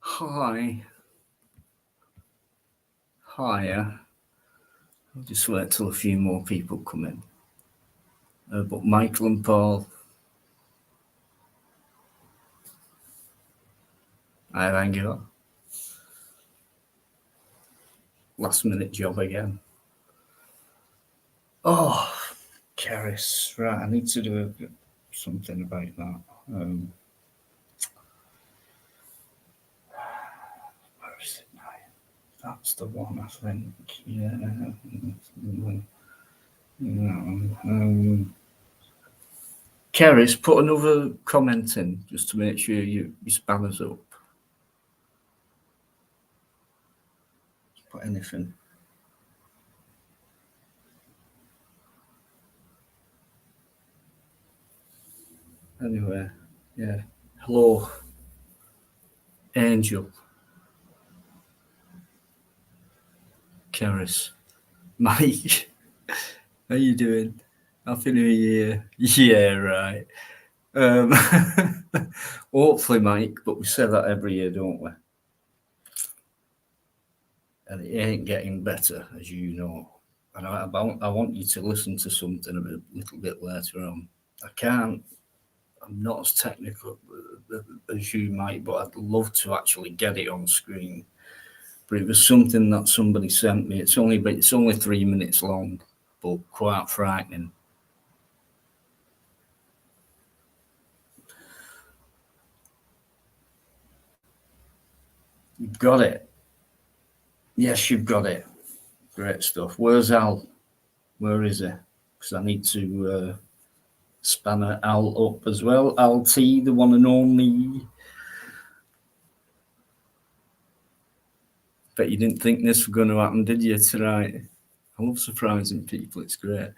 Hi. Hiya. I'll just wait till a few more people come in. But Michael and Paul, I rang you up. Last minute job again. Oh, Karis. Right, I need to do something about that. Where is it now? That's the one, I think. Yeah. Karis, put another comment in just to make sure your spammer's up. Put anything. Anyway, yeah. Hello, Angel. Karis. Mike, how you doing? Happy New Year. Yeah, right. Um, hopefully, Mike, but we say that every year, don't we? And it ain't getting better, as you know. And I want you to listen to something a little bit later on. I can't, I'm not as technical as you might, but I'd love to actually get it on screen. But it was something that somebody sent me. It's only 3 minutes long, but quite frightening. You've got it. Yes, you've got it. Great stuff. Where's Al? Where is he? Because I need to spanner Al up as well. Al T, the one and only. Bet you didn't think this was going to happen, did you, tonight? I love surprising people. It's great.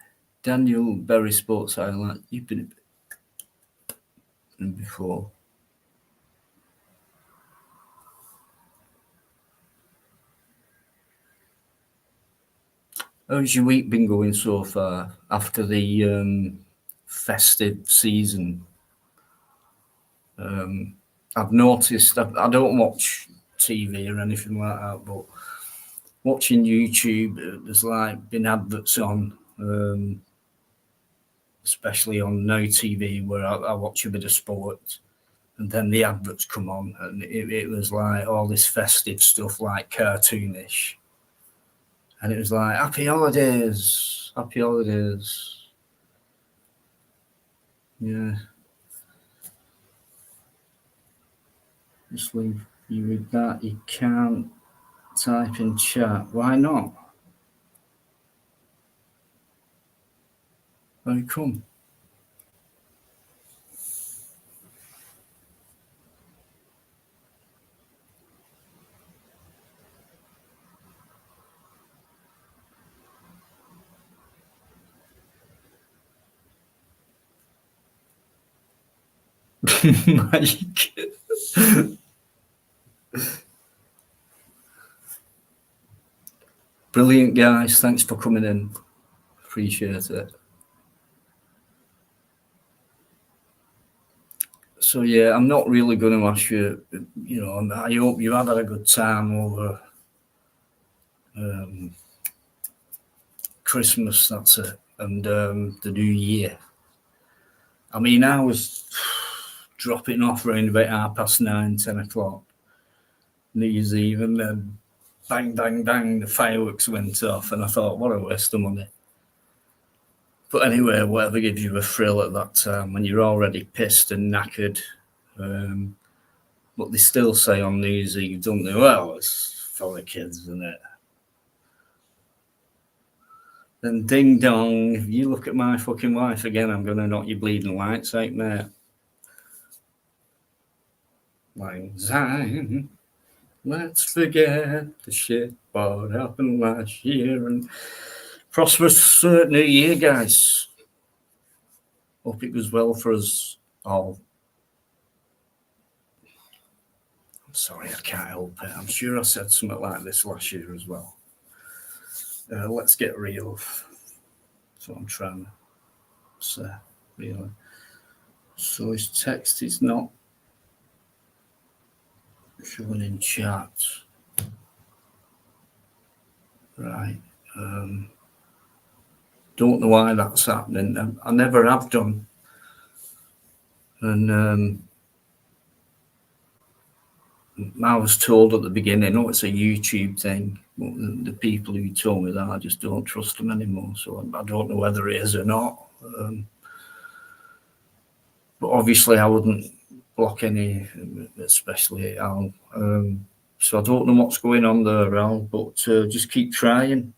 Daniel Berry Sports Highlight. You've been before. How's your week been going so far after the festive season? I've noticed, I don't watch TV or anything like that, but watching YouTube, there's like been adverts on, especially on Now TV, where I watch a bit of sport, and then the adverts come on, and it was like all this festive stuff, like cartoonish, and it was like happy holidays, happy holidays. Yeah, just leave you with that. You can't type in chat. Why not? How come? Mike. Brilliant, guys. Thanks for coming in. Appreciate it. So, yeah, I'm not really going to ask you, I hope you had a good time over Christmas, that's it, and the New Year. I mean, I was dropping off around about 9:30, 10 o'clock, New Year's Eve, and then bang, bang, bang, the fireworks went off, and I thought, what a waste of money. But anyway, whatever gives you a thrill at that time when you're already pissed and knackered. But they still say on New Year's Eve, don't they? Well, it's for the kids, isn't it? Then ding dong, if you look at my fucking wife again, I'm going to knock your bleeding lights out, mate. Lang syne, let's forget the shit what happened last year and prosperous New Year, guys. Hope it goes well for us all. I'm sorry, I can't help it. I'm sure I said something like this last year as well. Let's get real. That's what I'm trying to say, really. So his text is not Showing in chat. Right. Don't know why that's happening. I never have done. And I was told at the beginning, oh, it's a YouTube thing. Well, the people who told me that, I just don't trust them anymore. So I don't know whether it is or not. But obviously, I wouldn't block any, especially Al. So I don't know what's going on there, Al, but just keep trying.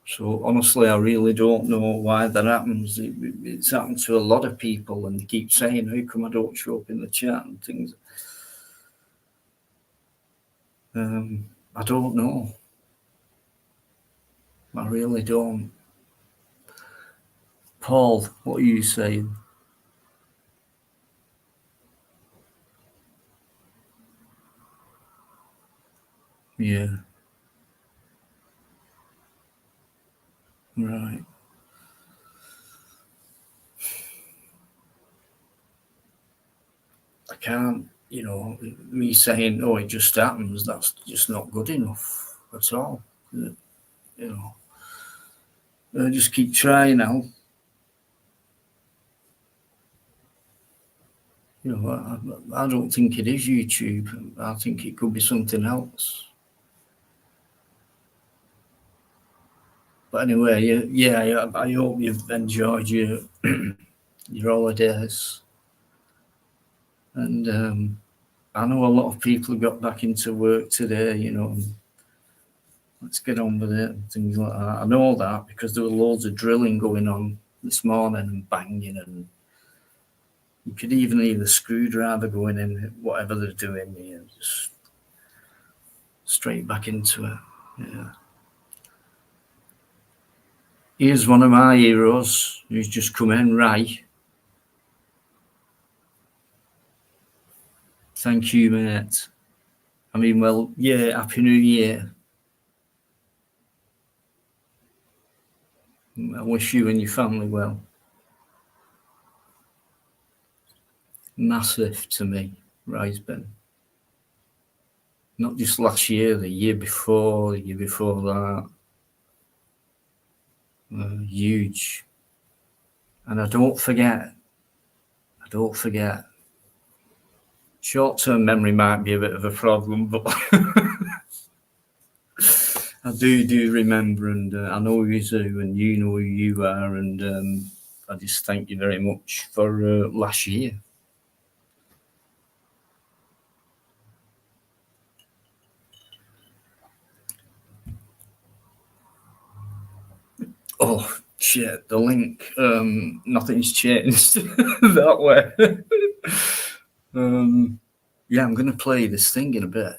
So honestly, I really don't know why that happens. It's happened to a lot of people, and they keep saying, "How come I don't show up in the chat and things?" I don't know. I really don't. Paul, what are you saying? Yeah. Right. I can't, me saying, oh, it just happens, that's just not good enough at all. Just keep trying now. I don't think it is YouTube. I think it could be something else. But anyway, yeah, I hope you've enjoyed your your holidays. And I know a lot of people have got back into work today, and let's get on with it and things like that. I know that because there were loads of drilling going on this morning and banging, and you could even hear the screwdriver going in, whatever they're doing, just straight back into it. Yeah. Here's one of my heroes who's just come in, Ray. Thank you, mate. I mean, well, yeah, Happy New Year. I wish you and your family well. Massive to me, Ray's been. Not just last year, the year before that. Huge. And I don't forget. Short-term memory might be a bit of a problem, but I do remember, and I know you do, and you know who you are, and I just thank you very much for last year. Oh shit! The link, nothing's changed that way. Yeah, I'm gonna play this thing in a bit.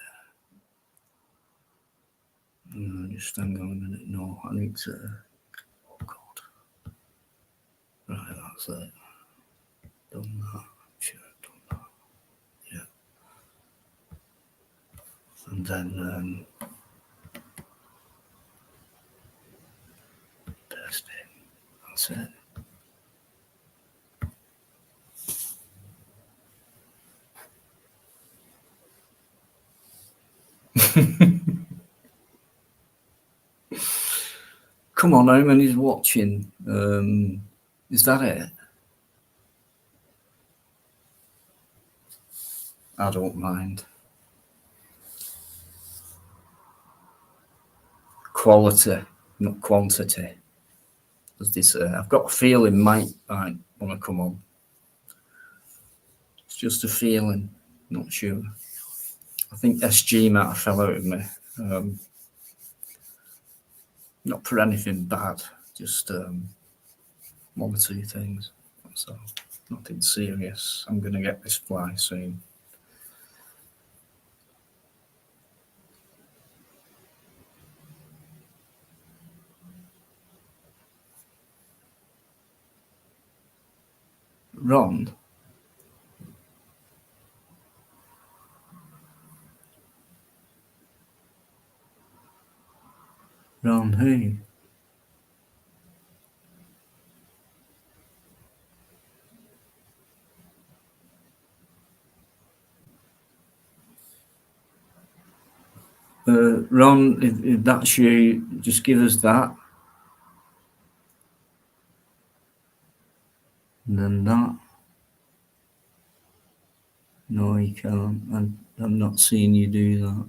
Just hang on a minute. No, I need to. Oh God! Right, that's it. Done that. Sure, done that. Yeah. And then paste it. That's it. Come on, how many's watching? Is that it? I don't mind. Quality, not quantity. As they say, I've got a feeling might want to come on. It's just a feeling, not sure. I think SG might have fell out of me. Not for anything bad, just one or two things. So nothing serious. I'm going to get this fly soon. Ron? Ron who? Ron, if that's you, just give us that. And then that. No, you can't. I'm not seeing you do that.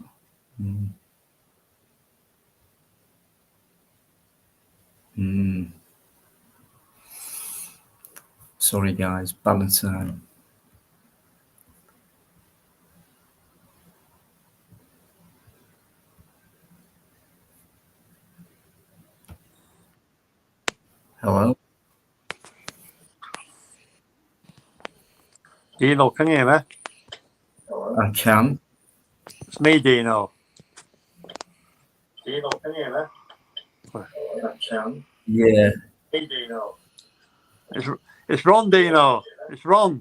Sorry, guys. Bad time. Hello? Dino, can you hear me? I can. It's me, Dino. Dino, can you hear me? I can. Yeah. Hey, Dino. It's Ron, Dino. It's Ron.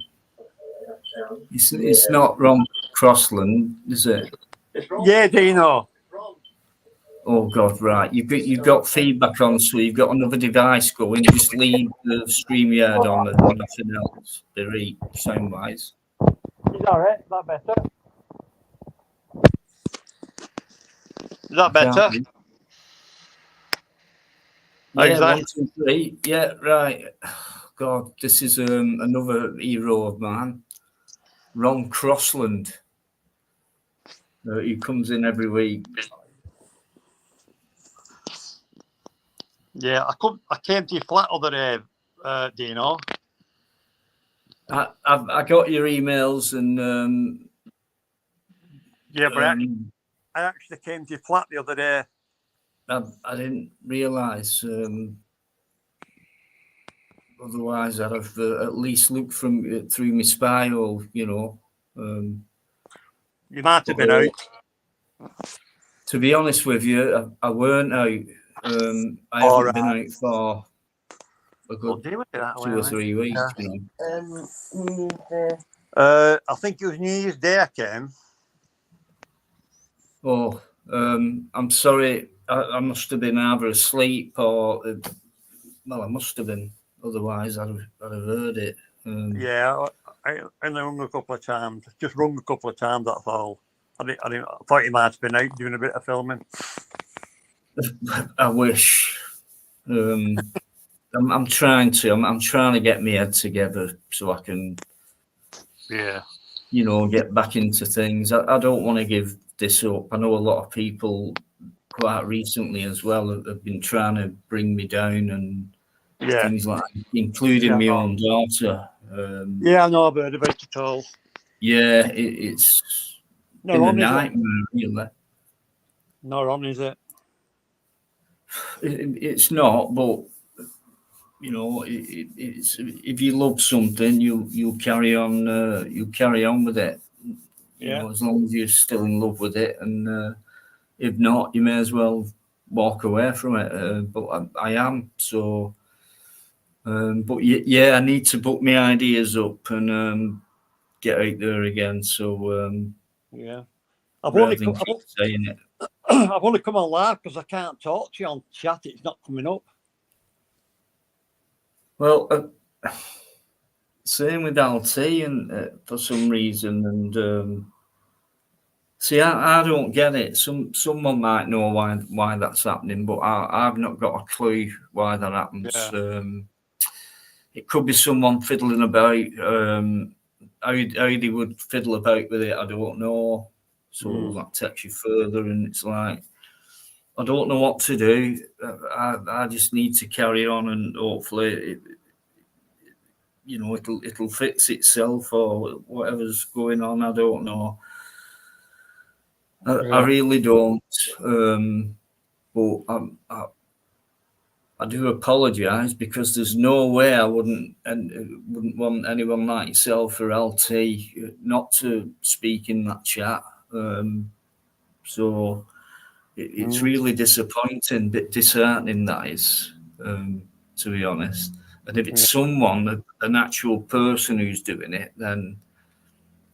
It's not Ron Crossland, is it? Yeah, Dino. Oh God, right. You've got feedback on, so you've got another device going. Just leave the StreamYard on and nothing else. Be sound wise. Is that right? Is that better? Is that better? Yeah, Exactly. 1, 2, 3. Yeah, right. God, this is another hero of mine, Ron Crossland. He comes in every week. Yeah, I came to your flat other day, Dino. I got your emails and yeah, but I actually came to your flat the other day. I didn't realise. Otherwise, I'd have at least looked through my spy hole, you know. You might have been out. To be honest with you, I weren't out. I haven't been out for a good 2 or 3 weeks. Yeah. You know. I think it was New Year's Day I came. Oh, I'm sorry. I must have been either asleep or, well, I must have been. Otherwise, I'd have heard it. Yeah, I only rung a couple of times. Just rung a couple of times. That's all. I thought you might have been out doing a bit of filming. I wish. I'm trying to. I'm trying to get my head together so I can. Yeah. You know, get back into things. I don't want to give this up. I know a lot of people quite recently as well have been trying to bring me down and things like that, including my own daughter. Yeah, I know I've heard about it all. Yeah, it's been a nightmare, really. Not on, is it? It's not, but you know, it's if you love something, you'll carry on. You'll carry on with it. You know, as long as you're still in love with it, and if not, you may as well walk away from it. But I am, so. But yeah, I need to book my ideas up and get out there again. So yeah, I've only come saying it. I've only come on live because I can't talk to you on chat. It's not coming up. Well, same with LT, and for some reason, and see, I don't get it. Someone might know why that's happening, but I've not got a clue why that happens. Yeah. It could be someone fiddling about. How they would fiddle about with it, I don't know. So that takes you further, and it's like, I don't know what to do. I just need to carry on, and hopefully, it'll fix itself or whatever's going on. I don't know. I really don't. But I do apologise because there's no way I wouldn't want anyone like yourself or LT not to speak in that chat. So it's really disappointing, bit disheartening, that is, to be honest. And if it's someone, an actual person who's doing it, then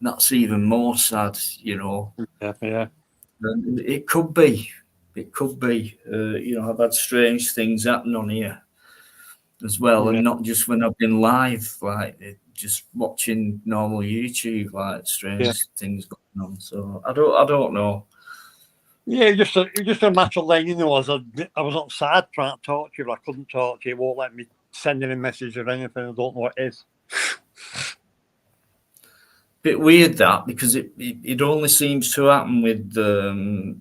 that's even more sad, you know. Yeah. And it could be. I've had strange things happen on here as well, and not just when I've been live, like just watching normal YouTube, like strange things going on. So I don't know. Yeah, just a matter of letting you know. I was outside trying to talk to you, but I couldn't talk to you. It won't let me send any message or anything. I don't know what it is. Bit weird that, because it only seems to happen with a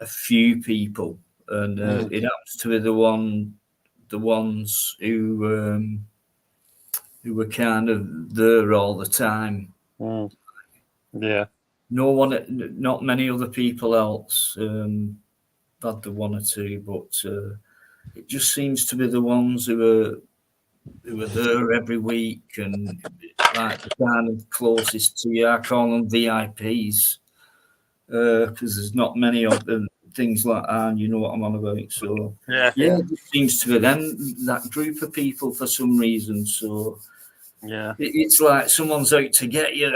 few people, and it happens to be the ones who were kind of there all the time. Yeah. No one, not many other people else had the one or two, but it just seems to be the ones who are there every week and like the kind of closest to you. I call them VIPs because there's not many of them. Things like that, and you know what I'm on about. So Yeah. it just seems to be them, that group of people for some reason. So Yeah. it's like someone's out to get you.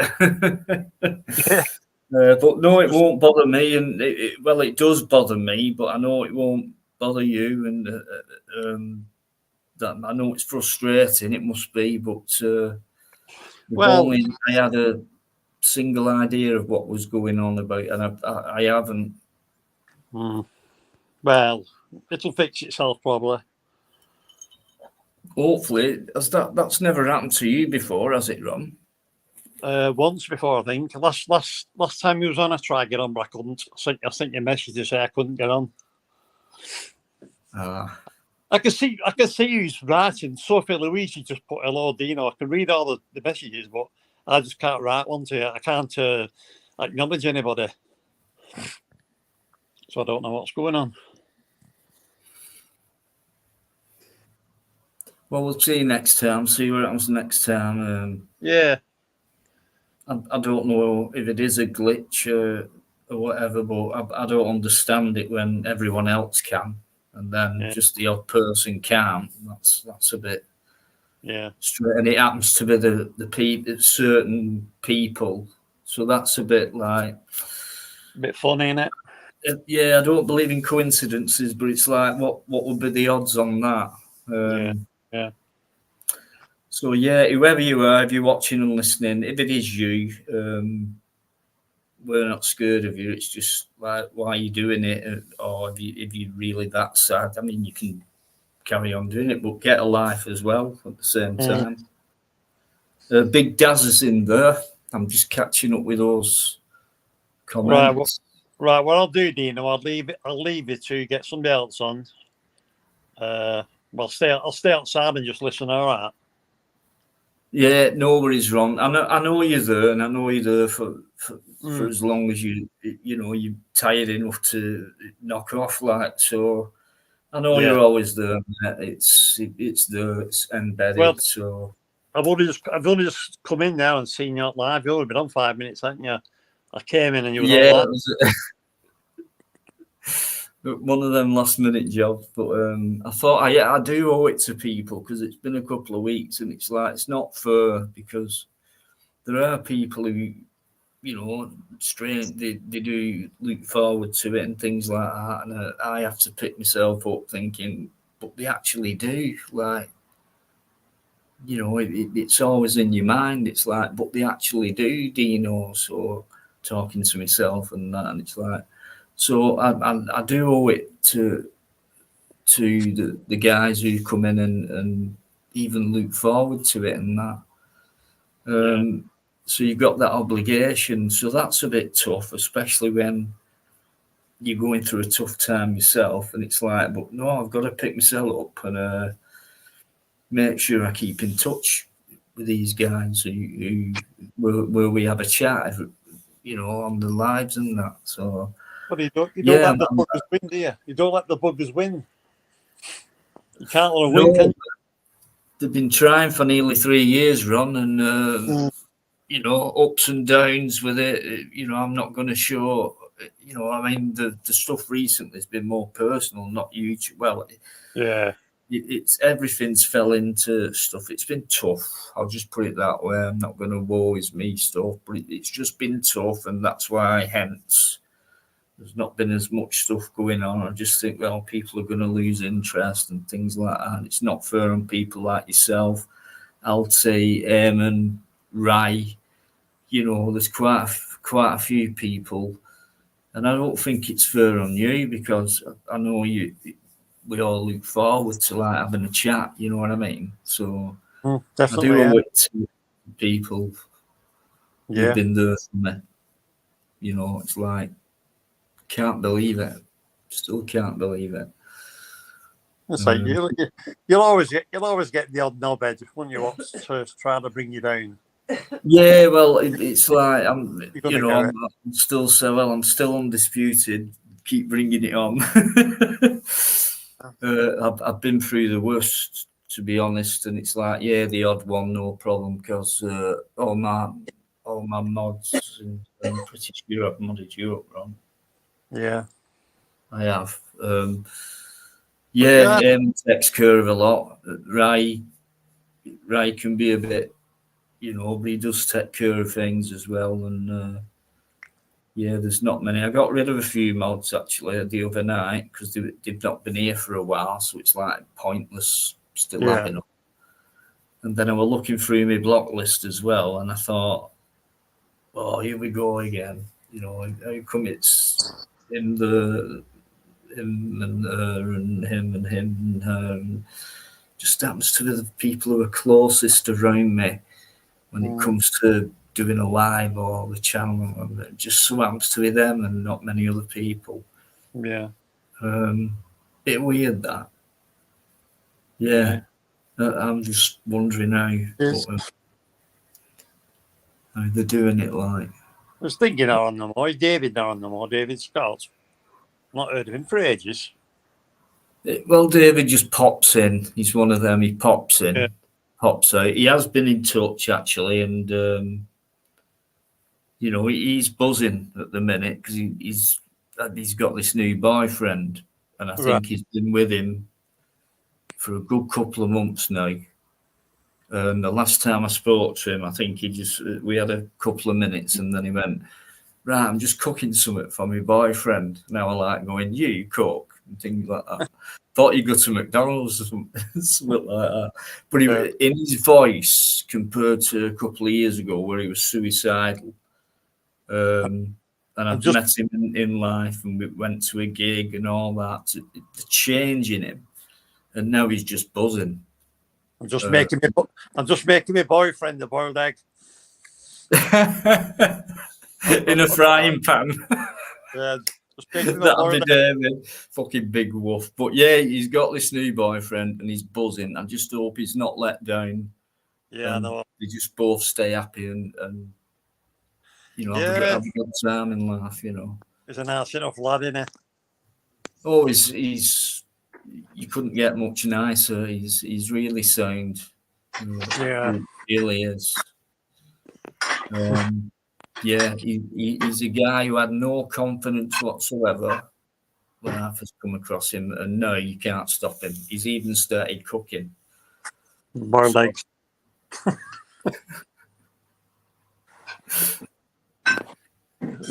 Yeah. But no, it won't bother me, and well, it does bother me, but I know it won't bother you, and that I know it's frustrating. It must be, but if Well, only I had a single idea of what was going on about, and I haven't. well, it'll fix itself probably. Hopefully, that's never happened to you before, has it, Ron? Once before, I think. Last time you was on, I tried to get on, but I couldn't. I sent you a message to say I couldn't get on. I can see who's writing. Sophie Louise just put hello, Dino. I can read all the messages, but I just can't write one to you. I can't acknowledge anybody. So I don't know what's going on. Well, we'll see next time. See what happens next time. Yeah. I don't know if it is a glitch or whatever, but I don't understand it when everyone else can, and then just the odd person can't. That's a bit straight, and it happens to be the people, certain people. So that's a bit like a bit funny, isn't it? Yeah, I don't believe in coincidences, but it's like what would be the odds on that? Yeah. So yeah, whoever you are, if you're watching and listening, if it is you, we're not scared of you. It's just like, why are you doing it? Or if you're really that sad, I mean, you can carry on doing it, but get a life as well at the same time. Big Daz is in there. I'm just catching up with those comments. Right. What I'll do, Dino, I'll leave you to get somebody else on. I'll stay outside and just listen. All right. Yeah, no worries, Ron. I know you're there, and I know you're there for as long as you're tired enough to knock off. Like, so I know you're always there. It's there. It's embedded. Well, so I've only just come in now and seen you out live. You've only been on 5 minutes, haven't you? I came in and you were all live. One of them last minute jobs, but I thought I do owe it to people because it's been a couple of weeks and it's like it's not fair because there are people who they do look forward to it and things like that, and I have to pick myself up thinking, but they actually do, like, it's always in your mind. It's like, but they actually do you know? So talking to myself and that, and it's like. So I do owe it to the guys who come in and even look forward to it and that. So you've got that obligation. So that's a bit tough, especially when you're going through a tough time yourself. And it's like, but no, I've got to pick myself up and make sure I keep in touch with these guys where we have a chat, on the lives and that. So. But you don't let the buggers win, do you? You don't let the buggers win. You can't let them win, can you? They've been trying for nearly 3 years, Ron, and ups and downs with it. I'm not going to show. I mean, the stuff recently has been more personal, not huge. Well, it's everything's fell into stuff. It's been tough. I'll just put it that way. I'm not going to woe is me stuff, but it's just been tough, and that's why, hence. There's not been as much stuff going on. I just think, well, people are going to lose interest and things like that. And it's not fair on people like yourself, Alti, Eamon, Ray. There's quite a few people And I don't think it's fair on you because I know we all look forward to like having a chat, you know what I mean? So I Definitely, do yeah. owe it to people who've Yeah. been there for me. You know, it's like, can't believe it. Still can't believe it. It's like you'll always get the odd knobhead, won't you? What's trying to bring you down? Yeah, well, it's like You're gonna get it. I'm still so well. I'm still undisputed. Keep bringing it on. I've been through the worst, to be honest, and it's like, yeah, the odd one, no problem, because all my mods, and I'm pretty sure I've modded you up wrong. Yeah. I have. Yeah. Takes care of a lot. Ray can be a bit, but he does take care of things as well. And there's not many. I got rid of a few mods actually the other night because they've not been here for a while, so it's like pointless still having them. And then I was looking through my block list as well, and I thought, oh, here we go again. How come it's in the him and her and him and him and her, and just happens to be the people who are closest around me when it comes to doing a live or the channel. And it just so happens to be them and not many other people. Yeah. Bit weird that. Yeah. I'm just wondering how they're doing it like. I was thinking now on them, or is David now on them, or David Scott? Not heard of him for ages. Well, David just pops in. He's one of them. He pops in, pops out. He has been in touch actually, and he's buzzing at the minute because he's got this new boyfriend, and I think he's been with him for a good couple of months now. And the last time I spoke to him, I think we had a couple of minutes, and then he went, right, I'm just cooking something for my boyfriend. Now I like going, you cook, and things like that. Thought he'd go to McDonald's or something like that. But in his voice, compared to a couple of years ago where he was suicidal, and I've met him in life, and we went to a gig and all that, the change in him, and now he's just buzzing. I'm just making my boyfriend a boiled egg. In a frying pan. Yeah, that'll be David. Fucking big wolf. But yeah, he's got this new boyfriend and he's buzzing. I just hope he's not let down. Yeah, no. They just both stay happy and have a good time in life, He's a nice enough lad, isn't he? Oh, he's you couldn't get much nicer. He's really sound. Yeah. He really is. He's a guy who had no confidence whatsoever when I first come across him, and no, you can't stop him. He's even started cooking. Boiled eggs.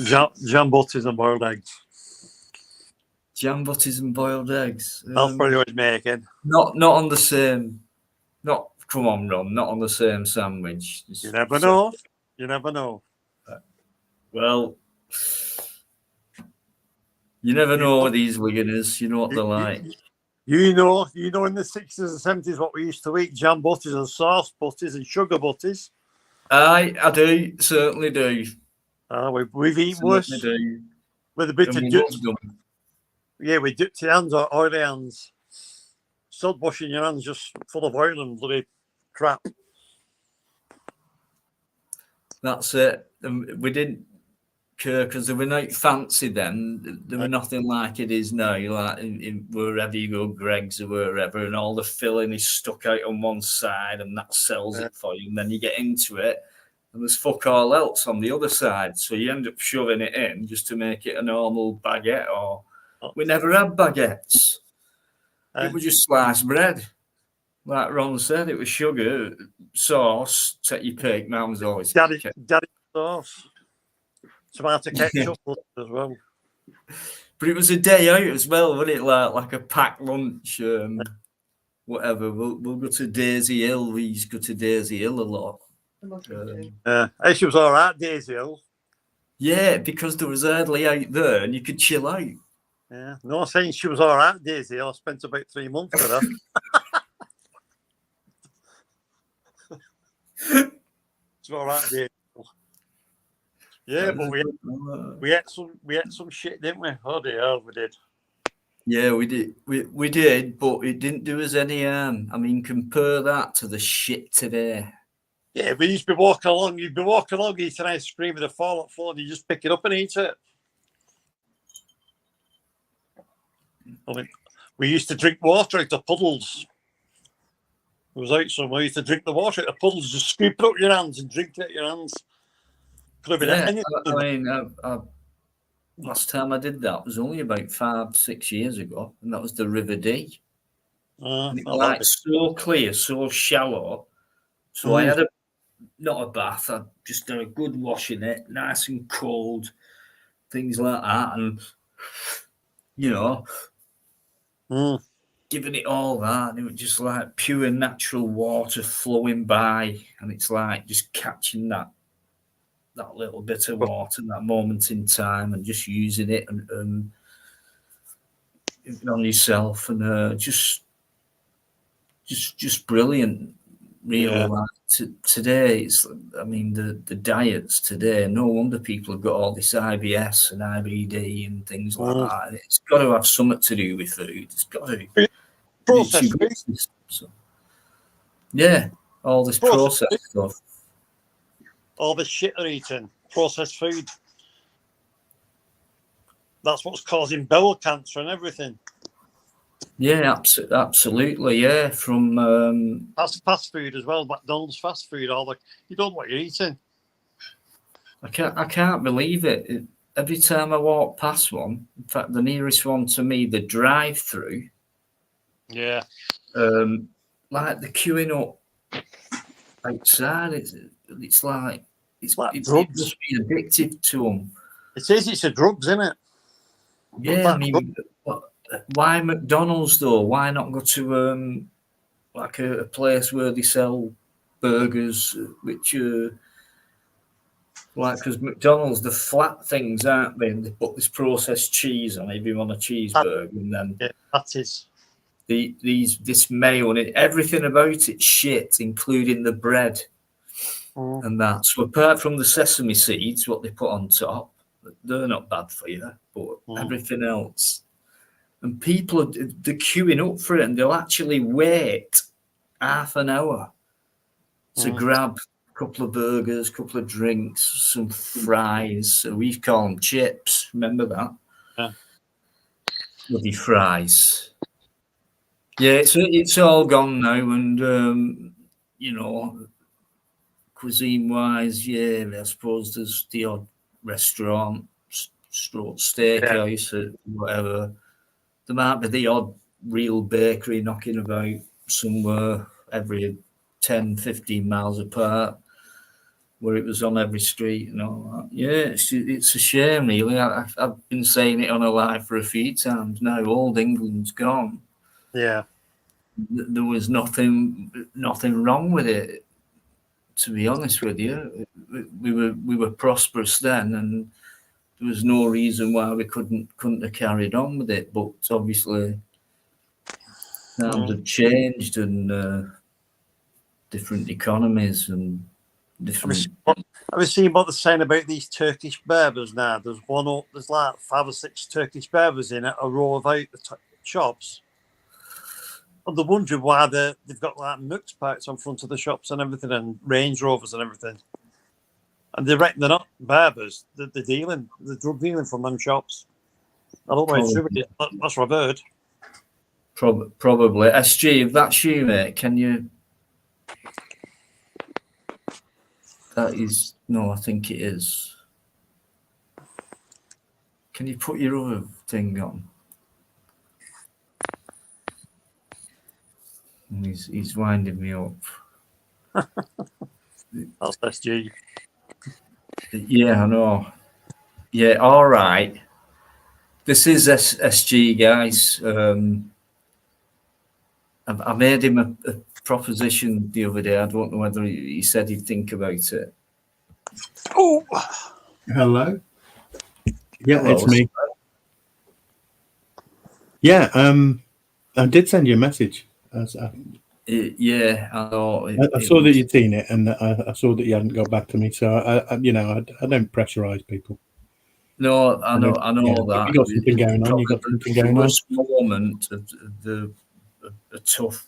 Jam butties and boiled eggs. Jam butties and boiled eggs. That's what he was making. Not on the same. Come on, Ron. Not on the same sandwich. You never know. You never know. Well, you never know with these Wiganers. You know what they're like. You know in the 60s and 70s what we used to eat, jam butties and sauce butties and sugar butties. I do, certainly do. We've eaten worse. With a bit of dip. Yeah, we dipped your hands or oily hands. Sod washing your hands just full of oil and bloody crap. That's it. And we didn't care because they were not fancy then. They were nothing like it is now. Like in wherever you go, Greg's or wherever, and all the filling is stuck out on one side and that sells it for you. And then you get into it and there's fuck all else on the other side. So you end up shoving it in just to make it a normal baguette. Or we never had baguettes. It was just sliced bread. Like Ron said, it was sugar, sauce, take your pick. Mine was always daddy sauce. Tomato ketchup as well. But it was a day out as well, wasn't it? Like a packed lunch, whatever. We'll go to Daisy Hill. We used to go to Daisy Hill a lot. She was all right, Daisy Hill. Yeah, because there was hardly out there and you could chill out. Yeah, no saying she was all right, Daisy. I spent about 3 months with her. It's all right, Daisy. Yeah, but we had some shit, didn't we? Oh dear, we did. Yeah, we did. We did, but it didn't do us any harm. I mean, compare that to the shit today. Yeah, we used to be walking along. You'd be walking along, eating ice cream with a fall at phone. You just pick it up and eat it. I mean, we used to drink water out of puddles. It was out somewhere. We used to drink the water out of puddles, just scoop it up your hands and drink it out your hands. Could have been anything. I mean, last time I did that was only about 5-6 years ago, and that was the River Dee. And it was like so clear, so shallow. So I had not a bath. I just done a good wash in it, nice and cold, things like that, and giving it all that, and it was just like pure natural water flowing by, and it's like just catching that little bit of water, that moment in time, and just using it and on yourself, and just brilliant. Really, like today, it's. I mean, the diets today. No wonder people have got all this IBS and IBD and things like that. It's got to have something to do with food. It's got to. Processed food. So, yeah, all this processed stuff. All the shit they're eating, processed food. That's what's causing bowel cancer and everything. Yeah, absolutely. Yeah, from fast food as well. McDonald's fast food. You don't know what you're eating. I can't believe it. Every time I walk past one, in fact, the nearest one to me, the drive-through. Yeah. Like the queuing up outside. It's like drugs. It must be addictive to them. It is. It's a drugs, isn't it? Yeah, I mean, why McDonald's though? Why not go to like a place where they sell burgers, which like, because McDonald's, the flat things, aren't they? And they put this processed cheese on if you want a cheeseburger, and then that is this mayo and everything about it shit, including the bread and that. So apart from the sesame seeds, what they put on top, they're not bad for you, but everything else. And people they're queuing up for it, and they'll actually wait half an hour to grab a couple of burgers, a couple of drinks, some fries. So we call them chips. Remember that? Yeah. Bloody fries. Yeah, it's all gone now, and cuisine-wise, yeah, I suppose there's the odd restaurant, steakhouse, or whatever. There might be the odd real bakery knocking about somewhere every 10, 15 miles apart, where it was on every street and all that. Yeah, it's a shame, really. I've been saying it on a live for a few times now. Old England's gone. Yeah. There was nothing wrong with it, to be honest with you. We were prosperous then, and there was no reason why we couldn't have carried on with it. But obviously, times have changed, and different economies and different. Have you seen what they're saying about these Turkish berbers now? There's like 5 or 6 Turkish berbers in a row of out the shops. And they're wondering why they've got like Nux parks on front of the shops and everything, and Range Rovers and everything. And they reckon they're not berbers. They're drug dealing from them shops. I don't know if it's true, but that's what I've heard. Probably. SG, if that's you, mate, can you... That is... No, I think it is. Can you put your other thing on? He's winding me up. That's SG. Yeah, I know. Yeah, all right. This is SG, guys. I made him a proposition the other day. I don't know whether he said he'd think about it. Oh, Hello. Yeah, Hello, it's me. Yeah, I did send you a message. I Yeah, I know. saw that you'd seen it, and I saw that you hadn't got back to me. So I don't pressurize people. No, I know that. You got something going on. You got something going on. Worst moment of a tough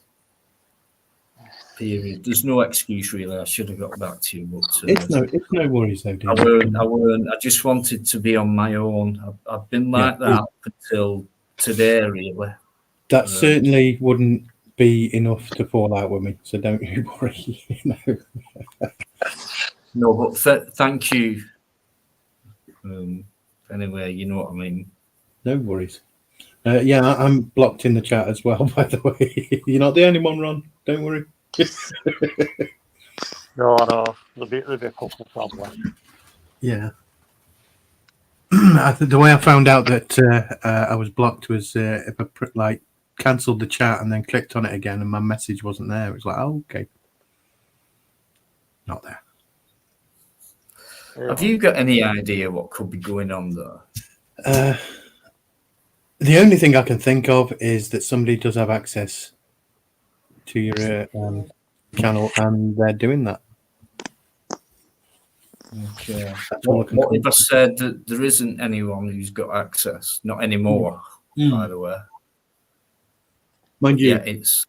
period. There's no excuse really. I should have got back to you, but It's no worries though, I dude. weren't. I just wanted to be on my own. I've been like that up until today, really. That certainly wouldn't be enough to fall out with me. So don't you worry. No, but thank you. Anyway, you know what I mean. No worries. Yeah, I'm blocked in the chat as well, by the way. You're not the only one, Ron. Don't worry. No, I know. There'll be a couple probably. Yeah. The way I found out that I was blocked was if I cancelled the chat and then clicked on it again and my message wasn't there. It was like, oh, okay. Not there. Yeah. Have you got any idea what could be going on there? The only thing I can think of is that somebody does have access to your channel and they're doing that. Okay. What if I said that there isn't anyone who's got access? Not anymore, by the way. Mind you, yeah, it's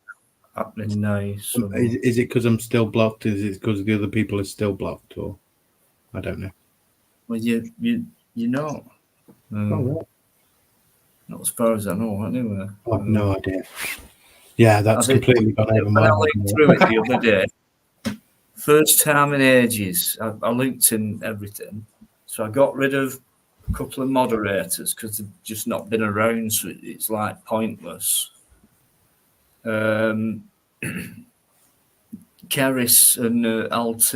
happening now. So is it because I'm still blocked? Is it because the other people are still blocked? Or I don't know. Well, you know. Right. Not as far as I know, anyway. I have no idea. Yeah, that's completely gone over my head. head. I looked through it the other day. First time in ages, I looked in everything. So I got rid of a couple of moderators because they've just not been around, so it's like pointless. Keris and LT,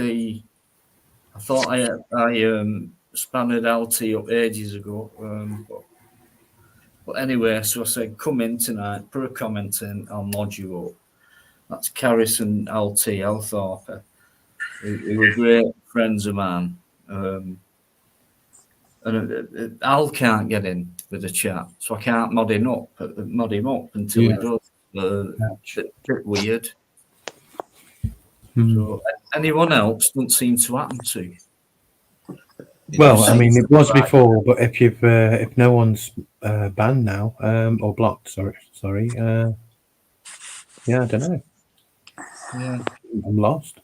I thought I spanned LT up ages ago. But anyway, so I said, come in tonight, put a comment in, I'll mod you up. That's Keris and LT, Althorpe, who were great friends of mine. And Al can't get in with the chat, so I can't mod him up until he does. Bit weird. So anyone else doesn't seem to happen to. Well, I mean, it was before, but if no one's banned now or blocked, sorry, yeah, I don't know. Yeah, I'm lost.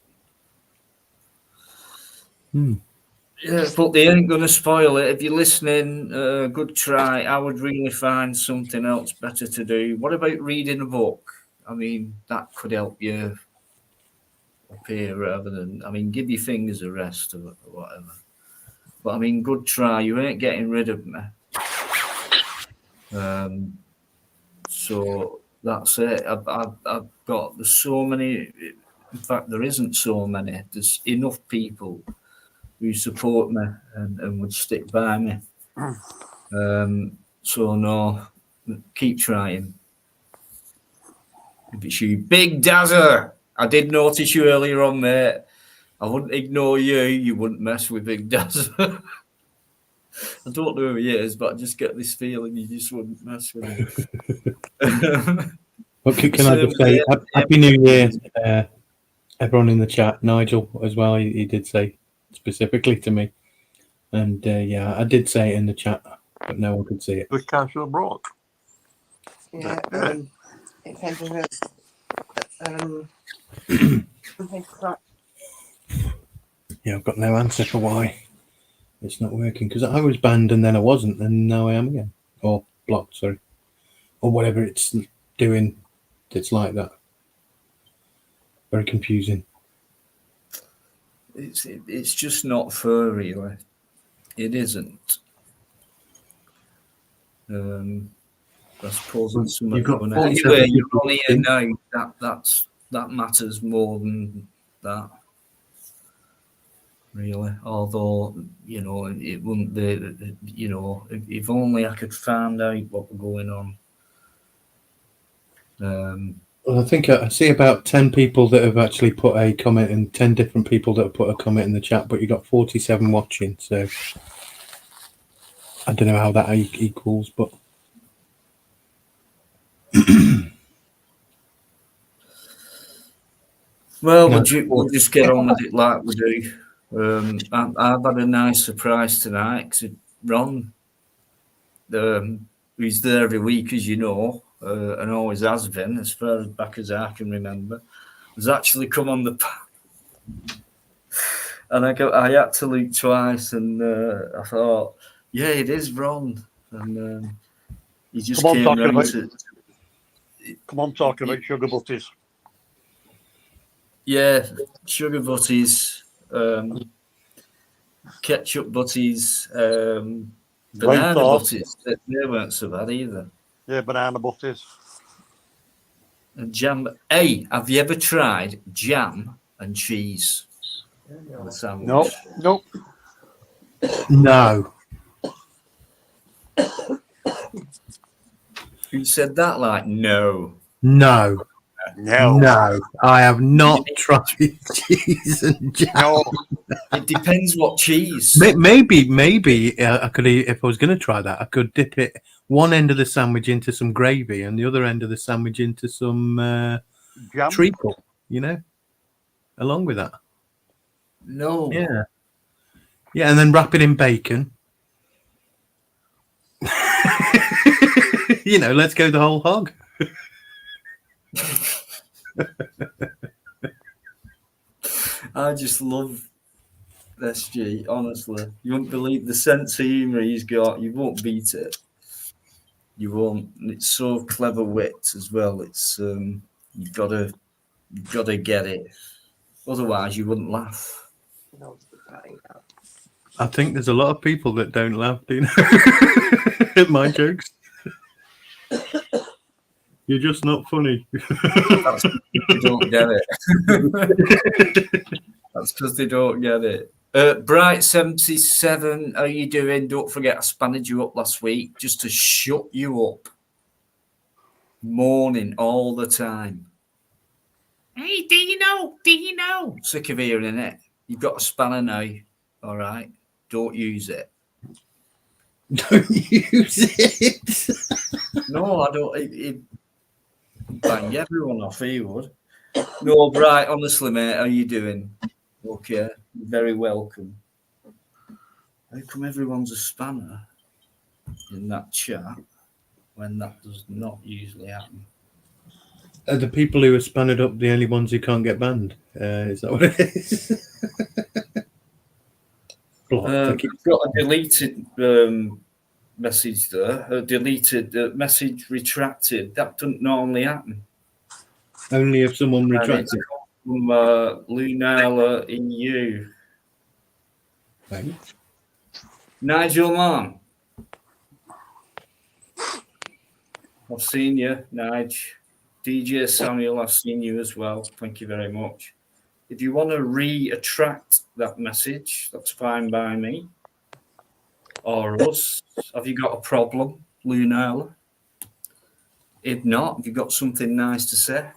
Yeah, but they ain't going to spoil it. If you're listening, good try. I would really find something else better to do. What about reading a book? I mean, that could help you up here rather than, I mean, give your fingers a rest or whatever. But I mean, good try. You ain't getting rid of me. So that's it. I've got, there's so many. In fact, there isn't so many. There's enough people who support me and would stick by me. So no, keep trying. If it's you, Big Dazzer, I did notice you earlier on, mate. I wouldn't ignore you. You wouldn't mess with Big Dazzer. I don't know who he is, but I just get this feeling you just wouldn't mess with him. Well, can I just say Happy New Year, everyone in the chat. Nigel as well, he did say specifically to me. And yeah, I did say it in the chat, but no one could see it. The casual broke. Yeah, it's ended up. Yeah, I've got no answer for why it's not working, because I was banned and then I wasn't, and now I am again, or blocked, sorry, or whatever it's doing. It's like that. Very confusing. It's just not fair, really. It isn't. I suppose it's You've got anyway, you're on here now. That matters more than that. Really, although it wouldn't be. If only I could find out what was going on. Well, I think I see about 10 people that have actually put a comment, and 10 different people that have put a comment in the chat, but you got 47 watching, so I don't know how that equals, but Well, No. we'll just get on with it like we do. I've had a nice surprise tonight because Ron, who's there every week, as you know, and always has been, as far back as I can remember, has actually come on the path. And I had to look twice, and I thought, yeah, it is Ron. And he just Come on, came talking round about- to. Come on, talking about sugar butties. Yeah, sugar butties, ketchup butties, banana sauce. butties. They weren't so bad either. Yeah, banana butties. And jam. Hey, have you ever tried jam and cheese on a sandwich? Nope. no. Who said that? Like, no. No. No. No. I have not tried cheese and jam. No. It depends what cheese. Maybe I could, if I was going to try that, I could dip it one end of the sandwich into some gravy and the other end of the sandwich into some Jam. treacle, along with that. No. Yeah, and then wrap it in bacon. Let's go the whole hog. I just love SG, honestly. You won't believe the sense of humour he's got. You won't beat it. You won't. And it's so clever wit as well. It's you've got to get it. Otherwise, you wouldn't laugh. I think there's a lot of people that don't laugh, at my jokes. You're just not funny. That's because they don't get it. That's because they don't get it. Bright77, how are you doing? Don't forget I spanned you up last week just to shut you up. Moaning all the time. Hey, do you know? Sick of hearing it. You've got a spanner now. All right. Don't use it. Don't use it. No, I don't. It bang everyone off, he would. No, Bright, honestly, mate, how are you doing? Okay, you're very welcome. How come everyone's a spanner in that chat when that does not usually happen? Are the people who are spanned up the only ones who can't get banned? Is that what it is? I've got a deleted message there. A deleted message retracted. That doesn't normally happen. Only if someone retracts it. From Lunella EU. Right. Nigel Mann. I've seen you, Nige. DJ Samuel, I've seen you as well. Thank you very much. If you want to retract that message, that's fine by me. Or us. Have you got a problem, Lunella? If not, have you got something nice to say?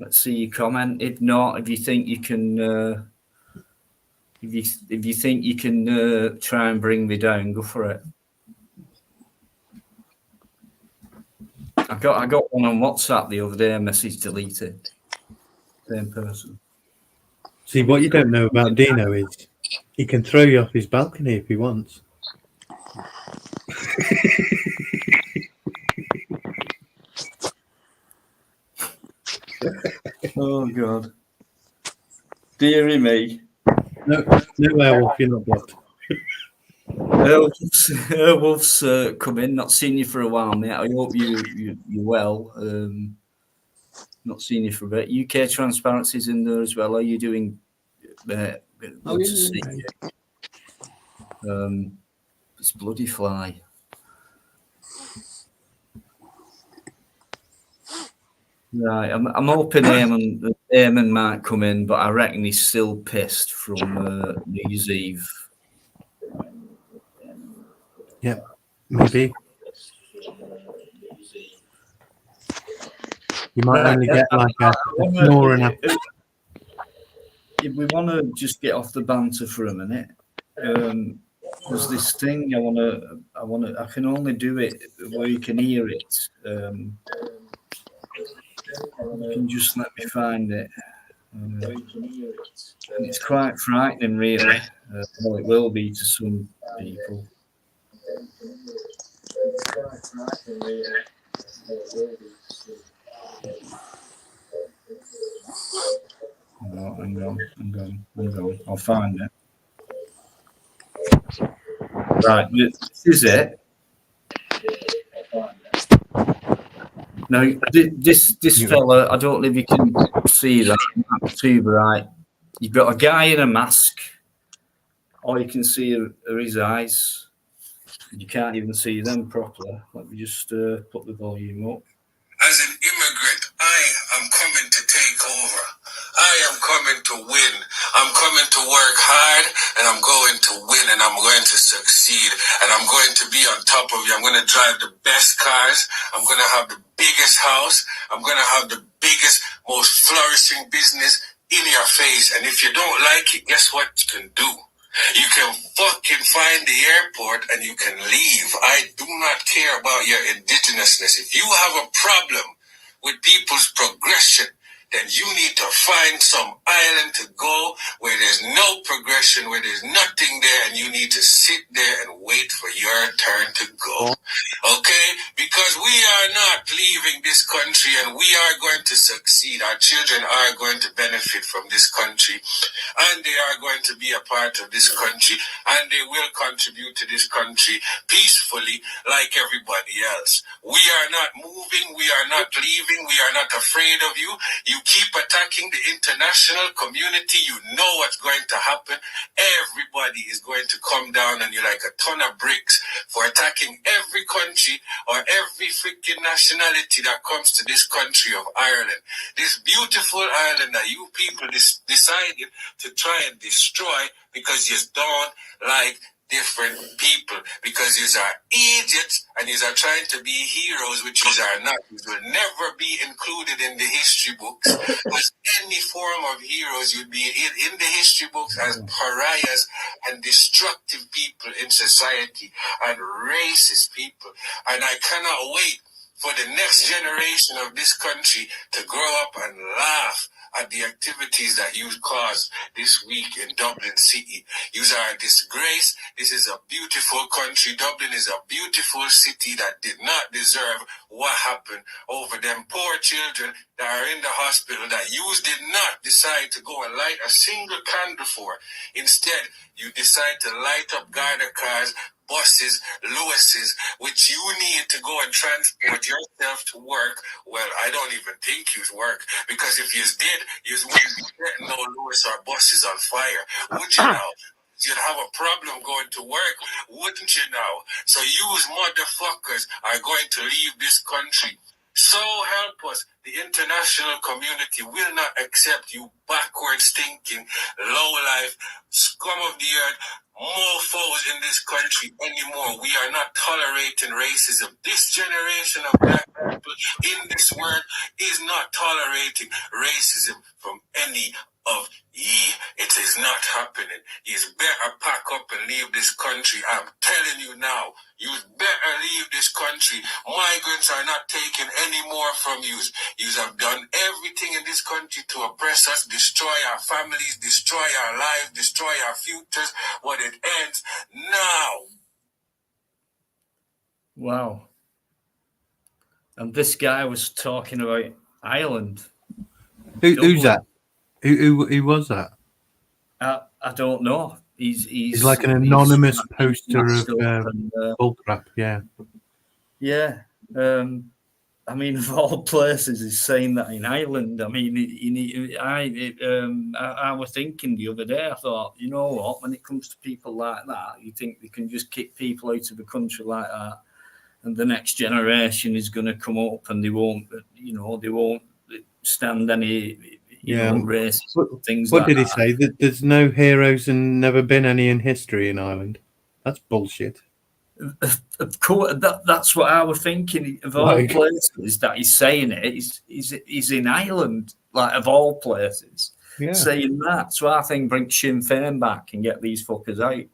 Let's see your comment. If not, if you think you can, if you think you can try and bring me down, go for it. I got one on WhatsApp the other day. A message deleted. Same person. See, what you don't know about Dino is he can throw you off his balcony if he wants. Oh God, dearie me. No werewolf, you're not blocked. Wolf's come in. Not seen you for a while, mate. I hope you're well. Not seen you for a bit. UK Transparency's in there as well. Are you doing? Good to see you. It's bloody fly. Right, I'm hoping Eamon might come in, but I reckon he's still pissed from New Year's Eve. Yeah, maybe. You might only get like a snore and a... If we want to just get off the banter for a minute, there's this thing I can only do it where you can hear it. You can just let me find it. And it's quite frightening, really. Well, it will be to some people. No, hang on. I'll find it. Right, this is it. Now, this fella, I don't know if you can see that too, right? You've got a guy in a mask. All you can see are his eyes. You can't even see them properly. Let me just put the volume up. As an immigrant, I am coming to take over. I am coming to win. I'm coming to work hard, and I'm going to win, and I'm going to succeed, and I'm going to be on top of you. I'm going to drive the best cars. I'm going to have the biggest house. I'm going to have the biggest, most flourishing business in your face. And if you don't like it, guess what you can do? You can fucking find the airport and you can leave. I do not care about your indigenousness. If you have a problem with people's progression, then you need to find some island to go where there's no progression, where there's nothing there, and you need to sit there and wait for your turn to go. Okay? Because we are not leaving this country, and we are going to succeed. Our children are going to benefit from this country, and they are going to be a part of this country, and they will contribute to this country peacefully like everybody else. We are not moving. We are not leaving. We are not afraid of you. You keep attacking the international community, you know what's going to happen. Everybody is going to come down on you like a ton of bricks for attacking every country or every freaking nationality that comes to this country of Ireland. This beautiful island that you people decided to try and destroy because you don't like different people, because you are idiots and you are trying to be heroes, which you are not. You will never be included in the history books as any form of heroes. You'd be in the history books as pariahs and destructive people in society and racist people. And I cannot wait for the next generation of this country to grow up and laugh at the activities that you caused this week in Dublin City. You are a disgrace. This is a beautiful country. Dublin is a beautiful city that did not deserve what happened over them poor children that are in the hospital that you did not decide to go and light a single candle for. Instead, you decide to light up Garda cars, buses, Lewis's, which you need to go and transport yourself to work. Well, I don't even think you'd work, because if you did, you wouldn't be getting no Lewis or buses on fire. Would you now? You'd have a problem going to work, wouldn't you now? So you motherfuckers are going to leave this country. So help us, the international community will not accept you backwards thinking, low life, scum of the earth, mofos in this country anymore. We are not tolerating racism. This generation of black people in this world is not tolerating racism from any of ye. It is not happening. You better pack up and leave this country. I'm telling you now, you better leave this country. Migrants are not taking any more from you. You have done everything in this country to oppress us, destroy our families, destroy our lives, destroy our futures. What it ends now. Wow. And this guy was talking about Ireland. Who's that? Who was that? I don't know. He's like an anonymous poster of bullcrap. Yeah. Yeah. I mean, of all places, he's saying that in Ireland. I mean, I was thinking the other day, I thought, you know what, when it comes to people like that, you think they can just kick people out of the country like that, and the next generation is going to come up and they won't stand any, racist things what like did he that. say? That there's no heroes and never been any in history in Ireland? That's bullshit. Of course, that's what I was thinking. Of all places that he's saying it, he's in Ireland, like of all places, saying that. So I think bring Sinn Féin back and get these fuckers out.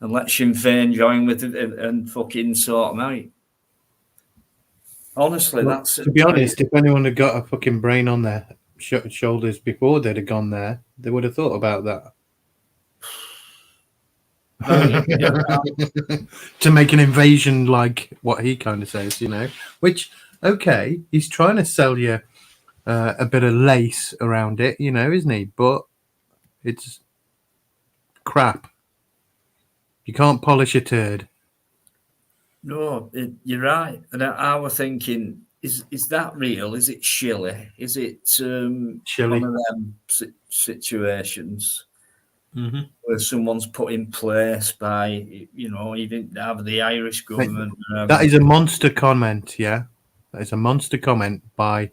and let Sinn Féin join with it and fucking sort them out. Honestly, Well, that's to be honest, if anyone had got a fucking brain on their shoulders before they'd have gone there, they would have thought about that. To make an invasion like what he kind of says, which, okay, he's trying to sell you a bit of lace around it, isn't he? But it's crap. You can't polish a turd. No, you're right. And I was thinking, is that real? Is it shilly? Is it Shilly. one of them situations Mm-hmm. where someone's put in place by, even have the Irish government? That is a monster comment, yeah. That is a monster comment by,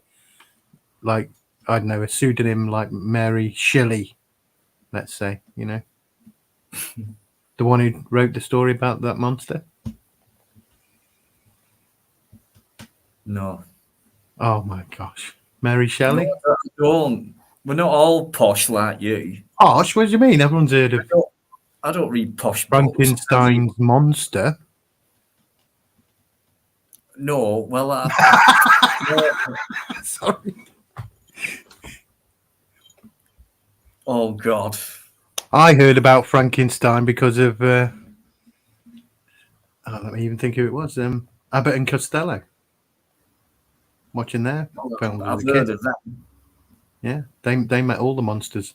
like, I don't know, a pseudonym like Mary Shelley, let's say, the one who wrote the story about that monster. No. Oh my gosh, Mary Shelley. No, don't. We're not all posh like you. Posh? What do you mean? Everyone's heard of I don't read posh Frankenstein's books. monster. No, well, Sorry. Oh God. I heard about Frankenstein because of let me even think who it was. Abbott and Costello. Watching their films I've as a heard kid. of that. Yeah, they met all the monsters.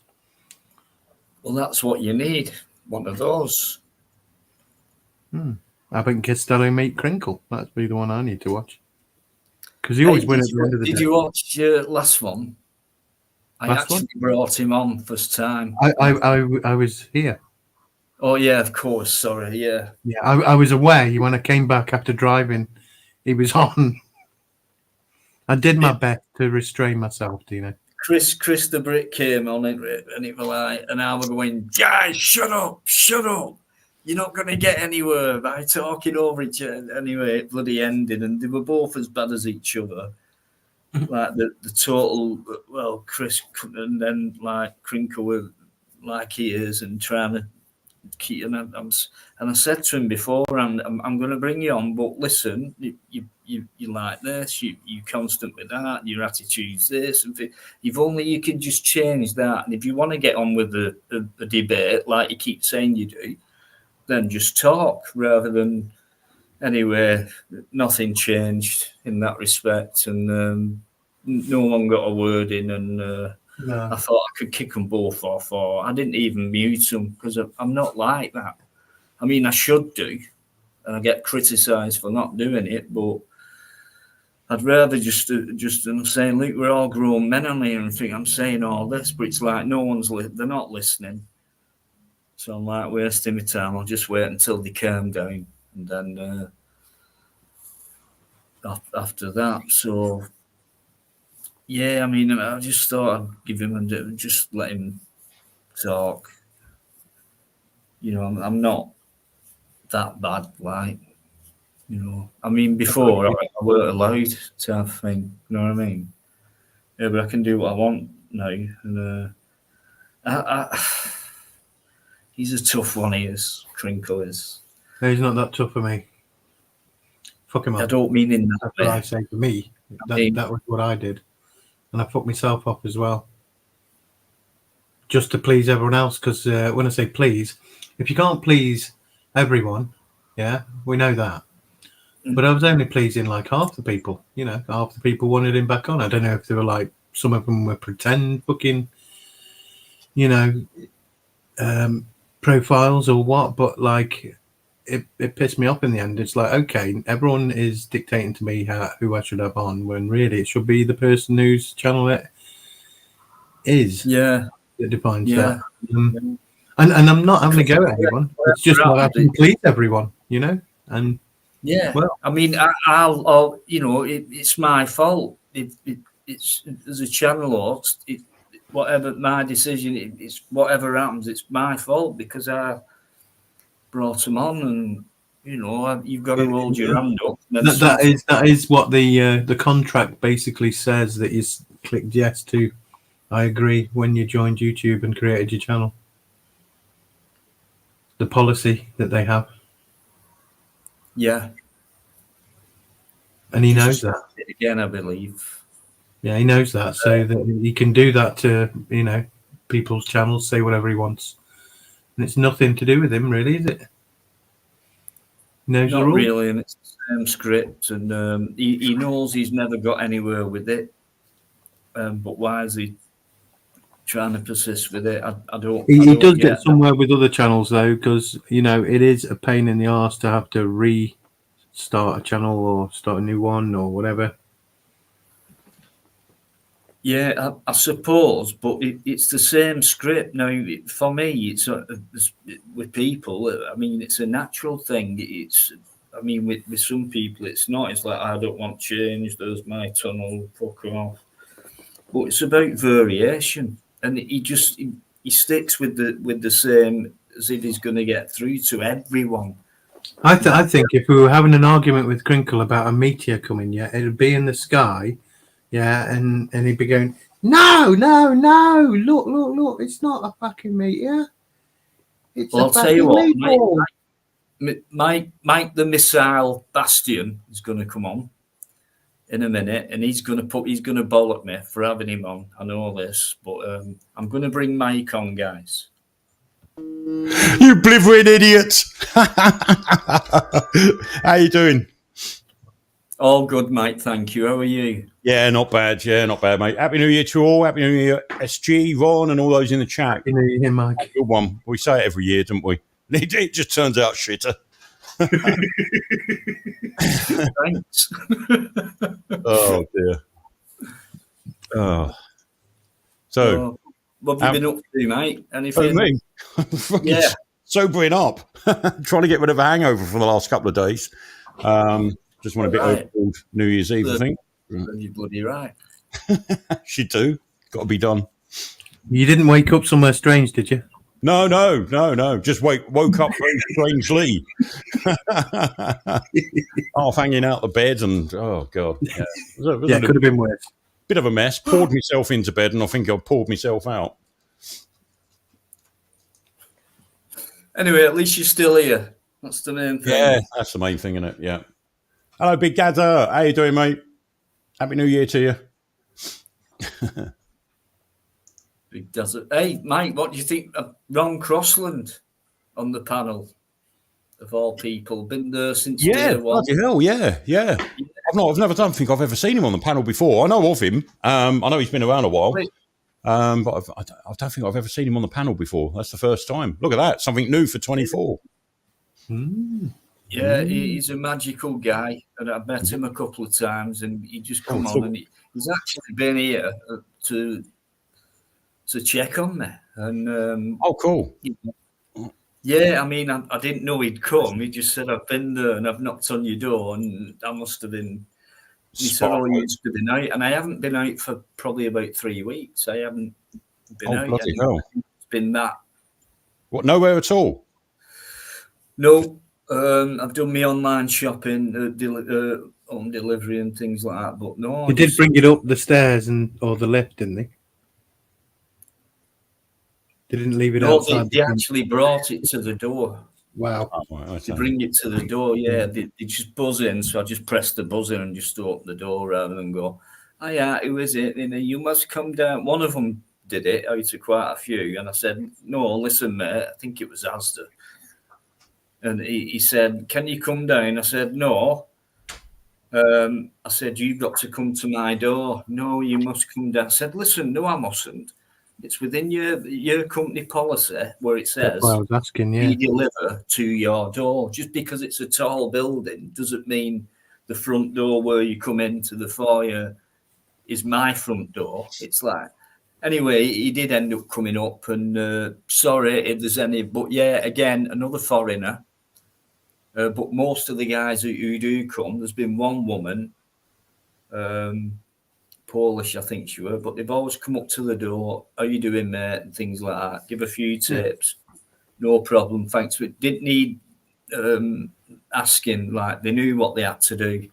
Well, that's what you need. One of those. Abbott and Costello meet Crinkle. That'd be the one I need to watch. Because he always win at the end of the day. Did you watch last one? I actually brought him on first time. I was here. Oh yeah, of course. Sorry, yeah. Yeah, I was away when I came back after driving. He was on. I did my best to restrain myself, Chris the Brick came on and it was like, and I was going, guys, shut up. You're not going to get anywhere by talking over each other. Anyway, it bloody ended, and they were both as bad as each other. Like the total, well, Chris, and then like Crinkle were like he is and trying to keep, and I said to him before, I'm going to bring you on, but listen, you like this, you constant with that, your attitude's this, and if only you could just change that, and if you want to get on with the debate like you keep saying you do, then just talk rather than. Anyway, nothing changed in that respect, and no one got a word in, and No. I thought I could kick them both off, or I didn't even mute them because I'm not like that. I mean, I should do, and I get criticised for not doing it, but I'd rather just I'm saying, look, we're all grown men on here, and think I'm saying all this, but it's like no one's they're not listening. So I'm like wasting my time. I'll just wait until they calm down, and then after that. So yeah, I mean, I just thought I'd give him and just let him talk. I'm not that bad, like, I mean, before I weren't allowed to have thing, you know what I mean? Yeah, but I can do what I want now, and he's a tough one. He is. Crinkle is. No, he's not that tough for me. Fuck him up. I don't mean in that That's way. what I say for me. That was what I did. And I fucked myself up as well. Just to please everyone else. Because when I say please, if you can't please everyone, yeah, we know that. But I was only pleasing like half the people. Half the people wanted him back on. I don't know if they were like, some of them were pretend fucking, profiles or what. But like, it pissed me off in the end. It's like, okay, everyone is dictating to me who I should have on, when really it should be the person whose channel it is. Yeah. That defines that. And I'm not having a go at anyone. It's just that I can please everyone, And yeah, well, I mean, I'll it's my fault. It's as a channel host, whatever my decision, it's whatever happens, it's my fault because I brought him on, and you've got to hold your hand up. That is what the contract basically says, that you clicked yes to. I agree when you joined YouTube and created your channel. the policy that they have, Yeah. and he knows that. Again, I believe. Yeah, he knows that, so that he can do that to people's channels, say whatever he wants, and it's nothing to do with him, really, is it? He knows the Not rules. really, and it's the same script, and he knows he's never got anywhere with it. But why is he trying to persist with it? I don't. He does get somewhere with other channels though, because it is a pain in the arse to have to restart a channel or start a new one or whatever. Yeah, I suppose, but it's the same script. Now, for me, it's with people. I mean, it's a natural thing. With some people, it's not. It's like, I don't want change. There's my tunnel. Fuck off. But it's about variation, and he sticks with the same as if he's going to get through to everyone. I think if we were having an argument with Crinkle about a meteor coming, it'd be in the sky. Yeah, and he'd be going, no, look, it's not a fucking meteor. It's I'll tell you what, Mike, Mike the Missile Bastion is going to come on in a minute, and he's going to bollock me for having him on. I know this, but I'm going to bring Mike on, guys. You blithering idiot! How you doing? All good, Mike. Thank you. How are you? Yeah, not bad. Yeah, not bad, mate. Happy New Year to all. Happy New Year, SG, Ron, and all those in the chat. Happy New Year, Mike. Good one. We say it every year, don't we? It just turns out shitter. Thanks. Oh dear. Oh. So, what have you been up to, mate? Anything? Me? Yeah. Sobering up. Trying to get rid of a hangover for the last couple of days. Just want a bit overcalled New Year's Eve, I think. You're bloody right. She do. Got to be done. You didn't wake up somewhere strange, did you? No. Just woke up very strangely. Half hanging out the bed and, oh, God. Yeah, it could have been worse. Bit of a mess. Poured myself into bed and I think I poured myself out. Anyway, at least you're still here. That's the main thing. Yeah, that's the main thing, isn't it? Yeah. Hello, Big Gadder. How you doing, mate? Happy New Year to you. Big desert. Hey, Mike, what do you think of Ron Crossland on the panel? Of all people, been there since day one. Bloody hell, yeah. I've never think I've ever seen him on the panel before. I know of him. I know he's been around a while. But I don't think I've ever seen him on the panel before. That's the first time. Look at that. Something new for 24. Yeah, he's a magical guy, and I've met him a couple of times, and he just come on, and he's actually been here to check on me. And cool. Yeah, I mean, I didn't know he'd come. He just said, I've been there and I've knocked on your door, and I must have been. He said, "Oh, you used to be out," and I haven't been out for probably about 3 weeks. I haven't been out. Bloody hell. It's been that. What? Nowhere at all? No. I've done my online shopping, home delivery and things like that, but no. He did bring it up the stairs or the lift, didn't they? They didn't leave it outside. They actually brought it to the door. Wow. To bring it to the door, yeah. They just buzz in, so I just pressed the buzzer and just open the door rather than go, "Hiya, who is it? You must come down." One of them did it out of quite a few, and I said, "No, listen, mate, I think it was Asda." And he said, "Can you come down?" I said, "No." I said, "You've got to come to my door." "No, you must come down." I said, "Listen, no, I mustn't. It's within your company policy where it says I was asking, we deliver to your door. Just because it's a tall building doesn't mean the front door where you come into the foyer is my front door." It's like, anyway, he did end up coming up, and sorry if there's any, but yeah, again, another foreigner. But most of the guys who do come, there's been one woman, Polish, I think she was, but they've always come up to the door. "How you doing, mate?" and things like that. Give a few tips. No problem, thanks. But didn't need asking. Like, they knew what they had to do,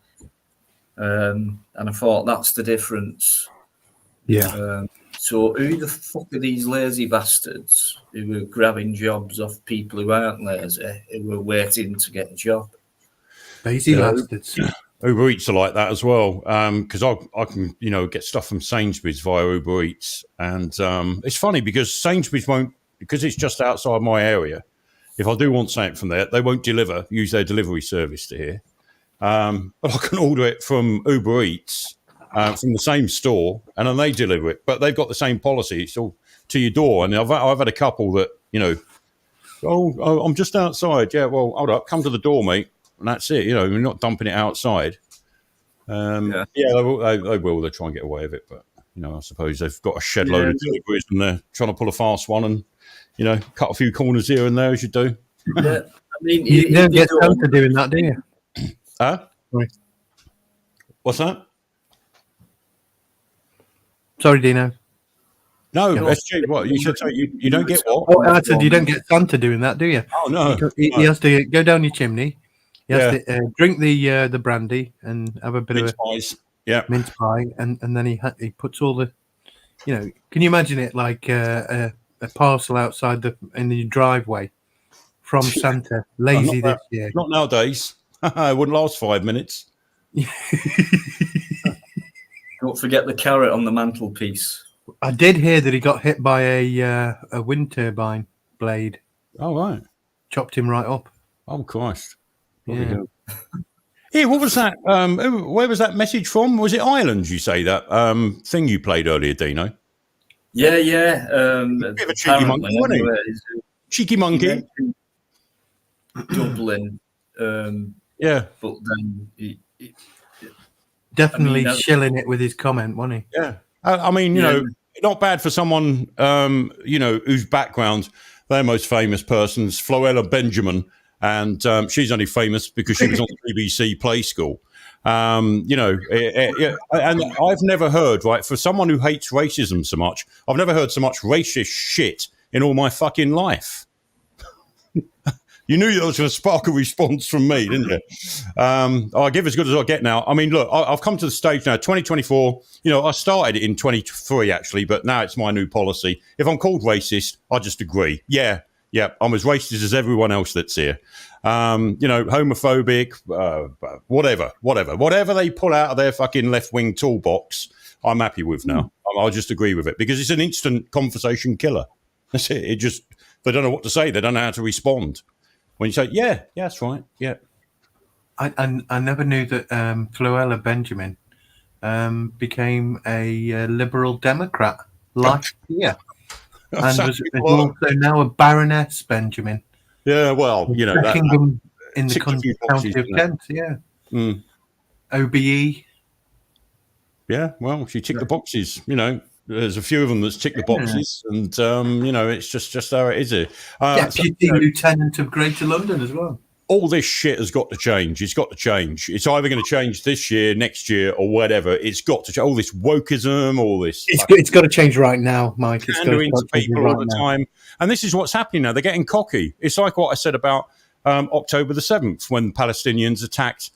and I thought that's the difference. Yeah. So who the fuck are these lazy bastards who are grabbing jobs off people who aren't lazy, who are waiting to get a job? Lazy bastards. Uber Eats are like that as well, because I can get stuff from Sainsbury's via Uber Eats, and it's funny because Sainsbury's won't, because it's just outside my area. If I do want something from there, they won't use their delivery service to here, but I can order it from Uber Eats from the same store, and then they deliver it. But they've got the same policy; it's all to your door. And I've had a couple that I'm just outside. Yeah, well, hold up, come to the door, mate. And that's it. We're not dumping it outside. They will. They try and get away with it, but I suppose they've got a shed load of deliveries and they're trying to pull a fast one and cut a few corners here and there as you do. Yeah, I mean, You don't get Santa doing that, do you? Huh? Sorry. What's that? Sorry, Dino. No, SG. What you said? You don't get what? Oh, I said you don't get Santa doing that, do you? Oh no. He has to go down your chimney. He has to drink the brandy and have a bit Mince of pies. Yeah, mince pie, and then he puts all the, can you imagine it like a parcel outside in the driveway from Santa, lazy this year. Not nowadays. It wouldn't last 5 minutes. Don't forget the carrot on the mantelpiece. I did hear that he got hit by a wind turbine blade. Oh right, chopped him right up. Oh Christ. Yeah. Here, what was that? Where was that message from? Was it Ireland? You say that thing you played earlier, Dino? Yeah. Bit of a cheeky monkey, wasn't he? Cheeky monkey. Dublin. Yeah, but then he definitely shilling it with his comment, wasn't he? Yeah, I mean, not bad for someone, whose background their most famous person's Floella Benjamin. And she's only famous because she was on the BBC Play School. And I've never heard, right, for someone who hates racism so much, I've never heard so much racist shit in all my fucking life. You knew that was going to spark a response from me, didn't you? I give as good as I get now. I mean, look, I've come to the stage now, 2024. I started it in 23, actually, but now it's my new policy. If I'm called racist, I just agree. Yeah, I'm as racist as everyone else that's here. Homophobic, whatever they pull out of their fucking left-wing toolbox, I'm happy with now. I'll just agree with it because it's an instant conversation killer. That's it. They don't know what to say. They don't know how to respond. When you say, yeah, that's right, yeah. I never knew that Floella Benjamin became a Liberal Democrat last year. And was also now a Baroness Benjamin. Yeah, well, Kingdom in the county of Kent, yeah. Mm. OBE. Yeah, well, she ticked the boxes, There's a few of them that's ticked the boxes, and it's just how it is here. Deputy Lieutenant of Greater London as well. All this shit has got to change. It's got to change. It's either going to change this year, next year, or whatever. It's got to change. All this wokeism, all this. It's got to change right now, Mike. It's pandering to people all the time. And this is what's happening now. They're getting cocky. It's like what I said about October the 7th when Palestinians attacked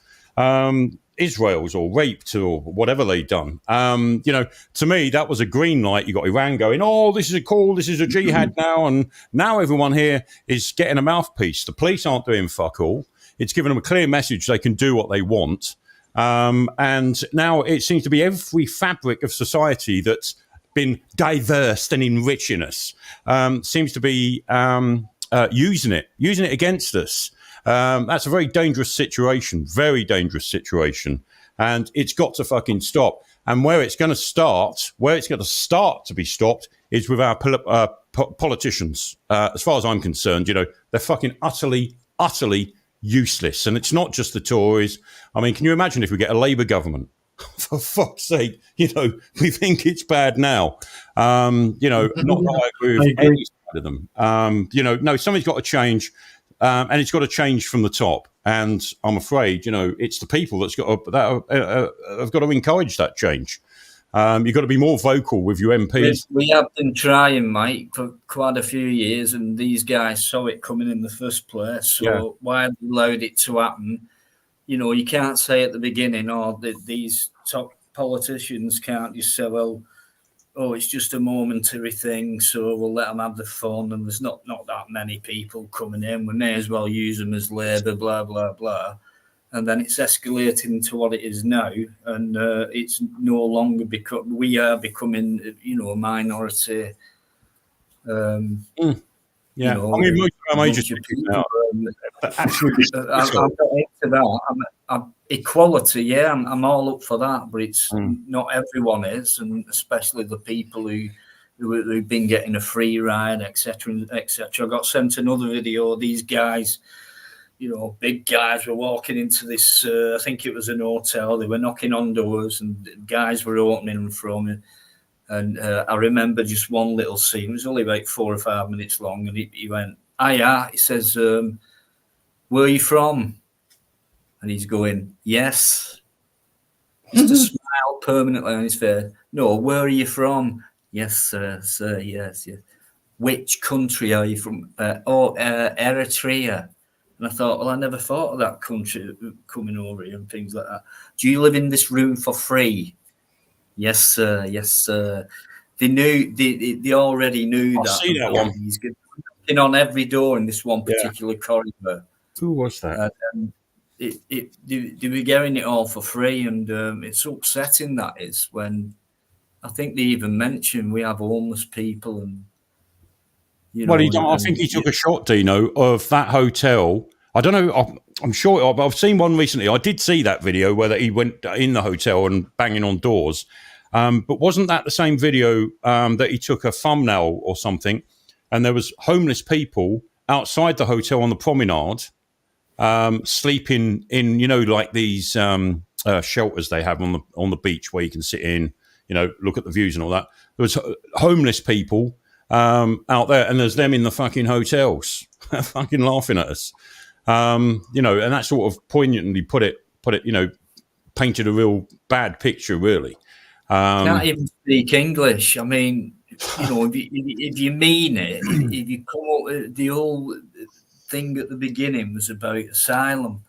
Israel's or raped or whatever they'd done. To me, that was a green light. You got Iran going, oh, this is a jihad now. And now everyone here is getting a mouthpiece. The police aren't doing fuck all. It's giving them a clear message they can do what they want. And now it seems to be every fabric of society that's been diverse and enriching us seems to be using it against us. That's a very dangerous situation, and it's got to fucking stop. And where it's going to start to be stopped is with our politicians. As far as I'm concerned, they're fucking utterly useless. And it's not just the Tories. I mean, can you imagine if we get a Labour government? For fuck's sake, we think it's bad now. Not that I agree with any side of them. No, something's got to change. And it's got to change from the top. And I'm afraid, it's the people that have got to encourage that change. You've got to be more vocal with your MPs. We have been trying, Mike, for quite a few years, and these guys saw it coming in the first place. So why have they allowed it to happen? You can't say at the beginning, these top politicians can't just say, well, oh, it's just a momentary thing, so we'll let them have the fun, and there's not that many people coming in. We may as well use them as labour, blah, blah, blah. And then it's escalating to what it is now, and it's no longer we are becoming, a minority. Yeah, I mean, most of our major people, absolutely. I'm not into that. Equality, yeah, I'm all up for that, but it's not everyone is, and especially the people who've been getting a free ride, etc., etc. I got sent another video. These guys, big guys were walking into this. I think it was an hotel. They were knocking on doors, and guys were opening from it. And I remember just one little scene. It was only about 4 or 5 minutes long, and he went, "Hiya." He says, "Where are you from?" And he's going, "Yes." Just a smile permanently on his face. "No, where are you from?" "Yes, sir, yes. "Which country are you from?" Eritrea." And I thought, well, I never thought of that country coming over here and things like that. "Do you live in this room for free?" "Yes, sir. Yes, sir." They knew. They already knew I that. see that one. He's knocking on every door in this one particular corridor. Who was that? They were getting it all for free, and it's upsetting that is when I think they even mentioned we have homeless people, and I think he took a shot, Dino, of that hotel. I don't know. I'm sure I've seen one recently. I did see that video where he went in the hotel and banging on doors. But wasn't that the same video that he took a thumbnail or something? And there was homeless people outside the hotel on the promenade, sleeping in, like these shelters they have on the beach where you can sit in, look at the views and all that. There was homeless people out there, and there's them in the fucking hotels, fucking laughing at us. And that sort of poignantly put it, painted a real bad picture, really. Can't even speak English. I mean, if you mean it, if you come up with the whole thing at the beginning was about asylum.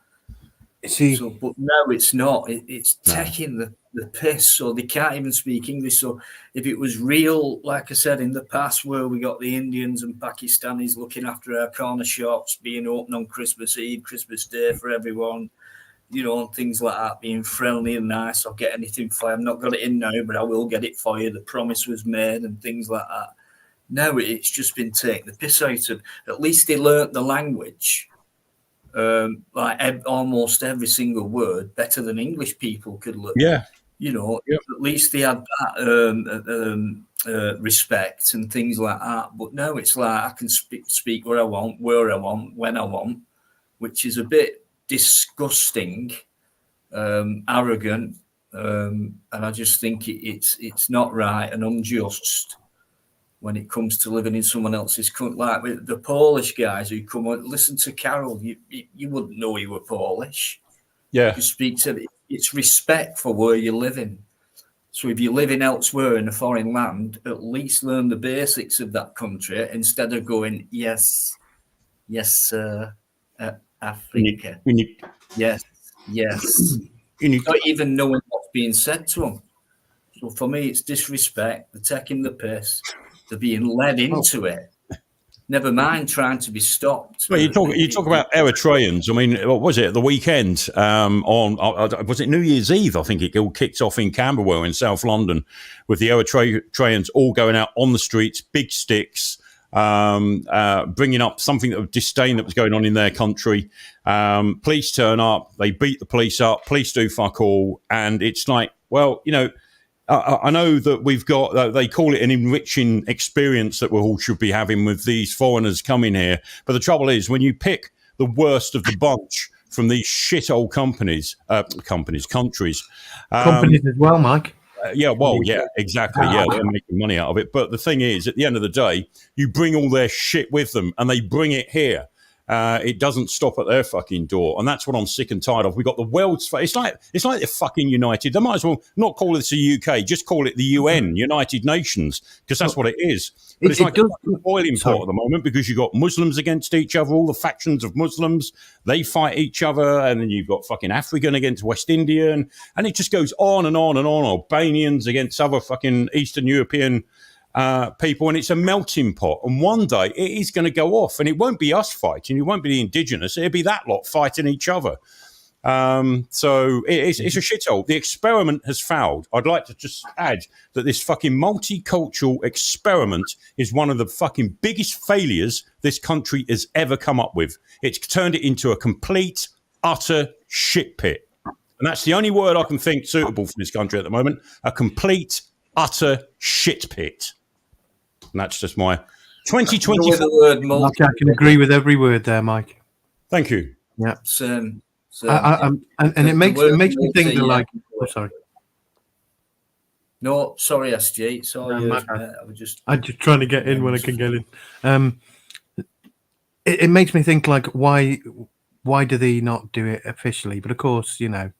But no, it's not. It's taking the piss. So they can't even speak English. So if it was real, like I said, in the past where we got the Indians and Pakistanis looking after our corner shops, being open on Christmas Eve, Christmas Day for everyone, things like that, being friendly and nice. I'll get anything for you. I've not got it in now, but I will get it for you. The promise was made and things like that. No, it's just been taken the piss out of. At least they learnt the language. Almost every single word better than English people could look. Yeah. At least they had that respect and things like that. But no, it's like I can speak where I want, when I want, which is a bit disgusting, arrogant, and I just think it's not right and unjust when it comes to living in someone else's country. Like with the Polish guys who come and listen to Carol, you wouldn't know you were Polish. Yeah. You speak to it's respect for where you're living. So if you're living elsewhere in a foreign land, at least learn the basics of that country instead of going, yes, sir, Africa. Yes. Not even knowing what's being said to them. So for me, it's disrespect. They're taking the piss. They're being led into it. Never mind trying to be stopped. Well, you talk about Eritreans. I mean, what was it? The weekend was it New Year's Eve? I think it all kicked off in Camberwell in South London with the Eritreans all going out on the streets, big sticks, bringing up something of disdain that was going on in their country. Police turn up, they beat the police up, police do fuck all, and it's like, well, I know that we've got, they call it an enriching experience that we all should be having with these foreigners coming here. But the trouble is, when you pick the worst of the bunch from these shit old countries. Companies as well, Mike. Yeah, exactly. Yeah, they're making money out of it. But the thing is, at the end of the day, you bring all their shit with them and they bring it here. It doesn't stop at their fucking door, and that's what I'm sick and tired of. We got the world's. It's like they're fucking united. They might as well not call this the UK, just call it the UN, United Nations, because that's what it is. But it's like a boiling pot at the moment because you've got Muslims against each other, all the factions of Muslims, they fight each other, and then you've got fucking African against West Indian, and it just goes on and on and on. Albanians against other fucking Eastern European people, and it's a melting pot. And one day it is going to go off, and it won't be us fighting, it won't be the indigenous, it'll be that lot fighting each other. So it's a shithole. The experiment has failed. I'd like to just add that this fucking multicultural experiment is one of the fucking biggest failures this country has ever come up with. It's turned it into a complete, utter shit pit. And that's the only word I can think suitable for this country at the moment. A complete, utter shit pit. And that's just my 2024. Mike, I can agree with every word there, Mike. Thank you. Yeah. And it makes me think that, like, oh, sorry. No, sorry, SG. It's all yours, mate. I'm just trying to get in when I can get in. It makes me think, like, why do they not do it officially? But of course, you know,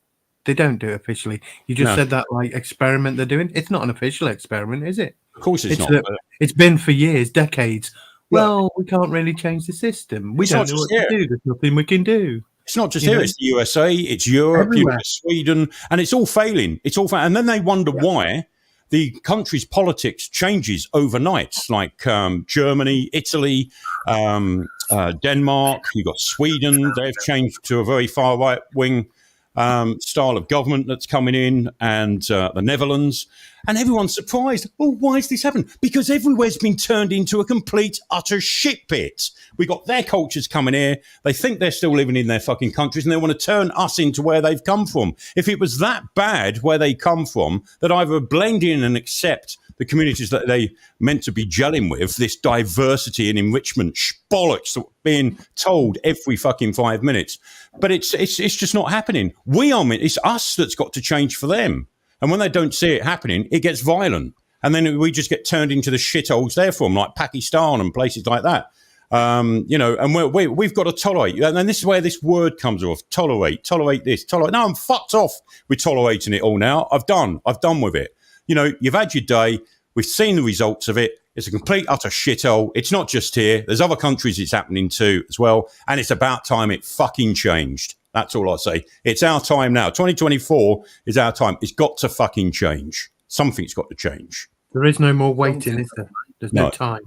they don't do it officially. You just said that, like, experiment they're doing. It's not an official experiment, is it? Of course it's not. It's been for years, decades. Well, we can't really change the system. We don't know what to do. There's nothing we can do. It's not just here. It's the USA. It's Europe. It's Sweden, and it's all failing. It's all failing. And then they wonder why the country's politics changes overnight, like Germany, Italy, Denmark. You've got Sweden. They've changed to a very far right wing style of government that's coming in, and the Netherlands. And everyone's surprised. Well, why is this happening? Because everywhere's been turned into a complete, utter shit pit. We got their cultures coming here. They think they're still living in their fucking countries, and they want to turn us into where they've come from. If it was that bad where they come from, that either blend in and accept the communities that they meant to be gelling with, this diversity and enrichment bollocks that being told every fucking 5 minutes. But it's just not happening. It's us that's got to change for them. And when they don't see it happening, it gets violent. And then we just get turned into the shitholes they're from, like Pakistan and places like that. You know, and we've got to tolerate. And this is where this word comes off. Tolerate this, tolerate. No, I'm fucked off with tolerating it all now. I've done with it. You know, you've had your day. We've seen the results of it. It's a complete, utter shithole. It's not just here. There's other countries it's happening to as well. And it's about time it fucking changed. That's all I say. It's our time now. 2024 is our time. It's got to fucking change. Something's got to change. There is no more waiting, is there? There's no time.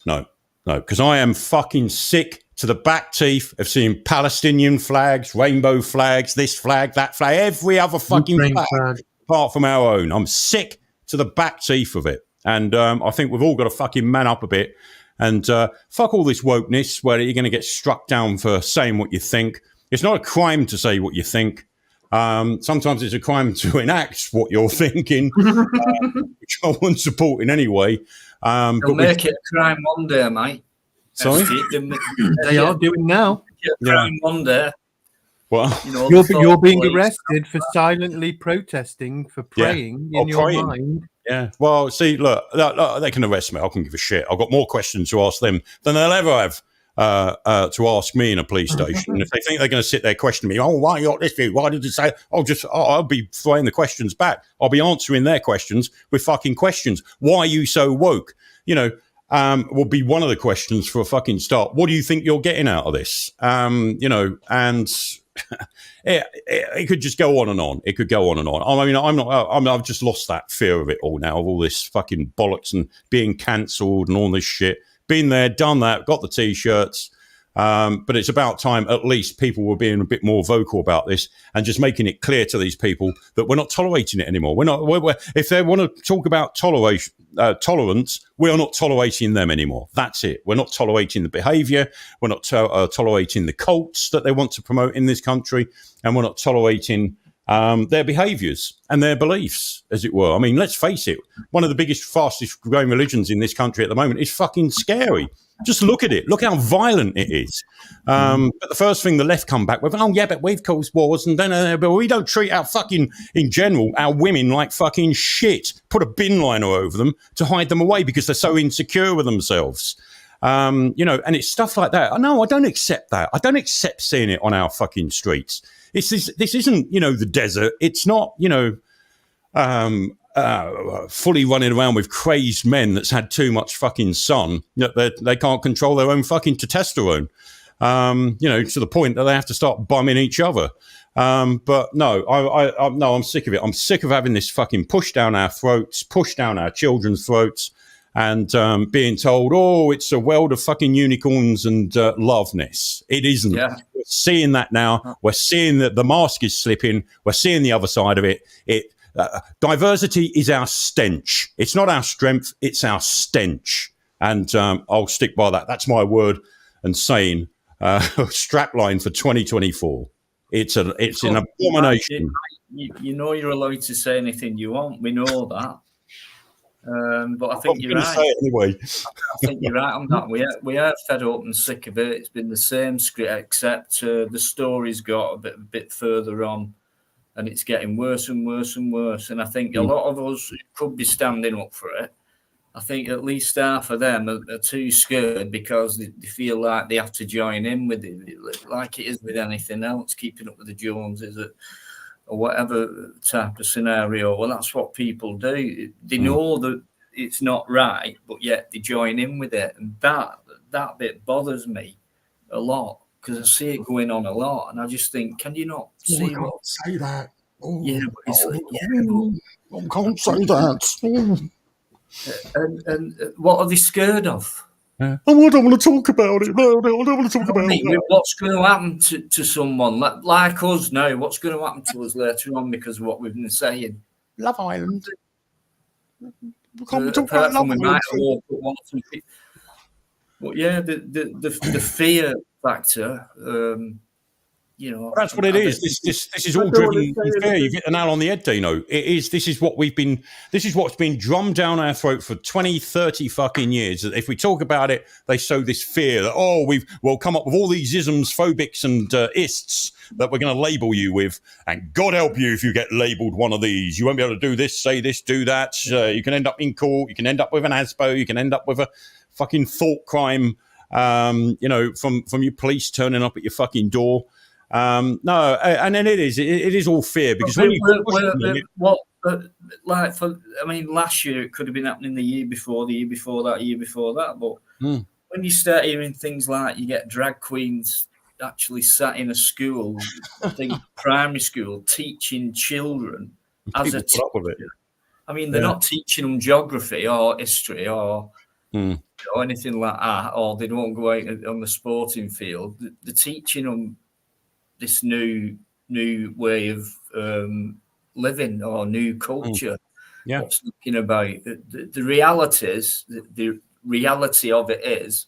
No, because I am fucking sick to the back teeth of seeing Palestinian flags, rainbow flags, this flag, that flag, every other fucking flag apart from our own. I'm sick to the back teeth of it. And I think we've all got to fucking man up a bit and fuck all this wokeness where you're going to get struck down for saying what you think. It's not a crime to say what you think. Sometimes it's a crime to enact what you're thinking, which I wouldn't support in any way. They'll make it a crime one day, mate. Sorry? They are doing now. Crime one day. Well, you know, you're being arrested for silently protesting, for praying in your mind. Yeah. Well, see, look, they can arrest me. I can give a shit. I've got more questions to ask them than they'll ever have to ask me in a police station. And if they think they're going to sit there questioning me, oh, why you got this view? Why did you say? I'll be throwing the questions back. I'll be answering their questions with fucking questions. Why are you so woke? You know, will be one of the questions for a fucking start. What do you think you're getting out of this? You know, and it could just go on and on. It could go on and on. I mean, I've just lost that fear of it all now, of all this fucking bollocks and being cancelled and all this shit. Been there, done that, got the T-shirts. But it's about time at least people were being a bit more vocal about this and just making it clear to these people that we're not tolerating it anymore. If they want to talk about tolerance, we are not tolerating them anymore. That's it. We're not tolerating the behaviour. We're not tolerating the cults that they want to promote in this country. And we're not tolerating their behaviours and their beliefs, as it were. I mean, let's face it. One of the biggest, fastest growing religions in this country at the moment is fucking scary. Just look at it. Look how violent it is. But the first thing the left come back with, oh, yeah, but we've caused wars. And then but we don't treat our fucking, in general, our women like fucking shit. Put a bin liner over them to hide them away because they're so insecure with themselves. You know, and it's stuff like that. No, I don't accept that. I don't accept seeing it on our fucking streets. This isn't, you know, the desert. It's not, you know, fully running around with crazed men that's had too much fucking sun, that they can't control their own fucking testosterone. You know, to the point that they have to start bumming each other. But no, I'm sick of it. I'm sick of having this fucking pushed down our throats, pushed down our children's throats, and being told, oh, it's a world of fucking unicorns and loveness. It isn't. Yeah. We're seeing that now. We're seeing that the mask is slipping. We're seeing the other side of it. Diversity is our stench. It's not our strength. It's our stench. And I'll stick by that. That's my word and saying. Strapline for 2024. It's an abomination. You know you're allowed to say anything you want. We know that. But I think you're right. Say it anyway. I think you're right on that. We are fed up and sick of it. It's been the same script, except the story's got a bit further on, and it's getting worse and worse and worse. And I think a lot of us could be standing up for it. I think at least half of them are too scared because they feel like they have to join in with it, like it is with anything else, keeping up with the Joneses or whatever type of scenario. Well, that's what people do. They know that it's not right, but yet they join in with it. And that bit bothers me a lot because I see it going on a lot. And I just think, can you not see what? Say that. Oh, yeah, but it's like, I can't say that. And what are they scared of? I don't want to talk about it. No, I don't want to talk about it. What's going to happen to someone like us now? What's going to happen to us later on because of what we've been saying? Love Island. We can't talk about Love Island. But yeah, the fear factor. You know, that's what it is. This is all driven in fear. You've hit the nail on the head, Dino. It is. This is what's been drummed down our throat for 20, 30 fucking years. That if we talk about it, they sow this fear that we'll come up with all these isms, phobics, and ists that we're going to label you with. And God help you if you get labelled one of these. You won't be able to do this, say this, do that. You can end up in court. You can end up with an ASBO. You can end up with a fucking thought crime. You know, from your police turning up at your fucking door. No, and then it is all fear because when you last year it could have been happening the year before that, but when you start hearing things like you get drag queens actually sat in a school, I think primary school, teaching children as a teacher. I mean, they're not teaching them geography or history or anything like that, or they don't go out on the sporting field. They're teaching them this new way of living or new culture. Yeah, what's looking about the realities. The reality of it is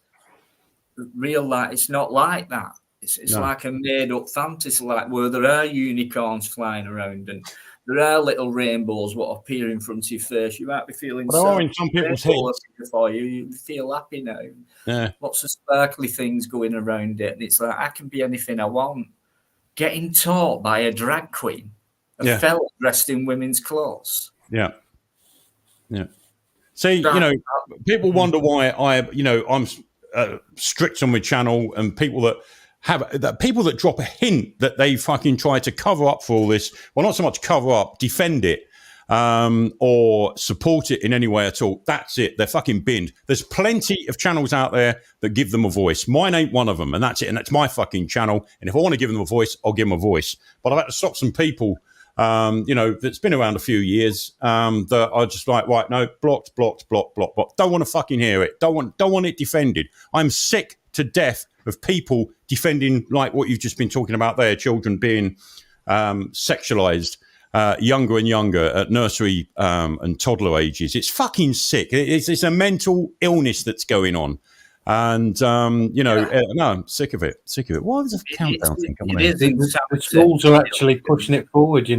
real life. It's not like that. It's like a made up fantasy, like where there are unicorns flying around and there are little rainbows what appear in front of your face. You might be feeling in some people's heads for you. You feel happy now. Yeah, lots of sparkly things going around it, and it's like I can be anything I want. Getting taught by a drag queen, a fella dressed in women's clothes. Yeah. See, you know, people wonder why I'm strict on my channel, and people that drop a hint that they fucking try to cover up for all this. Well, not so much cover up, defend it, or support it in any way at all. That's it. They're fucking binned. There's plenty of channels out there that give them a voice. Mine ain't one of them, and that's it. And that's my fucking channel. And if I want to give them a voice, I'll give them a voice. But I've had to stop some people, that's been around a few years, that are just like, right, no, blocked. Don't want to fucking hear it. Don't want it defended. I'm sick to death of people defending like what you've just been talking about there, children being sexualized. Younger and younger at nursery and toddler ages. It's fucking sick. It's a mental illness that's going on. And, no, I'm sick of it. Why was a countdown thing coming in? The schools are actually pushing it forward, for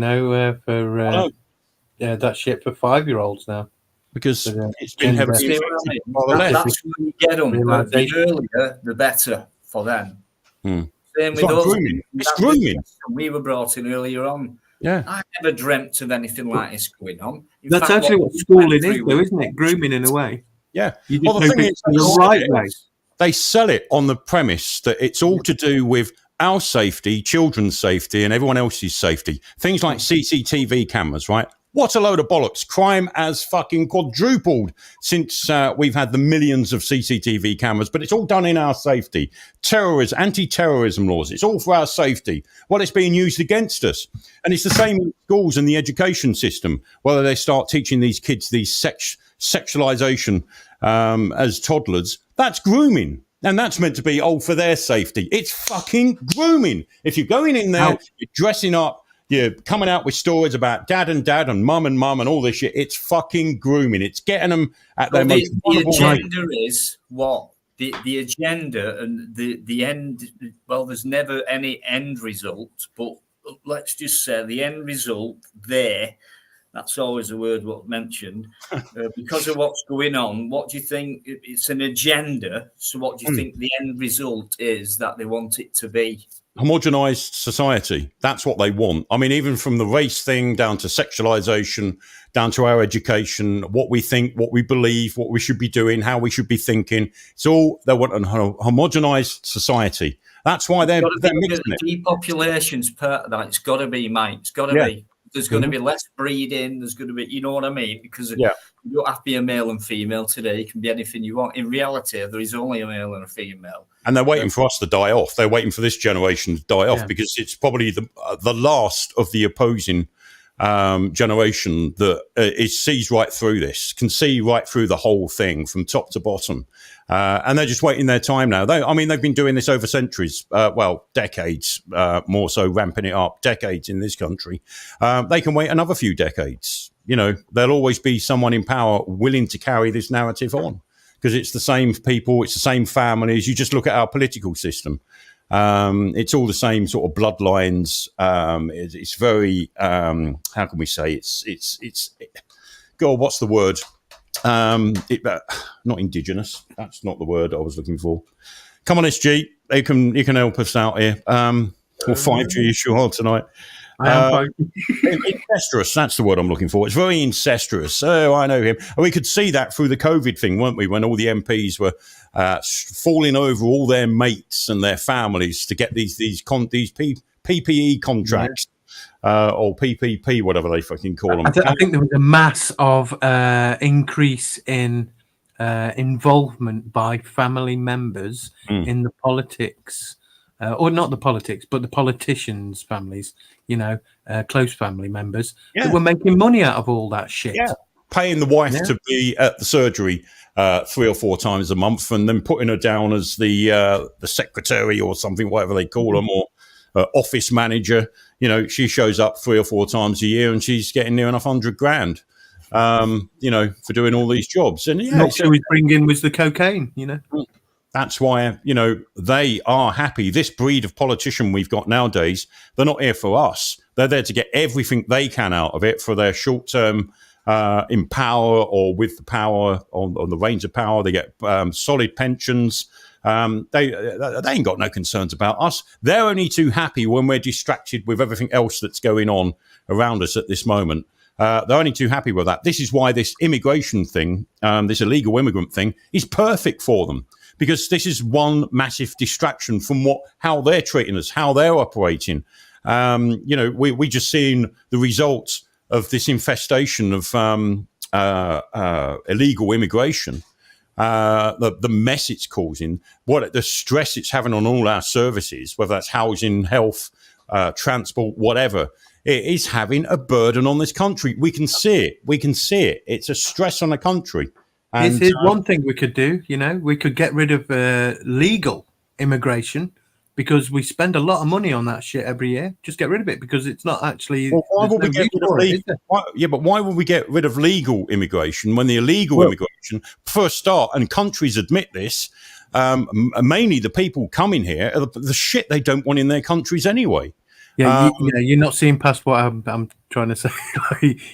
that shit for 5-year-olds now. Because it's been heavily that's when you get them. The earlier, the better for them. Same with us. Grooming. It's grooming. We were brought in earlier on. Yeah, I never dreamt of anything like this going on. That's actually what schooling is, though, isn't it? Grooming in a way. Yeah. You just hope it's the right way. they sell it on the premise that it's all to do with our safety, children's safety, and everyone else's safety. Things like CCTV cameras, right? What a load of bollocks. Crime has fucking quadrupled since we've had the millions of CCTV cameras, but it's all done in our safety. Terrorism, anti-terrorism laws, it's all for our safety. Well, it's being used against us. And it's the same in schools and the education system, whether they start teaching these kids these sexualization as toddlers. That's grooming. And that's meant to be, for their safety. It's fucking grooming. If you're going in there, you're dressing up, you're coming out with stories about dad and mum and all this shit. It's fucking grooming. It's getting them at their most vulnerable. The agenda is what? The agenda and the end. Well, there's never any end result, but let's just say the end result there. That's always a word what mentioned. Because of what's going on, what do you think? It's an agenda. So what do you think the end result is that they want it to be? Homogenized society. That's what they want. I mean, even from the race thing down to sexualization, down to our education, what we think, what we believe, what we should be doing, how we should be thinking. It's all, they want a homogenized society. That's why they're mixing it. Depopulation's part of that. It's got to be, mate. It's got to be. There's going to be less breeding. There's going to be, you know what I mean? Because you don't have to be a male and female today. It can be anything you want. In reality, there is only a male and a female. And they're waiting for us to die off. They're waiting for this generation to die off because it's probably the last of the opposing generation that sees right through this, can see right through the whole thing from top to bottom. And they're just waiting their time now. They've been doing this over centuries, decades, more so ramping it up, decades in this country. They can wait another few decades. You know, there'll always be someone in power willing to carry this narrative on because it's the same people, it's the same families. You just look at our political system. It's all the same sort of bloodlines. It's very, how can we say it's God, what's the word? Not indigenous. That's not the word I was looking for. Come on, SG. You can help us out here. Or 5G sure tonight. Incestuous. That's the word I'm looking for. It's very incestuous. Oh, I know him. And we could see that through the COVID thing, weren't we? When all the MPs were falling over all their mates and their families to get these PPE contracts. Or PPP, whatever they fucking call them. I think there was a mass of increase in involvement by family members in the politics, or not the politics, but the politicians' families, close family members that were making money out of all that shit. Yeah. Paying the wife to be at the surgery 3 or 4 times a month and then putting her down as the secretary or something, whatever they call them, or office manager. She shows up 3 or 4 times a year and she's getting near enough $100,000, for doing all these jobs. And what she was bringing was the cocaine, That's why, they are happy. This breed of politician we've got nowadays, they're not here for us. They're there to get everything they can out of it for their short-term in power or with the power on the reins of power. They get solid pensions. They ain't got no concerns about us. They're only too happy when we're distracted with everything else that's going on around us at this moment. They're only too happy with that. This is why this immigration thing, this illegal immigrant thing, is perfect for them, because this is one massive distraction from how they're treating us, how they're operating. We just seen the results of this infestation of illegal immigration. The mess it's causing, the stress it's having on all our services, whether that's housing, health, transport, whatever, it is having a burden on this country. We can see it. It's a stress on the country. And this is one thing we could do. We could get rid of legal immigration, because we spend a lot of money on that shit every year. Just get rid of it, because it's not actually. Well, why would we get rid of legal? But why would we get rid of legal immigration when the illegal immigration, for a start, and countries admit this, mainly the people coming here are the shit they don't want in their countries anyway. Yeah, you're not seeing past what I'm trying to say.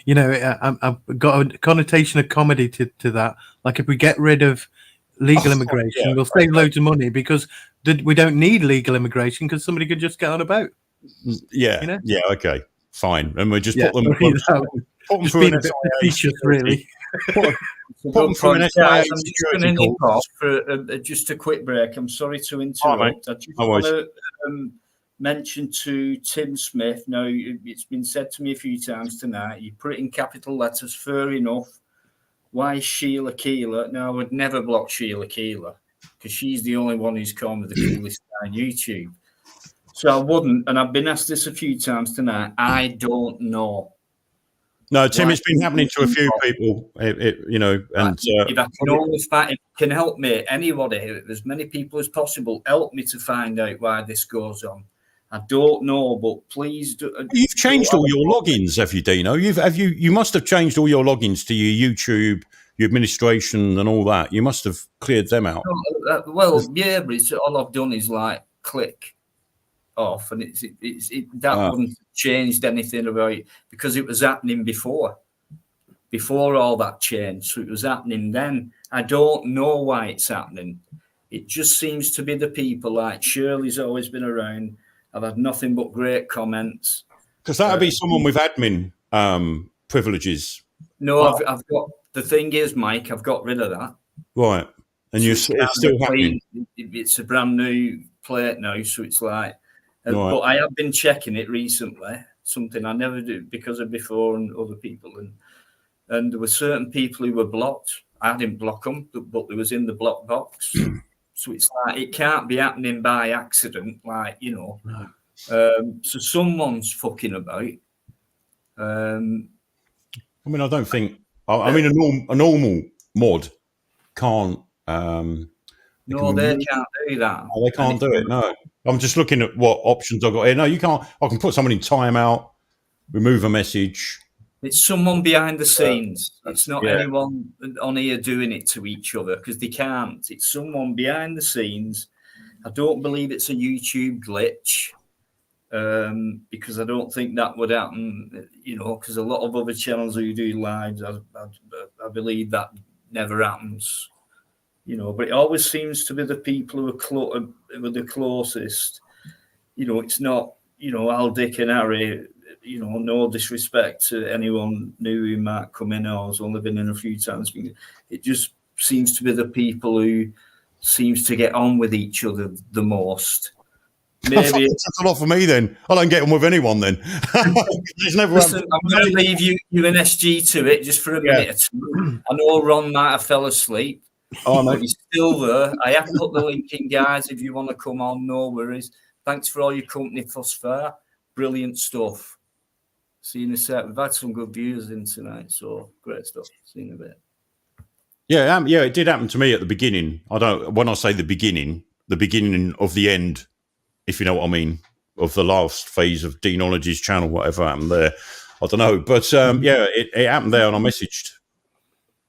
I've got a connotation of comedy to that. Like, if we get rid of legal immigration, we'll save loads of money, because we don't need legal immigration, because somebody could just get on a boat. Okay, fine. And we just put them through being a bit facetious, really. So Put them through an guys, SIA I'm just security going to nip course. off for just a quick break. I'm sorry to interrupt. I just No want worries. to mention to Tim Smith. Now, it's been said to me a few times tonight. You put it in capital letters. Fair enough. Why is Sheila Keeler? No, I would never block Sheila Keeler because she's the only one who's come with the coolest guy on YouTube. So I wouldn't. And I've been asked this a few times tonight. I don't know. No, Tim, it's been happening to a few people, you know, and if I can only find, if it can help me, anybody, as many people as possible, help me to find out why this goes on. I don't know, but please do. You've changed all your logins, have you, Dino? You must have changed all your logins to your YouTube, your administration, and all that. You must have cleared them out. Well, yeah, but it's, all I've done is like click off, and that wouldn't have changed anything about it because it was happening before all that changed. So it was happening then. I don't know why it's happening. It just seems to be the people like Shirley's always been around. I've had nothing but great comments. Because that would be someone with admin privileges. No, I've got, the thing is, Mike, I've got rid of that. Right. And it's still happening. It's a brand new plate now, so it's like, Right. But I have been checking it recently, something I never do because of before and other people. And there were certain people who were blocked. I didn't block them, but they was in the block box. So it's like, it can't be happening by accident, like, you know. No. So someone's fucking about. I mean, I don't think, I mean, a normal mod can't. No, they can't do that. No, they can't do it. No, I'm just looking at what options I've got here. No, you can't. I can put someone in timeout, remove a message. It's someone behind the scenes. It's not anyone on here doing it to each other because they can't. It's someone behind the scenes. I don't believe it's a YouTube glitch because I don't think that would happen, you know, because a lot of other channels who do lives, I believe that never happens. You know, but it always seems to be the people who are the closest. You know, it's not, you know, Al, Dick and Harry, you know, no disrespect to anyone new who might come in or has only been in a few times. It just seems to be the people who seems to get on with each other the most. Maybe it's a lot for me then. I don't get on with anyone then. Listen, I'm going to leave you an SG to it just for a minute or two. I know Ron might have fell asleep. Oh, no. But he's still there. I have put the link in, guys. If you want to come on, no worries. Thanks for all your company thus far. Brilliant stuff. See you in a sec. We've had some good viewers in tonight, so great stuff. See you in a bit. Yeah, it did happen to me at the beginning. When I say the beginning of the end, if you know what I mean, of the last phase of Deanology's channel, whatever happened there. I don't know. But it happened there, and I messaged.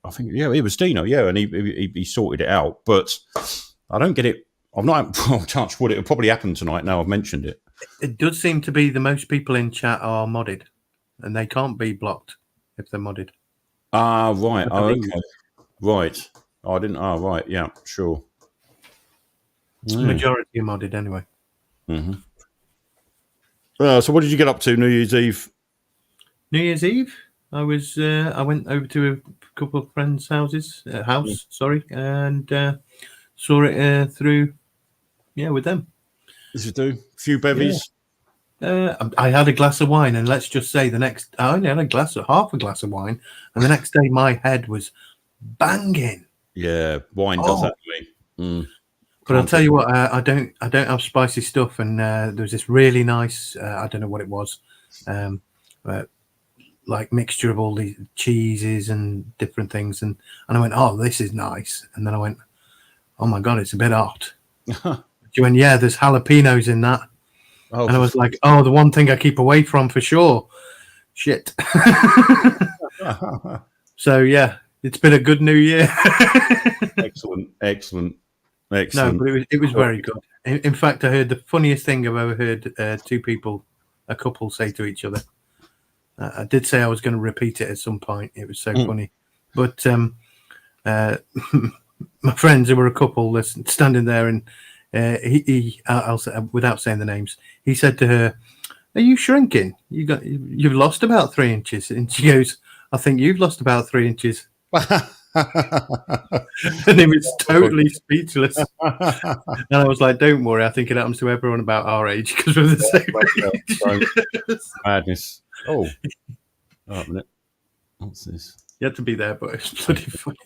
I think, it was Dino, and he sorted it out. But I don't get it. I've not touched wood. It'll probably happen tonight now I've mentioned it. It does seem to be the most people in chat are modded, and they can't be blocked if they're modded. Ah, right. Oh, okay. Right. Oh, I didn't. Oh, right. Yeah, sure. Majority are modded anyway. Mm-hmm. So what did you get up to New Year's Eve? New Year's Eve? I went over to a couple of friends' houses, and saw it through, with them. Did you do a few bevies? Yeah. I had a glass of wine, and let's just say I only had half a glass of wine, and the next day my head was banging. Yeah, wine does that to me. Mm. But I'll tell you what, I don't have spicy stuff, and there was this really nice, I don't know what it was, like mixture of all these cheeses and different things, and I went, oh, this is nice, and then I went, oh my god, it's a bit hot. She went, yeah, there's jalapenos in that, and I was like, oh, the one thing I keep away from for sure, shit. So yeah, it's been a good New Year. Excellent. No, but it was very good. In fact, I heard the funniest thing I've ever heard a couple say to each other. I did say I was going to repeat it at some point. It was so funny. But my friends, who were a couple, standing there, and I'll say, without saying the names, he said to her, "Are you shrinking? You've lost about 3 inches." And she goes, "I think you've lost about 3 inches." And he was totally speechless. And I was like, don't worry, I think it happens to everyone about our age because we're the same age. Madness. Oh, a minute. What's this? You had to be there, but it's bloody funny.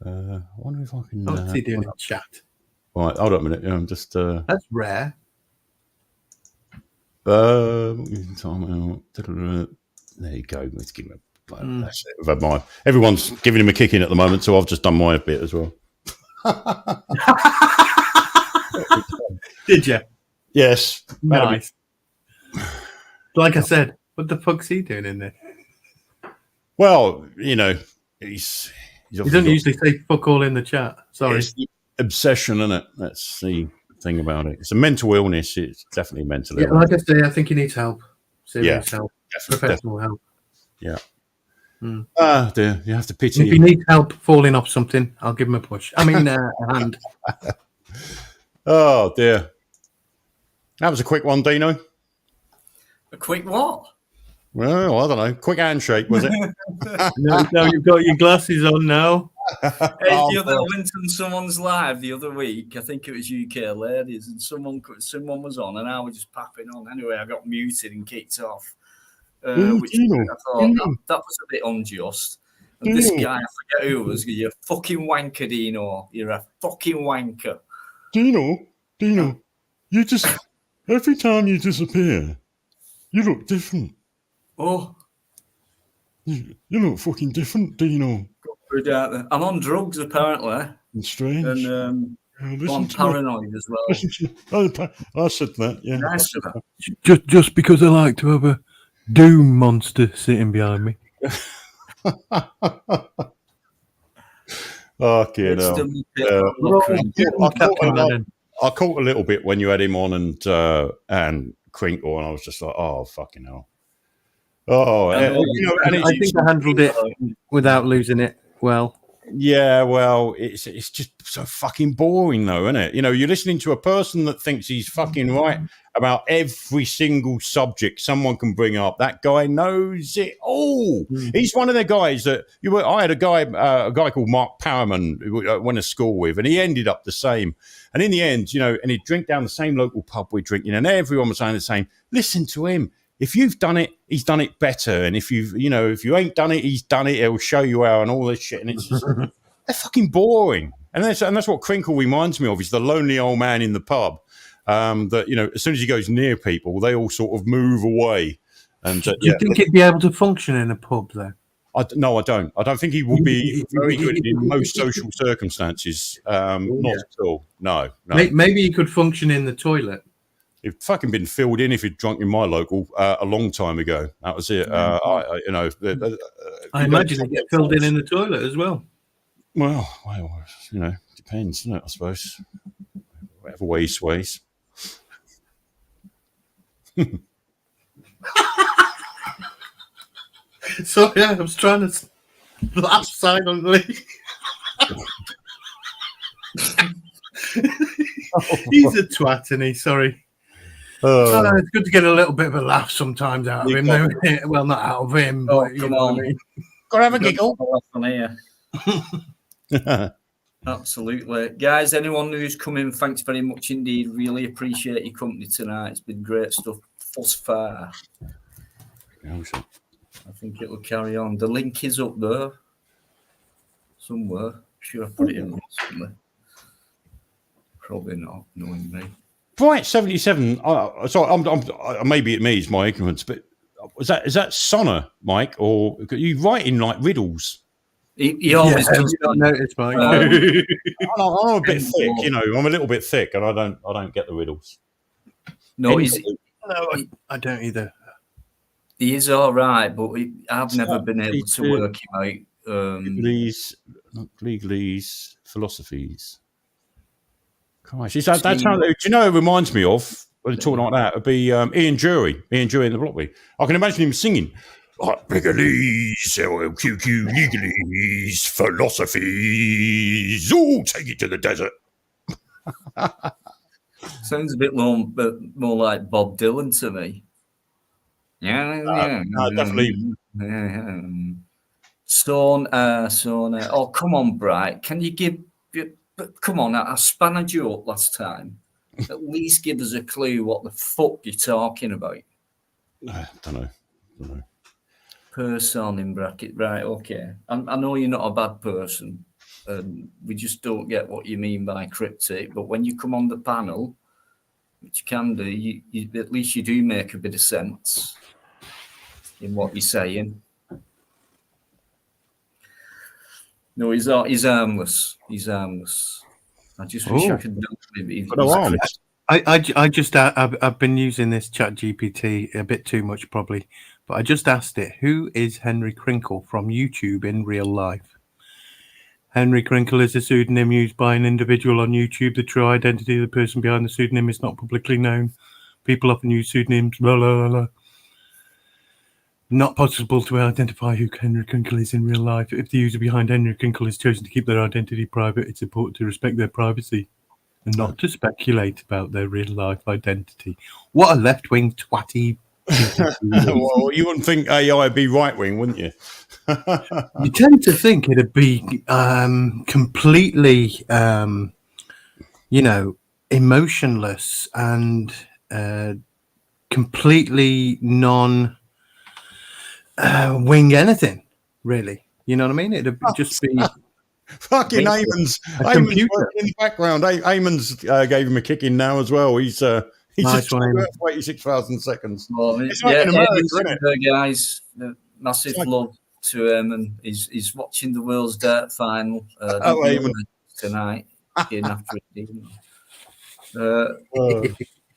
I wonder if I can. What's he doing in chat? Right, hold on a minute. I'm just. That's rare. There you go. Let's give him that's it. Everyone's giving him a kick in at the moment, so I've just done my bit as well. Did you? Yes. Nice. Like I said, what the fuck's he doing in there? Well, you know, he's He doesn't usually say fuck all in the chat. Sorry. It's the obsession, isn't it? That's the thing about it. It's a mental illness. It's definitely mental illness. Like I say, I think he needs help. Serious help. Professional help. Yeah. Ah, dear. You have to pity If he needs help falling off something, I'll give him a push. I mean, a hand. Oh, dear. That was a quick one, Dino. A quick what? Well, I don't know. Quick handshake, was it? No, you've got your glasses on now. Hey, I went on someone's live the other week. I think it was UK Ladies, and someone was on, and I was just popping on. Anyway, I got muted and kicked off, which I thought that was a bit unjust. And this guy, I forget who it was. You're a fucking wanker, Dino. You're a fucking wanker. Dino, you just every time you disappear, you look different. Oh, you look fucking different, Dino. I'm on drugs apparently. It's strange. And I'm paranoid as well. I said that. Yeah. Nice. Just because I like to have a doom monster sitting behind me. Okay, I caught a little bit when you had him on and Crinkle, and I was just like, oh fucking hell. Oh, I think I handled it without losing it well. Yeah, well, it's just so fucking boring, though, isn't it? You know, you're listening to a person that thinks he's fucking right about every single subject someone can bring up. That guy knows it all. He's one of the guys that I had a guy called Mark Powerman who I went to school with, and he ended up the same. And in the end, you know, and he'd drink down the same local pub we're drinking, and everyone was saying the same. Listen to him. If you've done it, he's done it better. And if you ain't done it, he's done it. He'll show you how and all this shit. And it's just, they're fucking boring. And that's what Crinkle reminds me of, is the lonely old man in the pub. That, you know, as soon as he goes near people, they all sort of move away. And do you think he'd be able to function in a pub, though? No, I don't. I don't think he will be very good in most social circumstances. Not at all. No. Maybe he could function in the toilet. It'd fucking been filled in if he'd drunk in my local a long time ago. That was it. I imagine it get filled in the toilet as well. Well, you know, depends, doesn't it? I suppose. Whatever way he sways. Sorry, I was trying to laugh silently. He's a twat, isn't he? Sorry. It's good to get a little bit of a laugh sometimes out of him. Well, not out of him, but you know what I mean. Gotta have a giggle. Absolutely. Guys, anyone who's come in, thanks very much indeed. Really appreciate your company tonight. It's been great stuff thus far. I think it will carry on. The link is up there somewhere. Sure, I put it in recently. Probably not, knowing me. Bright 77. Sorry, maybe it means my ignorance, but is that Sonna, Mike, or are you writing like riddles? He always does. You don't notice, Mike. I'm a bit thick, you know. I'm a little bit thick, and I don't get the riddles. No, I don't either. He is all right, but I've never been able to work him out. Legalese, philosophies. Christ, that's how. Do you know? It reminds me of when talking like that. It'd be Ian Jury in the Blockby. I can imagine him singing like legalese, LQQ, legalese, philosophies. Oh, take it to the desert. Sounds a bit more like Bob Dylan to me. Yeah, definitely. Sauna. Oh, come on, Bright. Can you give? But come on, I spanned you up last time. At least give us a clue what the fuck you're talking about. I don't know. Person in bracket, right? Okay. I know you're not a bad person, and we just don't get what you mean by cryptic. But when you come on the panel, which you can do, you at least you do make a bit of sense in what you're saying. No, he's harmless. He's harmless. I just wish I could know him. I've been using this Chat GPT a bit too much probably, but I just asked it, who is Henry Crinkle from YouTube in real life? Henry Crinkle is a pseudonym used by an individual on YouTube. The true identity of the person behind the pseudonym is not publicly known. People often use pseudonyms, blah, blah, blah. Not possible to identify who Henry Crinkle is in real life. If the user behind Henry Crinkle has chosen to keep their identity private, it's important to respect their privacy and not to speculate about their real life identity. What a left-wing twatty. Well, you wouldn't think AI would be right-wing, wouldn't you? You tend to think it'd be completely, emotionless and completely non-wing anything, really. You know what I mean? It'd just be... Fucking Eamon's working in the background. Eamon's gave him a kick in now as well. He's nice just 86,000 seconds. Well, it's like in America, isn't it? Guys, massive love to him, and he's watching the World's Dirt final tonight. After it,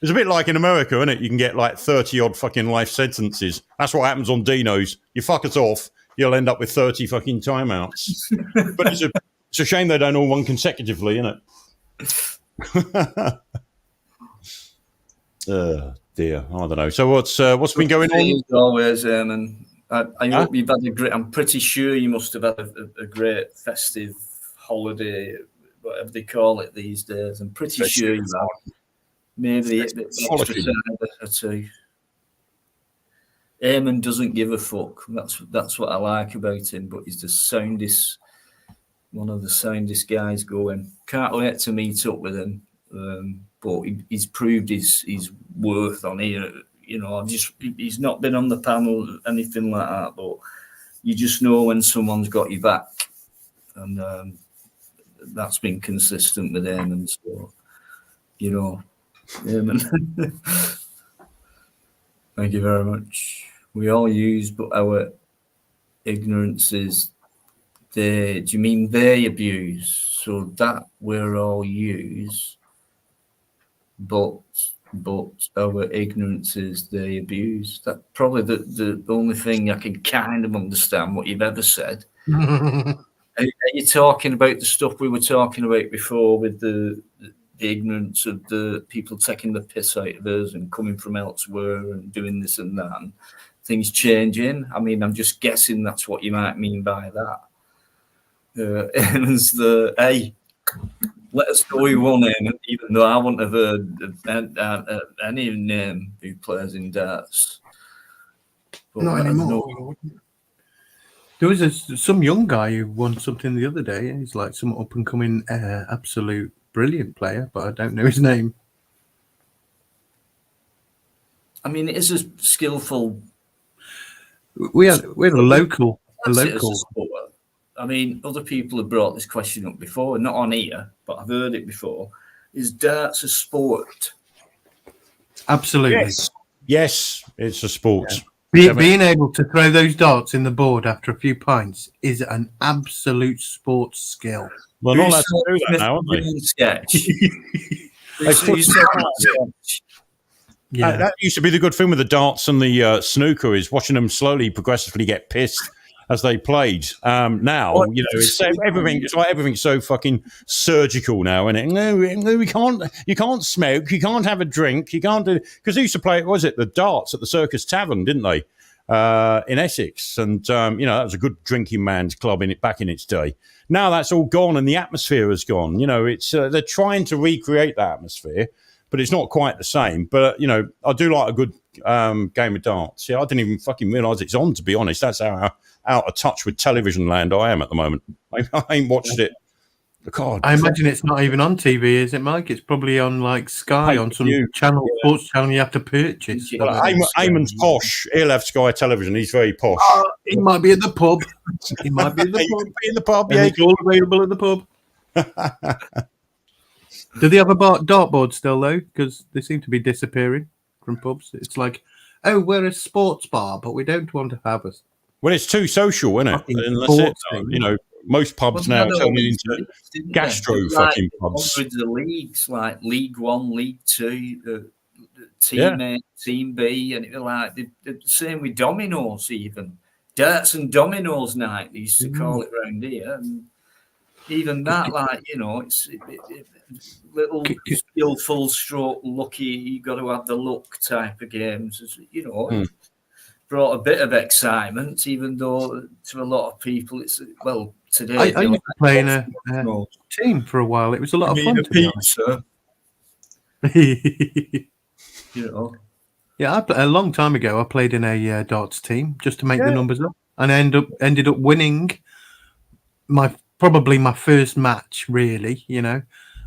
it's a bit like in America, isn't it? You can get like 30-odd fucking life sentences. That's what happens on Dino's. You fuck us off, you'll end up with 30 fucking timeouts. But it's a shame they don't all run consecutively, isn't it? Dear, I don't know. So what's been going on? Always, and I hope you've had a great. I'm pretty sure you must have had a great festive holiday, whatever they call it these days. I'm pretty sure you have. Maybe extra side or two. Eamon doesn't give a fuck. That's what I like about him. But he's the soundest, one of the soundest guys going. Can't wait to meet up with him. But he's proved his worth on here. You know, he's not been on the panel, anything like that. But you just know when someone's got your back, and that's been consistent with him. And so, you know, thank you very much. We all use, but our ignorance is they. Do you mean they abuse? So that we're all use, but our ignorance is they abuse. That's probably the only thing I can kind of understand what you've ever said. Are you talking about the stuff we were talking about before with the ignorance of the people taking the piss out of us and coming from elsewhere and doing this and that and things changing? I mean, I'm just guessing that's what you might mean by that. And it's hey, let us know who won him, even though I wouldn't have heard any name who plays in darts. But not anymore. There was some young guy who won something the other day. He's like some up and coming, absolute brilliant player, but I don't know his name. I mean, it is a skillful. We had a local. I mean, other people have brought this question up before, not on here, but I've heard it before. Is darts a sport? Absolutely. Yes, it's a sport. Yeah. Being able to throw those darts in the board after a few pints is an absolute sports skill. Well, not allowed to do that now, aren't they? Sketch. Yeah. That used to be the good thing with the darts and the snooker, is watching them slowly, progressively get pissed as they played. Now, you know, it's everything. It's like everything's so fucking surgical now, isn't it? No, we can't. You can't smoke. You can't have a drink. You can't do, because they used to play. Was it the darts at the Circus Tavern? Didn't they? In Essex, and you know, that was a good drinking man's club back in its day. Now that's all gone, and the atmosphere has gone. You know, it's they're trying to recreate that atmosphere, but it's not quite the same. But you know, I do like a good game of darts. Yeah, I didn't even fucking realise it's on, to be honest. That's how out of touch with television land I am at the moment. I ain't watched it. God, I imagine it's not even on TV, is it, Mike? It's probably on like Sky, on some channel, sports channel you have to purchase. Well, Eamon's posh. He'll have Sky Television. He's very posh. He might be at the pub. He might be at the pub. Be in the pub, And it's all available at the pub. Do they have a dartboard still, though? Because they seem to be disappearing from pubs. It's like, oh, we're a sports bar, but we don't want to have us. Well, it's too social, isn't it? Unless it, most pubs now turn into gastro fucking pubs. Hundreds of leagues, like League One, League Two, Team A, Team B, and it was like the same with dominoes, even darts and dominoes night. They used to call it round here, and even that, like it's little skillful stroke lucky. You got to have the luck type of games, brought a bit of excitement, even though to a lot of people it's today. I used to play in a team for a while. It was a lot of fun. Yeah, a long time ago, I played in a darts team just to make the numbers up, and I ended up winning probably my first match, really.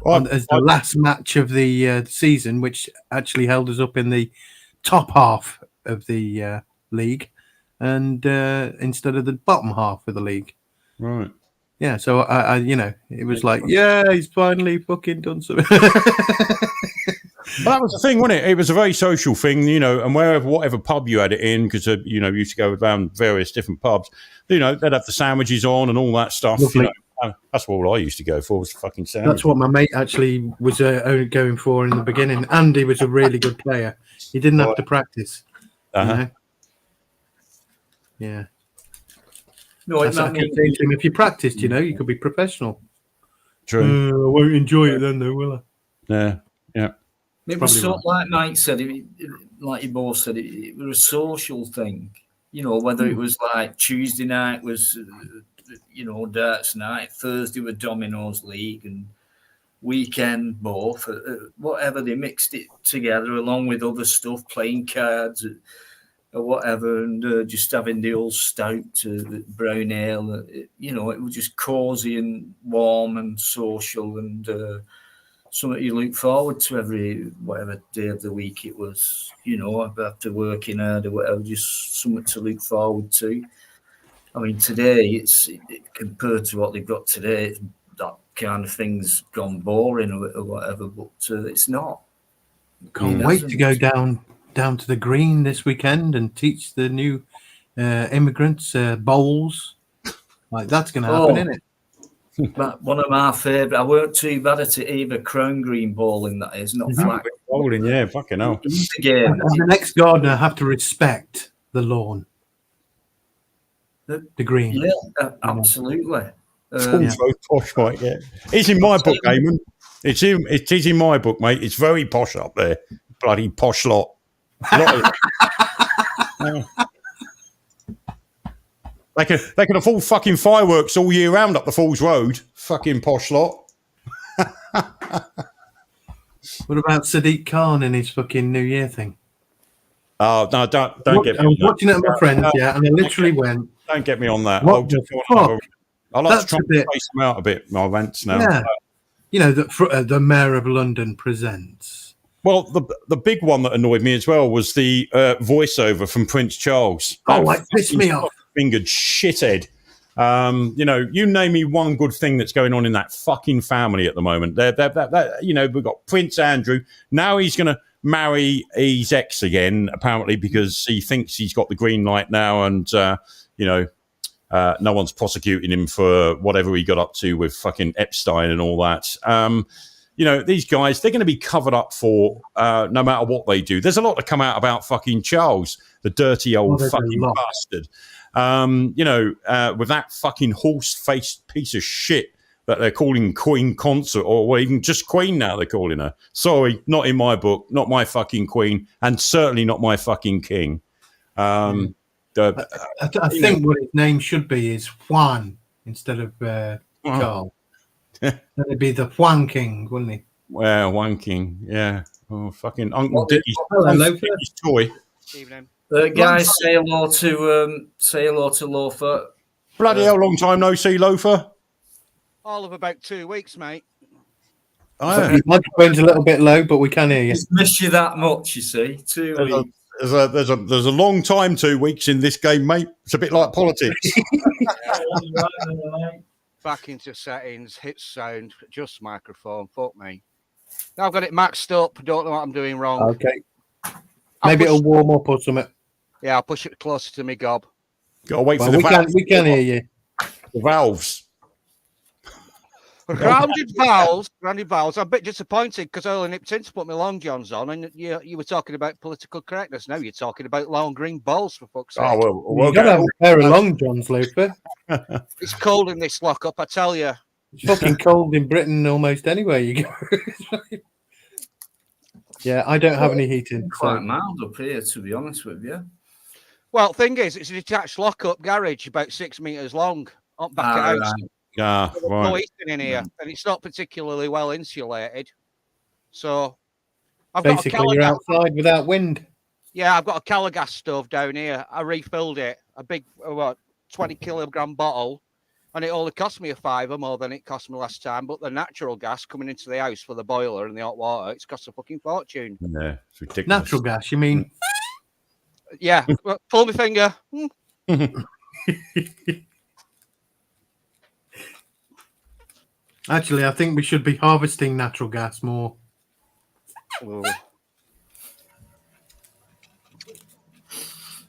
As the last match of the season, which actually held us up in the top half of the league, and instead of the bottom half of the league. Right. Yeah, so I it was like, he's finally fucking done something. Well, that was the thing, wasn't it? It was a very social thing, and whatever pub you had it in, because you used to go around various different pubs. They'd have the sandwiches on and all that stuff. That's what all I used to go for, was fucking sandwiches. That's what my mate actually was only going for in the beginning. Andy was a really good player. He didn't have to practice. Yeah. No, I kept saying to him, if you practiced, you could be professional. True. I won't enjoy it then, though, will I? Yeah. It was sort of like Mike said, like you both said, it was a social thing. Whether it was like Tuesday night was, darts night, Thursday was dominoes league, and weekend both, whatever, they mixed it together along with other stuff, playing cards or whatever, and just having the old stout, brown ale. It was just cosy and warm and social, and something you look forward to every whatever day of the week it was. After working hard or whatever, just something to look forward to. I mean, today it's compared to what they've got today, that kind of thing's gone boring or whatever, but it's not. Can't wait to go down to the green this weekend and teach the new immigrants bowls. Like, that's going to happen, isn't it? But one of my favourite. I weren't too bad at it either. Crown green bowling, that is, not flag bowling. Yeah, fucking hell. Again, the next gardener have to respect the lawn, the green. Yeah, absolutely. It's very posh, mate. Yeah, it's in my book, Eamon. It is in my book, mate. It's very posh up there. Bloody posh lot. They can afford fucking fireworks all year round up the Falls Road. Fucking posh lot. What about Sadiq Khan and his fucking New Year thing? Oh no! Don't get me. I was watching it with my friends, and I literally went. Don't get me on that. What the fuck? I like to try and space them out a bit. My rants now. Yeah, the Mayor of London presents. Well, the big one that annoyed me as well was the voiceover from Prince Charles. That pissed me off. Fingered shithead. You name me one good thing that's going on in that fucking family at the moment. We've got Prince Andrew. Now he's going to marry his ex again, apparently, because he thinks he's got the green light now, and no one's prosecuting him for whatever he got up to with fucking Epstein and all that. These guys, they're going to be covered up for no matter what they do. There's a lot to come out about fucking Charles, the dirty old fucking bastard. With that fucking horse-faced piece of shit that they're calling Queen Consort, or even just Queen now they're calling her. Sorry, not in my book, not my fucking Queen, and certainly not my fucking King. I think what his name should be is Juan instead of Charles. That'd be the Juan King, wouldn't he? Well, Juan King, yeah. Oh, fucking Uncle Dicky's toy. Evening. Guys, say hello to Loafer. Bloody hell, long time no see, Loafer. All of about 2 weeks, mate. Oh, yeah. Your microphone's a little bit low, but we can hear you. Just miss you that much, you see. 2 weeks. There's a long time, 2 weeks in this game, mate. It's a bit like politics. Back into settings, hit sound, adjust microphone. Fuck me. Now I've got it maxed up. Don't know what I'm doing wrong. Okay. Maybe it'll warm up or something. Yeah, I'll push it closer to me gob. Got to wait Well, for we can hear you. the valves. Rounded vowels. I'm a bit disappointed because I only nipped in to put my long johns on, and you were talking about political correctness. Now you're talking about long green balls, for fuck's sake. Oh, well, You gotta have a pair of long johns, Luther. It's cold in this lockup, I tell you. It's fucking cold in Britain almost anywhere you go. Yeah, I don't have any heating. Quite mild up here, to be honest with you. Well, thing is, it's a detached lockup garage, about 6 meters long, up back at house. Ah, No right. heating in here, and it's not particularly well insulated. So, I've Basically, got a you're outside without wind. Yeah, I've got a Calagas stove down here. I refilled it, a big 20-kilogram bottle, and it only cost me a £5 more than it cost me last time. But the natural gas coming into the house for the boiler and the hot water, it's cost a fucking fortune. Yeah, it's ridiculous. Natural gas, you mean? Yeah, pull my finger. Actually, I think we should be harvesting natural gas more.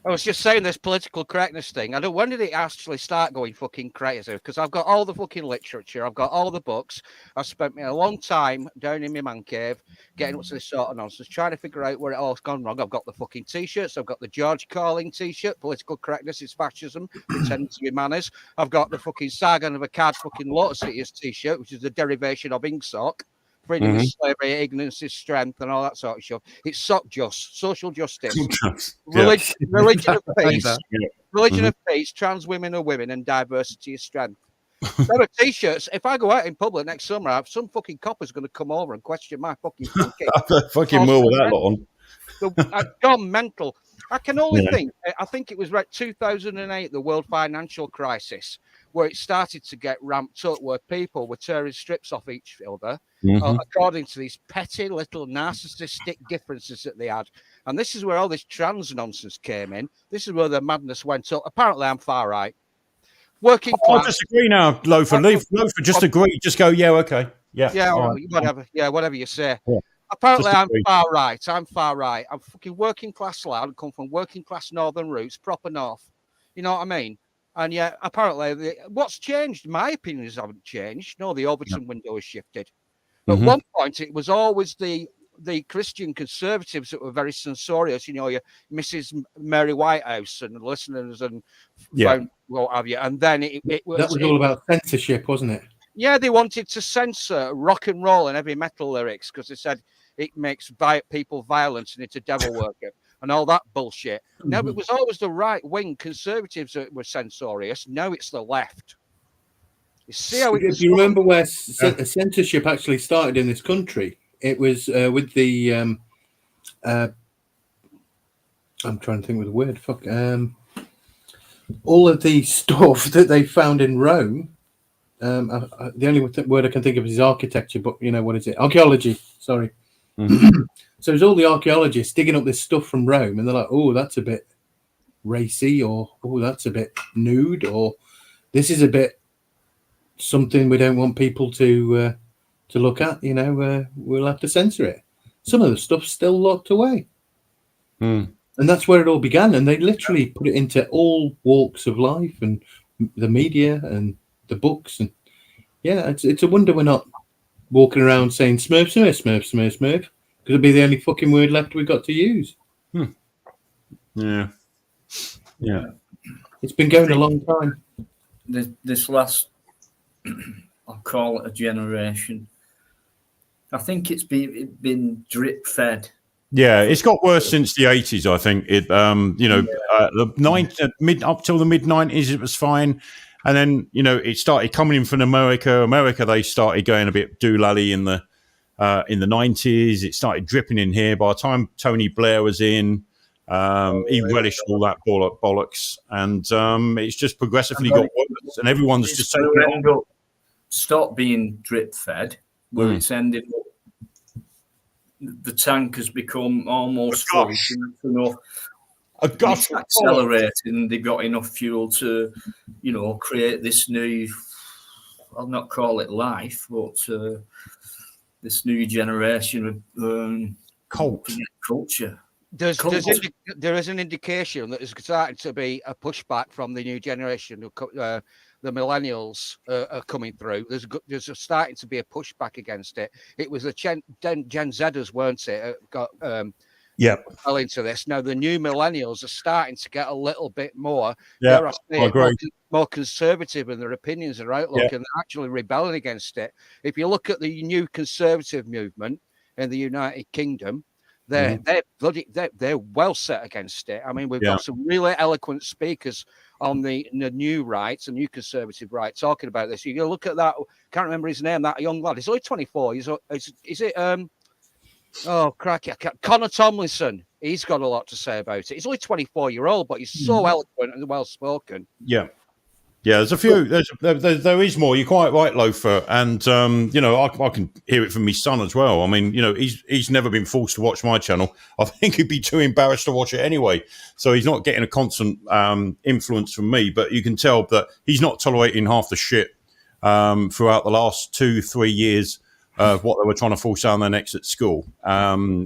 I was just saying this political correctness thing. I don't. When did it actually start going fucking crazy? Because I've got all the fucking literature. I've got all the books. I've spent a long time down in my man cave getting up to this sort of nonsense, trying to figure out where it all's gone wrong. I've got the fucking t-shirts. I've got the George Carlin t-shirt. Political correctness is fascism. Pretending to be manners. I've got the fucking Sargon of Akkad fucking Lotus Eaters t-shirt, which is the derivation of Ingsoc. Freedom is slavery, ignorance is strength, and all that sort of stuff. It's social justice, religion of peace, religion of peace, trans women are women, and diversity is strength. There are t-shirts. If I go out in public next summer, some fucking copper's going to come over and question my fucking thinking. Fucking will with that lot on. I've gone mental. I can only think. I think it was right 2008, the world financial crisis, where it started to get ramped up, where people were tearing strips off each other, according to these petty little narcissistic differences that they had. And this is where all this trans nonsense came in. This is where the madness went up. Apparently, I'm far right. Working class. I disagree now, Loafer. Loafer, just agree. Just go, yeah, okay. Yeah. Whatever. Yeah, whatever you say. Yeah. Apparently, I'm far right. I'm fucking working class lad. I come from working class northern roots, proper north. You know what I mean? And yet, apparently, what's changed? My opinions haven't changed. No, the Overton window has shifted. At one point, it was always the Christian conservatives that were very censorious. You know, your Mrs. Mary Whitehouse and listeners and what have you. And then it was all about censorship, wasn't it? Yeah, they wanted to censor rock and roll and heavy metal lyrics because they said it makes people violent and it's a devil worker and all that bullshit. No, it was always the right-wing conservatives that were censorious. Now it's the left. You see how Do you remember where censorship actually started in this country? It was with the I'm trying to think of the word. All of the stuff that they found in Rome. The only word I can think of is architecture, but you know what is it? Archaeology. Sorry. So there's all the archaeologists digging up this stuff from Rome, and they're like, "Oh, that's a bit racy," or "Oh, that's a bit nude," or "This is a bit something we don't want people to look at." You know, we'll have to censor it. Some of the stuff's still locked away, and that's where it all began. And they literally put it into all walks of life and the media and the books. And yeah, it's a wonder we're not walking around saying Smurf, Smurf, Smurf, Smurf, Smurf, because it'll be the only fucking word left we've got to use. Yeah. It's been going a long time. This last, I'll call it a generation, I think it's been drip fed. Yeah, it's got worse since the 80s, I think. It, up till the mid-90s, it was fine. And then, it started coming in from America. They started going a bit doolally in the 90s. It started dripping in here. By the time Tony Blair was in, He relished all that bollocks, and it's just progressively got worse, and everyone's It's just going taking to it end on. up stop being drip fed, where it's ended up. The tank has become almost full. Enough. It's accelerating. They've got enough fuel to, create this new. I'll not call it life, but this new generation of culture. There is an indication that there's starting to be a pushback from the new generation. The millennials are coming through. There's starting to be a pushback against it. It was the Gen Zers, weren't it? Got fell into this. Now the new millennials are starting to get a little bit more. Yeah, I agree. More conservative in their opinions and outlook, and they're actually rebelling against it. If you look at the new conservative movement in the United Kingdom, they're well set against it. I mean, we've got some really eloquent speakers on the new right, the new conservative right, talking about this. You look at that. Can't remember his name. That young lad. He's only 24. Is it? Oh, cracky. Connor Tomlinson. He's got a lot to say about it. He's only 24-year-old, but he's so eloquent and well spoken. Yeah. Yeah, there's a few. There is more. You're quite right, Loafer, and I can hear it from my son as well. I mean, he's never been forced to watch my channel. I think he'd be too embarrassed to watch it anyway. So he's not getting a constant influence from me. But you can tell that he's not tolerating half the shit throughout the last 2-3 years of what they were trying to force down their necks at school.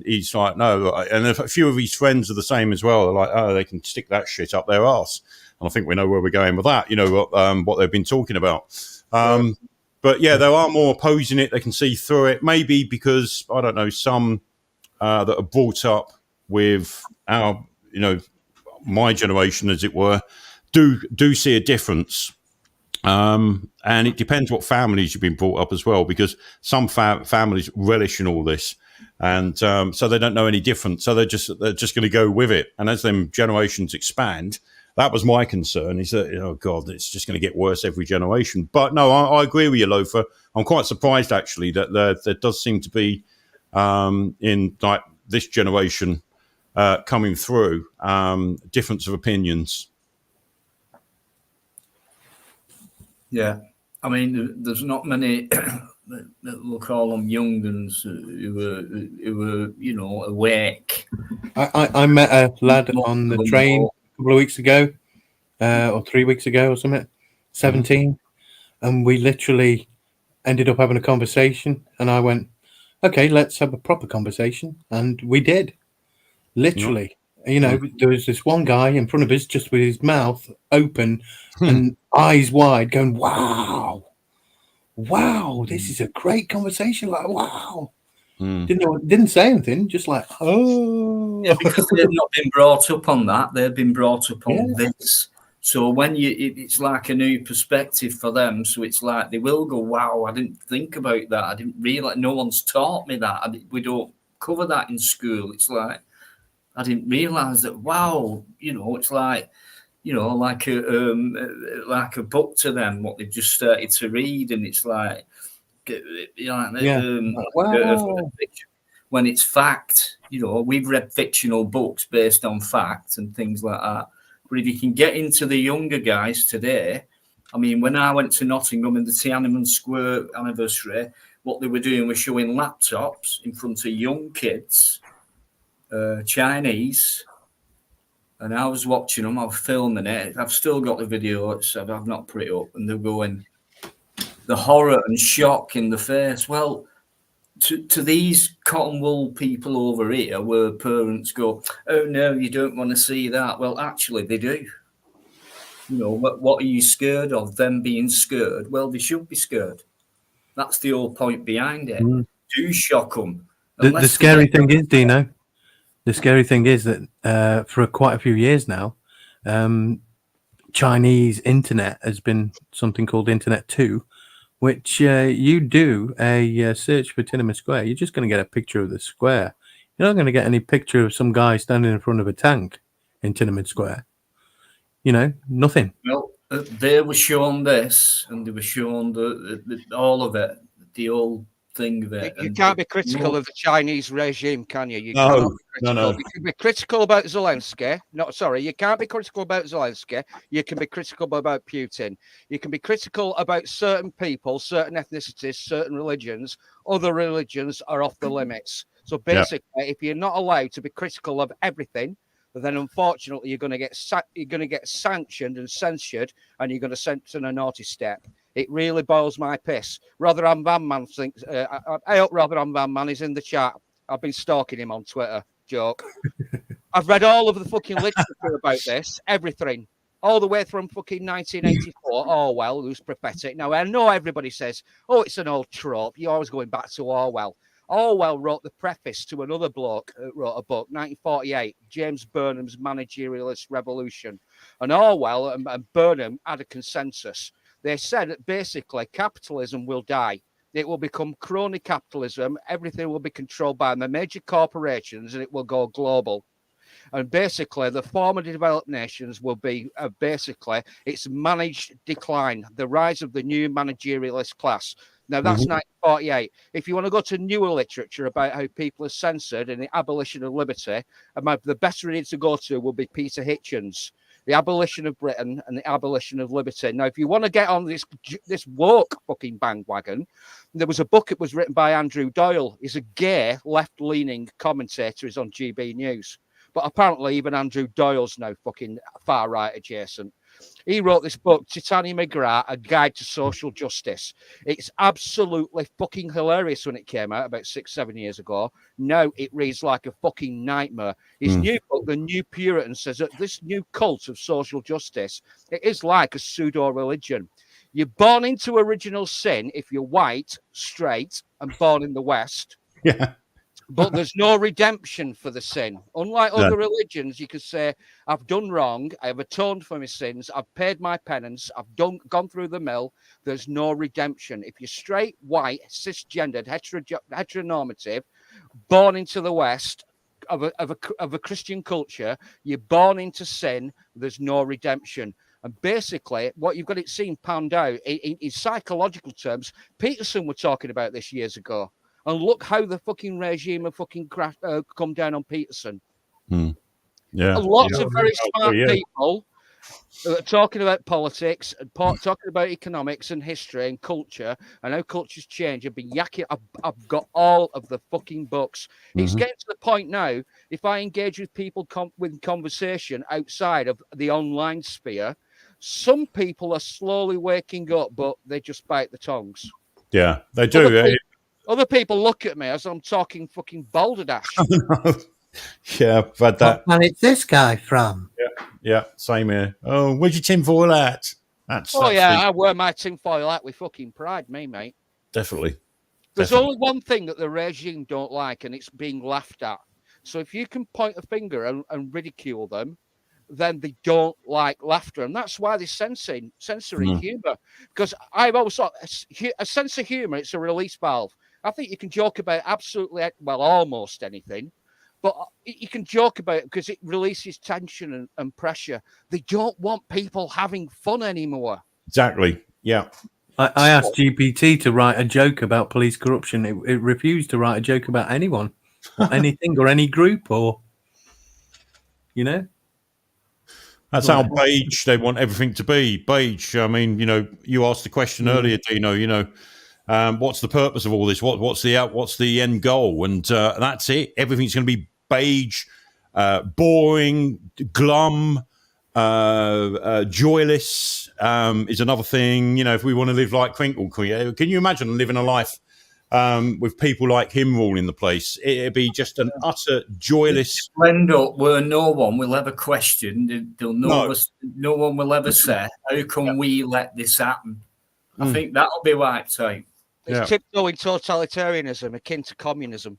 He's like, no, and a few of his friends are the same as well. They're like, oh, they can stick that shit up their arse. And I think we know where we're going with that, what they've been talking about. But yeah, there are more opposing it. They can see through it. Maybe because, I don't know, some that are brought up with our, my generation, as it were, do see a difference. And it depends what families you've been brought up as well, because some families relish in all this. And so they don't know any different. So they're just going to go with it. And as them generations expand, that was my concern, is that, oh, God, it's just going to get worse every generation. But no, I agree with you, Loafer. I'm quite surprised, actually, that there does seem to be, in like this generation coming through, difference of opinions. Yeah. I mean, there's not many, we'll call them young'uns, who were, awake. I met a lad on the train a couple of weeks ago, or 3 weeks ago or something, 17, and we literally ended up having a conversation, and I went, okay, let's have a proper conversation, and we did, literally. There was this one guy in front of us just with his mouth open and eyes wide going, wow, this is a great conversation, like, wow. Didn't say anything, just like, oh. Yeah, because they've not been brought up on that. They've been brought up on this. So when it's like a new perspective for them. So it's like they will go, wow, I didn't think about that. I didn't realize, no one's taught me that. We don't cover that in school. It's like, I didn't realize that, wow, it's like, like a book to them, what they've just started to read. And it's like, wow. When it's fact, we've read fictional books based on fact and things like that. But if you can get into the younger guys today, I mean, when I went to Nottingham in the Tiananmen Square anniversary, what they were doing was showing laptops in front of young kids, Chinese, and I was watching them. I was filming it. I've still got the video. I've not put it up, and they're going, the horror and shock in the face. Well, to these cotton wool people over here, where parents go, oh no, you don't want to see that. Well, actually, they do. What are you scared of? Them being scared? Well, they should be scared. That's the whole point behind it. Do shock them. The scary thing is, Dino, the scary thing is that for quite a few years now, Chinese internet has been something called Internet 2, which you do a search for Tiananmen Square. You're just going to get a picture of the square. You're not going to get any picture of some guy standing in front of a tank in Tiananmen Square. Nothing. Well, they were shown this, and they were shown all of it, the old thing there. You can't be critical of the Chinese regime, can you? You No, cannot be critical. no. You can be critical about Zelensky. No, sorry, you can't be critical about Zelensky. You can be critical about Putin. You can be critical about certain people, certain ethnicities, certain religions. Other religions are off the limits. So basically, if you're not allowed to be critical of everything, then unfortunately you're going to get sanctioned and censored, and you're going to sent to a naughty step. It really boils my piss. Rotherham Van Man thinks. I hope Rotherham Van Man is in the chat. I've been stalking him on Twitter. Joke. I've read all of the fucking literature about this, everything, all the way from fucking 1984. Orwell, who's prophetic. Now I know everybody says, "Oh, it's an old trope." You're always going back to Orwell. Orwell wrote the preface to another bloke who wrote a book, 1948, James Burnham's Managerialist Revolution. And Orwell and Burnham had a consensus. They said that basically capitalism will die. It will become crony capitalism. Everything will be controlled by the major corporations, and it will go global. And basically, the former developed nations will be basically its managed decline, the rise of the new managerialist class. Now, that's 1948. If you want to go to newer literature about how people are censored and the abolition of liberty, the best reading to go to will be Peter Hitchens, The Abolition of Britain and the Abolition of Liberty. Now, if you want to get on this woke fucking bandwagon, there was a book, it was written by Andrew Doyle. He's a gay, left-leaning commentator. He's on GB News. But apparently even Andrew Doyle's now fucking far-right adjacent. He wrote this book, Titania McGrath, A Guide to Social Justice. It's absolutely fucking hilarious when it came out about 6-7 years ago. Now it reads like a fucking nightmare. His new book, The New Puritan, says that this new cult of social justice, it is like a pseudo-religion. You're born into original sin if you're white, straight, and born in the West. Yeah. But there's no redemption for the sin. Unlike other religions, you could say, I've done wrong, I have atoned for my sins, I've paid my penance, I've gone through the mill. There's no redemption. If you're straight, white, cisgendered, heteronormative, born into the West of a Christian culture, you're born into sin, there's no redemption. And basically, what you've got it seen panned out in psychological terms, Peterson were talking about this years ago. And look how the fucking regime have fucking come down on Peterson. Yeah. Lots of very smart people talking about politics and talking about economics and history and culture and how cultures change. I've been yakking. I've got all of the fucking books. It's getting to the point now, if I engage with people with conversation outside of the online sphere, some people are slowly waking up, but they just bite the tongues. Yeah, they do. Other people look at me as I'm talking fucking balderdash. Yeah, but that. And it's this guy from. Yeah, same here. Oh, where'd your tinfoil hat? I wear my tinfoil hat with fucking pride, mate. Definitely. There's only one thing that the regime don't like, and it's being laughed at. So if you can point a finger and ridicule them, then they don't like laughter. And that's why they're censoring humour. Because I've always thought a sense of humour, it's a release valve. I think you can joke about almost anything, but you can joke about it because it releases tension and pressure. They don't want people having fun anymore. Exactly. Yeah. I asked GPT to write a joke about police corruption. It refused to write a joke about anyone, or anything, or any group, or, you know. That's how beige they want everything to be. Beige. I mean, you asked the question earlier, Dino, what's the purpose of all this? What's the end goal? And that's it. Everything's going to be beige, boring, glum, joyless is another thing. If we want to live like Crinkle, can you imagine living a life with people like him ruling the place? It'd be just an utter joyless. End up where no one will ever question. No one will ever say, "How can we let this happen?" I think that'll be wiped out. It's tiptoeing totalitarianism akin to communism.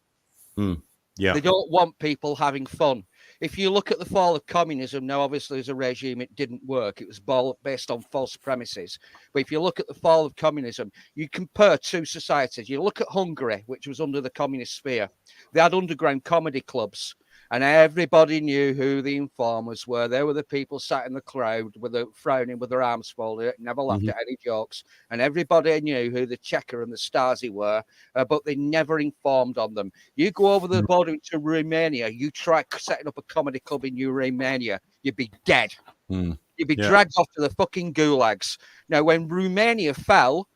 Yeah, they don't want people having fun. If you look at the fall of communism, now obviously as a regime it didn't work. It was based on false premises. But if you look at the fall of communism, you compare two societies. You look at Hungary, which was under the communist sphere. They had underground comedy clubs. And everybody knew who the informers were. They were the people sat in the crowd frowning with their arms folded, never laughed at any jokes. And everybody knew who the Checker and the Stasi were, but they never informed on them. You go over the border into Romania, you try setting up a comedy club in Romania, you'd be dead. You'd be dragged off to the fucking gulags. Now, when Romania fell,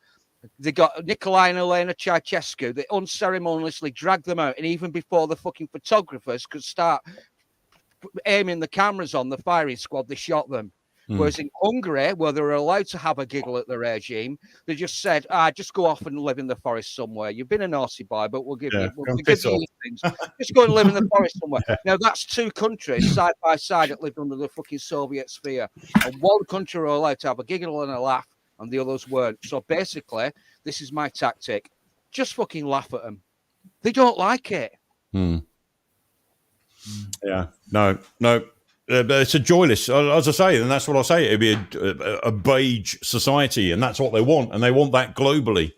they got Nicolae and Elena Ceausescu. They unceremoniously dragged them out, and even before the fucking photographers could start aiming the cameras on the firing squad, they shot them. Whereas in Hungary, where they were allowed to have a giggle at the regime, they just said, just go off and live in the forest somewhere. You've been a naughty boy, but we'll give you things. Just go and live in the forest somewhere. Now, that's two countries side by side that lived under the fucking Soviet sphere. And one country were allowed to have a giggle and a laugh, and the others weren't. So basically, this is my tactic. Just fucking laugh at them. They don't like it. Yeah. No. It's a joyless, as I say, and that's what I'll say. It'd be a beige society, and that's what they want, and they want that globally.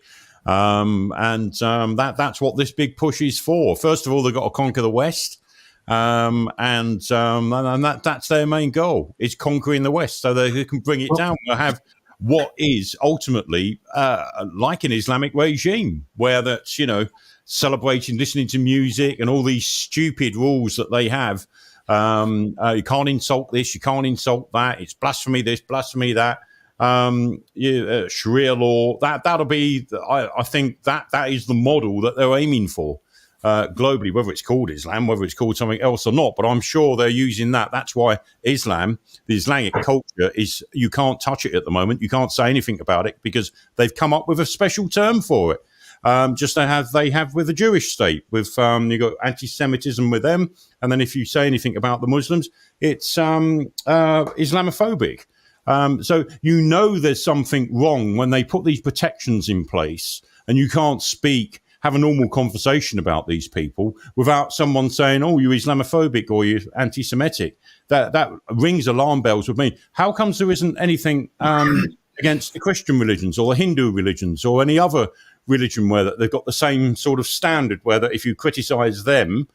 That's what this big push is for. First of all, they've got to conquer the West. And that's their main goal, is conquering the West so they can bring it down. They'll have what is ultimately like an Islamic regime, where that's, celebrating, listening to music and all these stupid rules that they have. You can't insult this, you can't insult that, it's blasphemy this, blasphemy that. Sharia law, that'll be, I think that is the model that they're aiming for. Globally, whether it's called Islam, whether it's called something else or not, but I'm sure they're using that. That's why Islam, the Islamic culture, is, you can't touch it at the moment. You can't say anything about it because they've come up with a special term for it. Just as they have with the Jewish state, with you've got anti-Semitism with them, and then if you say anything about the Muslims, it's Islamophobic. So there's something wrong when they put these protections in place, and you can't have a normal conversation about these people without someone saying, "Oh, you're Islamophobic or you're anti-Semitic." That rings alarm bells with me. How comes there isn't anything against the Christian religions or the Hindu religions or any other religion where they've got the same sort of standard, where that if you criticize them,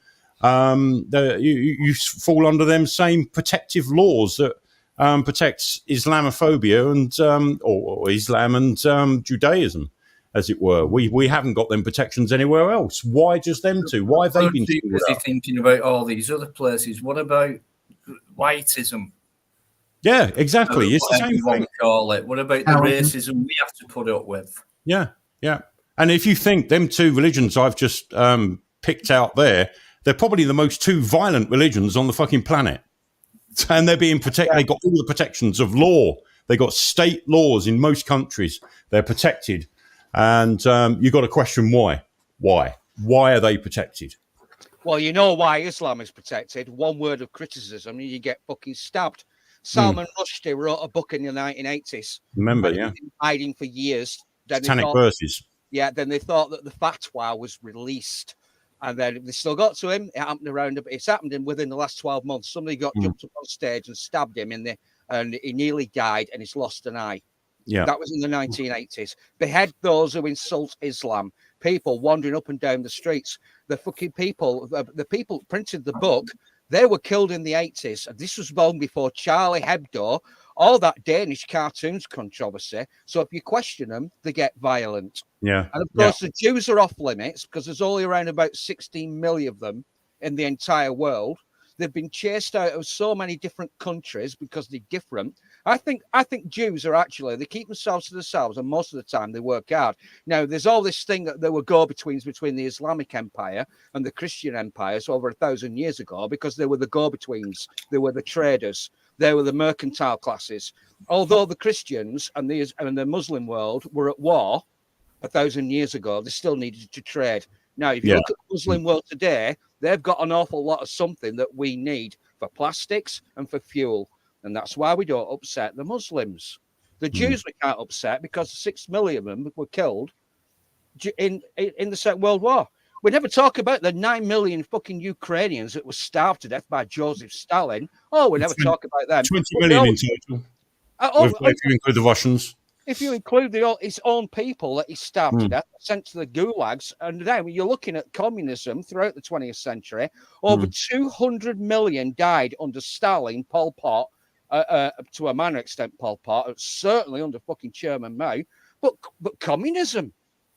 you fall under them same protective laws that protects Islamophobia and or Islam and Judaism, as it were. We haven't got them protections anywhere else. Why just them two? Why have they been thinking about all these other places? What about whiteism? Yeah, exactly. It's the same thing. Call it. What about the racism we have to put up with? Yeah. And if you think them two religions I've just picked out there, they're probably the most two violent religions on the fucking planet. And they're being protected. They got all the protections of law. They got state laws in most countries. They're protected. And you've got to question why. Why are they protected? Well, you know why Islam is protected. One word of criticism, and you get fucking stabbed. Salman Rushdie wrote a book in the 1980s. Remember, yeah. Hiding for years. Satanic verses. Yeah, then they thought that the fatwa was released. And then they still got to him. It happened it's happened within the last 12 months. Somebody jumped up on stage and stabbed him and he nearly died, and he's lost an eye. Yeah. That was in the 1980s. Behead those who insult Islam. People wandering up and down the streets. The fucking people, the people printed the book, they were killed in the 80s. And this was long before Charlie Hebdo, all that Danish cartoons controversy. So if you question them, they get violent. Yeah. And of course, the Jews are off limits because there's only around about 16 million of them in the entire world. They've been chased out of so many different countries because they're different. I think Jews are actually, they keep themselves to themselves, and most of the time they work hard. Now, there's all this thing that there were go-betweens between the Islamic Empire and the Christian empires over 1,000 years ago because they were the go-betweens. They were the traders. They were the mercantile classes. Although the Christians and the Muslim world were at war 1,000 years ago, they still needed to trade. Now, if you look at the Muslim world today, they've got an awful lot of something that we need for plastics and for fuel. And that's why we don't upset the Muslims. The Jews we can't upset because 6 million of them were killed in the Second World War. We never talk about the 9 million fucking Ukrainians that were starved to death by Joseph Stalin. Oh, we never talk about them. 20 million in total. If you include the Russians. If you include his own people that he started at, sent to the gulags, and then when you're looking at communism throughout the 20th century, over 200 million died under Stalin, Pol Pot, to a minor extent Pol Pot, certainly under fucking Chairman Mao. But communism,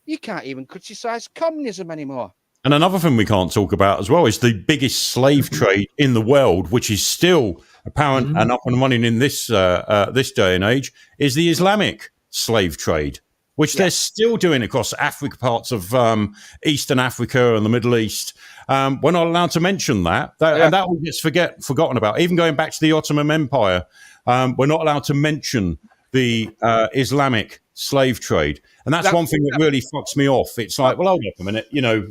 you can't even criticize communism anymore. And another thing we can't talk about as well is the biggest slave trade in the world, which is still apparent and up and running in this this day and age, is the Islamic slave trade, which they're still doing across Africa, parts of Eastern Africa and the Middle East. We're not allowed to mention that. And that all gets forgotten about. Even going back to the Ottoman Empire, we're not allowed to mention the Islamic slave trade. And that's one thing that really fucks me off. It's like, well, hold up a minute. You know,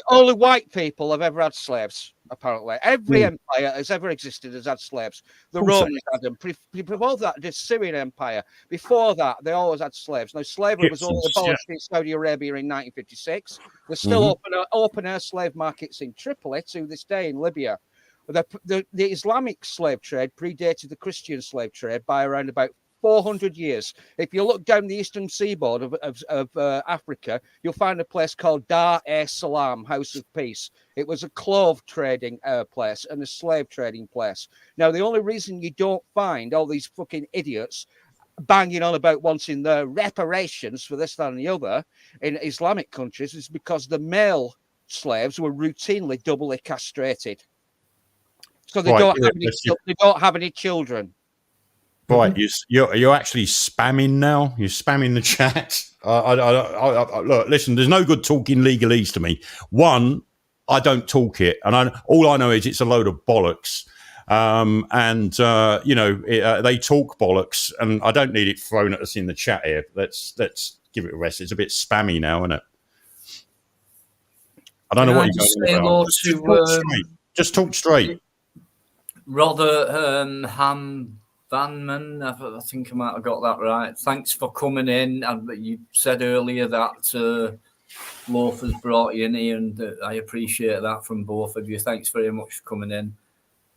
only white people have ever had slaves, apparently. Every empire has ever existed has had slaves. The Romans had them. Before that, the Syrian Empire. Before that, they always had slaves. Now, slavery was only abolished in Saudi Arabia in 1956. There's still open-air slave markets in Tripoli to this day in Libya. The Islamic slave trade predated the Christian slave trade by around about 400 years. If you look down the eastern seaboard of Africa, you'll find a place called Dar es Salaam, House of Peace. It was a clove trading place and a slave trading place. Now, the only reason you don't find all these fucking idiots banging on about wanting the reparations for this, that, and the other in Islamic countries is because the male slaves were routinely doubly castrated. So they don't have any children. Right, you're actually spamming now. You're spamming the chat. Look, listen. There's no good talking legalese to me. One, I don't talk it, and all I know is it's a load of bollocks. They talk bollocks, and I don't need it thrown at us in the chat here. Let's give it a rest. It's a bit spammy now, isn't it? I don't know what you're going about. Just talk straight. Rather, Vanman, I think I might have got that right. Thanks for coming in. And you said earlier that Loaf has brought you in here, and I appreciate that from both of you. Thanks very much for coming in.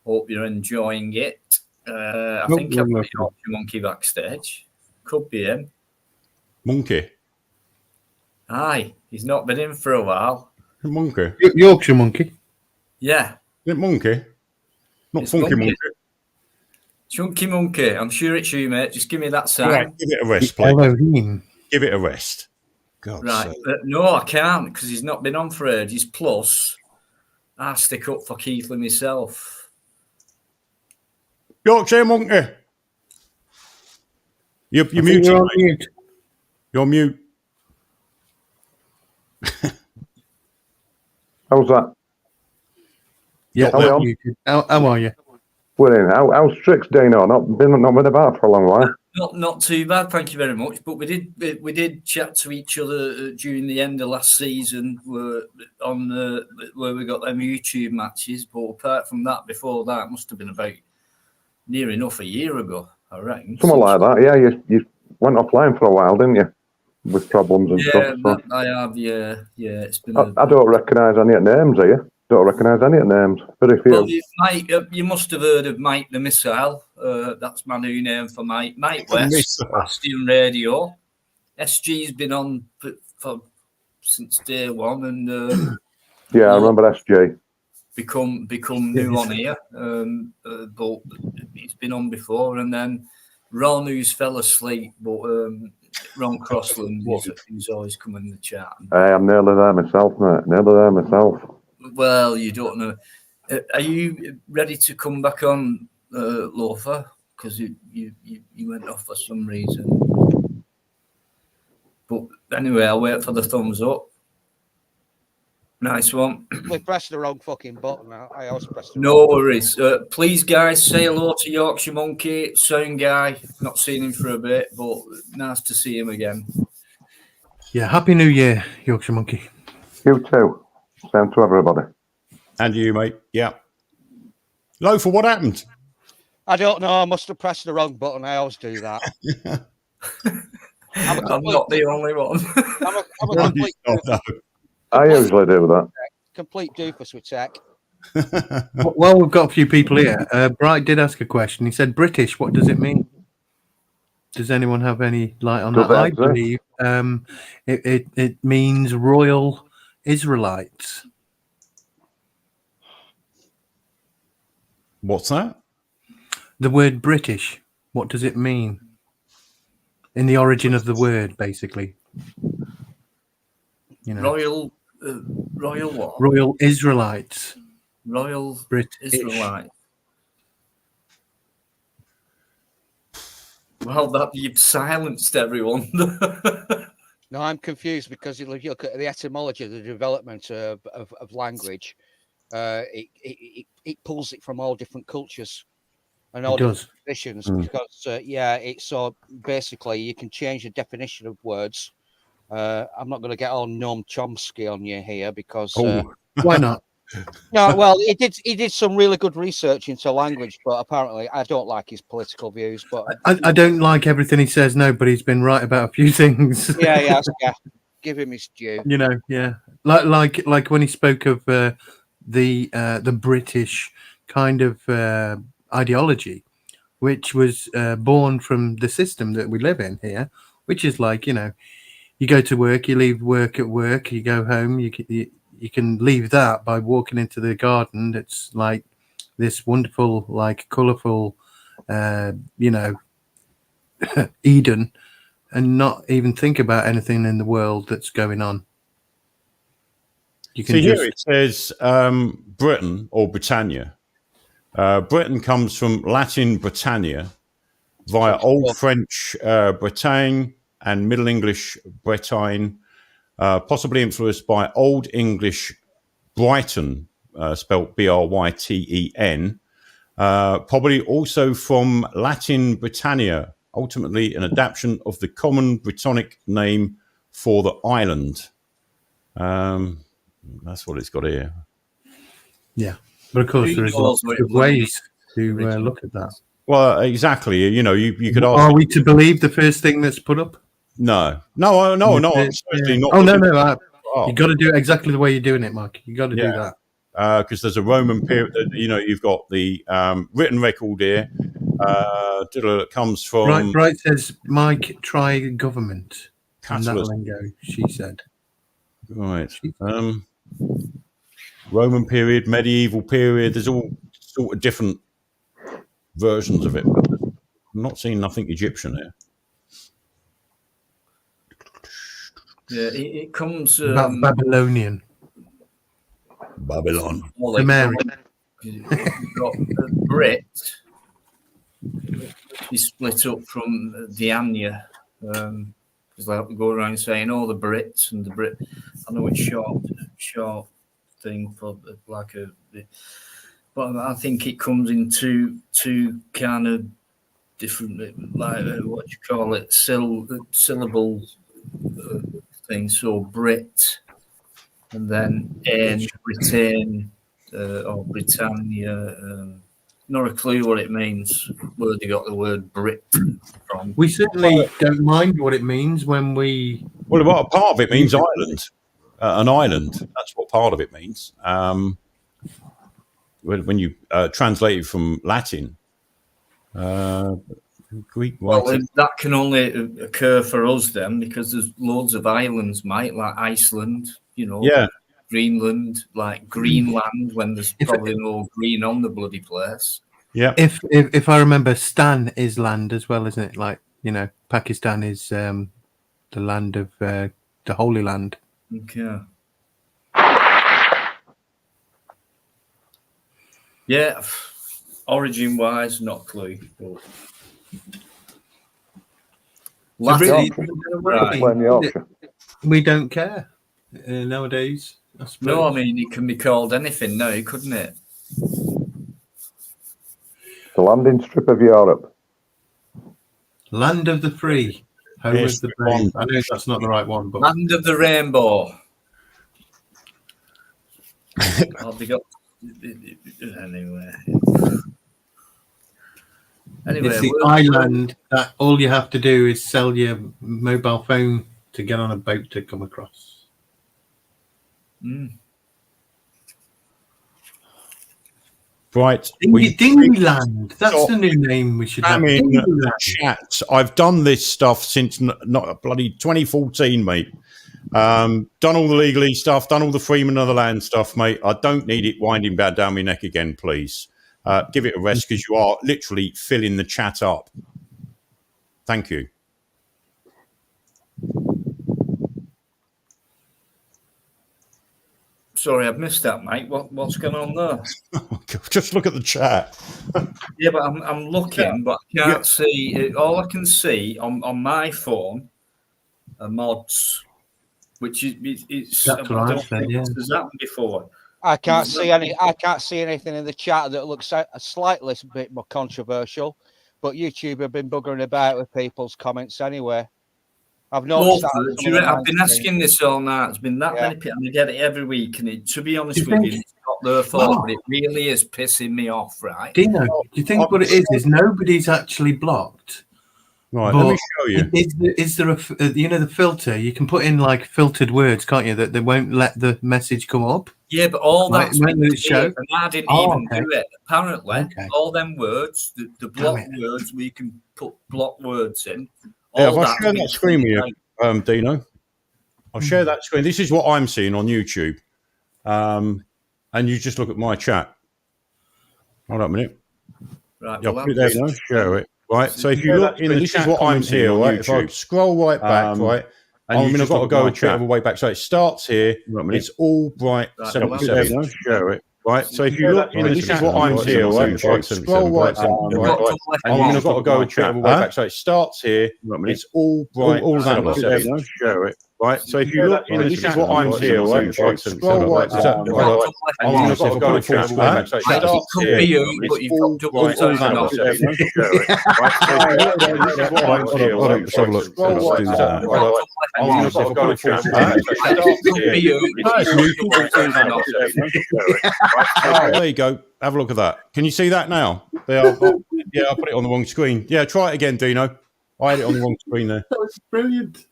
Hope you're enjoying it. I think I've got Yorkshire Monkey backstage. Could be him. Monkey? Aye, he's not been in for a while. Monkey? Yorkshire Monkey? Yeah. Is it Monkey? Not it's Funky Monkey. Chunky Monkey. I'm sure it's you, mate. Just give me that sign. Right, give it a rest, please. Give it a rest. God right. No, I can't because he's not been on for ages. Plus, I stick up for Keithley myself. Yorkshire Monkey. You're muted. You're on mute. You're mute. How's that? Yeah, how are you? We're in. How's Strix Dino? Not been about for a long while. Not too bad, thank you very much. But we did chat to each other during the end of last season, where we got them YouTube matches. But apart from that, before that, it must have been about near enough a year ago, I reckon. Something like that. Yeah, you went offline for a while, didn't you? With problems and stuff. Yeah, I have. Yeah. It's been. I don't recognise any of the names, are you? Don't recognise any of the names. Very few. Well, you must have heard of Mike the Missile. That's my new name for Mike. Mike West, Bastion Radio. SG's been on for since day one, and yeah, I remember SG. Become new on here, but he's been on before. And then Ron, who's fell asleep, but Ron Crossland, he's always coming in the chat. Hey, I'm nearly there myself, mate. Nearly there myself. Well, you don't know. Are you ready to come back on, Loafer? Because you went off for some reason. But anyway, I'll wait for the thumbs up. Nice one. We pressed the wrong fucking button. I always pressed the No worries. Please, guys, say hello to Yorkshire Monkey, sound guy. Not seen him for a bit, but nice to see him again. Yeah, Happy New Year, Yorkshire Monkey. You too. Same to everybody. And you, mate. Yeah. Loafer, what happened? I don't know. I must have pressed the wrong button. I always do that. I'm not the only one. I'm a complete I usually do that. Complete doofus with tech. Well, we've got a few people here. Bright did ask a question. He said, British, what does it mean? Does anyone have any light on Does that? it I exist? believe it means royal Israelites. What's that? The word British. What does it mean? In the origin of the word, basically. You know, Royal what? royal Israelites. Royal British. Israelite. Well, that you've silenced everyone. No, I'm confused because you look at the etymology, the development of language. It pulls it from all different cultures and all different traditions. Because it's so basically you can change the definition of words. I'm not going to get all Noam Chomsky on you here because why not? no, well, he did some really good research into language, but apparently I don't like his political views. But I don't like everything he says, no, but he's been right about a few things. yeah, give him his due. You know, yeah, like when he spoke of the British kind of ideology, which was born from the system that we live in here, which is like, you know, you go to work, you leave work at work, you go home, you can leave that by walking into the garden. It's like this wonderful, like colourful, you know, Eden, and not even think about anything in the world that's going on. You can See, here it says Britain or Britannia. Britain comes from Latin Britannia via Old French Bretagne and Middle English Bretagne, possibly influenced by Old English Brighton, spelt Bryten, probably also from Latin Britannia, ultimately an adaptation of the common Brittonic name for the island. That's what it's got here. Yeah, but of course there is lots of ways to look at that. Well, exactly. You know, you could ask. Are we to believe the first thing that's put up? No. I'm certainly not. Oh, no. You got to do it exactly the way you're doing it, Mike. You got to do that. Because there's a Roman period. You know, you've got the written record here. That comes from. Bright says, Mike, try government. And that Catalyst. lingo, she said. Right. Roman period, medieval period. There's all sort of different versions of it. But I'm not seeing nothing Egyptian here. Yeah, it comes Babylonian. Babylon. Sumerian. You've got Brit. Is split up from the Anya. Because they go around saying, "Oh, the Brits and the Brit." I know it's short thing for like a. But I think it comes in two kind of different, like what you call it, syllable things. So Brit, and then Britain, or Britannia. Not a clue what it means. Where they got the word Brit from? We certainly don't mind what it means when we. Well, a part of it means island, an island. That's what part of it means. When you translate it from Latin, Greek. Well, that can only occur for us then, because there's loads of islands, mate, like Iceland, you know, Greenland, like Greenland, when there's probably no green on the bloody place. Yeah. If I remember, Stan is land as well, isn't it? Like, you know, Pakistan is the land of the Holy Land. Okay. Yeah, origin-wise, not a clue. We don't care nowadays. No, I mean, it can be called anything now, couldn't it? The landing strip of Europe. Land of the free. Home of the brave. I know that's not the right one, but Land of the rainbow. Anyway, it's the island that all you have to do is sell your mobile phone to get on a boat to come across. Right. Dingyland. That's the new name we should have. I'm in Dingyland. the chat. I've done this stuff since not bloody 2014, mate. Done all the legalese stuff, done all the Freeman of the Land stuff, mate. I don't need it winding bad down my neck again, please. Give it a rest because you are literally filling the chat up. Thank you. Sorry, I've missed that, mate. What's going on there? Just look at the chat. Yeah, but I'm looking, but I can't see it. All I can see on my phone are mods, which is That's what I said, yeah. Has happened before. I can't see any. I can't see anything in the chat that looks a slightly bit more controversial. But YouTube have been buggering about with people's comments anyway. I've noticed that. I've been asking this all night. It's been that many people. I get it every week, and to be honest with you, it's not their fault, but it really is pissing me off, right? Dino, do you think what it is nobody's actually blocked? Right, let me show you. Is there a the filter? You can put in like filtered words, can't you? That they won't let the message come up. Yeah, but all that's been show, and I didn't even do it. Apparently, all them words, the block words, we can put block words in. Yeah, if I share that screen with you, Dino, I'll share that screen. This is what I'm seeing on YouTube. And you just look at my chat. Hold on a minute. Right, I'll put it there, share it. Right, so if you look in the chat, this is what I'm seeing on YouTube. If I scroll right back, right, and I've got to go a bit of a way back. So it starts here. It's all bright 77. Share it. Right, so if you look in the chat, what I'm seeing, right, scroll right down, right, and I've got to go a bit of a way back. So it starts here. It's all bright. All that. Share it. Right, so if you look in the chat, what I'm seeing, right, scroll right down, right, and I've got to go a bit of a way back. So it starts here. It's all bright. All that. Share it. Right, so if you look in the chat, what I'm seeing, right, scroll right down, right, and I've got to go a bit of a way back. So it starts here. Oh, there you go. Have a look at that. Can you see that now? Yeah, I put it on the wrong screen. Yeah, try it again, Dino. I had it on the wrong screen there. That was brilliant.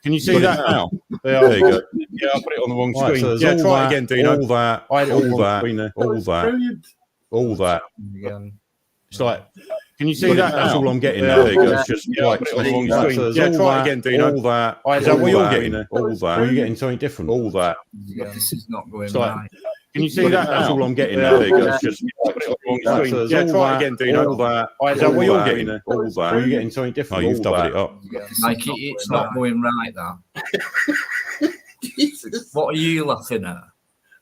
Can you see that now? There you go. Yeah, I put it on the wrong screen. So yeah, try it again, Dino. All that. I had it on the wrong screen there. All that. Brilliant. All that. It's like, can you see that? That's all I'm getting now. There you go. It's just like on the wrong screen. Yeah, try it again, Dino. All that. Is that what you're getting? All that. Are you getting something different? All that. This is not going right. Can you see that? That's all I'm getting now. There you go. It's just put it on the wrong screen. Yeah, try it again, Dino. All that. Is that what you're getting? All that. Are you getting something different? Oh, you've doubled it up. Like it's not going right. That. Jesus. What are you laughing at?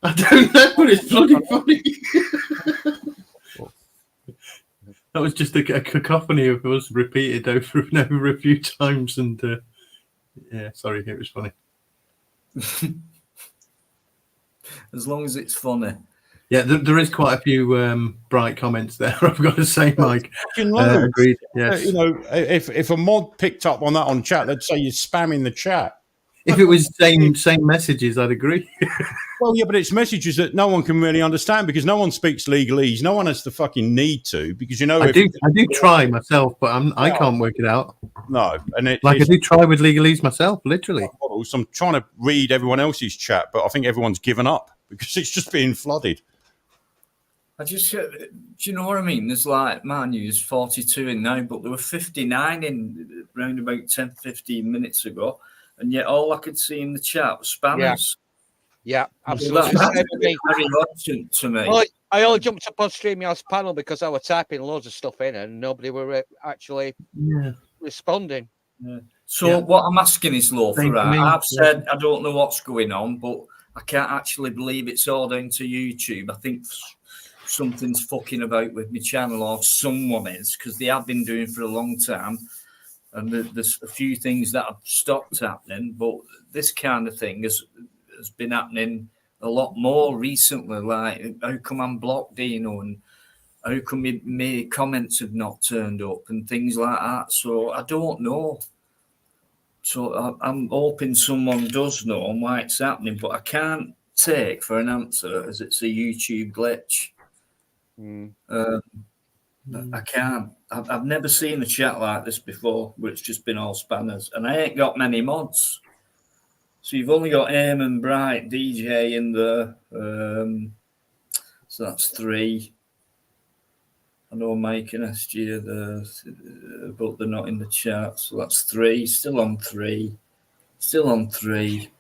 I don't know, but it's bloody funny. That was just a cacophony of us repeated over and over a few times, and yeah, sorry, it was funny. As long as it's funny. Yeah, there is quite a few bright comments there, I've got to say, Mike. Agreed. Yes. You know, if a mod picked up on that on chat, they'd say you're spamming the chat. If it was same messages, I'd agree. Well, yeah, but it's messages that no one can really understand because no one speaks legalese. No one has the fucking need to because, you know... I do try myself, but I can't work it out. No. And I do try with legalese myself, literally. So I'm trying to read everyone else's chat, but I think everyone's given up because it's just being flooded. Do you know what I mean? There's like, man, you was 42 in now, but there were 59 in around about 10, 15 minutes ago. And yet all I could see in the chat was spammers. Yeah, absolutely. That's very odd to me. Well, I only jumped up on StreamYard's panel because I was typing loads of stuff in and nobody were actually responding. Yeah. So what I'm asking is, Lothar, I've said I don't know what's going on, but I can't actually believe it's all down to YouTube. I think something's fucking about with my channel, or someone is, because they have been doing for a long time. And there's a few things that have stopped happening, but this kind of thing has been happening a lot more recently. Like, how come I'm blocked, Dino, and how come my comments have not turned up and things like that. So I don't know. So I'm hoping someone does know why it's happening, but I can't take for an answer as it's a YouTube glitch. I can't. I've never seen a chat like this before where it's just been all spanners, and I ain't got many mods. So you've only got Aim and Bright DJ in there. So that's 3. I know Mike and SG are there, but they're not in the chat. So that's 3. Still on 3. Still on 3.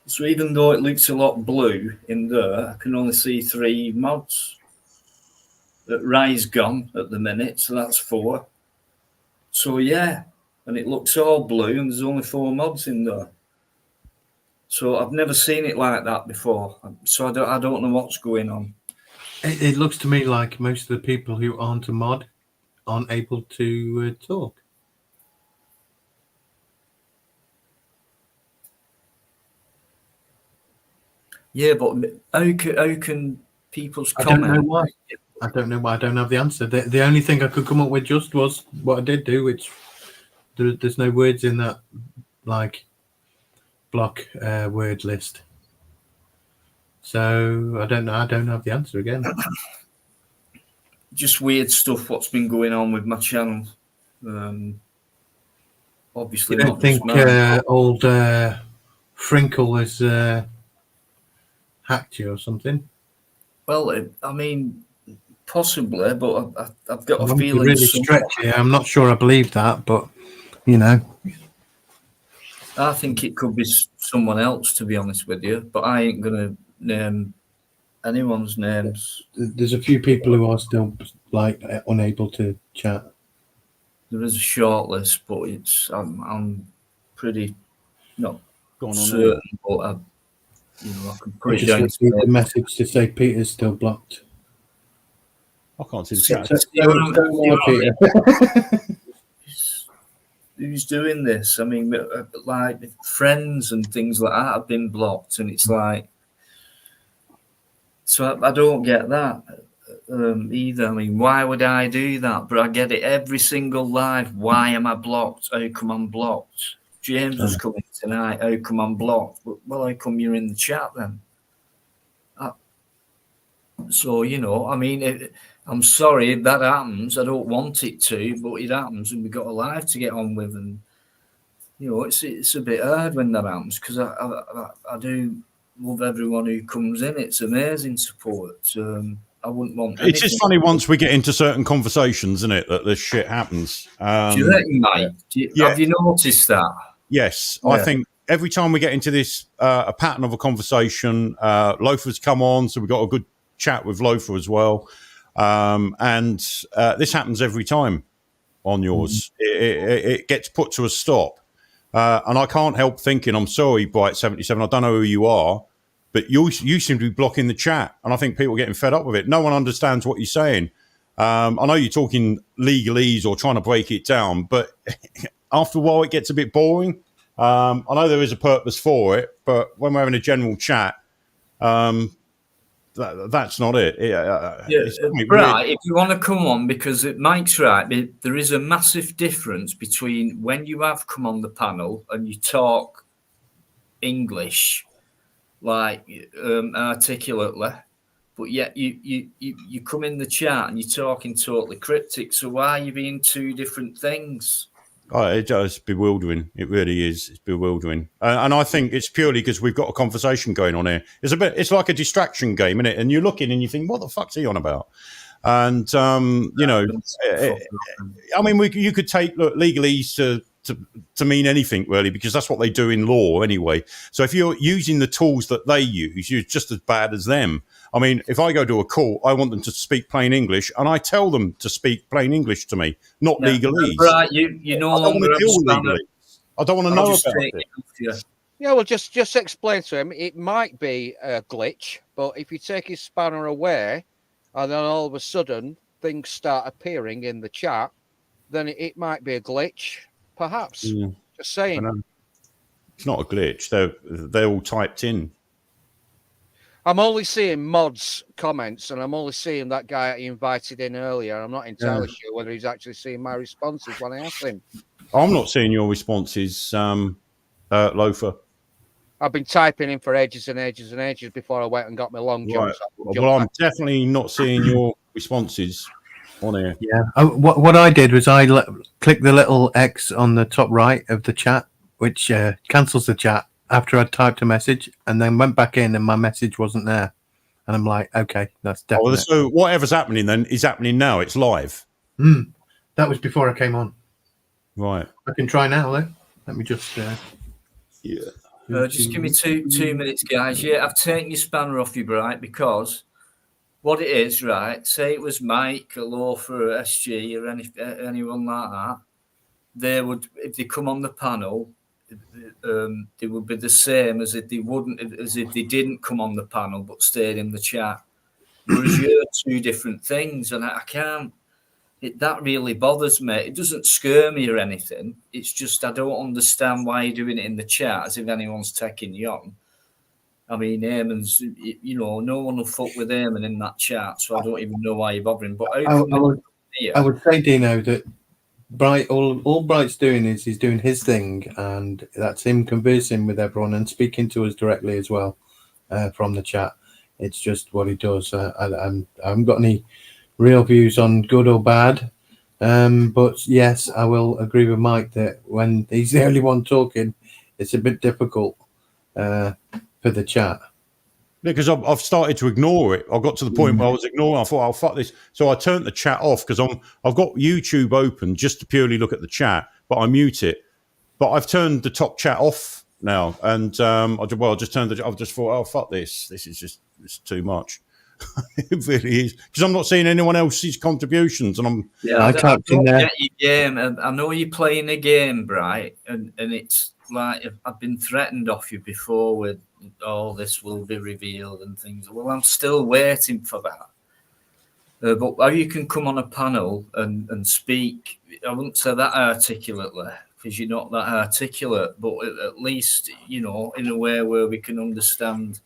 So even though it looks a lot blue in there, I can only see 3 mods. Rye's gone at the minute, so that's 4. So yeah, and it looks all blue, and there's only 4 mods in there. So I've never seen it like that before. So I don't know what's going on. It looks to me like most of the people who aren't a mod aren't able to talk. Yeah, but how can people's I don't know comments? why. I don't know why. I don't have the answer. The only thing I could come up with just was what I did do, which there's no words in that like block word list. So I don't know. I don't have the answer again. Just weird stuff. What's been going on with my channel? Obviously, I don't think old Frinkle has hacked you or something. Well, I mean, possibly, but I've got a I'm feeling. really stretchy. I'm not sure I believe that, but you know. I think it could be someone else, to be honest with you. But I ain't gonna name anyone's names. There's a few people who are still like unable to chat. There is a short list, but I'm pretty not Going on certain, but I can put I it just down. received a message to say Peter's still blocked. I can't see the chat. Who's doing this? I mean, like friends and things like that have been blocked, and it's like, so I don't get that either. I mean, why would I do that? But I get it every single live. Why am I blocked? How come I'm blocked? James was coming tonight. How come I'm blocked? Well, how come you're in the chat then? So, I mean, I'm sorry if that happens. I don't want it to, but it happens, and we've got a life to get on with. And, it's a bit hard when that happens, because I do love everyone who comes in. It's amazing support. I wouldn't want anything. It's just funny once we get into certain conversations, isn't it, that this shit happens. Do you reckon, mate? Have you noticed that? Yes. Yeah. I think every time we get into this, a pattern of a conversation, Loafer's come on, so we've got a good chat with Loafer as well. And this happens every time on yours. It gets put to a stop. And I can't help thinking, I'm sorry, Bright77, I don't know who you are, but you seem to be blocking the chat. And I think people are getting fed up with it. No one understands what you're saying. I know you're talking legalese or trying to break it down, but after a while it gets a bit boring. I know there is a purpose for it, but when we're having a general chat, that's not it. Right. If you want to come on, because Mike's right, there is a massive difference between when you have come on the panel and you talk English, like articulately, but yet you come in the chat and you're talking totally cryptic. So why are you being 2 different things? Oh, it's bewildering. It really is. It's bewildering. And I think it's purely because we've got a conversation going on here. It's like a distraction game, isn't it? And you're looking and you think, what the fuck's he on about? And, I mean, you could take legalese to mean anything, really, because that's what they do in law anyway. So if you're using the tools that they use, you're just as bad as them. I mean, if I go to a court, I want them to speak plain English, and I tell them to speak plain English to me, not legalese. Right, you no longer understand. I don't want to know about it. Yeah, well, just explain to him. It might be a glitch, but if you take his spanner away, and then all of a sudden things start appearing in the chat, then it might be a glitch, perhaps. Just saying. It's not a glitch. They're all typed in. I'm only seeing mods comments, and I'm only seeing that guy he invited in earlier. I'm not entirely sure whether he's actually seeing my responses when I ask him. I'm not seeing your responses, Loafer. I've been typing in for ages and ages and ages before I went and got my long jump. Right. Well, I'm definitely not seeing your responses on here. Yeah. What I did was I clicked the little X on the top right of the chat which cancels the chat after I typed a message, and then went back in and my message wasn't there. And I'm like, okay, that's Oh, definitely. so whatever's happening then is happening now. It's live. That was before I came on. Right. I can try now, though. Let me just. Just give me two minutes, guys. Yeah, I've taken your spanner off you, Bright, because what it is, right? Say it was Mike, a law for SG, or anyone like that. They would, if they come on the panel, they would be the same as if they didn't come on the panel but stayed in the chat. Whereas you're two different things, and I can't. That really bothers me. It doesn't scare me or anything. It's just I don't understand why you're doing it in the chat as if anyone's taking you on. I mean, Eamon's, no one will fuck with Eamon in that chat, so I don't even know why you're bothering. But I would say, Dino, that Bright, all Bright's doing is he's doing his thing, and that's him conversing with everyone and speaking to us directly as well from the chat. It's just what he does. I haven't got any real views on good or bad, but yes, I will agree with Mike that when he's the only one talking, it's a bit difficult for the chat. Because I've started to ignore it. I got to the point where I was ignoring. I thought, "Oh, fuck this!" So I turned the chat off because I've got YouTube open just to purely look at the chat, but I mute it. But I've turned the top chat off now, and I just turned I've just thought, "Oh, fuck this! This is it's too much." It really is, because I'm not seeing anyone else's contributions, and I don't get your game, and I know you're playing a game, Bright, and it's like I've been threatened off you before with all this will be revealed and things. Well, I'm still waiting for that. But how you can come on a panel and speak, I wouldn't say that articulately, because you're not that articulate, but at least, in a way where we can understand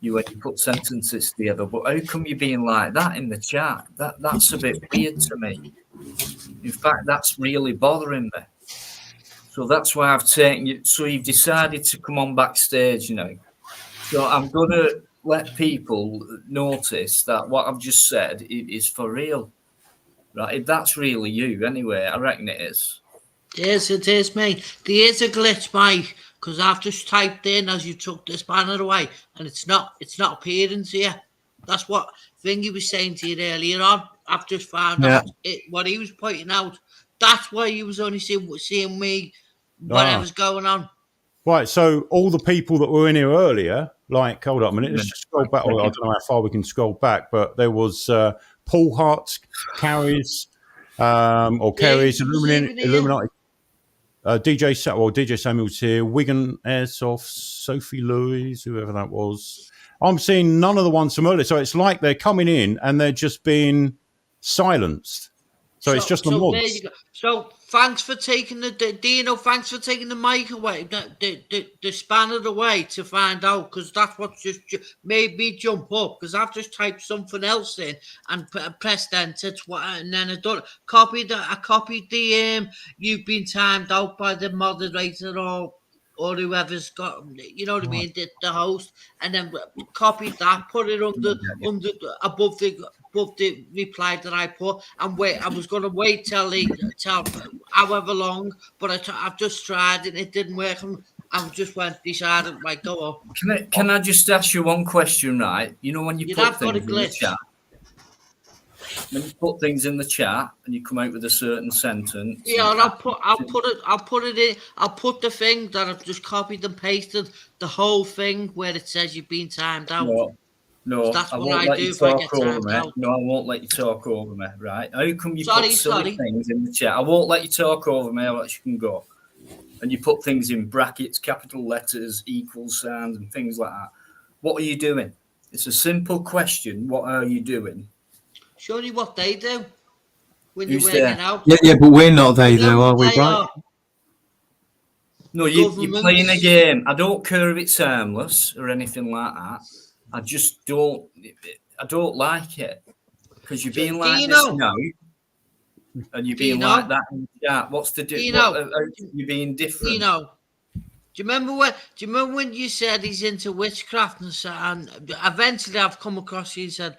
you when you put sentences together. But how come you're being like that in the chat? That's a bit weird to me. In fact, that's really bothering me. So that's why I've taken you. So you've decided to come on backstage now. So I'm going to let people notice that what I've just said is for real. Right? If that's really you, anyway, I reckon it is. Yes, it is, mate. There is a glitch, Mike, because I've just typed in as you took this banner away, and it's not appearing to you. That's what Thingy was saying to you earlier on. I've just found out what he was pointing out. That's why he was only seeing me, whatever's going on. Right, so all the people that were in here earlier, like, hold up a minute, let's just scroll back. I don't know how far we can scroll back, but there was Paul Hart, Carries, Illuminati, DJ Samuel's here, Wigan Airsoft, Sophie Louise, whoever that was. I'm seeing none of the ones from earlier, so it's like they're coming in and they're just being silenced. So it's just the mods. There you go. So thanks for taking Dino. Thanks for taking the mic away, the spanner away to find out, because that's what just made me jump up, because I've just typed something else in and pressed enter, and then I copied the you've been timed out by the moderator or whoever's got, you know what I mean, the host, and then copied that, put it above the reply that I put, and I was going to wait till however long, but I've just tried and it didn't work, and I just decided, right, go on. Can I just ask you one question, right? When you put things in the chat, when you put things in the chat and you come out with a certain sentence. Yeah, and I'll put it in. I'll put the thing that I've just copied and pasted, the whole thing where it says you've been timed out. No, that's I what won't I let do you if I talk get over timed me. out. No, I won't let you talk over me, right? How come you put silly things in the chat? I won't let you talk over me. I'll let you can go. And you put things in brackets, capital letters, equal signs, and things like that. What are you doing? It's a simple question. What are you doing? Show you what they do when Who's you're working there? out. Yeah, but we're not they though, are we, right? No, you're playing a game. I don't care if it's harmless or anything like that. I just don't. I don't like it because you're being like this now, and you're being like that in the chat. What's the difference? You're being different. Do you remember when you said he's into witchcraft and eventually I've come across you and said,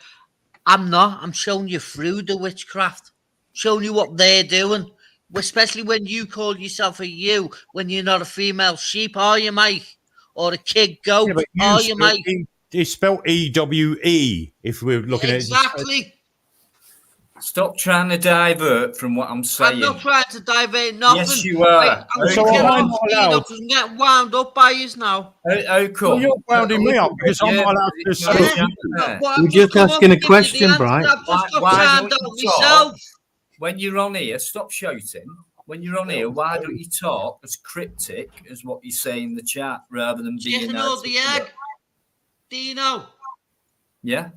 I'm not. I'm showing you through the witchcraft, showing you what they're doing. Especially when you call yourself a you, when you're not a female sheep, are you, mate? Or a kid goat, Yeah, but are you, mate? It's spelled EWE. If we're looking Exactly. Stop trying to divert from what I'm saying. I'm not trying to divert nothing. Yes, you are. I'm So get am I off, not Dino, allowed? because I'm getting wound up by you now. How come? Well, you're wounding me up because I'm not allowed to say. We're just asking a question, Bright. I've just got Why timed don't out you talk? myself. When you're on here, stop shouting. When you're on here, why don't you talk as cryptic as what you say in the chat rather than being Chicken or the egg? Dino? Yeah?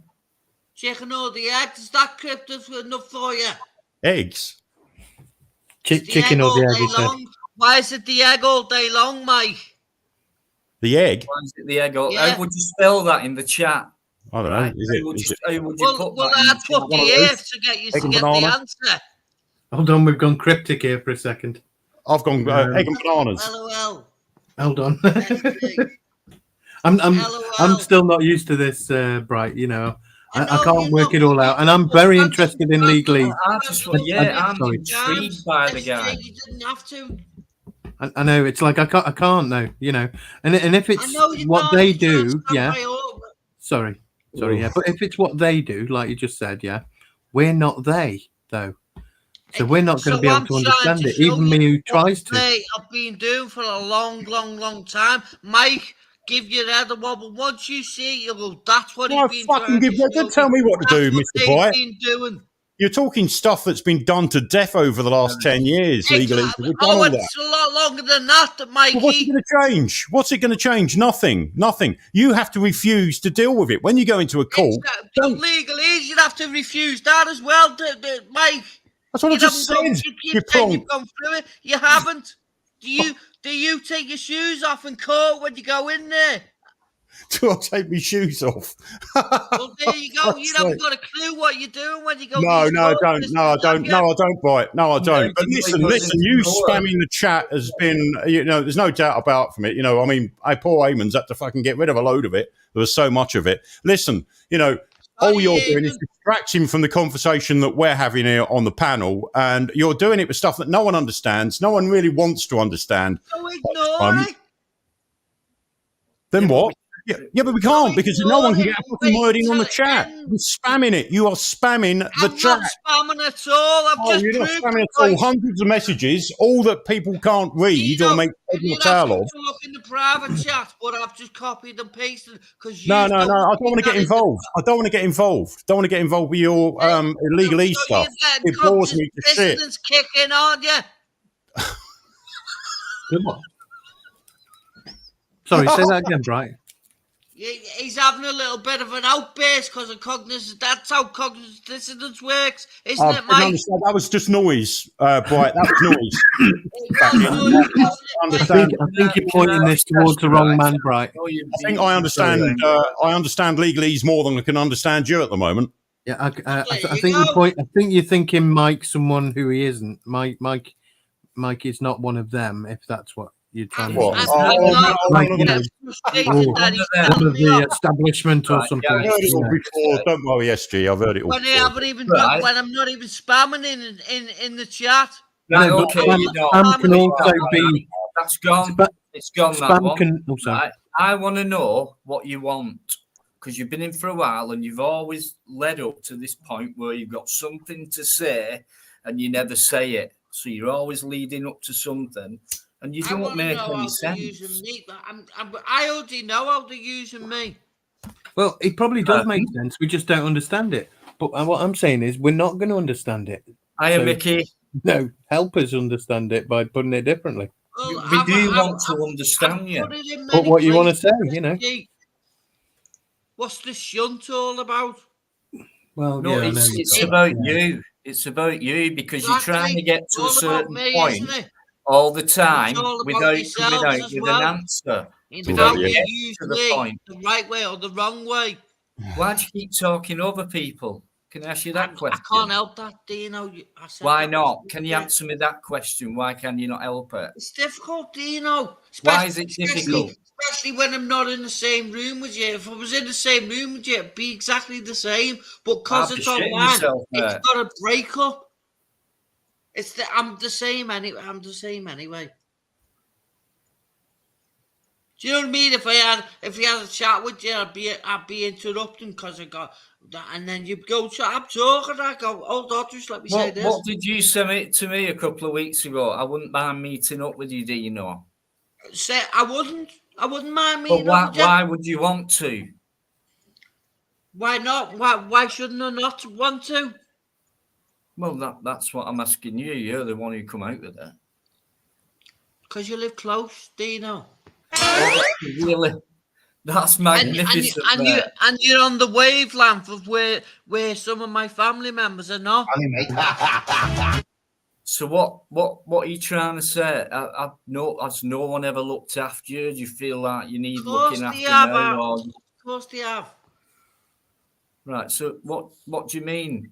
Chicken or the egg? Is that cryptic enough for you? Eggs. Chicken or the egg, he said. Long? Why is it the egg all day long, Mike? The egg? Why is it the egg? Yeah. How would you spell that in the chat? I don't know. Right? Is it? How would you put Well, that in the I'd put chat? the earth to get you to get the answer. Hold on, we've gone cryptic here for a second. I've gone egg and bananas. LOL. Hold on. I'm still not used to this, Bright. You know, I can't work it all out, and I'm very interested in legalese. I'm intrigued by the guy. You didn't have to. I know it's like I can't know, you know, and if it's what they do, yeah. Sorry, yeah, but if it's what they do, like you just said, yeah, we're not they though, so we're not going to be able to understand it. Even me who tries to. I've been doing for a long time, Mike. Give your head a wobble. Once you see it, you go, that's what he's been fucking doing. Don't tell me what to do, Mr. Bright. Been doing. You're talking stuff that's been done to death over the last 10 years legally. Exactly. It's a lot longer than that, Mikey. Well, what's it going to change? What's it going to change? Nothing. You have to refuse to deal with it. When you go into a court... Legalese, you'd have to refuse that as well, Mike. That's what I just said. You've gone through it. You haven't. Do you take your shoes off in court when you go in there? Do I take my shoes off? Well, there you go. You haven't got a clue what you're doing when you go. No, I don't, Bright. No, I don't. But listen, you spamming the chat has been, there's no doubt about from it. I mean, Paul Eamon's had to fucking get rid of a load of it. There was so much of it. Listen, all you're doing is distracting from the conversation that we're having here on the panel, and you're doing it with stuff that no one understands. No one really wants to understand. So ignore it. Then what? Yeah, but we can't because no one can get a fucking word in on the chat. You're spamming it. You are spamming the chat. I'm not spamming at all. You're not spamming at all. Hundreds of messages, all that people can't read or make head or tail of. Talk in the private chat, but I've just copied and pasted because No. I don't want to get involved. I don't want to get involved with your illegalese stuff. It bores me to shit. Kicking, aren't you? Good one. Sorry, say that again, Bright. He's having a little bit of an outburst because of cognition. That's how cognitive dissonance works, isn't it, Mike? That was just noise, Bright. That was noise. I think you're pointing this towards the wrong man, Bright. I think I understand. I understand legalese more than I can understand you at the moment. Yeah, I think I think you're thinking Mike, someone who he isn't. Mike is not one of them. If that's what you're trying to say. One of the establishment or something. I've heard it all before. Don't worry, SG. I've heard it all. When I'm not even spamming in the chat. No, but spam can also be. That's gone. It's gone. Spam that one. can also. I want to know what you want because you've been in for a while and you've always led up to this point where you've got something to say and you never say it. So you're always leading up to something. And you don't make any sense. I already know how they're using me. Well, it probably does make sense. We just don't understand it. But what I'm saying is we're not going to understand it. Mickey. No, help us understand it by putting it differently. Well, we do want to understand you. But what you want to say, What's the shunt all about? Well, no, it's about you. It's about you because you're trying to get to a certain point all the time without coming out with an answer. Without you using the right way or the wrong way. Why do you keep talking over people? Can I ask you that question? I can't help that, Dino. Why not? Can you answer me that question? Why can you not help it? It's difficult, Dino. Why is it difficult? Especially when I'm not in the same room with you. If I was in the same room with you, it'd be exactly the same. But because it's online, it's got a break up. I'm the same anyway. Do you know what I mean? If you had a chat with you, I'd be interrupting because I got that, and then you'd go, I'm talking. I go, hold on, just let me say this. What did you say to me a couple of weeks ago? I wouldn't mind meeting up with you, do you know? Say I wouldn't mind But meeting up with you. why would you want to? Why not? Why shouldn't I not want to? Well, that's what I'm asking you. You're the one who come out with it. Because you live close, Dino. Really? That's magnificent. And you're on the wavelength of where some of my family members are not. So what are you trying to say? Has no one ever looked after you? Do you feel like you need looking after now? Of course they have. Right. So what do you mean?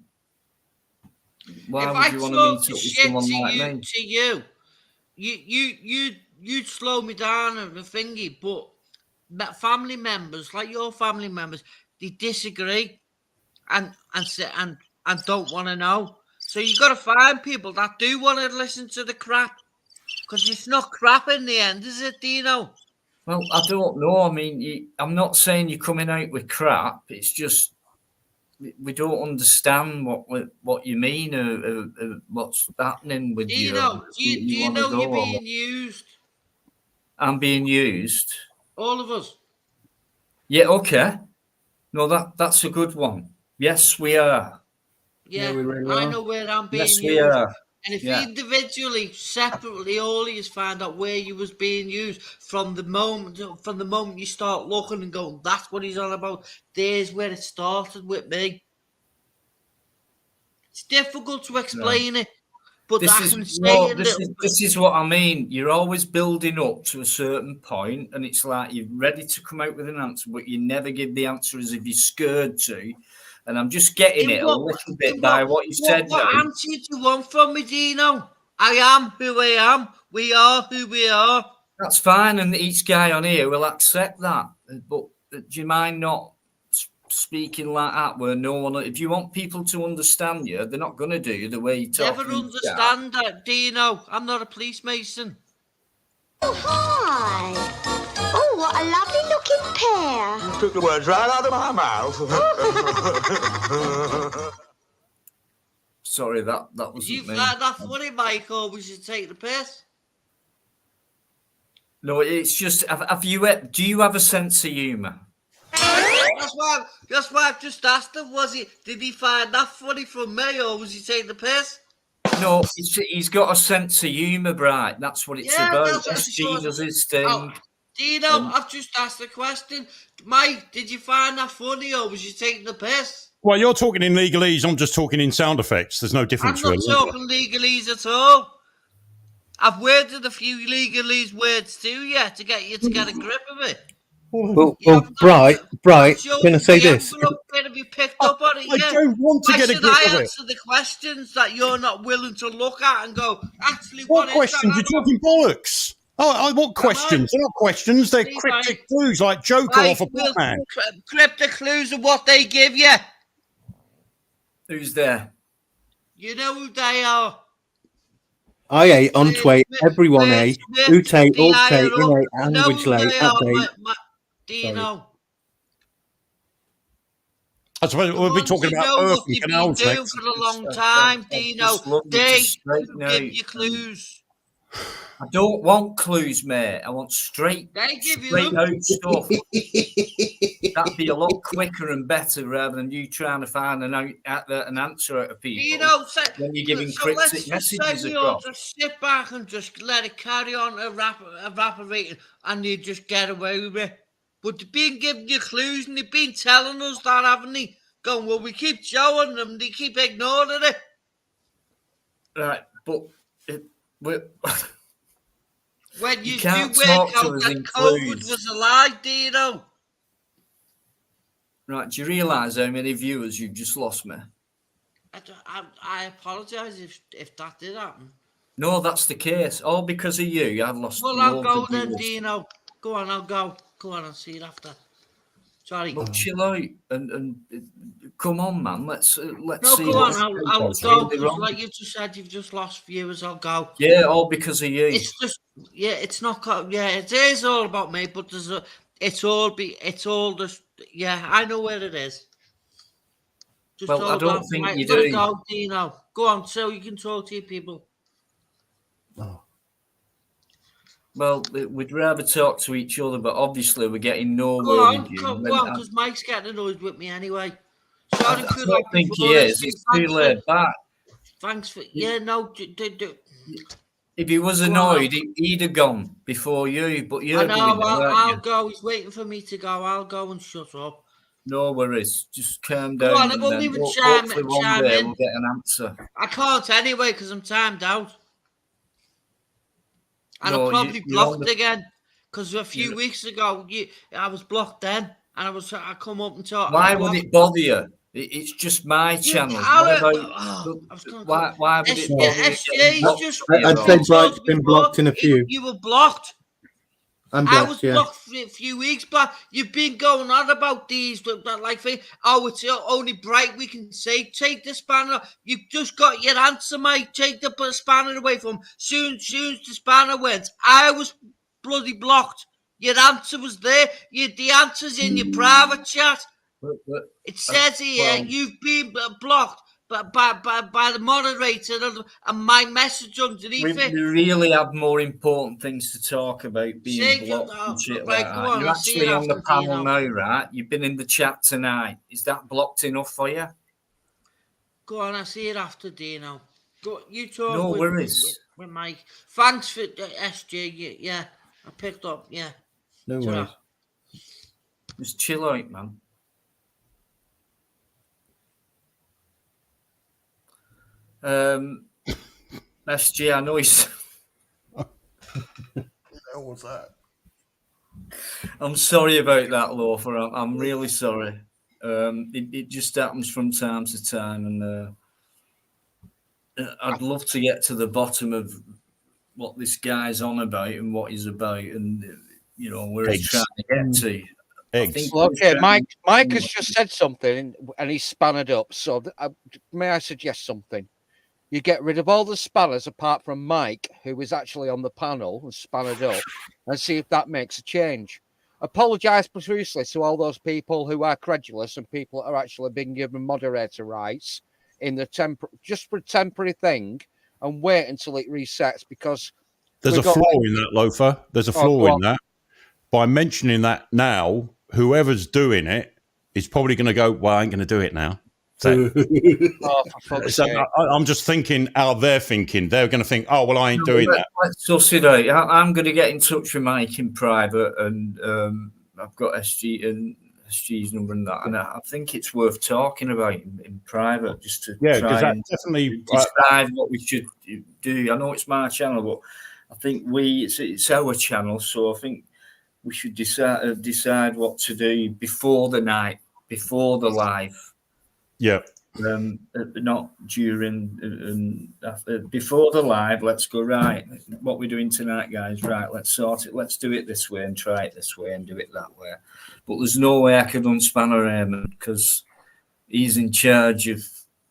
Why if would I you want to talk meet up with shit someone to like you, me? you'd slow me down and the thingy, but family members, like your family members, they disagree and don't want to know. So you got to find people that do want to listen to the crap, because it's not crap in the end, is it, Dino? Well, I don't know. I mean, I'm not saying you're coming out with crap. It's just we don't understand what you mean or what's happening with you. Dino, do you know you're being used? I'm being used. All of us. Yeah. Okay. No, that's a good one. Yes, we are. Yeah, we really I are. know where I'm being Yes, used. we are. And if individually, separately, all you find out where you was being used from the moment you start looking and going, that's what he's on about. There's where it started with me. It's difficult to explain it, but this is what I mean. You're always building up to a certain point, and it's like you're ready to come out with an answer, but you never give the answer as if you're scared to. And I'm just getting a little bit by what you said. What answer do you want from me, Dino? I am who I am. We are who we are. That's fine, and each guy on here will accept that. But do you mind not speaking like that, where no one? If you want people to understand you, they're not going to do the way you talk. Never understand that, Dino. I'm not a police mason. Oh, hi. Oh, what a lovely looking pair. You took the words right out of my mouth. Sorry, that wasn't You me. find that funny, Mike, or we should take the piss? No, it's just. Do you have a sense of humour? That's why I've just asked him. Did he find that funny from me, or was he taking the piss? No, he's got a sense of humour, Bright. That's what it's about. Epstein does his thing. Dino, I've just asked the question. Mike, did you find that funny, or was you taking the piss? Well, you're talking in legalese. I'm just talking in sound effects. There's no difference, I'm not talking legalese at all. I've worded a few legalese words too, to get you to get a grip of it. Well, Bright, can I say this? Going to be picked up on it. I don't want to get a grip of it. Why should I answer the questions that you're not willing to look at and go, actually, what questions? You're talking bollocks. Oh, what questions? They're not questions. They're cryptic clues like Joker off a Batman. Cryptic clues are what they give you. Who's there? You know who they are. I ate on tway, everyone ate, ute, alt, in a language late, update. Dino. I suppose we'll be talking about Earth and canals next. For a long time, Dino. They give you clues. I don't want clues, mate. I want straight out stuff. That'd be a lot quicker and better rather than you trying to find an answer out of people. When you're giving cryptic messages across. Just sit back and just let it carry on evaporating, and you just get away with it. But they've been giving you clues, and they've been telling us that, haven't they? Going, well, we keep showing them, they keep ignoring it. Right, but when you can't do talk work to out us that in COVID clues. was a lie, Dino. Right, do you realise how many viewers you've just lost me? I apologise if that did happen. No, that's the case. All because of you, I've lost. Well, I'll go then, Dino. Go on, I'll go. Go on, I'll see you after. Sorry. Well, chill out and come on, man. Let's No, see. go on. what's I'll what's go. really 'Cause wrong. like you just said, you've just lost viewers. I'll go. Yeah, all because of you. It's just, yeah, it's not. Yeah, it is all about me, but it's all just. Yeah, I know where it is. Just Well, I hold don't on. think Right, you I'm gonna do. go, Dino. Go on, so you can talk to your people. Oh, Well, we'd rather talk to each other, but obviously we're getting Go nowhere on, with you. go on, because Mike's getting annoyed with me anyway. I Sorry for don't that think he before. is. It's too laid back. Thanks for. Yeah, no. If he was Go on, annoyed, he'd have gone before you. But I you're know. going there, aren't I'll you? go. He's waiting for me to go. I'll go and shut up. No worries. Just calm Go down, on, I and won't then even hopefully one chime day in. we'll get an answer. I can't anyway because I'm timed out. And No, I'm probably you're on blocked again because a few weeks ago I was blocked then, and I come up and talk. Why would it bother you? It's just my channel. What about? Why would it bother you? getting blocked from your I'd say own? Bright's been blocked in a few. You were blocked. I'm I blocked, was yeah. blocked for a few weeks, but you've been going on about these, like, it's only Bright we can say. Take the spanner. You've just got your answer, mate. Take the spanner away from him. Soon as the spanner went, I was bloody blocked. Your answer was there. The answer's in your private chat. It says here you've been blocked by the moderator and my message underneath it. We really have more important things to talk about, being blocked and shit like that. Go on, You're I'll see actually you on the after, panel Dino. now, right? You've been in the chat tonight. Is that blocked enough for you? Go on, I'll see it after, Dino. Go, you talk No with worries. Mike. Thanks for SJ. Yeah, I picked up. Yeah. No worries. Just chill out, man. SG, I know he's. What was that? I'm sorry about that, Loafer. I'm really sorry. It just happens from time to time, and I'd love to get to the bottom of what this guy's on about and what he's about, and where he's trying to get to. Well, okay, Mike has just said something and he's spanned up. So may I suggest something? You get rid of all the spanners apart from Mike, who is actually on the panel and spanned up, and see if that makes a change. Apologise profusely to all those people who are credulous and people that are actually being given moderator rights in the just for a temporary thing, and wait until it resets, because there's a flaw in that, Loafer. There's a flaw in that. By mentioning that now, whoever's doing it is probably going to go, well, I ain't going to do it now. So, I'm just thinking how they're thinking. They're going to think, oh, well, I ain't doing that. Let's suss it out. I'm going to get in touch with Mike in private, and I've got SG's number and that, and I think it's worth talking about in private, just to try and definitely decide what we should do. I know it's my channel, but I think it's our channel, so I think we should decide what to do before the night, before the live. Yeah. Not during and after. Before the live, let's go, right, what we're doing tonight, guys, right, let's sort it, let's do it this way and try it this way and do it that way. But there's no way I could unspanner Raymond, because he's in charge of.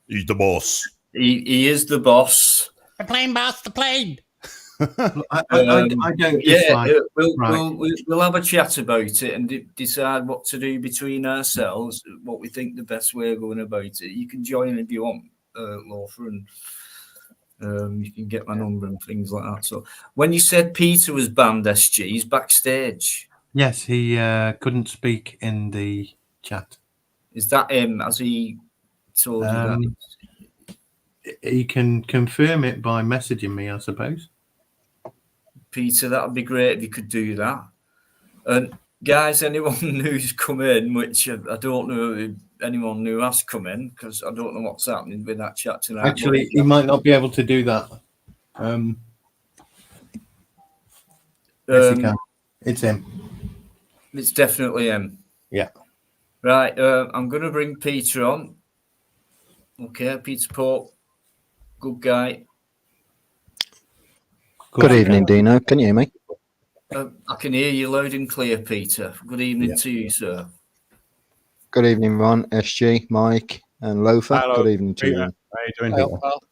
He's the boss. He is the boss. The plane, boss, the plane. I don't dislike. We'll have a chat about it and decide what to do between ourselves, what we think the best way of going about it. You can join if you want, Loafer, and you can get my number and things like that. So when you said Peter was banned, SG, he's backstage. Yes, he couldn't speak in the chat. Is that him? Has he told you that? He can confirm it by messaging me, I suppose. Peter, that would be great if you could do that. And guys, anyone who's come in, which I don't know if anyone new has come in, because I don't know what's happening with that chat tonight. Actually, he might not be able to do that. Yes, he can. It's him. It's definitely him. Yeah. Right. I'm going to bring Peter on. Okay, Peter Pope. Good guy. Good evening, Dino. Can you hear me? I can hear you loud and clear, Peter. Good evening to you, sir. Good evening, Ron, SG, Mike, and Loafer. Hello, Good evening to Peter. you. How you doing, Well, Peter? well,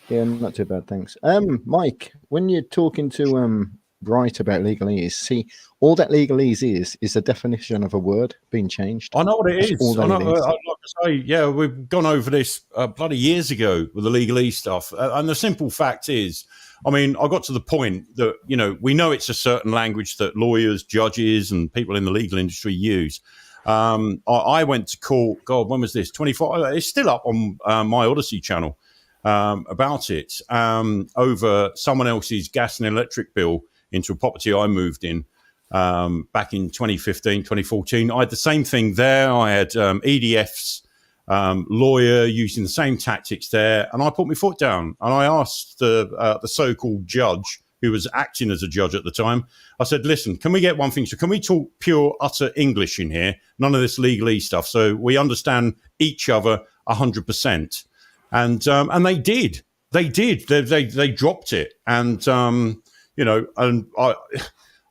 Yeah, not too bad, thanks. Mike, when you're talking to Bright about legalese, see, all that legalese is the definition of a word being changed. I know what it That's all is. that I know. it is. Like I say, yeah, we've gone over this bloody years ago with the legalese stuff, and the simple fact is, I mean, I got to the point that we know it's a certain language that lawyers, judges, and people in the legal industry use. I went to court. God, when was this? 24. It's still up on my Odyssey channel about it over someone else's gas and electric bill into a property I moved in. Back in 2015, 2014, I had the same thing there. I had EDF's lawyer using the same tactics there, and I put my foot down and I asked the so-called judge who was acting as a judge at the time. I said, "Listen, can we get one thing? So can we talk pure, utter English in here? None of this legalese stuff, so we understand each other 100%." And they did. They did. They dropped it, and and I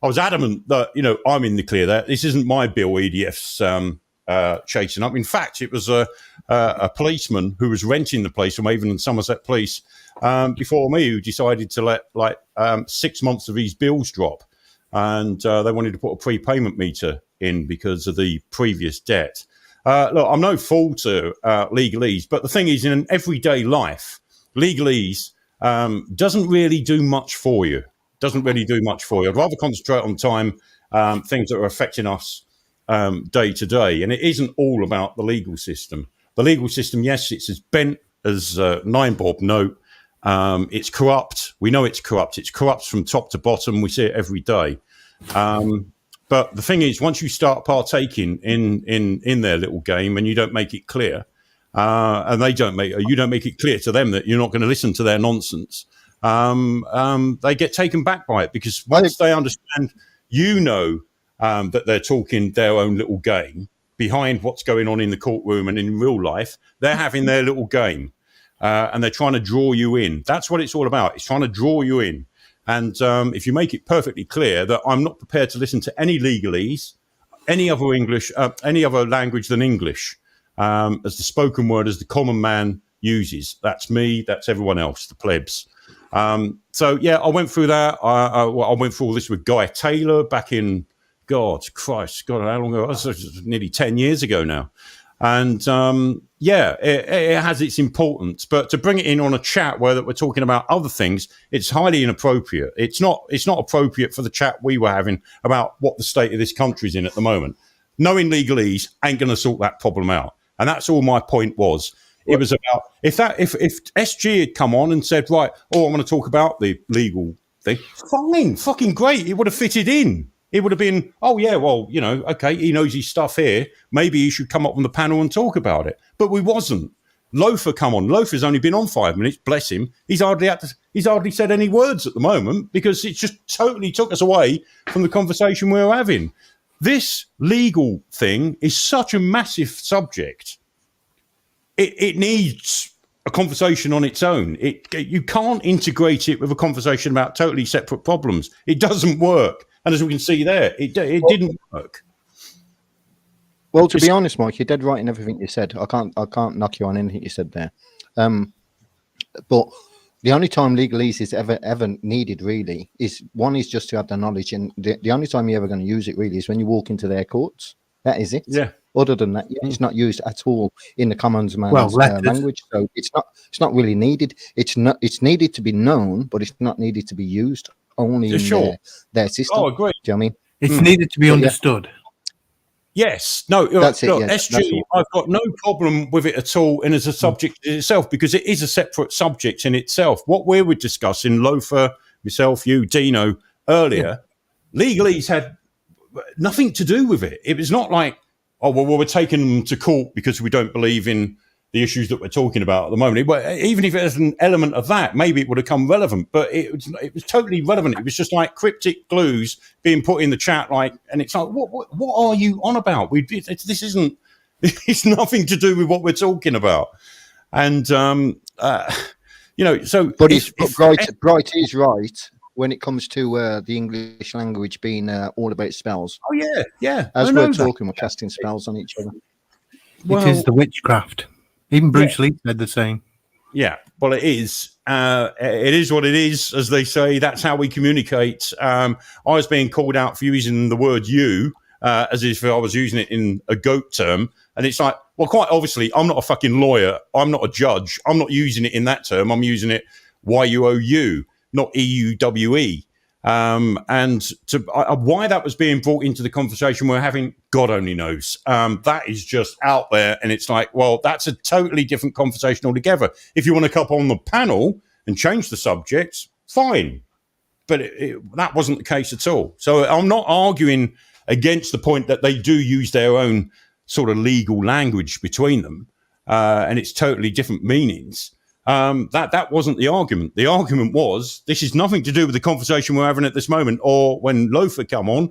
was adamant that, I'm in the clear there. This isn't my bill EDF's chasing up. In fact, it was a policeman who was renting the place from Avon and Somerset Police before me who decided to let 6 months of his bills drop. And they wanted to put a prepayment meter in because of the previous debt. Look, I'm no fool to legalese, but the thing is, in everyday life, legalese doesn't really do much for you. Doesn't really do much for you. I'd rather concentrate on things that are affecting us day to day. And it isn't all about the legal system. The legal system, yes, it's as bent as Nine Bob note. It's corrupt. We know it's corrupt. It's corrupt from top to bottom. We see it every day. But the thing is, once you start partaking in their little game and you don't make it clear, and you don't make it clear to them that you're not going to listen to their nonsense, they get taken back by it, because once they understand, that they're talking their own little game behind what's going on in the courtroom and in real life, they're having their little game, and they're trying to draw you in. That's what it's all about. It's trying to draw you in. And if you make it perfectly clear that I'm not prepared to listen to any legalese, any other language than English, as the spoken word, as the common man uses, that's me, that's everyone else, the plebs. So yeah, I went through that. I went through all this with Guy Taylor back in, God, how long ago? It was nearly 10 years ago now. And it has its importance, but to bring it in on a chat where that we're talking about other things, it's highly inappropriate. It's not appropriate for the chat we were having about what the state of this country is in at the moment. Knowing legalese ain't going to sort that problem out, and that's all my point was. It was about if SG had come on and said, right, I want to talk about the legal thing, fine, fucking great. It would have fitted in. It would have been, oh yeah, well, okay, he knows his stuff here. Maybe he should come up on the panel and talk about it. But we wasn't. Loafer come on. Loafer's only been on 5 minutes. Bless him. He's hardly said any words at the moment, because it just totally took us away from the conversation we were having. This legal thing is such a massive subject. It needs a conversation on its own. You can't integrate it with a conversation about totally separate problems. It doesn't work. And as we can see there, it didn't work. Well, to be honest, Mike, you're dead right in everything you said. I can't knock you on anything you said there. But the only time legalese is ever needed really is just to have the knowledge, and the only time you're ever going to use it really is when you walk into their courts. That is it. Yeah. Other than that, it's not used at all in the common man's language. So it's not really needed. It's needed to be known, but it's not needed to be used only in their system. Oh, agree. Do you know what I mean? It's needed to be understood. Yes. No, that's it. Yeah, SG, I've got no problem with it at all, and as a subject in itself, because it is a separate subject in itself. What we were discussing, Loafer, myself, you, Dino, earlier, legalese had nothing to do with it. It was not like, oh, well, we're taking them to court because we don't believe in the issues that we're talking about at the moment. Even if it has an element of that, maybe it would have come relevant, but it was totally relevant. It was just like cryptic clues being put in the chat, and it's like, what are you on about? This isn't, it's nothing to do with what we're talking about. And, so. But Bright is right. when it comes to the English language being all about spells. Oh yeah. As I know we're that. talking, we're casting spells on each other. It is the witchcraft. Even Bruce Lee said the same. Yeah, well, it is. It is what it is, as they say. That's how we communicate. I was being called out for using the word "you" as if I was using it in a goat term, and it's like, well, quite obviously, I'm not a fucking lawyer. I'm not a judge. I'm not using it in that term. I'm using it "you," not "EUWE." And why that was being brought into the conversation we're having, God only knows. That is just out there, and it's like, well, that's a totally different conversation altogether. If you want to come on the panel and change the subject, fine, but that wasn't the case at all. So I'm not arguing against the point that they do use their own sort of legal language between them, and it's totally different meanings. That wasn't the argument. The argument was, this is nothing to do with the conversation we're having at this moment, or when Loafer come on,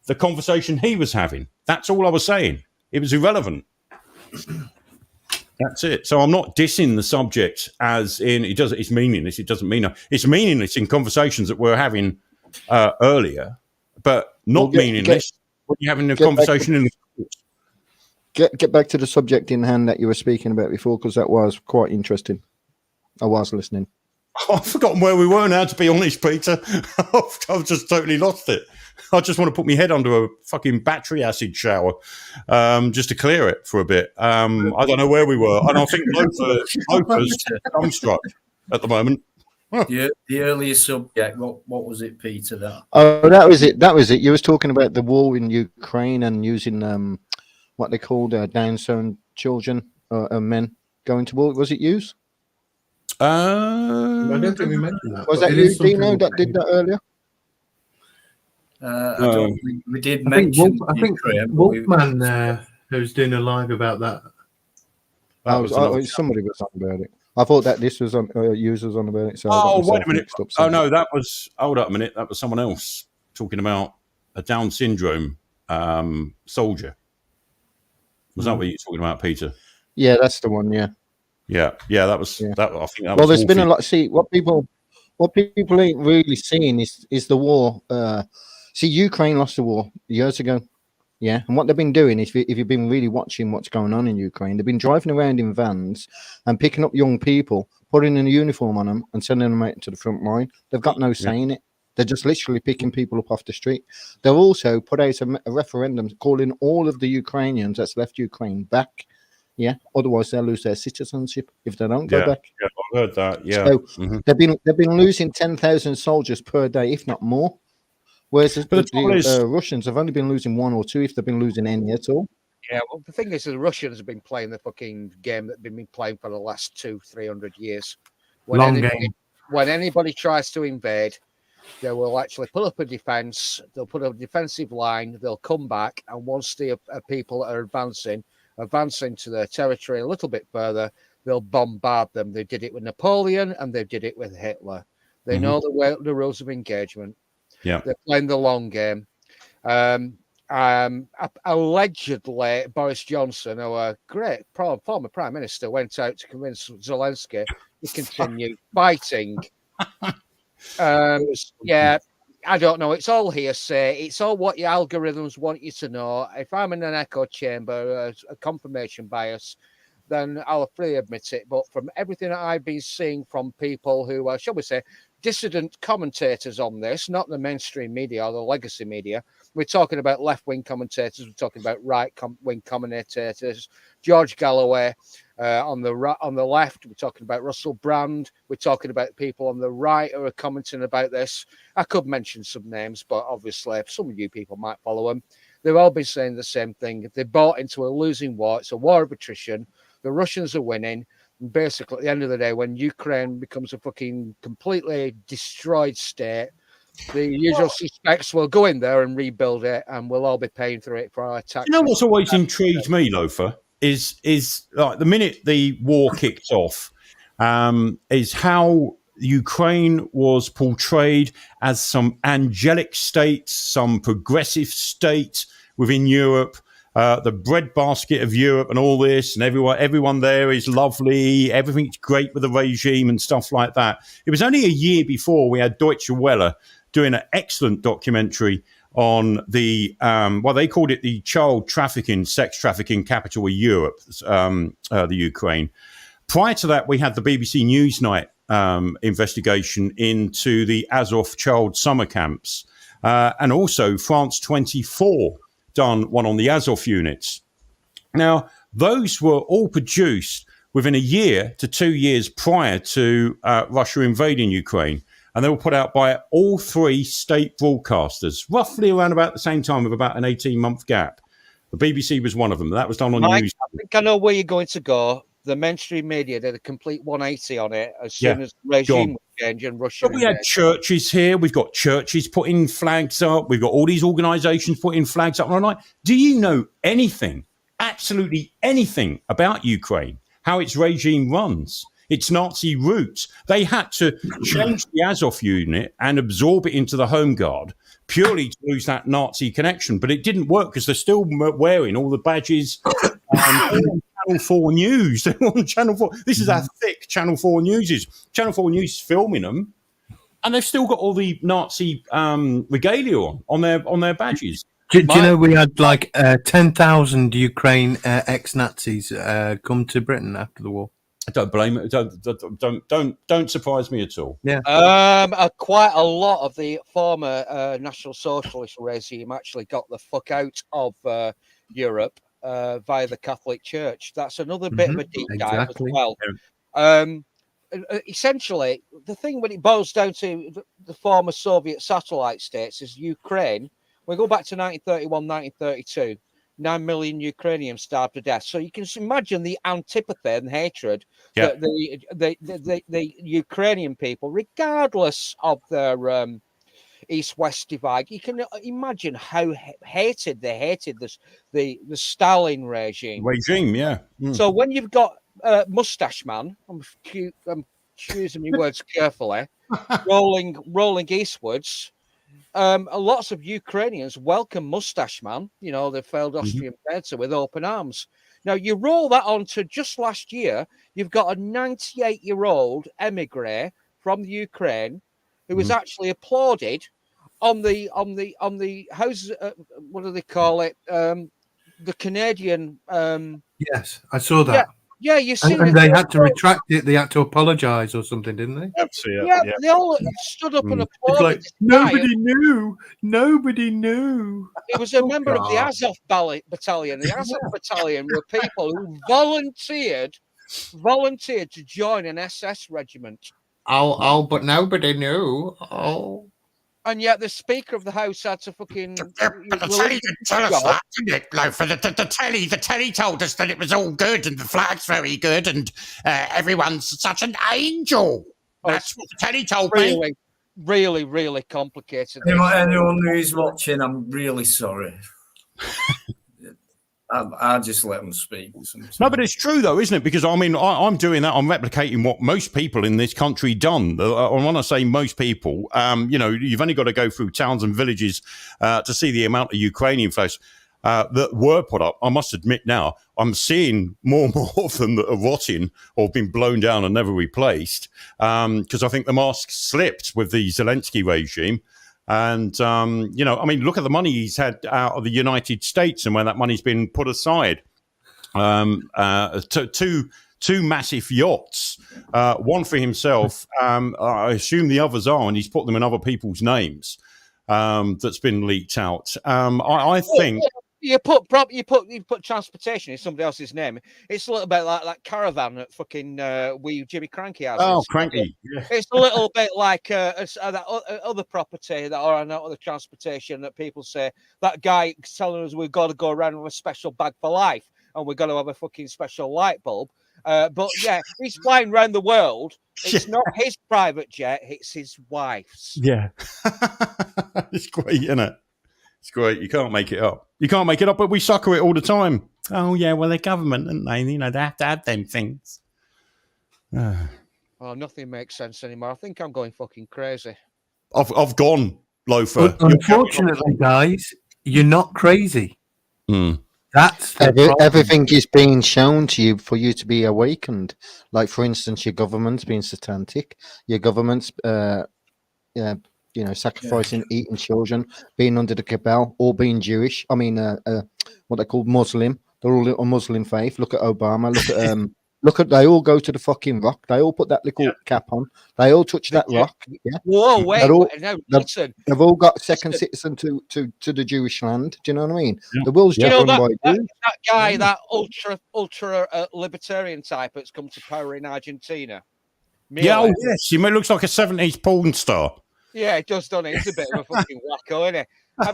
the conversation he was having. That's all I was saying. It was irrelevant. That's it. So I'm not dissing the subject as in it's meaningless. It doesn't mean it's meaningless in conversations that we're having earlier, but not meaningless when you're having a conversation in the Get back to the subject in hand that you were speaking about before, because that was quite interesting. I was listening. I've forgotten where we were now, to be honest, Peter. I've just totally lost it. I just want to put my head under a fucking battery acid shower just to clear it for a bit. I don't know where we were. And I think Loafer's dumbstruck at the moment. The earlier subject, what was it, Peter? That was it. That was it. You was talking about the war in Ukraine and using what they called Down syndrome children and men going to war. Was it used? I don't think we mentioned that. Was that you, Dino, that did that earlier? We did mention. I think Wolfman who's doing a live about that. Somebody was on about it. I thought that this was on users on about it. So wait a minute. Oh no, that was. Hold up a minute. That was someone else talking about a Down syndrome soldier. Was that what you're talking about, Peter? Yeah, that's the one. Yeah. Yeah, that was that. I think that well, was there's been a lot. See, what people ain't really seeing is the war. See, Ukraine lost the war years ago. Yeah, and what they've been doing is, if you've been really watching what's going on in Ukraine, they've been driving around in vans and picking up young people, putting a uniform on them, and sending them out to the front line. They've got no say in it. They're just literally picking people up off the street. They've also put out a referendum calling all of the Ukrainians that's left Ukraine back. Yeah, otherwise they'll lose their citizenship if they don't go back. Yeah, I heard that. Yeah, so they've been losing 10,000 soldiers per day, if not more. Whereas the Russians have only been losing 1 or 2, if they've been losing any at all. Yeah, well, the thing is, the Russians have been playing the fucking game that they've been playing for the last 200-300 years. When anybody tries to invade, they will actually put up a defense. They'll put up a defensive line. They'll come back, and once the people that are advancing to their territory a little bit further, they'll bombard them. They did it with Napoleon, and they did it with Hitler. They know the rules of engagement. Yeah, they're playing the long game. Allegedly, Boris Johnson, who a great former prime minister, went out to convince Zelensky to continue fighting. Yeah, I don't know. It's all hearsay. It's all what your algorithms want you to know. If I'm in an echo chamber, a confirmation bias, then I'll freely admit it. But from everything that I've been seeing from people who are, shall we say, dissident commentators on this, not the mainstream media or the legacy media. We're talking about left-wing commentators. We're talking about right-wing commentators. George Galloway on the left. We're talking about Russell Brand. We're talking about people on the right who are commenting about this. I could mention some names, but obviously some of you people might follow them. They've all been saying the same thing. They bought into a losing war. It's a war of attrition. The Russians are winning. And basically, at the end of the day, when Ukraine becomes a fucking completely destroyed state, the usual suspects will go in there and rebuild it, and we'll all be paying for it for our taxes. You know what's always intrigued me, Loafer, is like the minute the war kicked off, is how Ukraine was portrayed as some angelic state, some progressive state within Europe, the breadbasket of Europe and all this, and everyone there is lovely. Everything's great with the regime and stuff like that. It was only a year before we had Deutsche Welle doing an excellent documentary on the, they called it the child trafficking, sex trafficking capital of Europe, the Ukraine. Prior to that, we had the BBC Newsnight investigation into the Azov child summer camps, and also France 24 done one on the Azov units. Now, those were all produced within a year to 2 years prior to Russia invading Ukraine. And they were put out by all three state broadcasters, roughly around about the same time, with about an 18-month gap. The BBC was one of them. That was done on Mike, news. I think I know where you're going to go. The mainstream media did a complete 180 on it as soon as the regime was changed and Russia. But we had churches here. We've got churches putting flags up. We've got all these organisations putting flags up. And I'm like, do you know anything, absolutely anything about Ukraine, how its regime runs? Its Nazi roots. They had to change the Azov unit and absorb it into the Home Guard purely to lose that Nazi connection. But it didn't work because they're still wearing all the badges on Channel 4 News. They're on Channel 4. This is how thick Channel 4 News is. Channel 4 News is filming them, and they've still got all the Nazi regalia on their badges. Do you know we had like 10,000 Ukraine ex-Nazis come to Britain after the war? I don't blame it. Don't surprise me at all. Yeah. Quite a lot of the former National Socialist regime actually got the fuck out of Europe via the Catholic Church. That's another bit of a deep dive as well. Essentially, the thing when it boils down to the former Soviet satellite states is Ukraine. We go back to 1931, 1932. 9 million Ukrainians starved to death. So you can imagine the antipathy and hatred that the Ukrainian people, regardless of their East-West divide, you can imagine how hated they hated the Stalin regime. So when you've got Mustache Man, I'm choosing my words carefully, rolling eastwards. Lots of Ukrainians welcome Mustache Man, the failed Austrian banter, with open arms. Now, you roll that on to just last year, you've got a 98-year-old emigre from the Ukraine who was actually applauded on the houses, what do they call it? The Canadian. Yes, I saw that. Yeah, you see, and they had to retract it. They had to apologise or something, didn't they? Yeah, they all stood up and applauded. Like, nobody knew. Nobody knew. He was a member of the Azov battalion. The Azov battalion were people who volunteered to join an SS regiment. Oh, but nobody knew. Oh. And yet the Speaker of the House had to fucking... But the telly didn't tell us that, didn't it, Loafer? The telly told us that it was all good and the flag's very good and everyone's such an angel. That's what the telly told me. Really, really complicated. Anyone who's watching, I'm really sorry. I'll just let them speak. Sometimes. No, but it's true, though, isn't it? Because, I mean, I'm doing that. I'm replicating what most people in this country done. And when I say most people, you've only got to go through towns and villages to see the amount of Ukrainian folks that were put up. I must admit now, I'm seeing more and more of them that are rotting or been blown down and never replaced because I think the mask slipped with the Zelensky regime. And, look at the money he's had out of the United States and where that money's been put aside. Two massive yachts, one for himself. I assume the others are, and he's put them in other people's names. That's been leaked out. I think... You put transportation in somebody else's name. It's a little bit like that caravan that fucking Jimmy Cranky has. Oh, Cranky! Yeah. It's a little bit like that other property that are on other transportation that people say that guy telling us we've got to go around with a special bag for life and we've got to have a fucking special light bulb. But yeah, he's flying around the world. It's not his private jet; it's his wife's. Yeah, it's great, isn't it? It's great. You can't make it up. But we sucker it all the time. Oh, yeah, well, they're government, aren't they? They have to have them things. Well, nothing makes sense anymore. I think I'm going fucking crazy. I've gone, Loafer. Unfortunately, guys, you're not crazy. That's the problem. Everything is being shown to you for you to be awakened. Like, for instance, your government's being satanic. Your government's, sacrificing, eating children, being under the cabal, all being Jewish. I mean, what they call Muslim. They're all a Muslim faith. Look at Obama. Look at they all go to the fucking rock. They all put that little cap on. They all touch that rock. Yeah. Whoa, wait, no, listen. They've all got second citizen to the Jewish land. Do you know what I mean? Yeah. The world's just run by Jews. That guy, that ultra libertarian type that's come to power in Argentina. Yeah, yes. He looks like a 70s porn star. Yeah, it does, doesn't it? He's a bit of a fucking wacko, isn't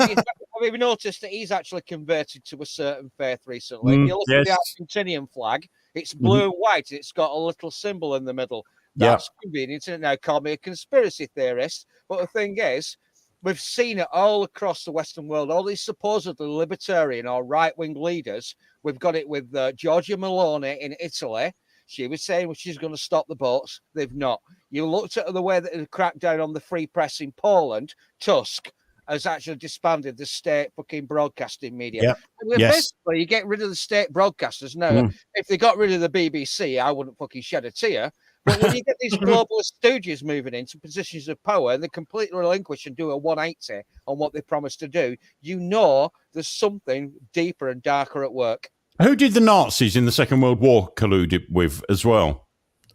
he? Have you noticed that he's actually converted to a certain faith recently? If you look at the Argentinian flag, it's blue and white. It's got a little symbol in the middle. That's convenient, isn't it? Now, call me a conspiracy theorist. But the thing is, we've seen it all across the Western world. All these supposedly libertarian or right-wing leaders. We've got it with Giorgia Meloni in Italy. She was saying she's going to stop the boats. They've not. You looked at the way that they cracked down on the free press in Poland. Tusk has actually disbanded the state fucking broadcasting media. Yep. Basically, you get rid of the state broadcasters. Now, if they got rid of the BBC, I wouldn't fucking shed a tear. But when you get these globalist stooges moving into positions of power and they completely relinquish and do a 180 on what they promised to do, you know there's something deeper and darker at work. Who did the Nazis in the Second World War collude with as well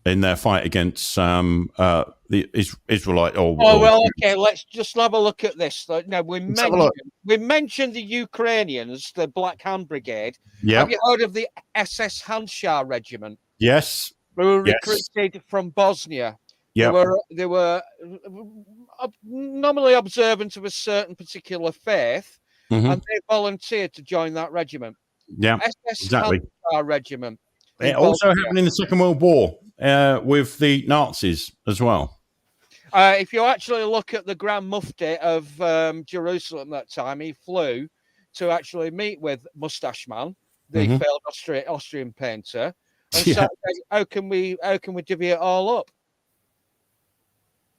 in their fight against the Israelite? Okay, let's just have a look at this. Now, we mentioned the Ukrainians, the Black Hand Brigade. Yeah. Have you heard of the SS Handschar Regiment? Yes. They were recruited from Bosnia. Yeah. They were nominally observant of a certain particular faith, and they volunteered to join that regiment. Yeah, SS exactly. Handschar Regiment. It also happened in the Second World War with the Nazis as well. If you actually look at the Grand Mufti of Jerusalem that time, he flew to actually meet with Mustache Man, the failed Austrian painter, and said, "How can we divvy it all up?"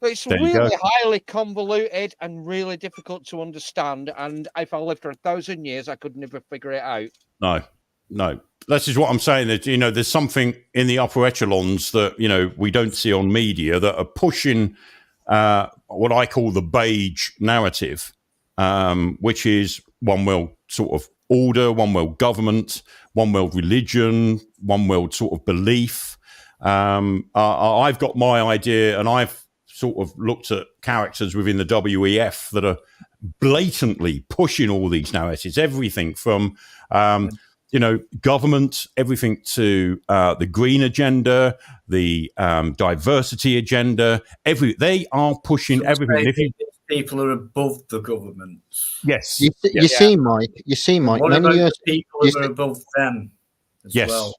But it's really highly convoluted and really difficult to understand. And if I lived for 1,000 years, I could never figure it out. No. This is what I'm saying, that, there's something in the upper echelons that, we don't see on media that are pushing what I call the beige narrative, which is one world sort of order, one world government, one world religion, one world sort of belief. I've got my idea, and I've sort of looked at characters within the WEF that are blatantly pushing all these narratives, everything from, government, everything to the green agenda, the diversity agenda. They are pushing everything. If people are above the government. Yes. You see, Mike. What many about years the people who are above them as well?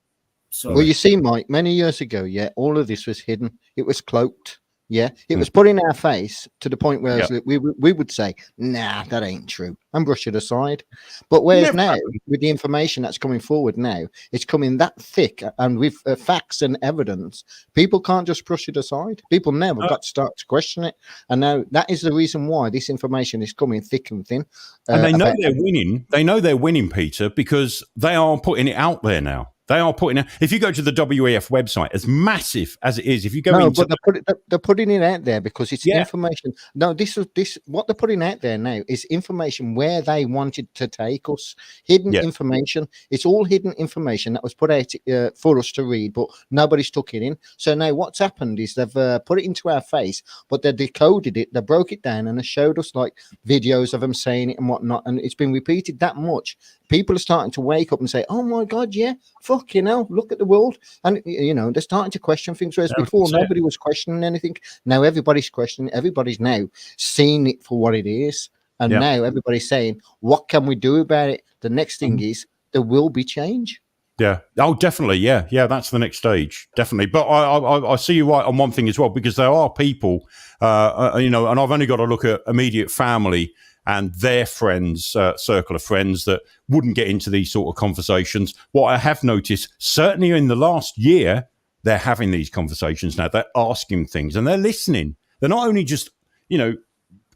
Well, you see, Mike, many years ago, all of this was hidden. It was cloaked. Yeah, it was put in our face to the point where we would say, "Nah, that ain't true," and brush it aside. But whereas now, with the information that's coming forward now, it's coming that thick, and with facts and evidence, people can't just brush it aside. People now have got to start to question it, and now that is the reason why this information is coming thick and thin. And they know they're winning. They know they're winning, Peter, because they are putting it out there now. They are putting it. If you go to the WEF website, as massive as it is, if you go into, but they're putting it out there because it's information. No, this what they're putting out there now is information where they wanted to take us. Hidden information. It's all hidden information that was put out for us to read, but nobody's took it in. So now what's happened is they've put it into our face, but they decoded it, they broke it down, and they showed us like videos of them saying it and whatnot, and it's been repeated that much. People are starting to wake up and say, "Oh my God, fucking hell, look at the world." And, they're starting to question things, whereas before nobody was questioning anything. Now everybody's questioning, everybody's now seeing it for what it is. And now everybody's saying, what can we do about it? The next thing is there will be change. Yeah. Oh, definitely. Yeah. That's the next stage. Definitely. But I see you right on one thing as well, because there are people, and I've only got to look at immediate family and their friends, circle of friends that wouldn't get into these sort of conversations. What I have noticed, certainly in the last year, they're having these conversations now. They're asking things and they're listening. They're not only just,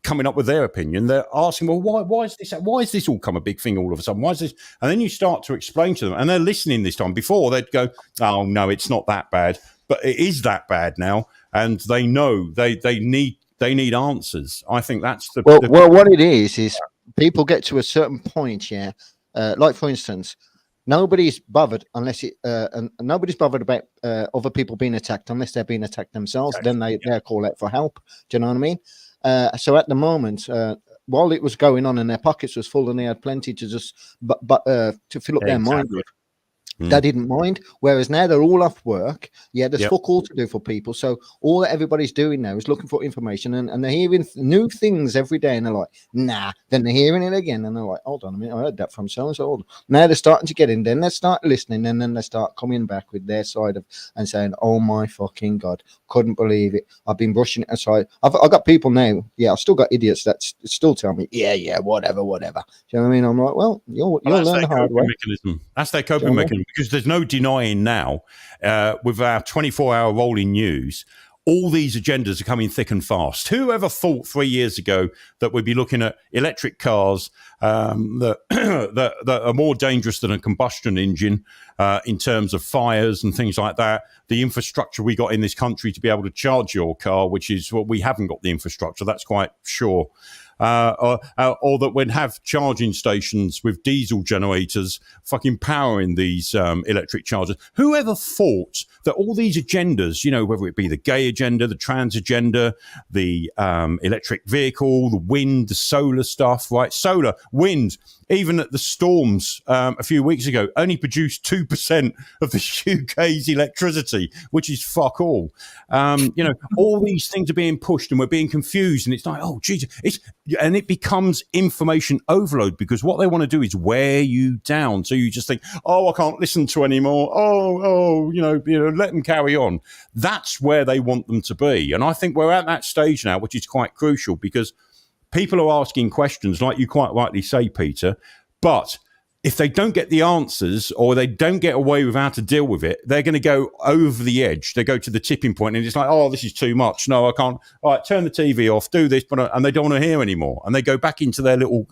coming up with their opinion. They're asking, well, why is this? Why is this all come a big thing all of a sudden? Why is this? And then you start to explain to them, and they're listening this time. Before they'd go, oh no, it's not that bad, but it is that bad now, and they know they need answers. I think that's the well, what it is people get to a certain point, yeah. Like for instance, nobody's bothered unless and nobody's bothered about other people being attacked unless they're being attacked themselves. Then they'll call out for help. Do you know what I mean? So at the moment, while it was going on and their pockets was full and they had plenty to just to fill up their mind with, they didn't mind. Whereas now they're all off work. Yeah, there's fuck all to do for people. So all that everybody's doing now is looking for information, and they're hearing new things every day, and they're like, nah. Then they're hearing it again, and they're like, hold on a minute, I heard that from so and so. Now they're starting to get in. Then they start listening, and then they start coming back with their side of and saying, oh my fucking god, couldn't believe it. I've been brushing it aside. I've got people now. Yeah, I've still got idiots that still tell me, yeah, whatever. Do you know what I mean? I'm like, well, you'll learn the hard way. Mechanism. That's their coping mechanism. Because there's no denying now, with our 24-hour rolling news, all these agendas are coming thick and fast. Who ever thought 3 years ago that we'd be looking at electric cars that are more dangerous than a combustion engine in terms of fires and things like that? The infrastructure we got in this country to be able to charge your car, which is what we haven't got the infrastructure, that's quite sure. Or that we'd have charging stations with diesel generators fucking powering these electric chargers. Whoever thought that all these agendas, you know, whether it be the gay agenda, the trans agenda, the electric vehicle, the wind, the solar stuff, right? Solar, wind, even at the storms a few weeks ago, only produced 2% of the UK's electricity, which is fuck all. You know, all these things are being pushed and we're being confused, and it's like, oh, geez, and it becomes information overload because what they want to do is wear you down. So you just think, oh, I can't listen to anymore. Oh, you know, let them carry on. That's where they want them to be. And I think we're at that stage now, which is quite crucial because people are asking questions, like you quite rightly say, Peter, but if they don't get the answers or they don't get away with how to deal with it, they're going to go over the edge. They go to the tipping point and it's like, oh, this is too much. No, I can't. All right, turn the TV off, do this, and they don't want to hear anymore. And they go back into their little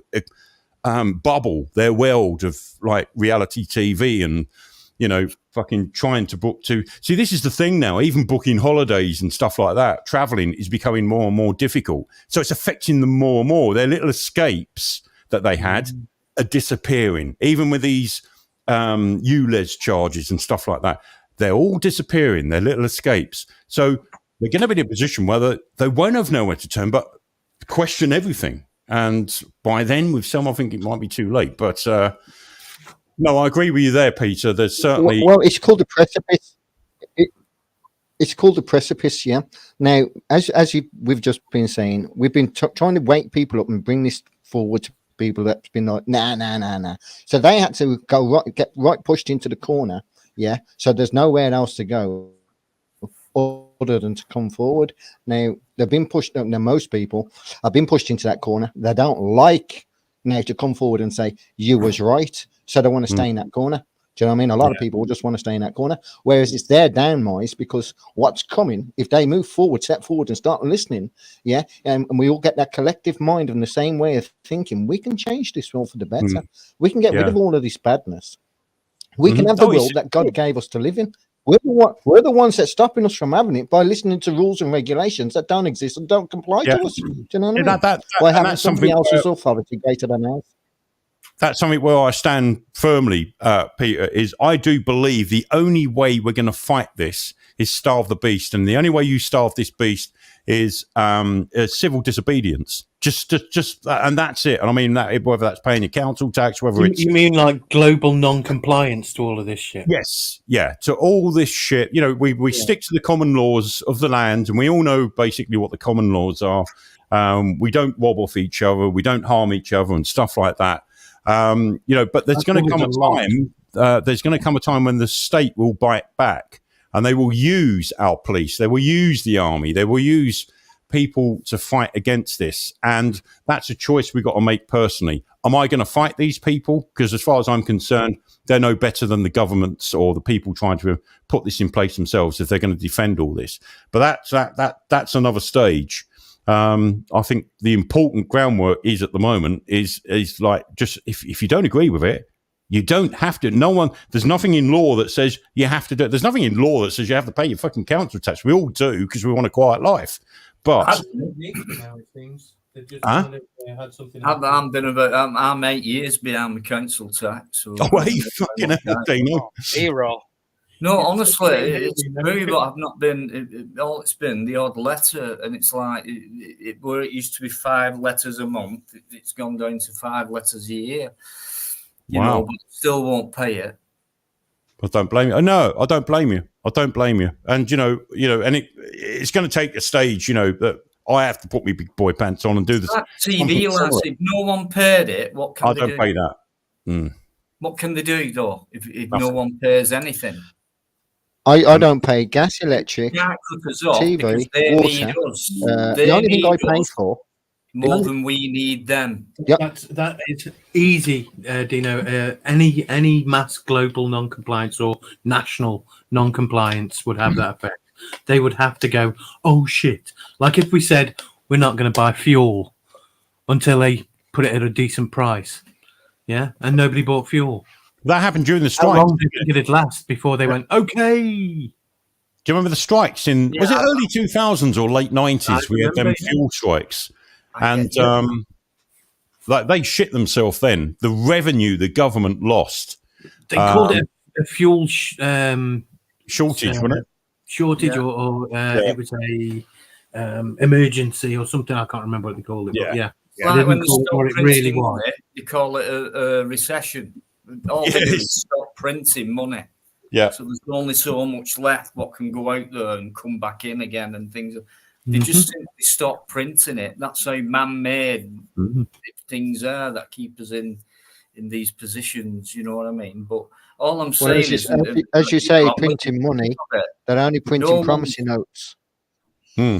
bubble, their world of like reality TV and, you know, fucking trying to book to. See, this is the thing now, even booking holidays and stuff like that, traveling is becoming more and more difficult. So it's affecting them more and more. Their little escapes that they had are disappearing. Even with these ULEZ charges and stuff like that, they're all disappearing, their little escapes. So they're going to be in a position where they won't have nowhere to turn but question everything. And by then, with some, I think it might be too late. But no, I agree with you there, Peter. There's certainly... Well, it's called the precipice. It's called the precipice, yeah. Now, as we've just been saying, we've been trying to wake people up and bring this forward to people that's been like, nah. So they had to get right pushed into the corner, yeah. So there's nowhere else to go other than to come forward. Now, they've been pushed, now most people have been pushed into that corner. They don't like now to come forward and say, you was right. So they want to stay in that corner. Do you know what I mean? A lot of people just want to stay in that corner, whereas it's their downmise because what's coming, if they move forward, step forward and start listening, yeah, and we all get that collective mind and the same way of thinking, we can change this world for the better. We can get rid of all of this badness. We can have the world that God gave us to live in. We're the ones that's stopping us from having it by listening to rules and regulations that don't exist and don't comply to us. Do you know what I mean? By having somebody else's authority greater than ours. That's something where I stand firmly, Peter, is I do believe the only way we're going to fight this is starve the beast. And the only way you starve this beast is civil disobedience. Just, and that's it. And I mean, whether that's paying your council tax, whether it's... You mean like global non-compliance to all of this shit? Yes, yeah, to all this shit. You know, we stick to the common laws of the land, and we all know basically what the common laws are. We don't rob off each other. We don't harm each other and stuff like that. You know, but there's going to come a time. There's going to come a time when the state will bite back, and they will use our police. They will use the army. They will use people to fight against this, and that's a choice we've got to make personally. Am I going to fight these people? Because as far as I'm concerned, they're no better than the governments or the people trying to put this in place themselves if they're going to defend all this. But that's another stage. I think the important groundwork is at the moment is like, just if you don't agree with it, you don't have to. There's nothing in law that says you have to do it. There's nothing in law that says you have to pay your fucking council tax. We all do because we want a quiet life. But I'm 8 years behind the council tax. So oh, hey, fucking hell, Dino. Zero. No, honestly, it's true, but I've not been. All it's been the odd letter, and it's like where it used to be 5 letters a month, it's gone down to 5 letters a year. You know, but still won't pay it. I don't blame you. No, I don't blame you. I don't blame you. And you know, and it's going to take a stage. You know that I have to put my big boy pants on and do this. That TV lads, if no one paid it, what can they do? I don't pay that. Mm. What can they do though if no one pays anything? I don't pay gas, electric, TV, water. The only thing I pay for more than we need them. Yep. That is easy, Dino. Any mass global non-compliance or national non-compliance would have that effect. They would have to go, oh shit! Like if we said we're not going to buy fuel until they put it at a decent price, yeah, and nobody bought fuel. That happened during the strike. How long did it last before they went, okay? Do you remember the strikes was it early 2000s or late 90s? We had them fuel strikes. And like they shit themselves then. The revenue the government lost. They called it a fuel shortage, wasn't it? Shortage or it was a emergency or something. I can't remember what they called it. Yeah. But yeah. Like when they stop printing money, you call it a recession. All they do is stop printing money. Yeah. So there's only so much left what can go out there and come back in again and things. They just simply stop printing it. That's how man-made things are that keep us in these positions. You know what I mean? But all I'm saying is, as you say, printing money. They're only printing promissory notes. Hmm.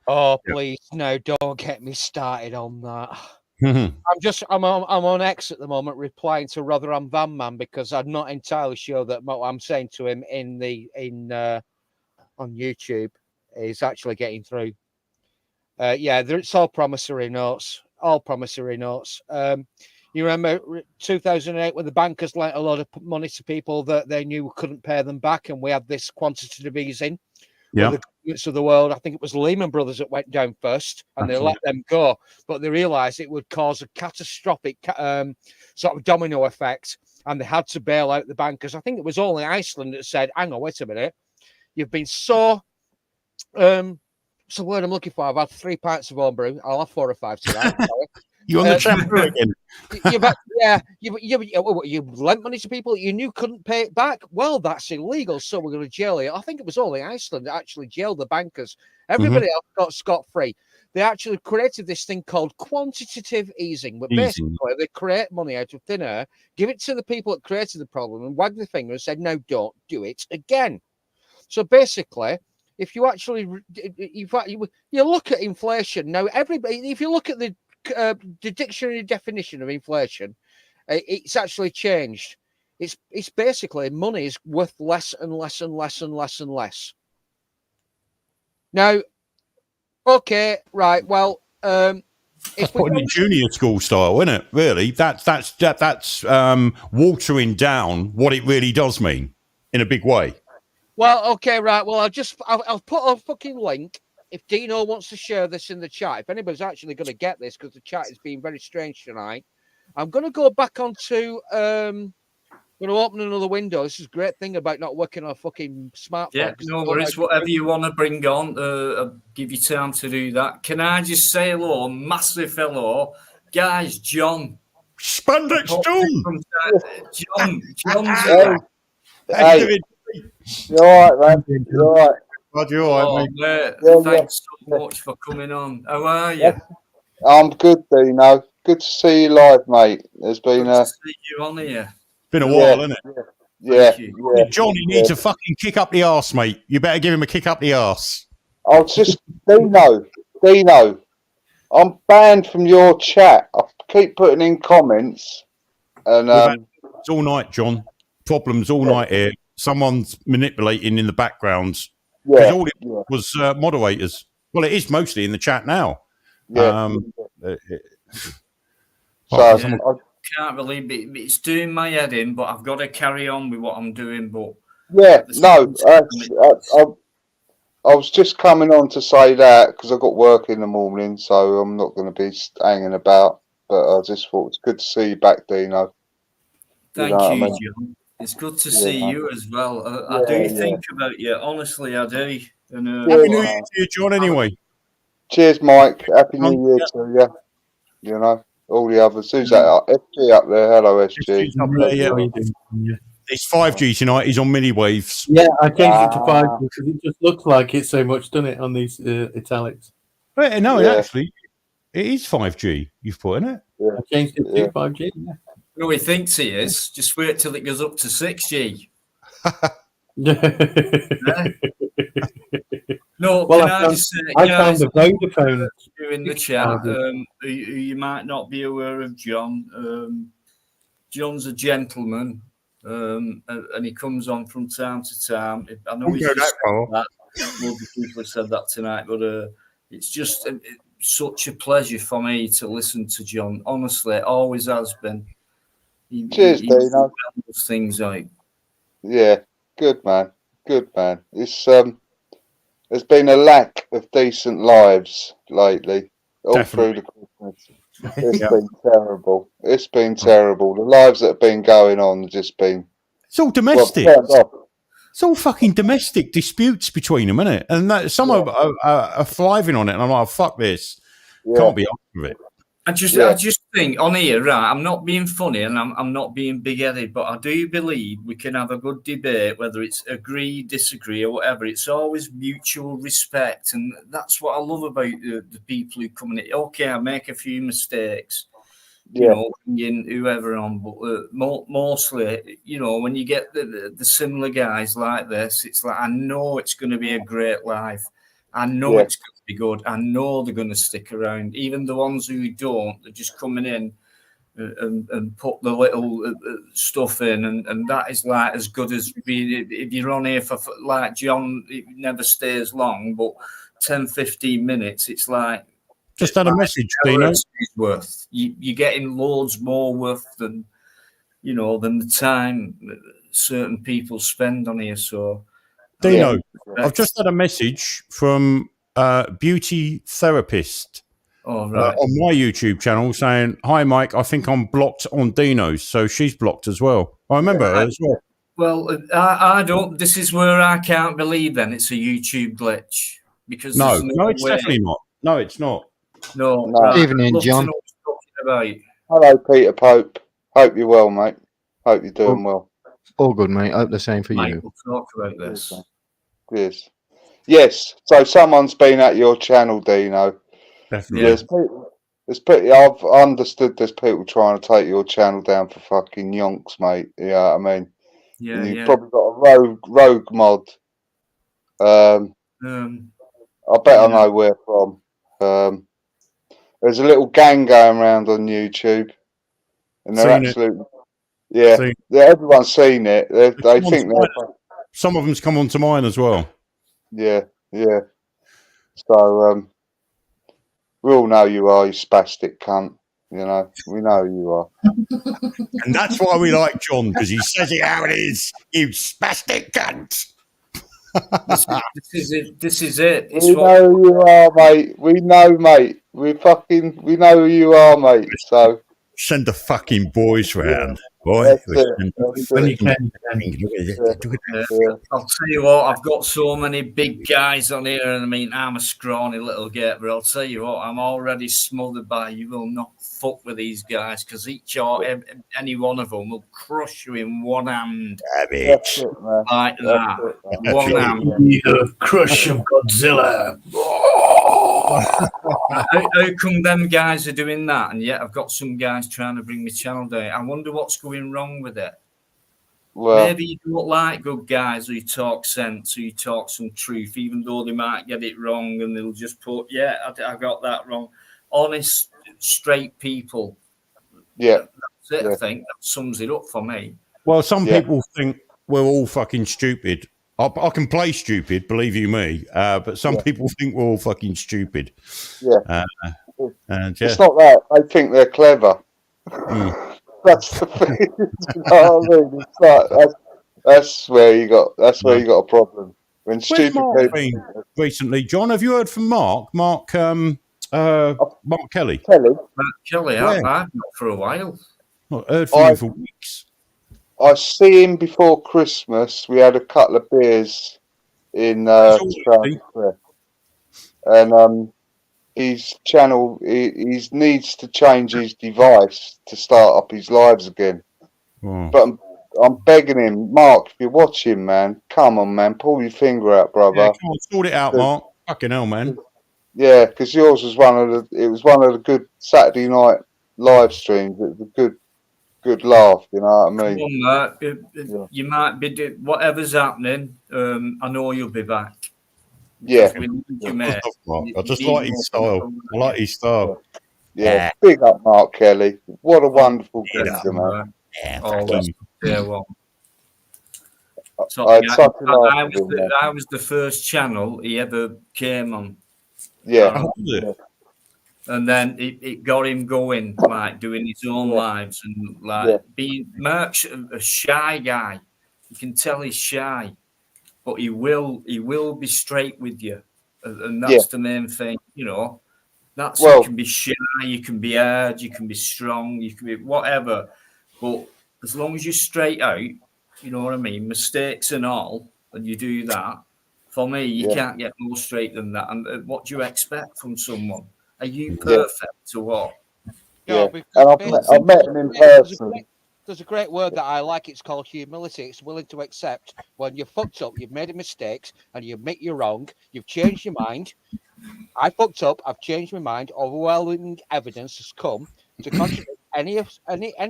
Oh, please, no! Don't get me started on that. I'm on X at the moment, replying to Rotherham Van Man because I'm not entirely sure that what I'm saying to him on YouTube is actually getting through. It's all promissory notes. All promissory notes. You remember 2008 when the bankers lent a lot of money to people that they knew couldn't pay them back, and we had this quantitative easing. Yeah. The governments of the world, I think it was Lehman Brothers that went down first, and they let them go, but they realised it would cause a catastrophic sort of domino effect, and they had to bail out the bankers. I think it was only Iceland that said, "Hang on, wait a minute, you've been so." What's the word I'm looking for? I've had 3 pints of homebrew. I'll have 4 or 5 tonight. You're on the chamber again. You lent money to people you knew couldn't pay it back. Well, that's illegal, so we're going to jail you. I think it was only Iceland that actually jailed the bankers. Everybody else got scot-free. They actually created this thing called quantitative easing, but basically they create money out of thin air, give it to the people that created the problem, and wag the finger and said, "No, don't do it again." So basically, if you actually you look at inflation now, everybody, if you look at the dictionary definition of inflation, it's actually changed. It's basically money is worth less and less and less and less and less. Now, okay, right. Well, it's putting it junior school style, isn't it? Really, that's watering down what it really does mean in a big way. Well, okay, right. Well, I'll put a fucking link. If Dino wants to share this in the chat, if anybody's actually going to get this, because the chat is being very strange tonight, I'm going to go back onto. I'm going to open another window. This is a great thing about not working on a fucking smartphone. Yeah, no worries. Whatever you want to bring on, I'll give you time to do that. Can I just say hello, massive hello, guys? John, Spandex John, John's. Hey, you're all right, man. You're all right. You're all right, mate. Thanks so much for coming on. How are you? I'm good, Dino. Good to see you live, mate. There's been good to see you on here. Been a while, isn't it? Yeah. John, you need to fucking kick up the arse, mate. You better give him a kick up the arse. I'll just Dino. I'm banned from your chat. I keep putting in comments, and it's all night, John. Problems all night here. Someone's manipulating in the background. Because all it was moderators. Well, it is mostly in the chat now. Yeah. So I can't believe it. It's doing my head in, but I've got to carry on with what I'm doing. But yeah, no, I was just coming on to say that because I've got work in the morning, so I'm not going to be hanging about. But I just thought it's good to see you back, Dino. Thank you, John. It's good to see you as well. I do think about you. Honestly, I do. And, Happy New Year to you, John, anyway. Cheers, Mike. Happy New Year to you. You know, all the others. Who's that? SG up there. Hello, SG. It's 5G tonight. He's on mini waves. Yeah, I changed it to 5G because it just looks like it so much, doesn't it, on these italics? But no, actually, it is 5G you've put in it. Yeah. I changed it to 5G. Yeah. No, he thinks he is. Just wait till it goes up to 6G. No, well, can I just say, I found the Vodafone in the chat. You might not be aware of John. John's a gentleman, and he comes on from time to time. I know he's just said that. Loads of people have said that tonight, but it's just such a pleasure for me to listen to John. Honestly, it always has been. Cheers, Dino. Things like. Yeah, good man. Good man. It's there's been a lack of decent lives lately, all through the Christmas. It's been terrible. It's been terrible. The lives that have been going on have just been. It's all domestic. It's all fucking domestic disputes between them, isn't it? And some are thriving on it. And I'm like, fuck this. Can't be off with it. I just think on here, right? I'm not being funny and I'm not being big-headed, but I do believe we can have a good debate, whether it's agree, disagree, or whatever. It's always mutual respect, and that's what I love about the people who come in. Okay, I make a few mistakes, you know, whoever on, but mostly, you know, when you get the similar guys like this, it's like I know it's going to be a great life. I know it's going to be good. I know they're going to stick around. Even the ones who don't, they're just coming in and put the little stuff in. And that is like as good as being, if you're on here for, like John, it never stays long, but 10, 15 minutes, it's like. Just had a message, Dino. Worth. You're getting loads more worth than, you know, than the time certain people spend on here. So. Dino, I've just had a message from Beauty Therapist on my YouTube channel saying, "Hi, Mike. I think I'm blocked on Dino's." So she's blocked as well. I remember her as well. Well, I don't. This is where I can't believe. Then it's a YouTube glitch because no, it's definitely not. No, it's not. No. Right. Evening, John. Hello, Peter Pope. Hope you're well, mate. Hope you're doing well. All good, mate. Hope the same for you. We'll talk about this. Yes. So someone's been at your channel, Dino. Definitely. I've understood there's people trying to take your channel down for fucking yonks, mate. You know what I mean? Yeah. You've probably got a rogue mod. I bet I know where from. There's a little gang going around on YouTube, and they're absolutely. Everyone's seen it. They think some of them's come onto mine as well. Yeah. So we all know you are, you spastic cunt. You know, we know you are. And that's why we like John, because he says it how it is. You spastic cunt. This is it. It's we know who you are, mate. We know, mate. We know who you are, mate. So send the fucking boys round. Boy, when you can. I'll tell you what, I've got so many big guys on here, and I mean, I'm a scrawny little git, but I'll tell you what, I'm already smothered by. You will not fuck with these guys because any one of them will crush you in one hand. Like that. One hand. You crush him, Godzilla. How come them guys are doing that, and yet I've got some guys trying to bring my channel down? I wonder what's going wrong with it. Well, maybe you don't like good guys who talk sense, who talk some truth, even though they might get it wrong, and they'll just put, I got that wrong. Honest, straight people. Yeah, that's it. I think that sums it up for me. Well, some people think we're all fucking stupid. I can play stupid, believe you me, but some people think we're all fucking stupid. Yeah. And It's not that. I think they're clever. That's the thing. You know what I mean? It's like, that's where you got a problem. When Where's stupid Mark people been recently? John, have you heard from Mark? Mark Kelly. Kelly. Mark Kelly, Yeah. I've not for a while. Not heard from him for weeks. I see him before Christmas. We had a couple of beers in Trafalgar Square, and his channel he needs to change his device to start up his lives again. But I'm begging him, Mark, if you're watching, man, come on, man, pull your finger out, brother. Yeah, come on, sort it out, Mark. Fucking hell, man. Yeah, because yours was one of the good Saturday night live streams. It was a good laugh, you know what I mean? Come on, Mark. You might be whatever's happening. I know you'll be back. Yeah. We need you, mate. I just like his style. I like his style. Yeah. Big up, Mark Kelly. What a wonderful geezer, man. Well. So, I was the first channel he ever came on. Yeah. And then it got him going, like doing his own lives and like being Mark's a shy guy. You can tell he's shy, but he will be straight with you, and that's the main thing, you know. You can be shy, you can be hard, you can be strong, you can be whatever, but as long as you're straight out, you know what I mean, mistakes and all, and you do that. For me, you can't get more straight than that. And what do you expect from someone? Are you perfect or what? Yeah, and I've met him in person. There's a great word that I like. It's called humility. It's willing to accept when you're fucked up, you've made a mistake, and you admit you're wrong. You've changed your mind. I fucked up. I've changed my mind. Overwhelming evidence has come to contradict any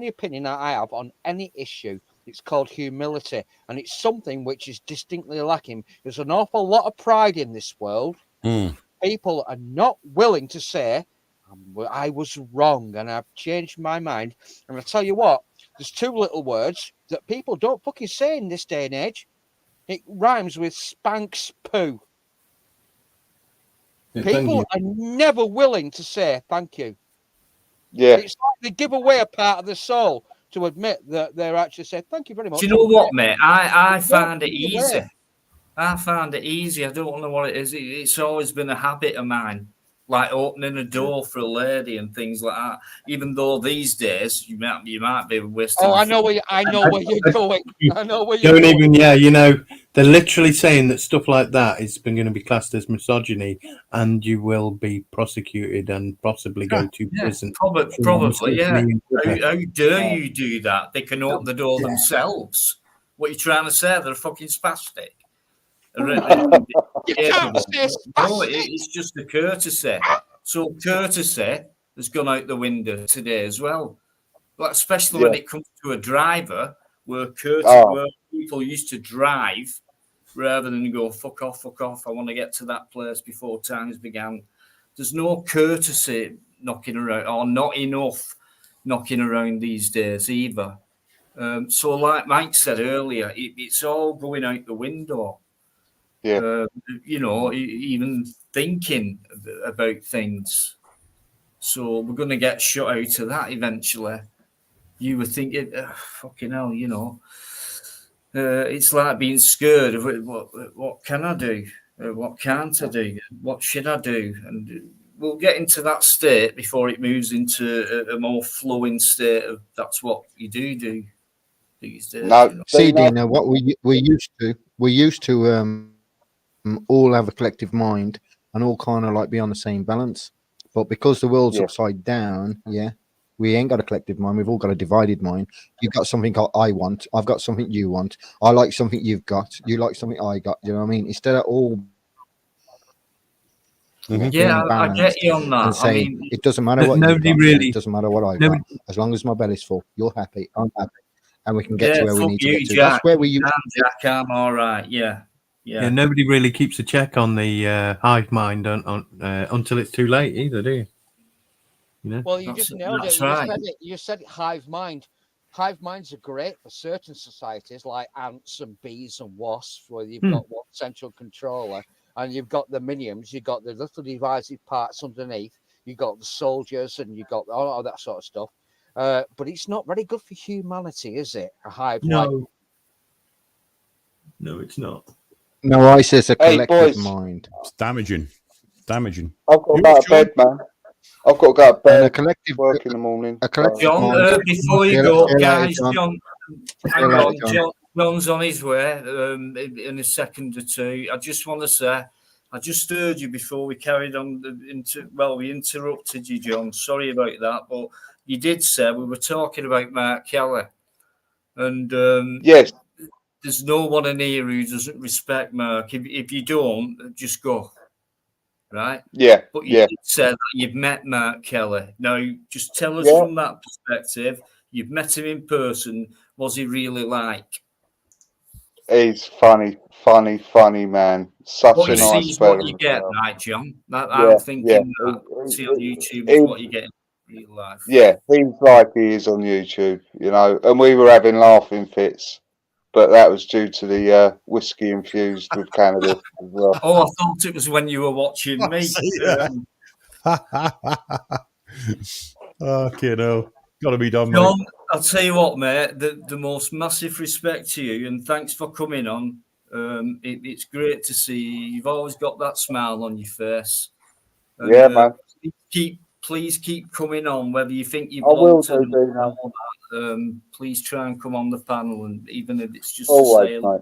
opinion that I have on any issue. It's called humility, and it's something which is distinctly lacking. There's an awful lot of pride in this world. People are not willing to say, I was wrong and I've changed my mind. And I tell you what, there's two little words that people don't fucking say in this day and age. It rhymes with spanks poo. People are never willing to say thank you. Yeah. It's like they give away a part of their soul to admit that they're actually saying thank you very much. Do you know what, mate? I found it easy. I found it easy. I don't know what it is. It's always been a habit of mine, like opening a door for a lady and things like that. Even though these days you might be wasting. Oh, I know where you're going. I know where you're don't going. even. Yeah, you know, they're literally saying that stuff like that is going to be classed as misogyny, and you will be prosecuted and possibly go to prison. Probably, yeah. How dare you do that? They can open the door themselves. What are you trying to say? They're fucking spastic. No, it's just a courtesy. So courtesy has gone out the window today as well. But especially when it comes to a driver, where people used to drive rather than go fuck off. I want to get to that place before times began. There's no courtesy knocking around, or not enough knocking around these days either. So, like Mike said earlier, it's all going out the window. Yeah. You know, even thinking about things. So we're going to get shut out of that eventually. You were thinking, fucking hell, you know. It's like being scared of what can I do? What can't I do? What should I do? And we'll get into that state before it moves into a more flowing state of that's what you do these days. No, you know? See, Dino, what we used to all have a collective mind and all kind of like be on the same balance, but because the world's upside down, we ain't got a collective mind. We've all got a divided mind. You've got something I want. I've got something you want. I like something you've got. You like something I got. You know what I mean? Instead of all I get you on that. And say, it doesn't matter what nobody you got, really. it doesn't matter what I got. As long as my belly's full, you're happy. I'm happy, and we can get to where we need to get to. Jack. That's where we use. Jack, I'm all right. Yeah. Nobody really keeps a check on the hive mind until it's too late, either, do you? You know? Well, you just nailed it. Right. You said it, hive mind. hive minds are great for certain societies like ants and bees and wasps, where you've got one central controller and you've got the minions, you've got the little divisive parts underneath, you've got the soldiers and you've got all that sort of stuff. But it's not very good for humanity, is it? A hive like. No, it's not. No, I says a Hey, collective boys. mind. It's damaging. Damaging. I've got to go to bed, man. I've got to go to And bed. a collective Work in the morning. A collective John, mind. before you See go, later, guys, John. John, See hang you later, on, John. John's on his way in a second or two. I just want to say, I just heard you before we carried on. We interrupted you, John. Sorry about that, but you did say we were talking about Mark Kelly, and Yes. there's no one in here who doesn't respect Mark. If you don't, just go. Right? Yeah. But you did say that you've met Mark Kelly. Now, just tell us from that perspective. You've met him in person. Was he really like? He's funny man. Such What a you see nice is fella. what you get, right, John? Yeah, I'm thinking yeah. that see on YouTube is what you get in real life. Yeah, he's like he is on YouTube, you know. And we were having laughing fits, but that was due to the whiskey infused with cannabis as well. Oh, I thought it was when you were watching me. Okay, no. Got to be done, John, mate. I'll tell you what, mate, the most massive respect to you, and thanks for coming on. It's great to see you. You've always got that smile on your face. And, Yeah, man. Please keep coming on, whether you think you I will belong to do, them or Dino. not. Please try and come on the panel, and even if it's just Always, to say, mate.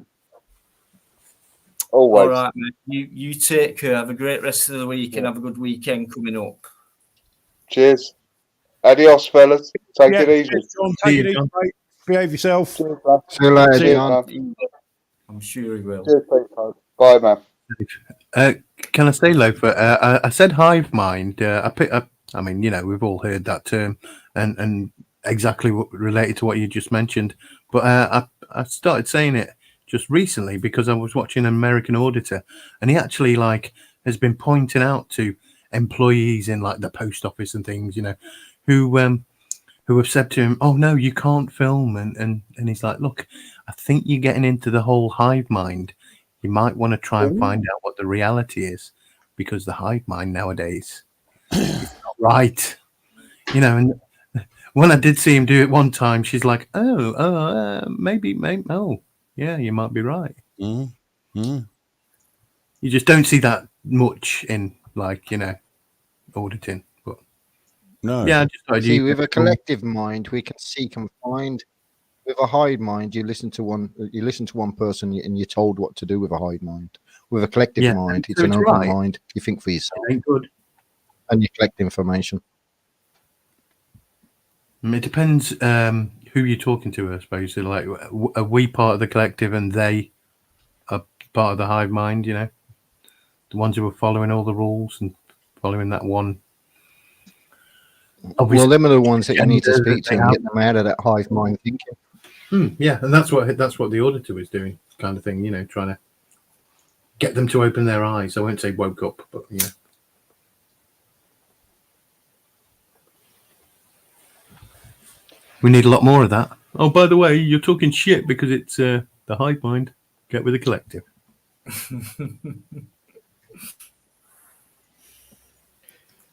Always. all right, mate. You take care. Have a great rest of the week, and have a good weekend coming up. Cheers. Adios, fellas. Take it easy. Cheers, John. Take it easy, mate. Behave yourself. Cheers, man. See you later, Cheers, John. man. I'm sure he will. Cheers, Pete. Bye, man. Can I say, Loafer? I said hive mind. I mean, you know, we've all heard that term, and exactly what related to what you just mentioned. But I started saying it just recently because I was watching an American Auditor, and he actually has been pointing out to employees in the post office and things, you know, who have said to him, "Oh no, you can't film," and he's like, "Look, I think you're getting into the whole hive mind. You might want to try and find out what the reality is, because the hive mind nowadays is not right." You know, and when I did see him do it one time, she's like, maybe, oh, yeah, you might be right. You just don't see that much in, auditing. But no. Yeah, I just thought See, with a collective mind, we can seek and find. With a hive mind, you listen to one person and you're told what to do with a hive mind. With a collective mind, it's an open mind. You think for yourself. Ain't good. And you collect information. It depends who you're talking to, I suppose. So, are we part of the collective and they are part of the hive mind, you know? The ones who are following all the rules and following that one. Well, them are the ones that you need to speak to and get them out of that hive mind thinking. Yeah, and that's what the auditor was doing, kind of thing, you know, trying to get them to open their eyes. I won't say woke up, but you know. We need a lot more of that. Oh, by the way, you're talking shit because it's the hive mind. Get with the collective.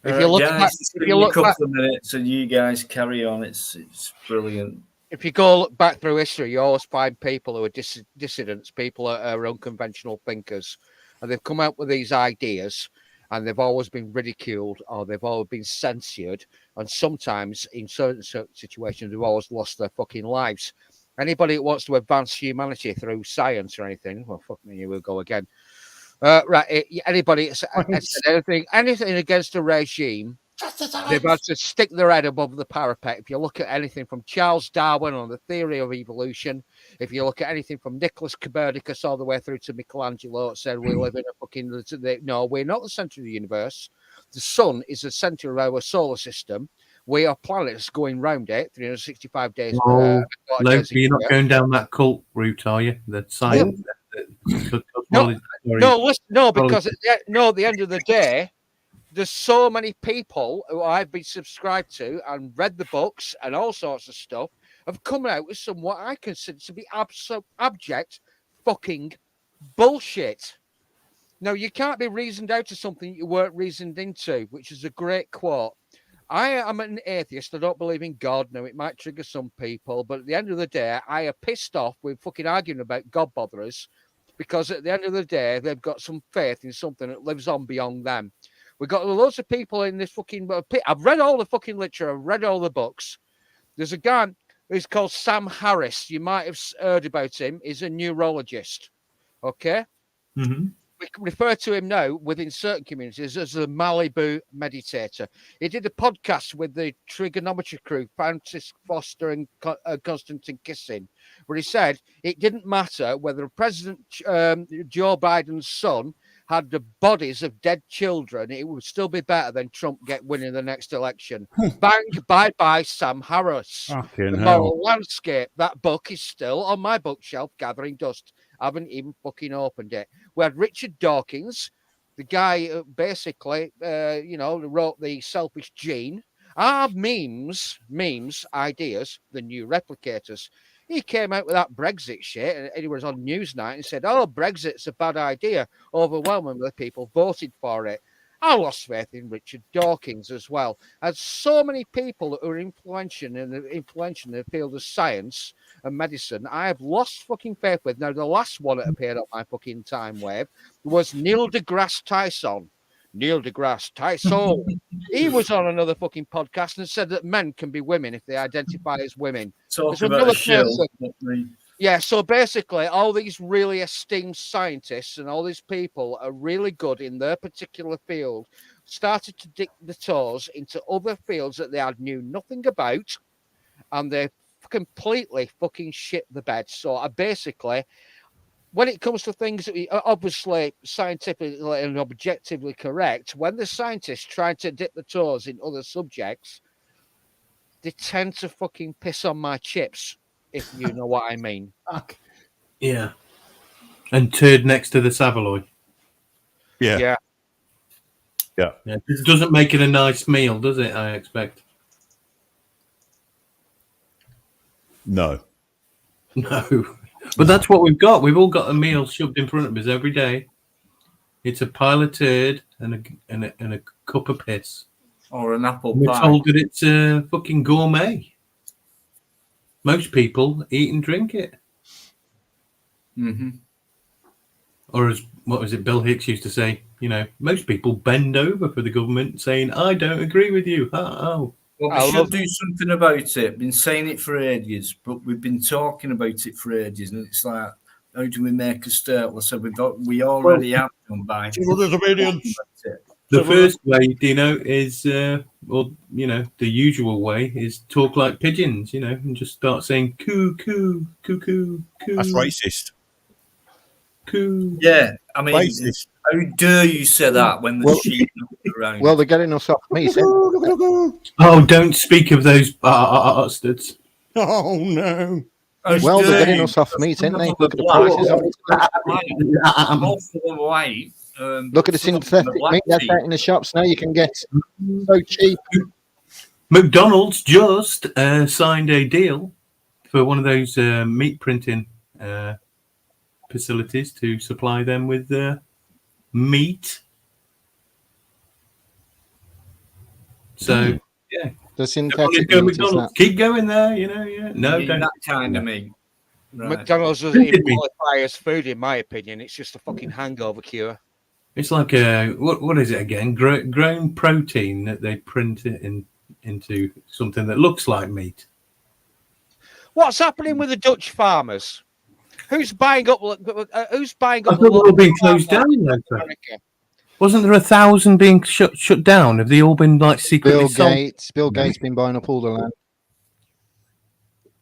If you look a couple of minutes and you guys carry on, it's brilliant. If you go back through history, you always find people who are dissidents, people who are unconventional thinkers, and they've come out with these ideas, and they've always been ridiculed or they've always been censored, and sometimes in certain situations they've always lost their fucking lives. Anybody that wants to advance humanity through science or anything, well, fuck me, here we'll go again. Anybody said anything against the regime, they've had to stick their head above the parapet. If you look at anything from Charles Darwin on the theory of evolution, if you look at anything from Nicholas Copernicus all the way through to Michelangelo, it said we live in a fucking... No, we're not the center of the universe. The sun is the center of our solar system. We are planets going round it 365 days. You're not going down that cult route, are you? The science. No, because at the end of the day, there's so many people who I've been subscribed to and read the books and all sorts of stuff, have come out with some what I consider to be abject fucking bullshit. Now, you can't be reasoned out of something you weren't reasoned into, which is a great quote. I am an atheist. I don't believe in God. Now, it might trigger some people, but at the end of the day, I am pissed off with fucking arguing about God botherers, because at the end of the day, they've got some faith in something that lives on beyond them. We've got loads of people in this fucking pit. I've read all the fucking literature. I've read all the books. There's a guy who's called Sam Harris. You might have heard about him. He's a neurologist. Okay? Mm-hmm. We can refer to him now within certain communities as the Malibu meditator. He did a podcast with the trigonometry crew, Francis Foster and Konstantin Kissin, where he said it didn't matter whether President Joe Biden's son had the bodies of dead children, it would still be better than Trump winning the next election. Bang, bye-bye, Sam Harris. Fucking The hell. Moral Landscape. That book is still on my bookshelf gathering dust. I haven't even fucking opened it. We had Richard Dawkins, the guy who basically, wrote The Selfish Gene. Are memes, ideas, the new replicators. He came out with that Brexit shit, and he was on Newsnight and said, "Oh, Brexit's a bad idea." Overwhelmingly, people voted for it. I lost faith in Richard Dawkins as well. As so many people who are influential in the field of science and medicine, I have lost fucking faith with. Now, the last one that appeared on my fucking time wave was Neil deGrasse Tyson. Neil deGrasse Tyson. He was on another fucking podcast and said that men can be women if they identify as women. Talk There's about another a shill. person- Yeah, so basically, all these really esteemed scientists and all these people are really good in their particular field, started to dip the toes into other fields that they knew nothing about, and they completely fucking shit the bed. So I basically, when it comes to things that are obviously scientifically and objectively correct, when the scientists try to dip the toes in other subjects, they tend to fucking piss on my chips, if you know what I mean. Yeah. And turd next to the Savoy. Yeah. It doesn't make it a nice meal, does it? I expect. No. No. But that's what we've got. We've all got a meal shoved in front of us every day. It's a pile of turd and a cup of piss. Or an apple We're pie. told that it's fucking gourmet. Most people eat and drink it. Mm-hmm. Or as, what was it, Bill Hicks used to say, most people bend over for the government saying, I don't agree with you. Oh. Well, we should do something about it. Been saying it for ages, but we've been talking about it for ages, and it's like, how do we make a start? Well, so we already have done by civil disobedience. The first way, Dino, is, the usual way is talk like pigeons, and just start saying coo, coo, coo, coo, coo. That's racist. Coo. Yeah, I mean, Racist. how dare you say that when the sheep are around? Well, they're getting us off me. Oh, don't speak of those bastards. Oh, no. Well, they're getting us off meat, ain't they? Look at the prices of it. Most of them white. Look at the synthetic meat that's out in the shops now. You can get so cheap. McDonald's just signed a deal for one of those meat printing facilities to supply them with meat. So, yeah. The synthetic go meat, McDonald's. Keep going there, yeah. No, don't. That kind of meat. Right. McDonald's doesn't even qualify as food, in my opinion. It's just a fucking hangover cure. It's like what is it again? Grown protein that they print it into something that looks like meat. What's happening with the Dutch farmers? Who's buying up? Who's buying up? I thought they were being closed down. Wasn't there 1,000 being shut down? Have they all been like secretly sold? Bill Gates been buying up all the land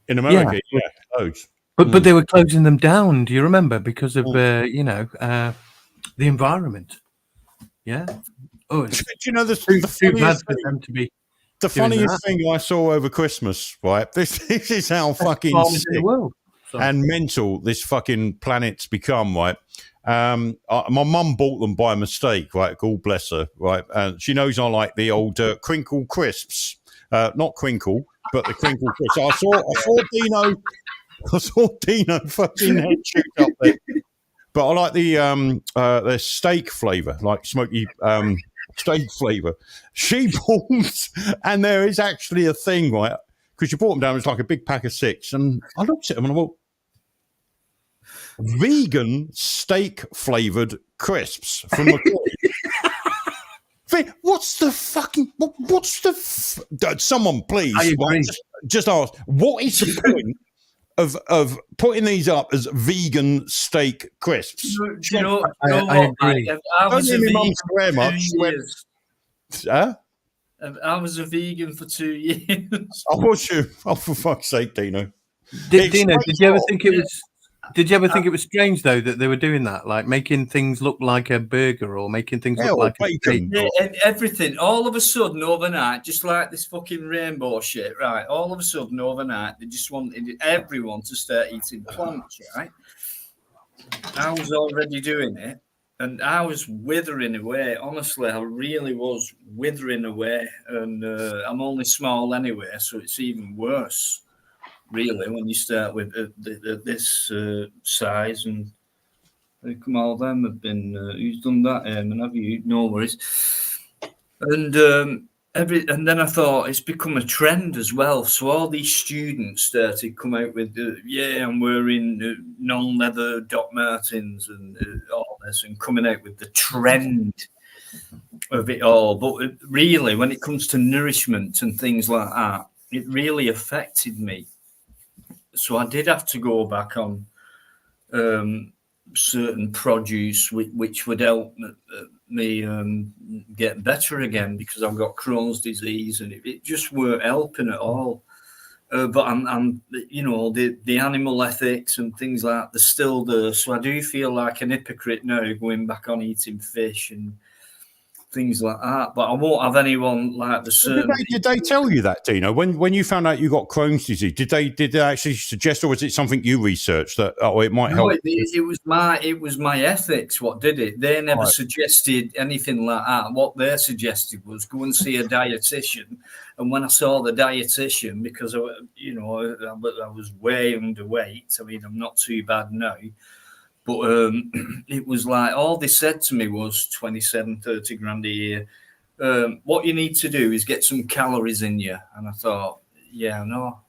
in America. Yeah, loads. But they were closing them down. Do you remember? Because of the environment. Yeah. Oh, do you know the too bad for them to be. The funniest thing I saw over Christmas, right? This is how fucking sick and mental this fucking planet's become, right? My mum bought them by mistake, right? God bless her, right? And she knows I like the old crinkle crisps, not crinkle, but the crinkle crisp. I saw Dino fucking head shoot up there. But I like the steak flavour, like smoky steak flavour. She bought, and there is actually a thing, right? Because you bought them down, it's like a big pack of 6, and I looked at them and I thought, vegan steak flavoured crisps from McCoy. What's the fucking? Someone please, just ask. What is the point of putting these up as vegan steak crisps? Do you know what, agree. I was a vegan swear for much. 2 years. Huh? I was a vegan for 2 years. I was you. Oh, for fuck's sake, Dino. Dino, did you ever think it was? Did you ever think it was strange though that they were doing that, like making things look like a burger or making things look like a steak? Yeah, and everything. All of a sudden, overnight, just like this fucking rainbow shit, right? All of a sudden, overnight, they just wanted everyone to start eating plants, right? I was already doing it, and I was withering away. Honestly, I really was withering away, and I'm only small anyway, so it's even worse. Really, when you start with this size, and come all them have been who's done that, and have you? No worries. And and then I thought it's become a trend as well. So all these students started come out with I'm wearing non-leather Doc Martens and all this, and coming out with the trend of it all. But really, when it comes to nourishment and things like that, it really affected me. So I did have to go back on certain produce which would help me get better again, because I've got Crohn's disease and it just weren't helping at all. But I'm the animal ethics and things like that, they're still there. So I do feel like an hypocrite now going back on eating fish and things like that, but I won't have anyone like the certain. Did they tell you that, Dino? When you found out you got Crohn's disease, did they actually suggest, or was it something you researched that it might help? It was my ethics what did it. They never suggested anything like that. What they suggested was go and see a dietitian. And when I saw the dietitian, because I was way underweight. I mean, I'm not too bad now. But it was like all they said to me was 27-30 grand a year. What you need to do is get some calories in you. And I thought, yeah, I know.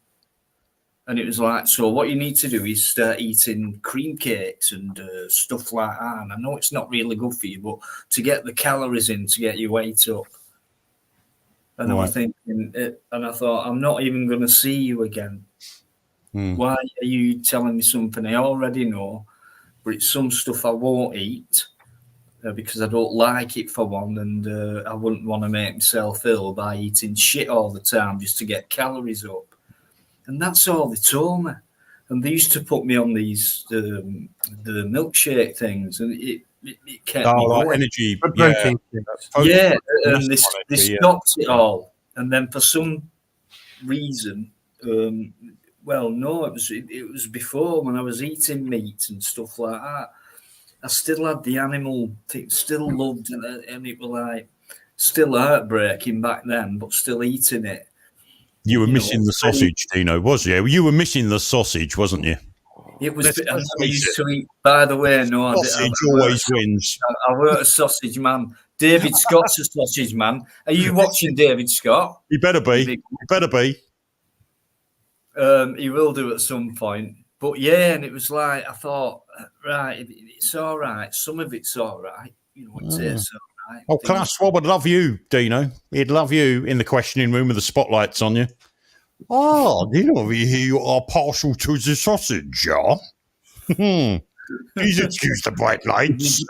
And it was like, so what you need to do is start eating cream cakes and stuff like that. And I know it's not really good for you, but to get the calories in to get your weight up. And I was thinking, and I thought, I'm not even going to see you again. Why are you telling me something I already know? But it's some stuff I won't eat because I don't like it, for one, and I wouldn't want to make myself ill by eating shit all the time just to get calories up. And that's all they told me. And they used to put me on these the milkshake things, and it kept me going. Energy, and they stopped it all. And then for some reason, well, no, it was before when I was eating meat and stuff like that. I still had the animal thing, still loved it, and it was like still heartbreaking back then, but still eating it. You were missing the sausage, Dino, was you? You were missing the sausage, wasn't you? It was. I used to eat. By the way, no, sausage always wins. I weren't a sausage man. David Scott's a sausage man. Are you watching David Scott? He better be. He better be. He will do at some point. But yeah, and it was like I thought, right, it's all right. Some of it's all right. You know, it's all right. Oh, Klaus Schwab would love you, Dino. He'd love you in the questioning room with the spotlights on you. Oh, Dino, you are partial to the sausage, yeah? Please excuse the bright lights.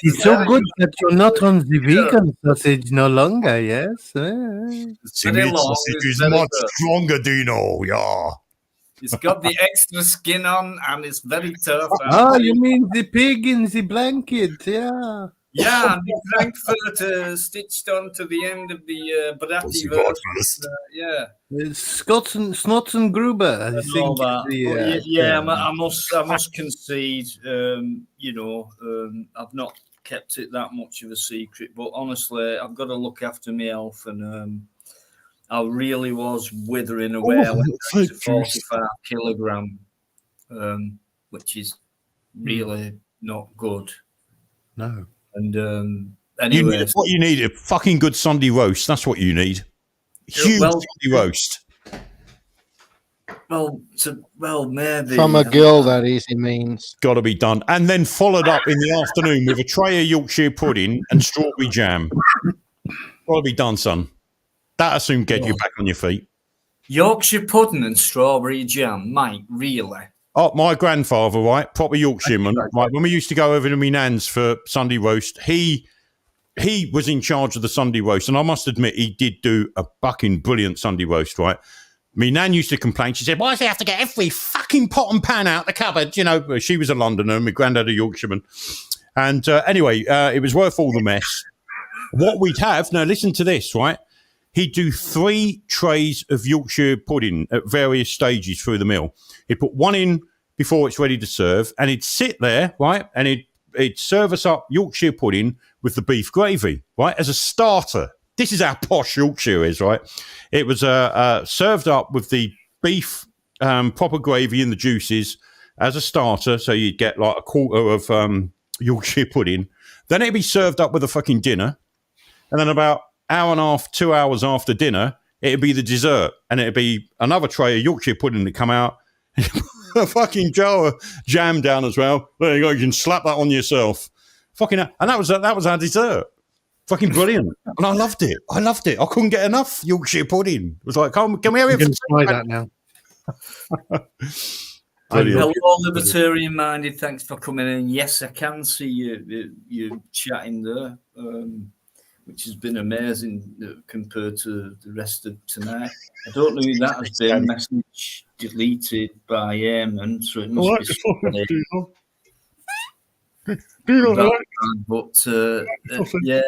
It's so good that you're not on the vegan sausage no longer, yes? The sausage is much stronger, Dino, yeah. It's got the extra skin on and it's very tough. You mean the pig in the blanket, yeah. Yeah, and the Frankfurt stitched onto the end of the Bratwurst. Snotzengruber, I think. I must concede. I've not kept it that much of a secret, but honestly, I've got to look after my health, and I really was withering away. I went down to 45 kilogram, which is really not good. No. And anyway, what you need, a fucking good Sunday roast. That's what you need. Huge Sunday roast. Maybe From a girl, that is, it means. Got to be done. And then followed up in the afternoon with a tray of Yorkshire pudding and strawberry jam. Got to be done, son. That'll soon get you back on your feet. Yorkshire pudding and strawberry jam, mate, really? Oh, my grandfather, right, proper Yorkshireman, right, when we used to go over to my nan's for Sunday roast, he was in charge of the Sunday roast, and I must admit, he did do a fucking brilliant Sunday roast, right? My nan used to complain. She said, why do they have to get every fucking pot and pan out the cupboard? You know, she was a Londoner and my granddad a Yorkshireman. And anyway, it was worth all the mess. What we'd have, now listen to this, right? He'd do 3 trays of Yorkshire pudding at various stages through the meal. He'd put one in before it's ready to serve, and he'd sit there, right? And he'd serve us up Yorkshire pudding with the beef gravy, right? As a starter. This is how posh Yorkshire is, right? It was served up with the beef, proper gravy and the juices as a starter. So you'd get like a quarter of Yorkshire pudding. Then it'd be served up with a fucking dinner. And then about hour and a half, 2 hours after dinner, it'd be the dessert. And it'd be another tray of Yorkshire pudding to come out. A fucking jar of jam down as well. There you go. You can slap that on yourself. Fucking, and that was our dessert. Fucking brilliant. And I loved it. I couldn't get enough Yorkshire pudding. It was like, can we have it? You can try that now. Hello, libertarian minded. Thanks for coming in. Yes, I can see you chatting there, which has been amazing compared to the rest of tonight. I don't know who that has been. Message deleted by Eamon, so it must be somebody. Yeah.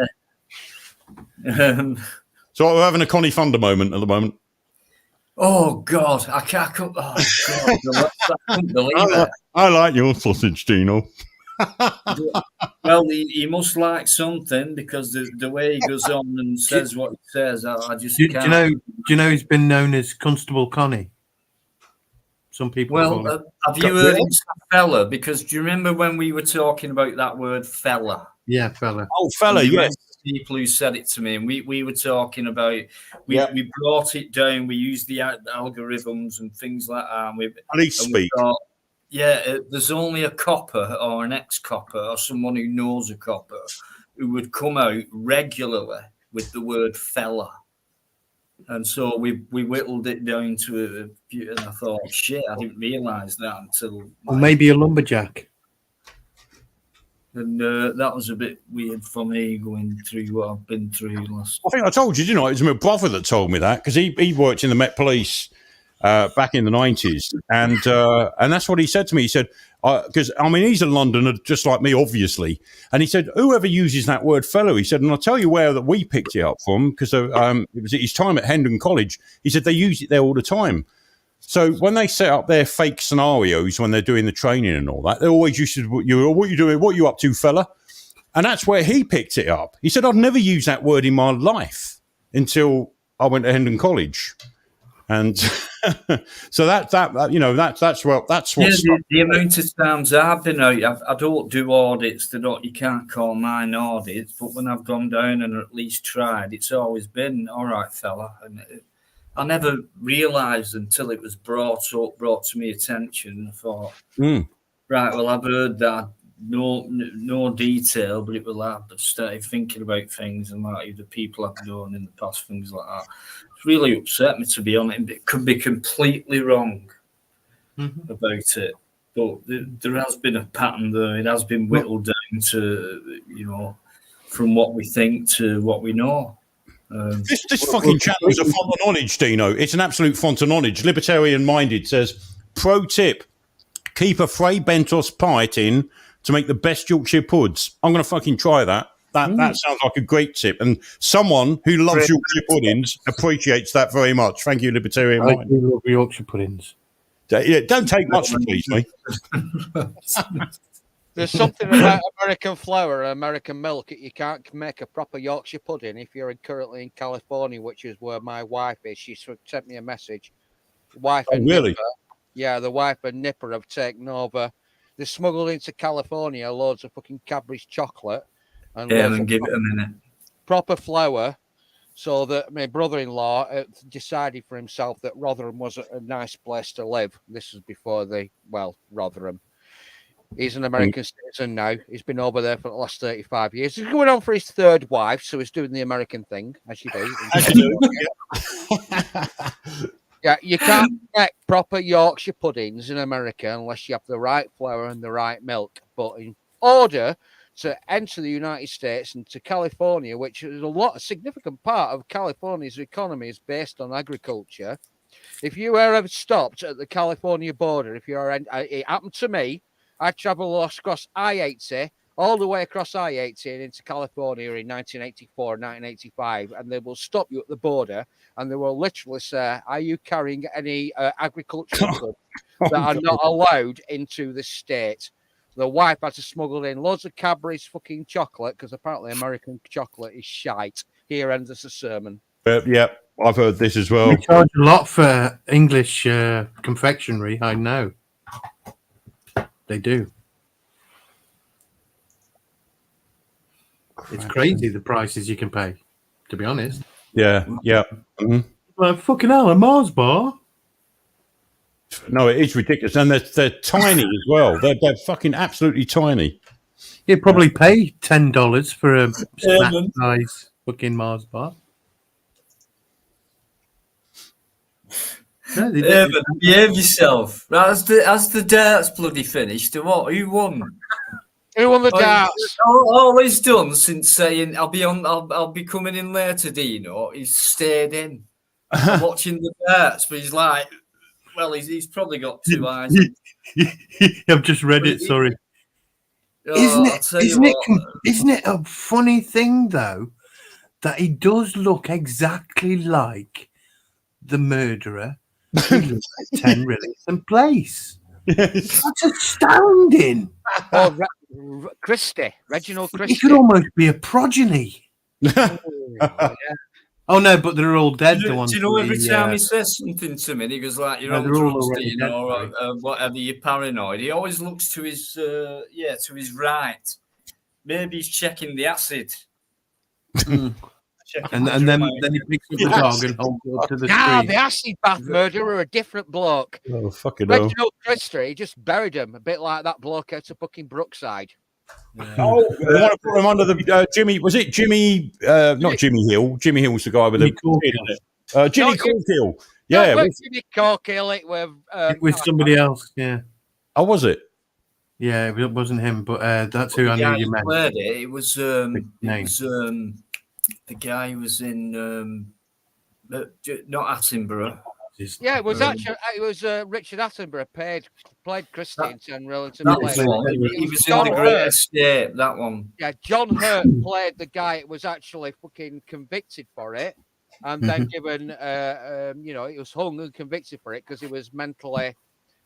So we're having a Connie Thunder moment at the moment. Oh God, I can't. Oh God, I couldn't believe it. I like your sausage, Dino. Well, he must like something because the way he goes on and says what he says, I just can't. Do you know he's been known as Constable Connie? Some people. Well, have you heard him say fella? Because do you remember when we were talking about that word fella? Yeah, fella. Oh, fella, yes. People who said it to me, and we were talking about we brought it down. We used the algorithms and things like that. Police speak. There's only a copper or an ex-copper or someone who knows a copper who would come out regularly with the word fella. And so we whittled it down to a few, and I thought, shit, I didn't realise that until... Or maybe a lumberjack. And that was a bit weird for me going through what I've been through last... I think I told you, didn't I? It was my brother that told me that, because he worked in the Met Police back in the 90s. And that's what he said to me. He said, because, I mean, he's a Londoner just like me, obviously. And he said, whoever uses that word fellow, he said, and I'll tell you where that we picked it up from, because it was at his time at Hendon College. He said they use it there all the time. So when they set up their fake scenarios, when they're doing the training and all that, they always used to, what you doing? What are you up to, fella? And that's where he picked it up. He said, I'd never used that word in my life until I went to Hendon College. And so that's what the amount of times I've been out, I don't do audits. You can't call mine audits, but when I've gone down and at least tried, it's always been all right, fella. And I never realised until it was brought to my attention. I thought, right, well, I've heard that. No detail, but it will have. I've started thinking about things and like the people I've known in the past, things like that. It's really upset me, to be honest. It could be completely wrong about it, but there has been a pattern there. It has been whittled down to, from what we think to what we know. This fucking channel is a font of knowledge, Dino. It's an absolute font of knowledge. Libertarian Minded says, pro tip, keep a Frey Bentos pie tin to make the best Yorkshire puds. I'm going to fucking try that. That sounds like a great tip. And someone who loves Yorkshire puddings appreciates that very much. Thank you, Libertarian Minded. I do love Yorkshire puddings. Yeah, don't take much to please me. There's something about American flour and American milk. You can't make a proper Yorkshire pudding if you're currently in California, which is where my wife is. She sent me a message. Wife and really? Nipper, yeah, the wife and Nipper have taken over. They smuggled into California loads of fucking Cadbury's chocolate and loads and of give it a minute. proper flour. So that my brother-in-law decided for himself that Rotherham was a nice place to live. This is before Rotherham. He's an American citizen now. He's been over there for the last 35 years. He's going on for his third wife, so he's doing the American thing, as you do. Yeah, you can't get proper Yorkshire puddings in America unless you have the right flour and the right milk. But in order to enter the United States and to California, which is a significant part of California's economy is based on agriculture. If you were ever stopped at the California border, it happened to me. I travelled across I-80, all the way across I-80 and into California in 1984, 1985, and they will stop you at the border and they will literally say, are you carrying any agricultural goods that are not allowed into the state? The wife had to smuggle in loads of Cadbury's fucking chocolate because apparently American chocolate is shite. Here ends the sermon. Yeah, I've heard this as well. They charge a lot for English confectionery, I know. They do. It's crazy the prices you can pay, to be honest. Yeah. Mm-hmm. Like, fucking hell, a Mars bar? No, it is ridiculous. And they're tiny as well. They're fucking absolutely tiny. You'd probably pay $10 for a snack-size fucking Mars bar. No, behave yourself. Right, as the darts bloody finished, what? Who won? Who won the darts? All he's done since saying I'll be coming in later, Dino. He's stayed in, watching the darts, but he's like, well, he's probably got two eyes. I've just read it. Sorry. Isn't it a funny thing though that he does look exactly like the murderer? He looks like 10 release and place. That's astounding. Oh, Christie, Reginald Christie. He could almost be a progeny. Oh no, but they're all dead. Do you know every time he says something to me, he goes like, "You're on drugs, or whatever. You're paranoid." He always looks to his right. Maybe he's checking the acid. And then he picks up the dog and holds it up to the screen. The acid bath murderer, a different bloke. Oh, fucking hell. Reginald Christie, he just buried him, a bit like that bloke out of fucking Brookside. Oh, they want to put him under the Jimmy. Was it Jimmy? Not Jimmy Hill. Jimmy Hill's the guy with the Jimmy Corkill. Yeah, Jimmy Corkill. It was somebody else. Yeah. Oh, was it? Yeah, it wasn't him, but that's who I knew you meant. Played it. It was the guy who was in not Attenborough. Yeah, it was actually Richard Attenborough played Christie in 10 relative plays. He was in The Great Escape, that one. Yeah, John Hurt played the guy that was actually fucking convicted for it, and then given, he was hung and convicted for it because he was mentally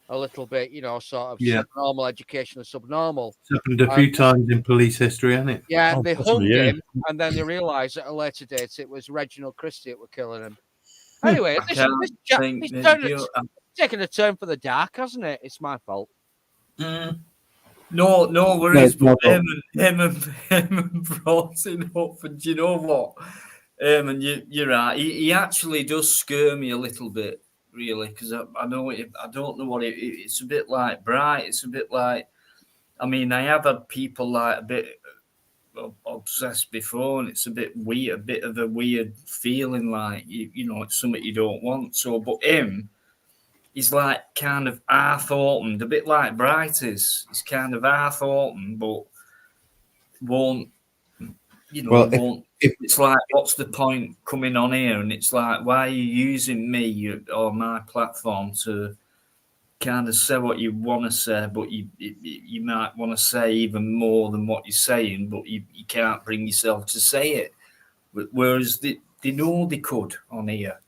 a little bit, sort of subnormal, educational subnormal. It's happened a few times in police history, hasn't it? Yeah, they hung him, and then they realised at a later date it was Reginald Christie that were killing him. Anyway, this taking a turn for the dark, hasn't it? It's my fault. No worries. But him brought it up, and do you know what? And you're right. He actually does scare me a little bit, really, because I know I don't know what it's a bit like Bright. It's a bit like, I have had people like a bit obsessed before, and it's a bit weird, a bit of a weird feeling, like it's something you don't want. So, but he's like kind of half-opened, a bit like Bright is. He's kind of half-opened, but won't. It's like, what's the point coming on here? And it's like, why are you using me or my platform to kind of say what you want to say, but you might want to say even more than what you're saying, but you can't bring yourself to say it. Whereas they know they could on here.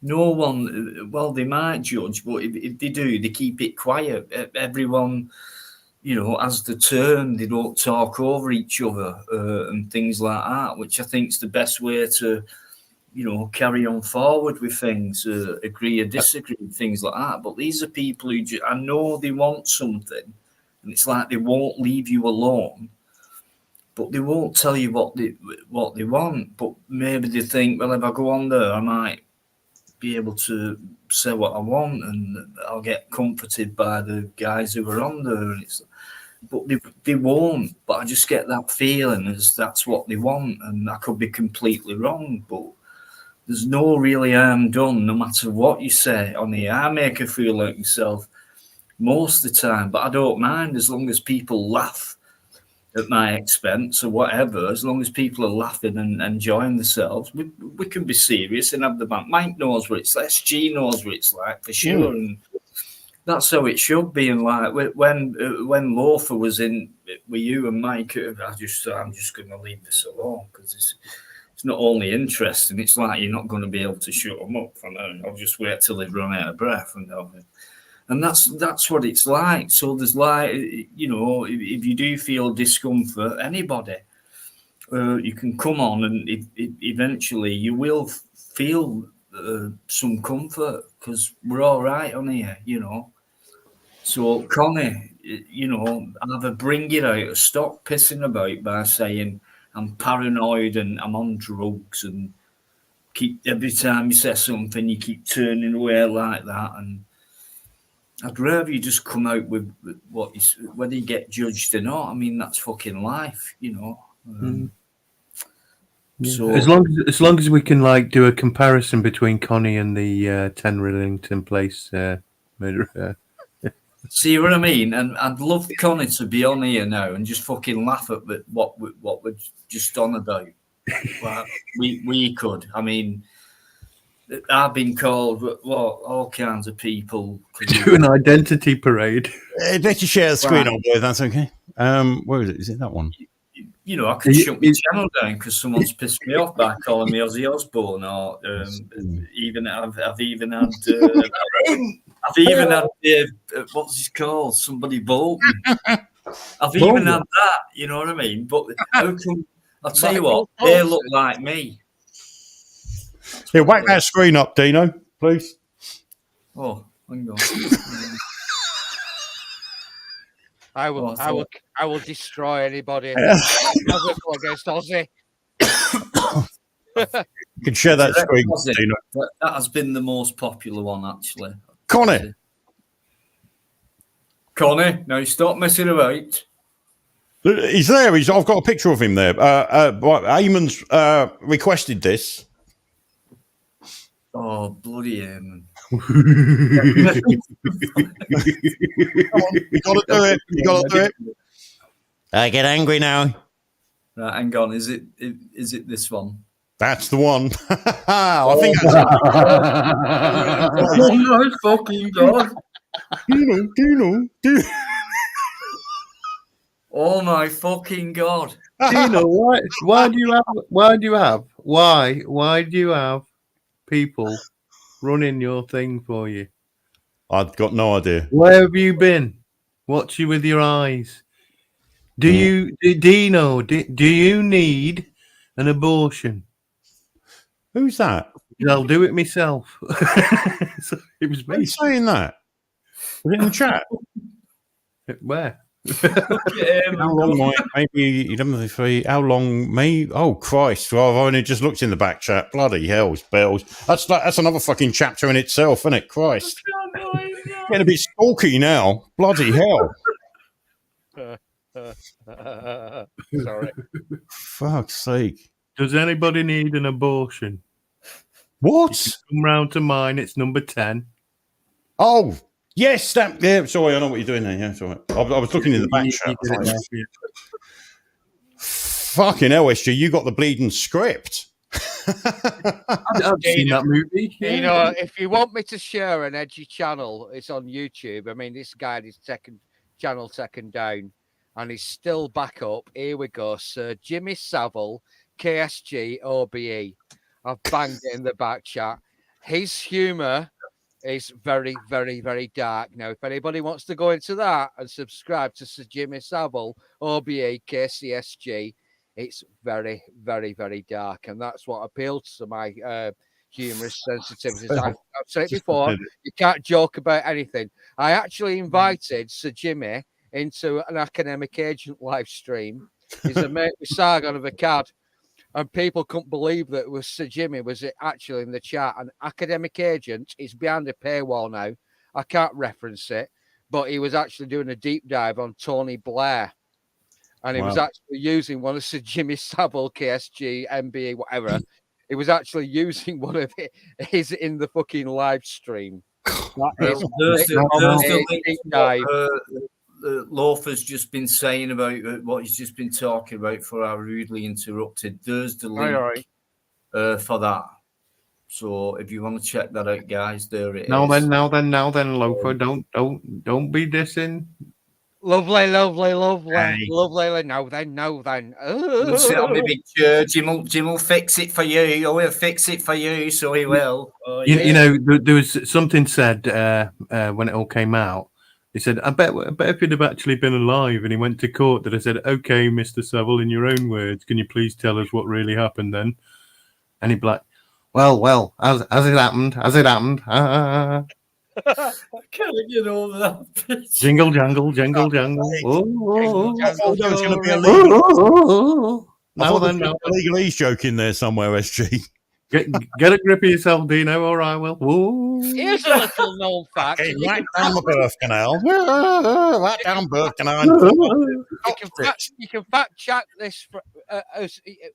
No one, well, they might judge, but if they do, they keep it quiet. Everyone, as the turn, they don't talk over each other and things like that, which I think is the best way to, carry on forward with things, agree or disagree, things like that. But these are people who I know they want something, and it's like they won't leave you alone, but they won't tell you what they want. But maybe they think, well, if I go on there, I might be able to say what I want, and I'll get comforted by the guys who are on there. And but they won't. But I just get that feeling as that's what they want, and I could be completely wrong. But there's no really harm done, no matter what you say on here. I make a fool like myself most of the time, but I don't mind as long as people laugh at my expense or whatever. As long as people are laughing and enjoying themselves, we can be serious and have the banter. Mike knows what it's like. SG knows what it's like for sure, and that's how it should be. And like when Loafer was in with you and Mike, I'm just going to leave this alone because it's not only interesting. It's like you're not going to be able to shut them up. I'll just wait till they've run out of breath and that's what it's like. So there's like, if you do feel discomfort, anybody, you can come on, and eventually you will feel some comfort because we're all right on here, So Connie, either bring it out or stop pissing about by saying I'm paranoid and I'm on drugs, and keep every time you say something you keep turning away like that. And I'd rather you just come out with what whether you get judged or not. I mean, that's fucking life, So as long as we can like do a comparison between Connie and the 10 Rillington Place murder. See what I mean? And I'd love Connie to be on here now and just fucking laugh at what we're just on about. Well, we could. I mean, I've been called all kinds of people. Do an identity parade. Let you share the screen on there, that's okay. Where is it? Is it that one? I could shut my channel down because someone's pissed me off by calling me Ozzy Osbourne, or even I've even had what's his called? Somebody Bolton. I've even had that. You know what I mean? But how come? I'll tell you what, they look like me. Yeah, whack that screen up, Dino, please. Oh, hang on. I will destroy anybody. I will go against Ozzy. You can share that screen, Dino. That has been the most popular one, actually. Connie, now stop messing about. He's there. I've got a picture of him there. Eamon's requested this. Oh, bloody Eamon. You got to do it. I get angry now. Right, hang on. Is it this one? That's the one. I think that's it. Oh my fucking God. Dino. Oh my fucking God. Dino, why do you have people running your thing for you? I've got no idea. Where have you been? Watch you with your eyes. Dino, do you need an abortion? Who's that? I'll do it myself. So it was me saying that. Was it in the chat? Where? How long maybe 11:03? How long me? Oh Christ! Well, I've only just looked in the back chat. Bloody hell's bells! That's another fucking chapter in itself, isn't it? Christ! Getting a bit stalky now. Bloody hell! Sorry. Fuck's sake! Does anybody need an abortion? What? Come round to mine. It's number 10. Oh. Yes, yeah. Sorry, I know what you're doing there. Yeah, sorry. I was looking in the back chat. Fucking hell, SG, you got the bleeding script. I've seen that movie. If you want me to share an edgy channel, it's on YouTube. I mean, this guy is channel taken down, and he's still back up. Here we go, Sir Jimmy Savile, KSG OBE. I've banged it in the back chat. His humour is very, very, very dark. Now, if anybody wants to go into that and subscribe to Sir Jimmy Savile, OBE, KCSG, it's very, very, very dark. And that's what appeals to my humorous sensitivities. I've said it before, you can't joke about anything. I actually invited Sir Jimmy into an academic agent live stream. He's a mate with Sargon of Akkad. And people couldn't believe that it was Sir Jimmy was actually in the chat. An academic agent is behind a paywall now. I can't reference it, but he was actually doing a deep dive on Tony Blair. And he was actually using one of Sir Jimmy Savile, KSG, MBA, whatever. He was actually using one of his in the fucking live stream. There's the deep dive. Loafer's just been saying about what he's just been talking about for our rudely interrupted. There's the link for that. So if you want to check that out, guys, there it is. Now then, Loafer, don't be dissing. Lovely. Hey. Lovely. No then. Sit on my big chair. Jim will fix it for you. He'll fix it for you, so he will. You know, there was something said when it all came out. He said, I bet if he'd have actually been alive and he went to court, that I said, okay, Mr. Savile, in your own words, can you please tell us what really happened then? And he'd be like, well, as it happened. Can't get over that. Jingle, jangle. Now then, a legalese joke in there somewhere, SG. Get a grip of yourself, Dino. All right, well. Whoa. Here's a little known fact. Right down the birth canal. Right down birth canal. You can fact check this.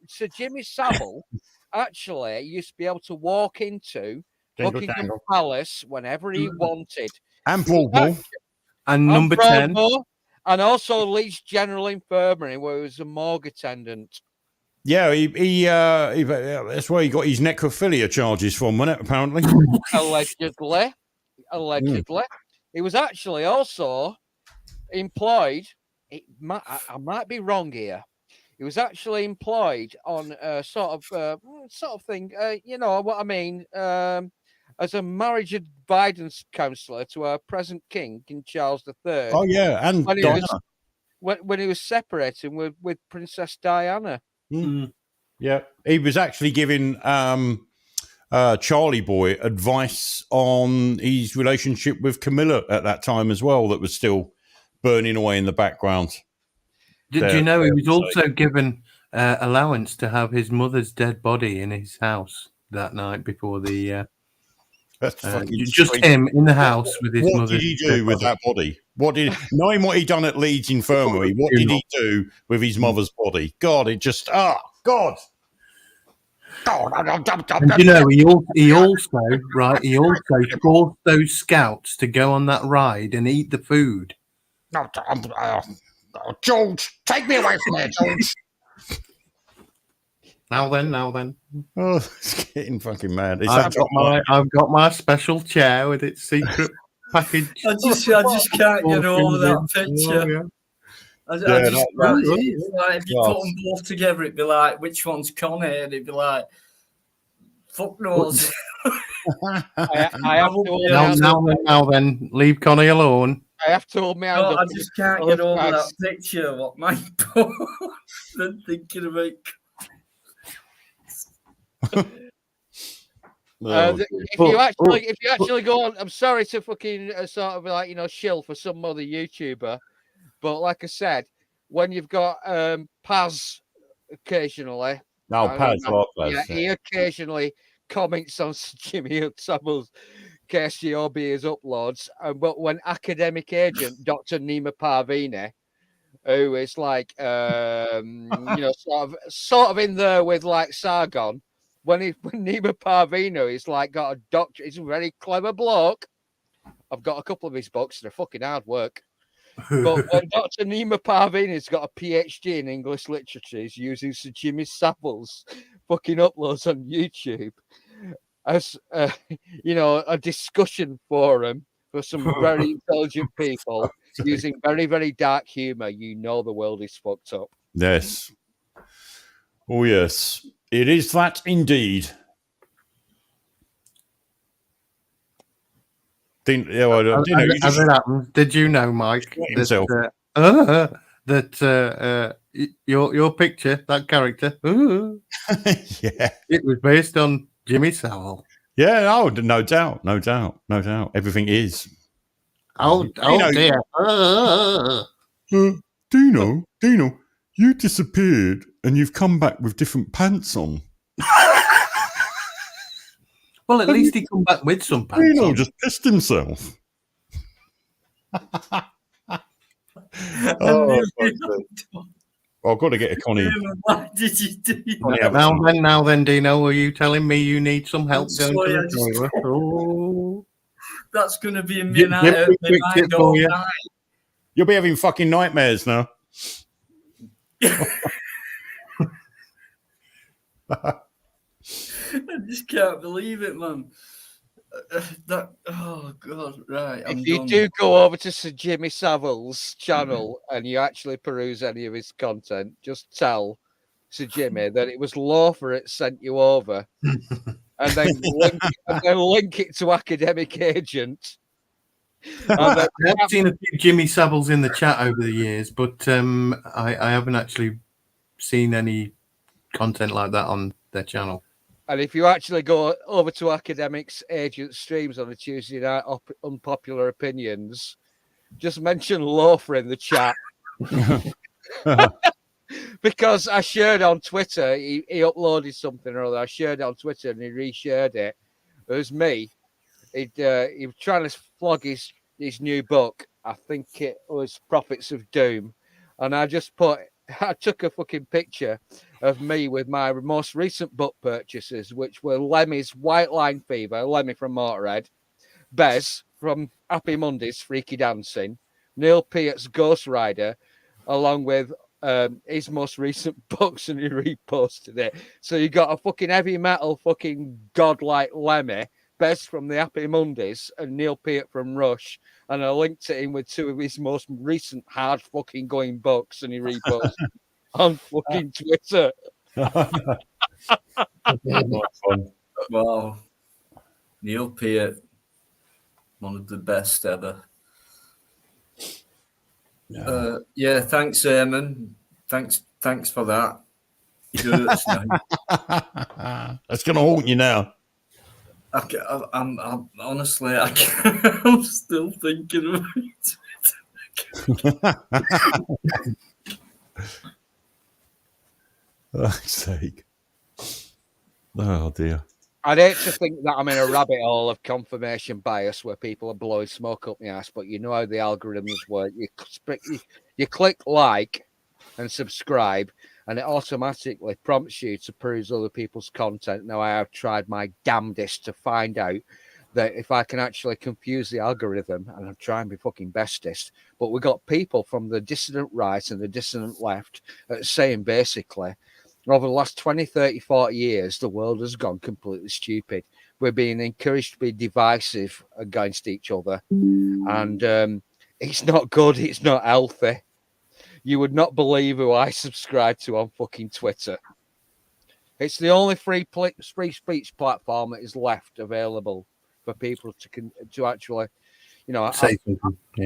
Sir Jimmy Savile actually used to be able to walk into Buckingham Palace whenever he wanted. And Broadmoor. And number 10. And also Leeds General Infirmary, where he was a morgue attendant. Yeah, he that's where he got his necrophilia charges from, wasn't it, apparently? Allegedly. He was actually also employed, I might be wrong here. He was actually employed on a sort of thing, you know what I mean, as a marriage advisance counsellor to our present king, King Charles III. Oh, yeah, and Diana. When he was separating with Princess Diana. Mm. Yeah, he was actually giving Charlie Boy advice on his relationship with Camilla at that time as well, that was still burning away in the background. Did you know he was also given allowance to have his mother's dead body in his house that night before the... just him in the house with his mother. What did he do with that body? Knowing what he'd done at Leeds Infirmary, what did he do with his mother's body? God, it just God. And you know, he also forced those scouts to go on that ride and eat the food. George, take me away from here, George. Now then. Oh, it's getting fucking mad. I've got my special chair with its secret package. I just can't get over that picture. It's like if you put them both together, it'd be like, which one's Connie? And it'd be like, fuck knows. Now then, leave Connie alone. I have to hold my hand up. I just can't get over that picture. What my been thinking about. If you actually go on, I'm sorry to fucking sort of like, you know, shill for some other YouTuber, but like I said, when you've got Paz occasionally, he occasionally comments on Jimmy Savile's KSGOB's uploads, but when academic agent Dr. Nima Parvini, who is like you know, sort of in there with like Sargon. When Nima Parvino is like got a doctor, he's a very clever bloke. I've got a couple of his books, they're fucking hard work. But when Dr. Nima Parvino's got a PhD in English literature, he's using Sir Jimmy Savile's fucking uploads on YouTube as you know, a discussion forum for some very intelligent people using very, very dark humor. You know the world is fucked up. Yes. Oh yes. It is that indeed. As it happens, did you know, Mike, that your picture, that character, yeah, it was based on Jimmy Savile. Yeah, no doubt. Everything is. Oh dear. Dino, you disappeared and you've come back with different pants on. Well, at least he come back with some pants Dino on. just pissed himself. I've got to get a Connie. Why did you do Now then, Dino, are you telling me you need some help going Sorry, to the toilet? Oh. That's going to be a Jim, minute. quick tip for you. You'll be having fucking nightmares now. I just can't believe it, man. Oh god, right. If you do go over to Sir Jimmy Savile's channel and you actually peruse any of his content, just tell Sir Jimmy that it was Loafer that sent you over, and then link it to Academic Agent. I've seen a few Jimmy Saviles in the chat over the years, but I haven't actually seen any content like that on their channel. And if you actually go over to Academics Agent streams on a Tuesday night, unpopular opinions, just mention Loafer in the chat. Because I shared on Twitter, he uploaded something or other. I shared it on Twitter and he reshared it. It was me. He was trying to flog his new book. I think it was Prophets of Doom. And I took a fucking picture of me with my most recent book purchases, which were Lemmy's White Line Fever, Lemmy from Motorhead, Bez from Happy Mondays, Freaky Dancing, Neil Peart's Ghost Rider, along with his most recent books, and he reposted it. So you got a fucking heavy metal fucking godlike Lemmy, Bez from the Happy Mondays, and Neil Peart from Rush. And I linked it in with two of his most recent hard fucking going books, and he reposted on fucking Twitter. Wow. Neil Peart, one of the best ever. Yeah, thanks, Eamon. Thanks for that. It hurts now. That's going to haunt you now. I'm honestly, I'm still thinking about it. Fuck's sake. Oh dear. I'd hate to think that I'm in a rabbit hole of confirmation bias where people are blowing smoke up my ass, but you know how the algorithms work. You click like and subscribe, and it automatically prompts you to peruse other people's content. Now, I have tried my damnedest to find out that if I can actually confuse the algorithm, and I'm trying my fucking bestest, but we've got people from the dissident right and the dissident left saying basically, over the last 20, 30, 40 years, the world has gone completely stupid. We're being encouraged to be divisive against each other. And it's not good. It's not healthy. You would not believe who I subscribe to on fucking Twitter. It's the only free speech platform that is left available for people to actually,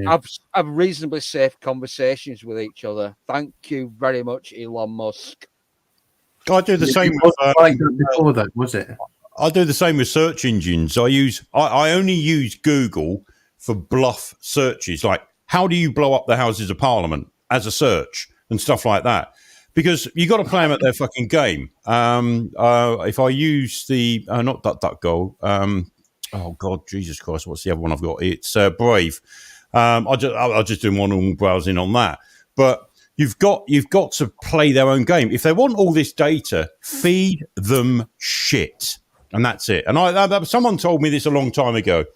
have reasonably safe conversations with each other. Thank you very much, Elon Musk. I do the same. Before that, was it? I do the same with search engines. I only use Google for bluff searches, like how do you blow up the Houses of Parliament as a search and stuff like that, because you got to play them at their fucking game. If I use the not DuckDuckGo, oh God, Jesus Christ, what's the other one I've got? It's Brave. I'll just do my normal browsing on that, but. You've got to play their own game. If they want all this data, feed them shit, and that's it. And someone told me this a long time ago.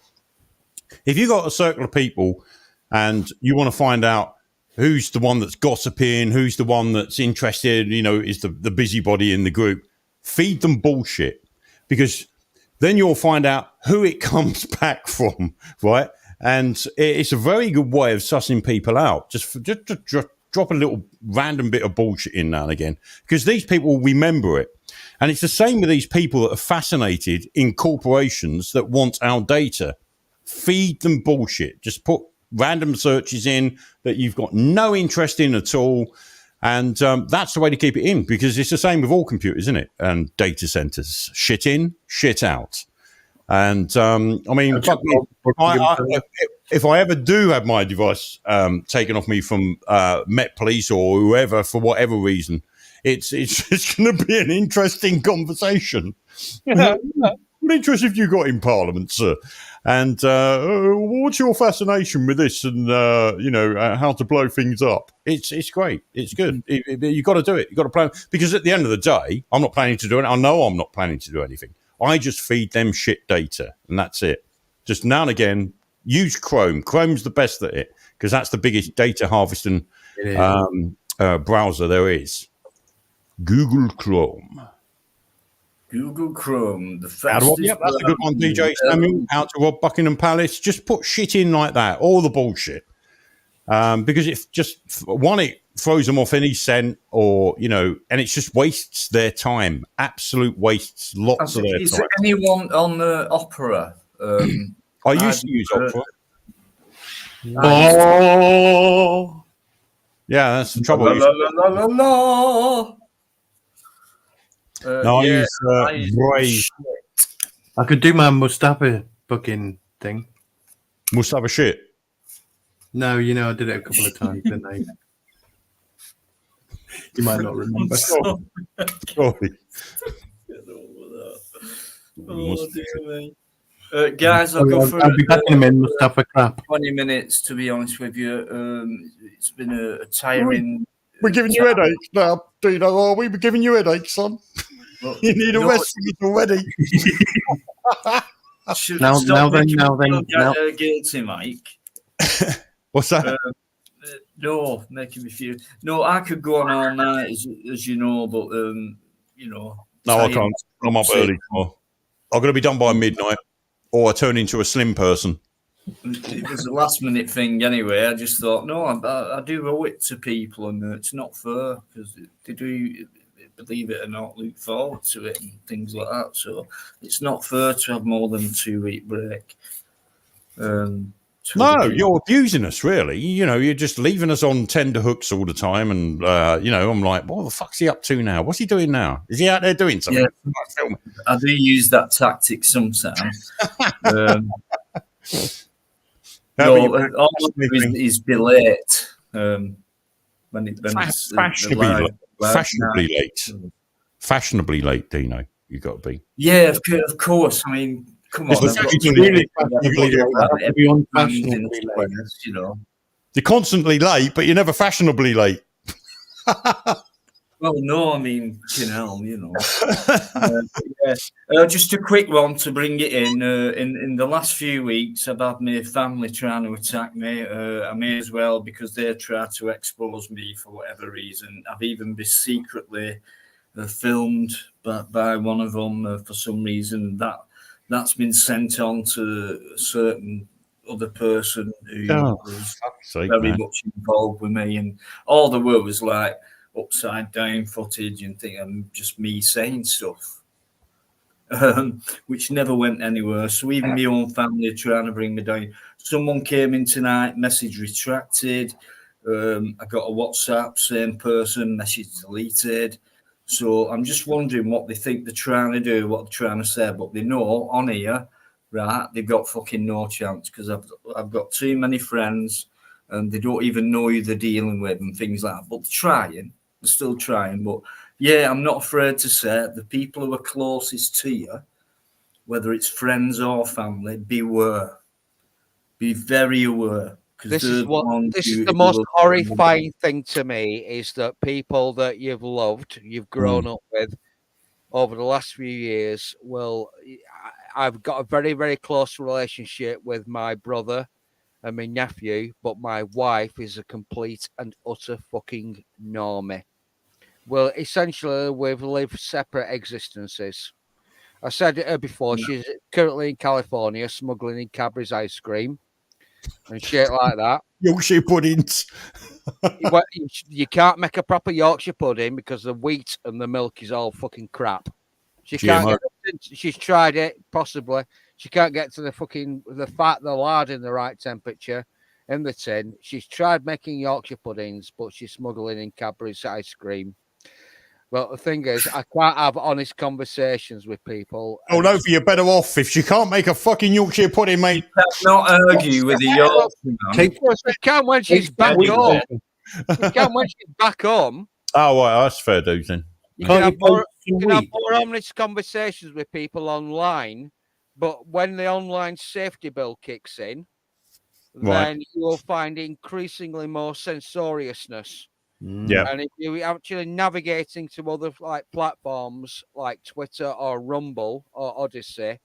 If you got a circle of people and you want to find out who's the one that's gossiping, who's the one that's interested, is the busybody in the group, feed them bullshit, because then you'll find out who it comes back from, right? And it's a very good way of sussing people out. Just drop a little random bit of bullshit in now and again, because these people will remember it. And it's the same with these people that are fascinated in corporations that want our data. feed them bullshit. Just put random searches in that you've got no interest in at all. And that's the way to keep it in, because it's the same with all computers, isn't it? And data centers. Shit in, shit out. And I mean, fuck me, if I ever do have my device taken off me from Met Police or whoever for whatever reason, it's going to be an interesting conversation. What interest have you got in Parliament, sir? And what's your fascination with this? And how to blow things up? It's great. It's good. You got to do it. You got to plan, because at the end of the day, I'm not planning to do it. I know I'm not planning to do anything. I just feed them shit data, and that's it. Just now and again, use Chrome. Chrome's the best at it, because that's the biggest data harvesting browser there is. Google Chrome. Google Chrome, the that's a good one, DJ Samuel. How to rob Buckingham Palace. Just put shit in like that, all the bullshit. Because it throws them off any scent, or and it just wastes their time. Absolute wastes lots of their time. Is there anyone on the Opera? I used to use Opera. Oh, yeah, that's the trouble. I use Brave. I could do my Mustafa fucking thing. Mustafa shit. No, I did it a couple of times, didn't I? You might not remember. Sorry. Oh, dear me. Guys, I'll go for I'll be back in a minute, Mustafa crap. 20 minutes, to be honest with you. It's been a tiring... We're giving you headaches now, Dino, are we? We're giving you headaches, son. Well, you need a rest already. Now then. Guilty, Mike. What's that? No, making me feel. No, I could go on all night, as you know, but No, I can't. I'm up early tomorrow. I'm going to be done by midnight, or I turn into a slim person. It was a last minute thing anyway. I just thought, no, I do owe it to people, and it's not fair, because they do, believe it or not, look forward to it and things like that. So it's not fair to have more than a 2-week break. No, you're abusing us, really. You're just leaving us on tender hooks all the time. And, I'm like, what the fuck's he up to now? What's he doing now? Is he out there doing something? Yeah, I do use that tactic sometimes. Is be late. When it's fashionably late. Fashionably late, Dino. You got to be. Yeah, of course. I mean, come on. You're constantly late, but you're never fashionably late. Well, no, I mean, just a quick one to bring it in. In the last few weeks, I've had my family trying to attack me. I may as well, because they tried to expose me for whatever reason. I've even been secretly filmed by one of them for some reason. That's been sent on to a certain other person who was very much involved with me, and all the world was like upside down footage and just me saying stuff, which never went anywhere. So even my own family are trying to bring me down. Someone came in tonight, message retracted. I got a WhatsApp, same person, message deleted. So I'm just wondering what they think they're trying to do, what they're trying to say, but they know on here, right, they've got fucking no chance, because I've got too many friends and they don't even know who they're dealing with and things like that. But they're still trying. But yeah, I'm not afraid to say the people who are closest to you, whether it's friends or family, beware. Be very aware. This is the most horrifying thing to me, is that people that you've loved, you've grown up with over the last few years, I've got a very, very close relationship with my brother and my nephew, but my wife is a complete and utter fucking normie. Well, essentially, we've lived separate existences. I said it before, she's currently in California smuggling in Cadbury's ice cream and shit like that. Yorkshire puddings. You can't make a proper Yorkshire pudding because the wheat and the milk is all fucking crap. She can't. She's tried it, possibly. She can't get to the fat, the lard in the right temperature in the tin. She's tried making Yorkshire puddings, but she's smuggling in Cadbury's ice cream. Well, the thing is, I can't have honest conversations with people. Oh, no, you're better off if she can't make a fucking Yorkshire pudding, mate. Not argue with the Yorkshire man. She can when she's back home. She can when she's back home. Oh, right, that's fair dues then. You can have more honest conversations with people online, but when the online safety bill kicks in, then you will find increasingly more censoriousness. Yeah. And if you're actually navigating to other platforms like Twitter or Rumble or Odyssey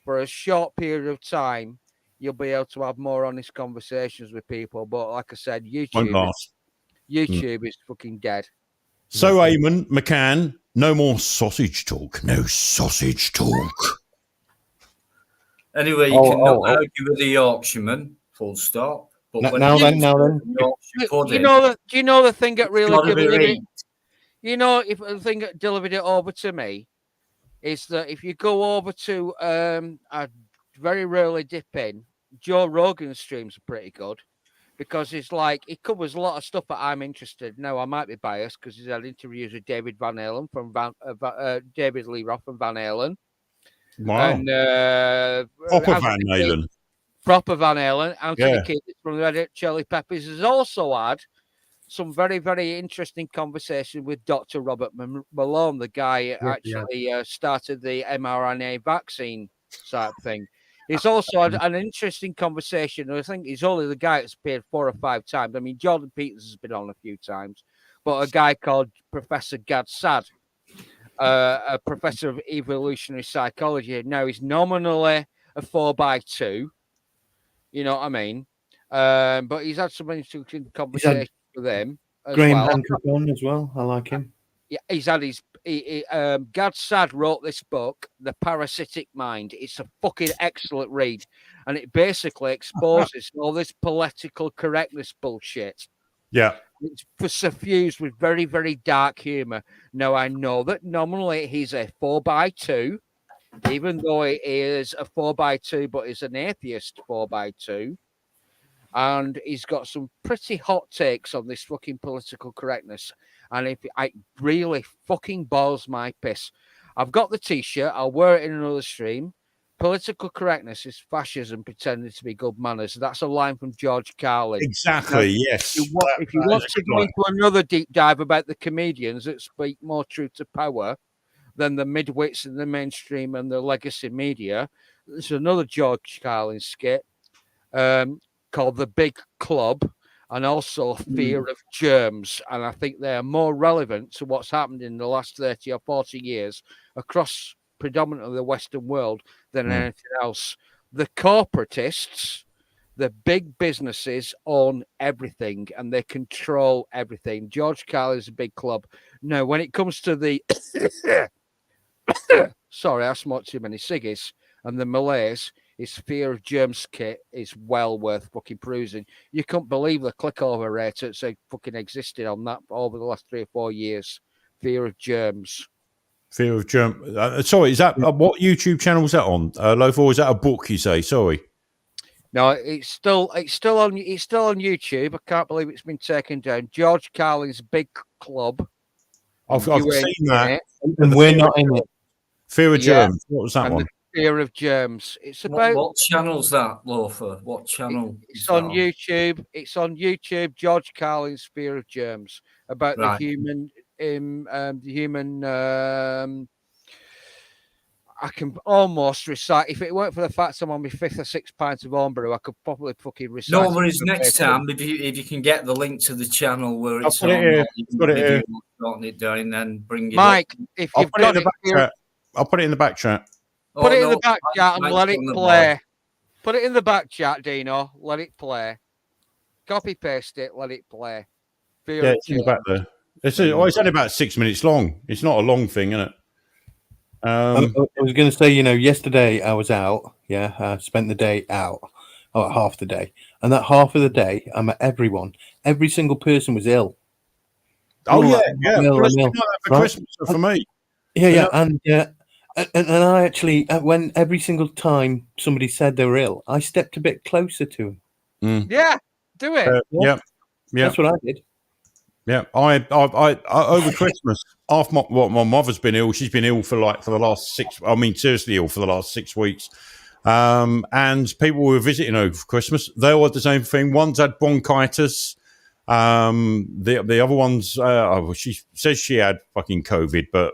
for a short period of time, you'll be able to have more honest conversations with people. But like I said, YouTube is fucking dead. So, Eamon, McCann, no more sausage talk. No sausage talk. Anyway, you cannot argue with the Yorkshireman, full stop. But now then. Do you know the thing that really delivered it? You know, if the thing that delivered it over to me is that if you go over to I very rarely dip in, Joe Rogan's streams are pretty good because it's like it covers a lot of stuff that I'm interested in. Now I might be biased because he's had interviews with David Van Halen from David Lee Roth from Van Halen. Wow. And Proper Van Halen. Proper Van Halen. Anthony Kiedis from the Red Hot Chili Peppers has also had some very, very interesting conversation with Dr. Robert Malone, the guy who actually started the mRNA vaccine type thing. He's also had an interesting conversation. I think he's only the guy that's appeared 4 or 5 times. I mean, Jordan Peters has been on a few times, but a guy called Professor Gad Sad, a professor of evolutionary psychology. Now, he's nominally a 4x2. You know what I mean? But he's had some interesting conversations with him. Graham Hancock on as well. I like him. Yeah, he's had his. Gad Sad wrote this book, The Parasitic Mind. It's a fucking excellent read, and it basically exposes all this political correctness bullshit. Yeah, it's suffused with very, very dark humor. Now I know that nominally he's a 4x2. Even though he is a 4x2, but he's an atheist 4x2. And he's got some pretty hot takes on this fucking political correctness. And if it really fucking boils my piss. I've got the t-shirt. I'll wear it in another stream. Political correctness is fascism pretending to be good manners. That's a line from George Carlin. Exactly, now, yes. If you want to go into another deep dive about the comedians that speak more truth to power than the midwits and the mainstream and the legacy media, there's another George Carlin skit called The Big Club, and also Fear of Germs. And I think they are more relevant to what's happened in the last 30 or 40 years across predominantly the Western world than anything else. The corporatists, the big businesses own everything and they control everything. George Carlin is a big club. Now, when it comes to the sorry, I smoked too many ciggies, and the Malays, his Fear of Germs kit is well worth fucking perusing. You couldn't believe the click-over rate that's fucking existed on that over the last 3 or 4 years. Fear of Germs. Fear of Germs. Sorry, is that what YouTube channel is that on? Loaf, or is that a book you say? Sorry. No, it's still on YouTube. I can't believe it's been taken down. George Carlin's Big Club. I've seen that. And we're not in it. Fear of Germs. What was that one? Fear of Germs. It's about what channel's that, Loafer? What channel? It's on YouTube. It's on YouTube. George Carlin's Fear of Germs, about the human. I can almost recite. If it weren't for the fact I'm on my 5th or 6th pint of homebrew, I could probably fucking recite. No worries. Next time, if you can get the link to the channel where it's on, got it here. Jotting it down, then bring it. Mike, up. if you've got it, I'll put it in the back chat. Put it in the back chat and let it play. Put it in the back chat, Dino. Let it play. Copy paste it. Let it play. It's in the back there. It's only about 6 minutes long. It's not a long thing, is it? I was going to say, yesterday I was out. Yeah, I spent the day out, half the day, and that half of the day I met everyone. Every single person was ill. Oh yeah. For Christmas for me. Yeah, and And I actually, when every single time somebody said they were ill, I stepped a bit closer to them. Yeah, do it. Yeah. That's what I did. Yeah, I over Christmas, my mother's been ill. She's been ill for the last 6. I mean, seriously ill for the last 6 weeks. And people were visiting over Christmas. They all had the same thing. One's had bronchitis. The other one's she says she had fucking COVID, but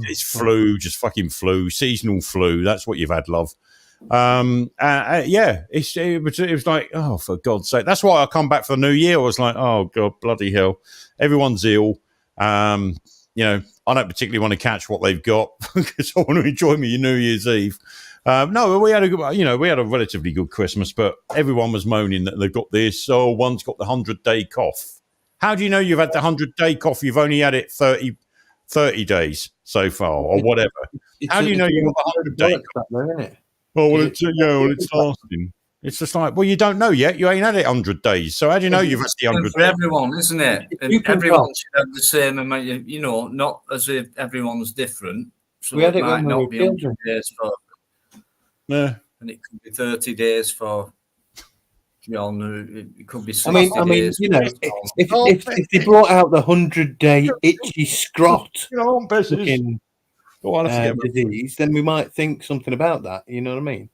it's flu, just fucking flu, seasonal flu. That's what you've had, love. Yeah, it was like, oh, for God's sake. That's why I come back for the new year. I was like, oh God, bloody hell, everyone's ill. You know, I don't particularly want to catch what they've got because I want to enjoy my New Year's Eve. No, we had a relatively good Christmas, but everyone was moaning that they've got this. Oh, one's got the 100-day cough. How do you know you've had the 100-day cough? You've only had it 30 days so far, or whatever. How do you know you've got the 100-day cough? Oh, well, it's lasting. It's just like, well, you don't know yet. You ain't had it 100 days. So how do you know you've had the 100 for everyone, isn't it? And everyone should have the same amount, not as if everyone's different. So we had it might when we not were be children. 100 days for, and it could be 30 days for, it could be 60 days. If they brought out the 100-day itchy scrot disease, then we might think something about that. You know what I mean?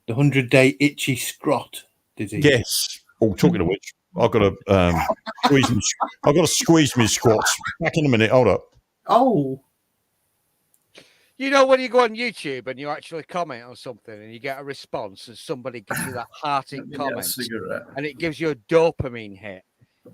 The 100-day itchy scrot disease. Yes. Oh, talking of which, I've got to squeeze me squats. Back in a minute. Hold up. Oh. You know, when you go on YouTube and you actually comment on something and you get a response and somebody gives you that hearty comment and it gives you a dopamine hit.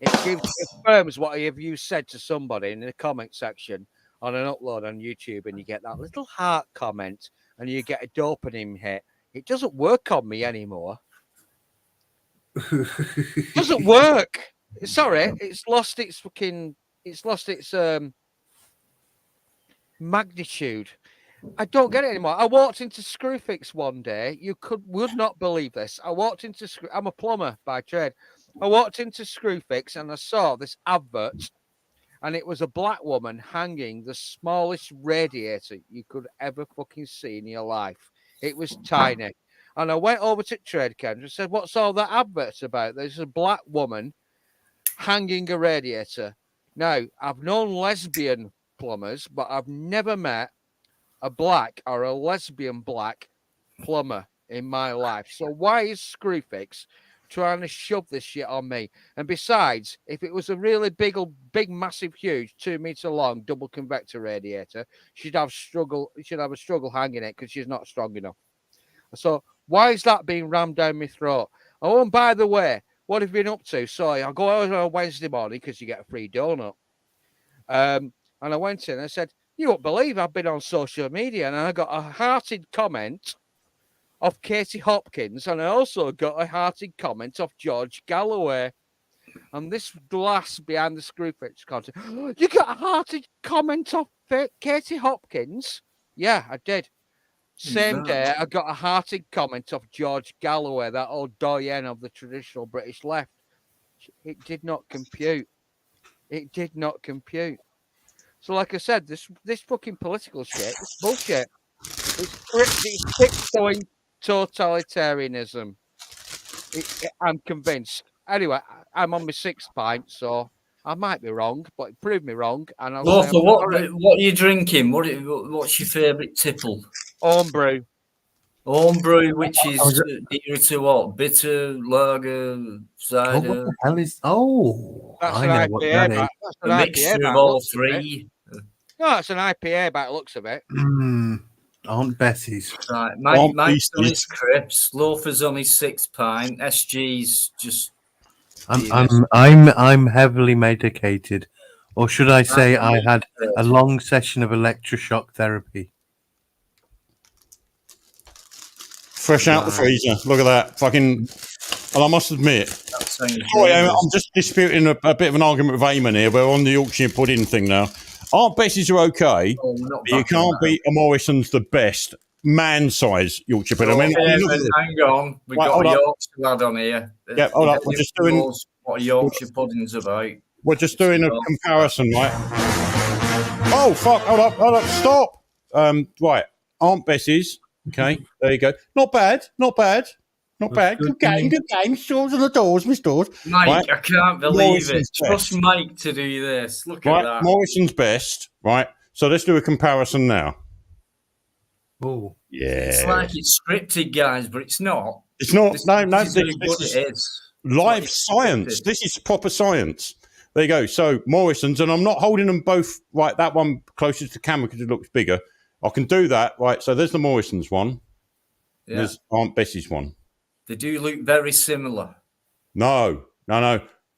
It affirms what you said to somebody in the comment section on an upload on YouTube, and you get that little heart comment and you get a dopamine hit. It doesn't work on me anymore. It doesn't work. Sorry, it's lost its magnitude. I don't get it anymore. I walked into Screwfix one day. You would not believe this. I'm a plumber by trade. I walked into Screwfix and I saw this advert, and it was a black woman hanging the smallest radiator you could ever fucking see in your life. It was tiny. And I went over to Trade Counter and said, what's all that advert about? There's a black woman hanging a radiator. Now, I've known lesbian plumbers, but I've never met a black or a lesbian black plumber in my life. So why is Screwfix trying to shove this shit on me? And besides, if it was a really big, massive, huge 2 meter long double convector radiator, she'd have a struggle hanging it because she's not strong enough. So why is that being rammed down my throat? Oh, and by the way, what have you been up to? So I'll go out on Wednesday morning because you get a free donut. And I went in and I said, you won't believe I've been on social media, and I got a hearted comment of Katie Hopkins, and I also got a hearted comment of George Galloway. And this glass behind the Screwfix content, you got a hearted comment of Katie Hopkins? Yeah, I did. Same day, I got a hearted comment of George Galloway, that old doyen of the traditional British left. It did not compute. It did not compute. So, like I said, this fucking political shit, it's bullshit. It's tiptoeing totalitarianism. I'm convinced. Anyway, I'm on my 6th pint, so I might be wrong, but prove me wrong. And I'll what are you drinking? What's your favourite tipple? Homebrew. Homebrew, which is near to what? Bitter, lager, cider? What the hell is... Oh, I know what that is. A mixture of all three. No, it's an IPA by the looks of it. Aunt Bessie's. Right, Mike's on his crisps. Loafer's on his 6th pint. SG's just... I'm heavily medicated. Or should I say I had a long session of electroshock therapy. Fresh out the freezer. Look at that. Fucking... And I must admit... I'm just disputing a bit of an argument with Eamon here. We're on the Yorkshire pudding thing now. Aunt Bessie's are okay, but you can't beat a Morrison's the best man-size Yorkshire pudding. Hang on. We've got a Yorkshire lad on here. Yeah, hold up. We're just doing... What a Yorkshire pudding's about. We're just doing a comparison, right? Oh, fuck. Hold up. Stop. Right. Aunt Bessie's. Okay. There you go. Not bad. Good game. Stores on the doors, Miss Doors. Mike, right. I can't believe Morrison's it. Trust Mike to do this. Look at Right. that. Morrison's best. Right. So let's do a comparison now. Oh. Yeah. It's like it's scripted, guys, but it's not. It's not. This No. is how good it is. Live It's science. scripted. This is proper science. There you go. So Morrison's, and I'm not holding them both. Right. That one closest to the camera because it looks bigger. I can do that. Right. So there's the Morrison's one. Yeah. There's Aunt Bessie's one. They do look very similar. No.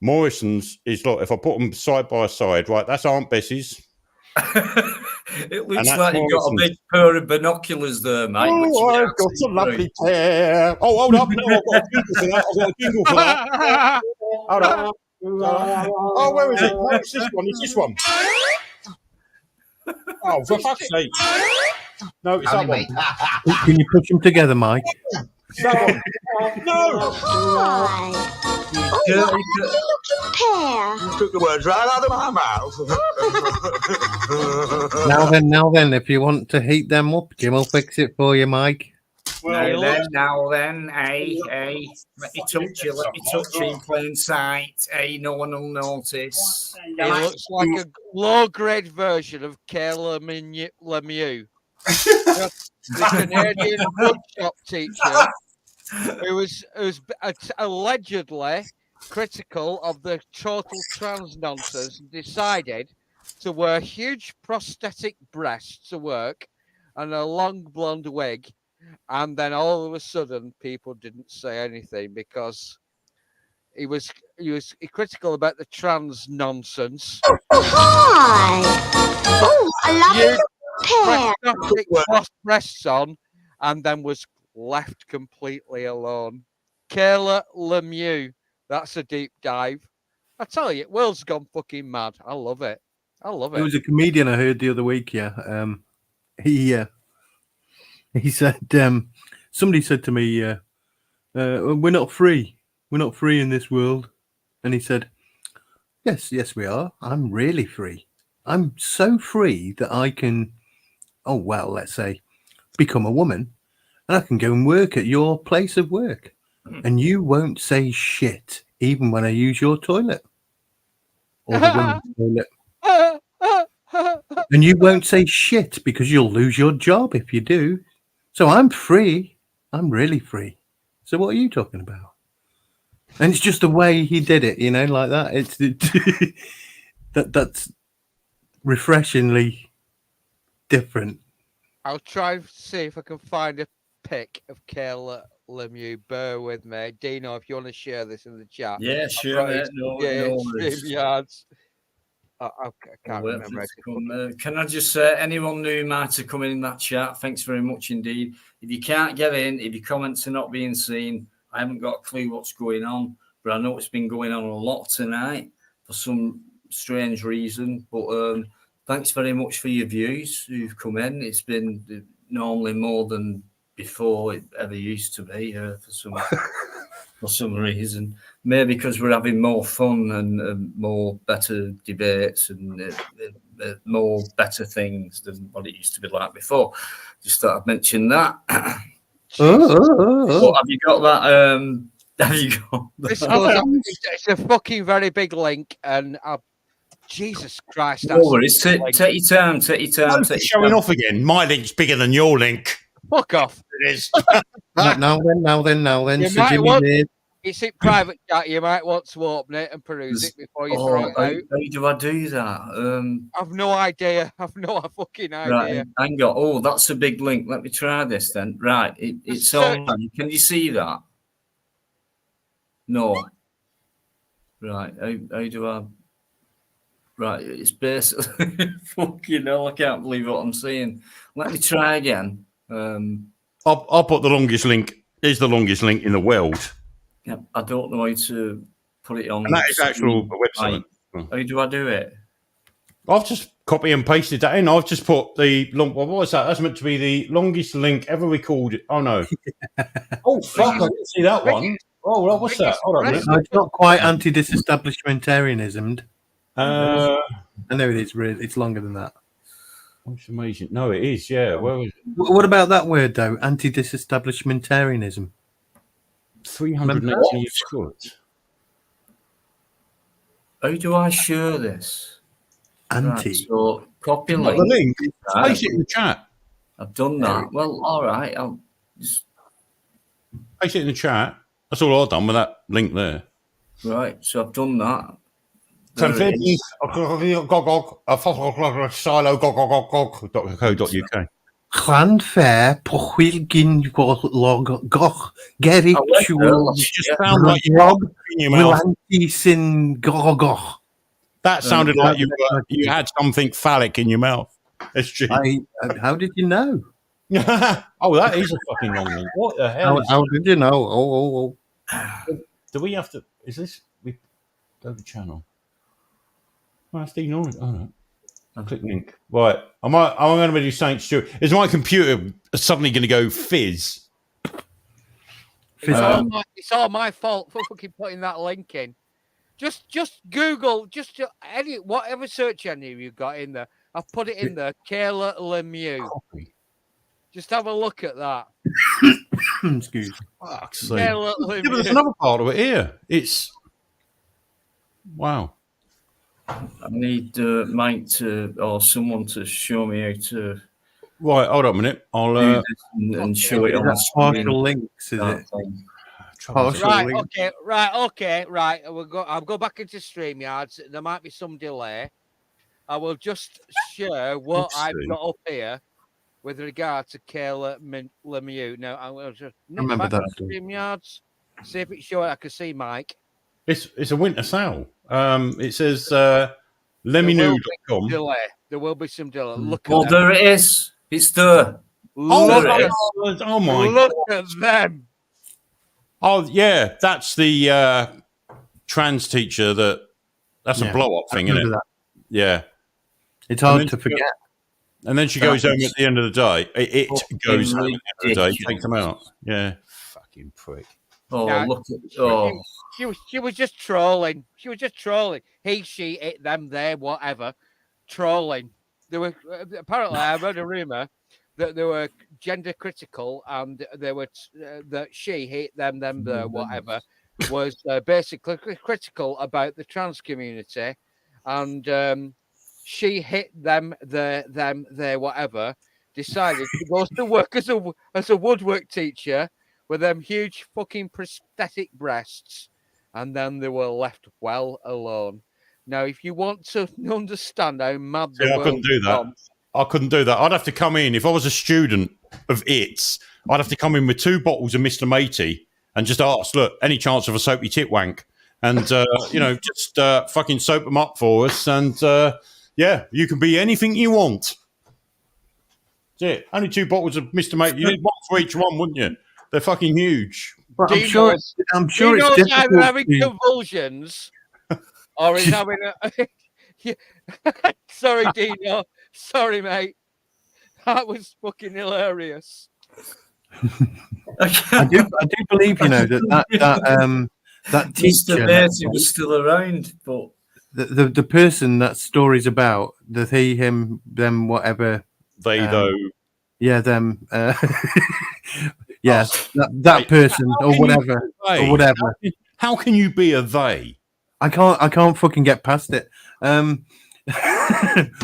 Morrison's is like, if I put them side by side, right, that's Aunt Bessie's. It looks like you've got a big pair of binoculars there, mate. Oh, I've got a lovely pair. Oh, hold up. No, I've got a jingle for that. Hold up. Oh, where is it? No, it's this one. It's this one. Oh, for fuck's sake. No, it's that one. Can you push them together, Mike? That one. No. Hi. Oh, what a lovely looking pair. You took the words right out of my mouth. Now then, if you want to heat them up, Jim will fix it for you, Mike. Now then, hey, let me touch you in plain sight. Hey, no one will notice. He looks like a low-grade version of Kayla Lemieux, the Canadian woodshop teacher who was allegedly critical of the total trans nonsense and decided to wear huge prosthetic breasts to work and a long blonde wig. And then all of a sudden, people didn't say anything because he was critical about the trans nonsense. Oh, hi. Oh, a lovely pair. Breasts on, and then was left completely alone. Kayla Lemieux. That's a deep dive. I tell you, world's gone fucking mad. I love it. There was a comedian I heard the other week. Yeah, he said somebody said to me, "We're not free. We're not free in this world." And he said, "Yes, we are. I'm really free. I'm so free that I can, let's say, become a woman, and I can go and work at your place of work, and you won't say shit even when I use your toilet or the women's toilet, and you won't say shit because you'll lose your job if you do. So I'm free. I'm really free. So what are you talking about?" And it's just the way he did it, like that. That's refreshingly different. I'll try and see if I can find a pic of Kayla Lemieux. Bear with me. Dino, if you want to share this in the chat. Yeah, sure. No worries. Yards. I can't remember. Can I just say, anyone new might have come in that chat, thanks very much indeed. If you can't get in, if your comments are not being seen, I haven't got a clue what's going on, but I know it's been going on a lot tonight for some strange reason. But thanks very much for your views who've come in. It's been normally more than before it ever used to be for some reason. Maybe because we're having more fun and more better debates and more better things than what it used to be like before. Just thought I'd mention that. What, have you got that? Have you got that? It's a fucking very big link, and Jesus Christ! No worries. Take your time. Take your time. Showing off again. My link's bigger than your link. Fuck off. It is. Now then. So Jimmy it's in private chat. You might want to open it and peruse it before you throw it out. How do I do that? I've no idea. I've no fucking idea. Right, hang on. Oh, that's a big link. Let me try this then. Right, it's on. Can you see that? No. Right, how do I? Right, it's basically fucking hell. I can't believe what I'm seeing. Let me try again. I'll put the longest link. It's the longest link in the world. Yeah, I don't know how to put it on. And that is actual website. How do I do it? I've just copy and pasted that in. I've just put the long. What was that? That's meant to be the longest link ever recorded. Oh no! Oh fuck! I didn't see that one. Oh, what's that? Hold on a minute. No, it's not quite anti-disestablishmentarianism. I know it is. Really, it's longer than that. It's amazing. No, it is. Yeah. Where was it? What about that word though? Anti-disestablishmentarianism. 380 foot. How do I share this? Anti. Right, so copy Not link. the link. Right. Paste it in the chat. I've done that. Well, all right. I'll just... Paste it in the chat. That's all I've done with that link there. Right, so I've done that. There it is. silo.co.uk. Llanfair, Pochwilgyn, Goch, Gerig, You just sound like you got in your mouth. Goch. That sounded like you had something phallic in your mouth. How did you know? Oh, that is a fucking long link. What the hell? How did you know? Oh. Do we have to? Is this? We go to channel. Well, that's the oh no. I'll click link. Right. I'm going to do Saint Stuart. Is my computer suddenly going to go fizz? It's all my fault for fucking putting that link in. Just Google, any whatever search engine you've got in there. I've put it in there. Kayla Lemieux. Just have a look at that. Excuse me. Fuck's sake. Kayla Yeah, Lemieux. but there's another part of it here. It's wow. I need Mike to or someone to show me how to. Right, hold on a minute. I'll do this and show it on the screen. Partial links, is it? Right. I'll go back into StreamYards. There might be some delay. I will just share what I've got up here with regard to Kayla Lemieux. Now I will just remember back that. to StreamYards. See if it's showing. I can see Mike. It's a winter sale. It says leminew.com. There will be some delay. Look at Oh, them. there it is. It's there. Oh, There it is. oh my! Look at them. Oh yeah, that's the trans teacher. That's a blow up thing, isn't it? That. Yeah. It's hard to forget. And then she goes home at the end of the day. It goes home at the end of the day. ridiculous. Takes them out. Yeah. Fucking prick. Oh, Now, look at oh. She was just trolling. She was just trolling. He, she, it, them, they, whatever. Trolling. There were apparently I read a rumor that they were gender critical and they were that she, he, them, the whatever was basically critical about the trans community, and she hit them, their whatever. Decided to go to work as a woodwork teacher with them huge fucking prosthetic breasts, and then they were left well alone. Now, if you want to understand how mad the Yeah, I world couldn't do that. I couldn't do that. I'd have to come in if I was a student of its. I'd have to come in with 2 bottles of Mr. Matey and just ask, look, any chance of a soapy tit wank, and just fucking soap them up for us, and yeah, you can be anything you want. That's it. Only 2 bottles of Mr. Matey. You need one for each one, wouldn't you? They're fucking huge. But I'm sure it's either difficult. having convulsions or is having a. Sorry, Dino. Sorry, mate. That was fucking hilarious. I do believe that teacher Mr. Bertie was still around, but the person that story's about, the he, him, them, whatever. They, though. Yeah, them. Yeah, that person or whatever. How can you be a they? I can't fucking get past it.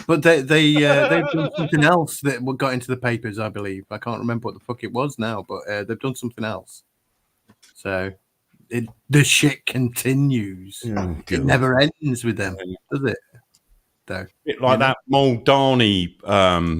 But they've done something else that got into the papers, I believe. I can't remember what the fuck it was now, but they've done something else. So the shit continues. It never ends with them, does it? Though, bit like that Moldani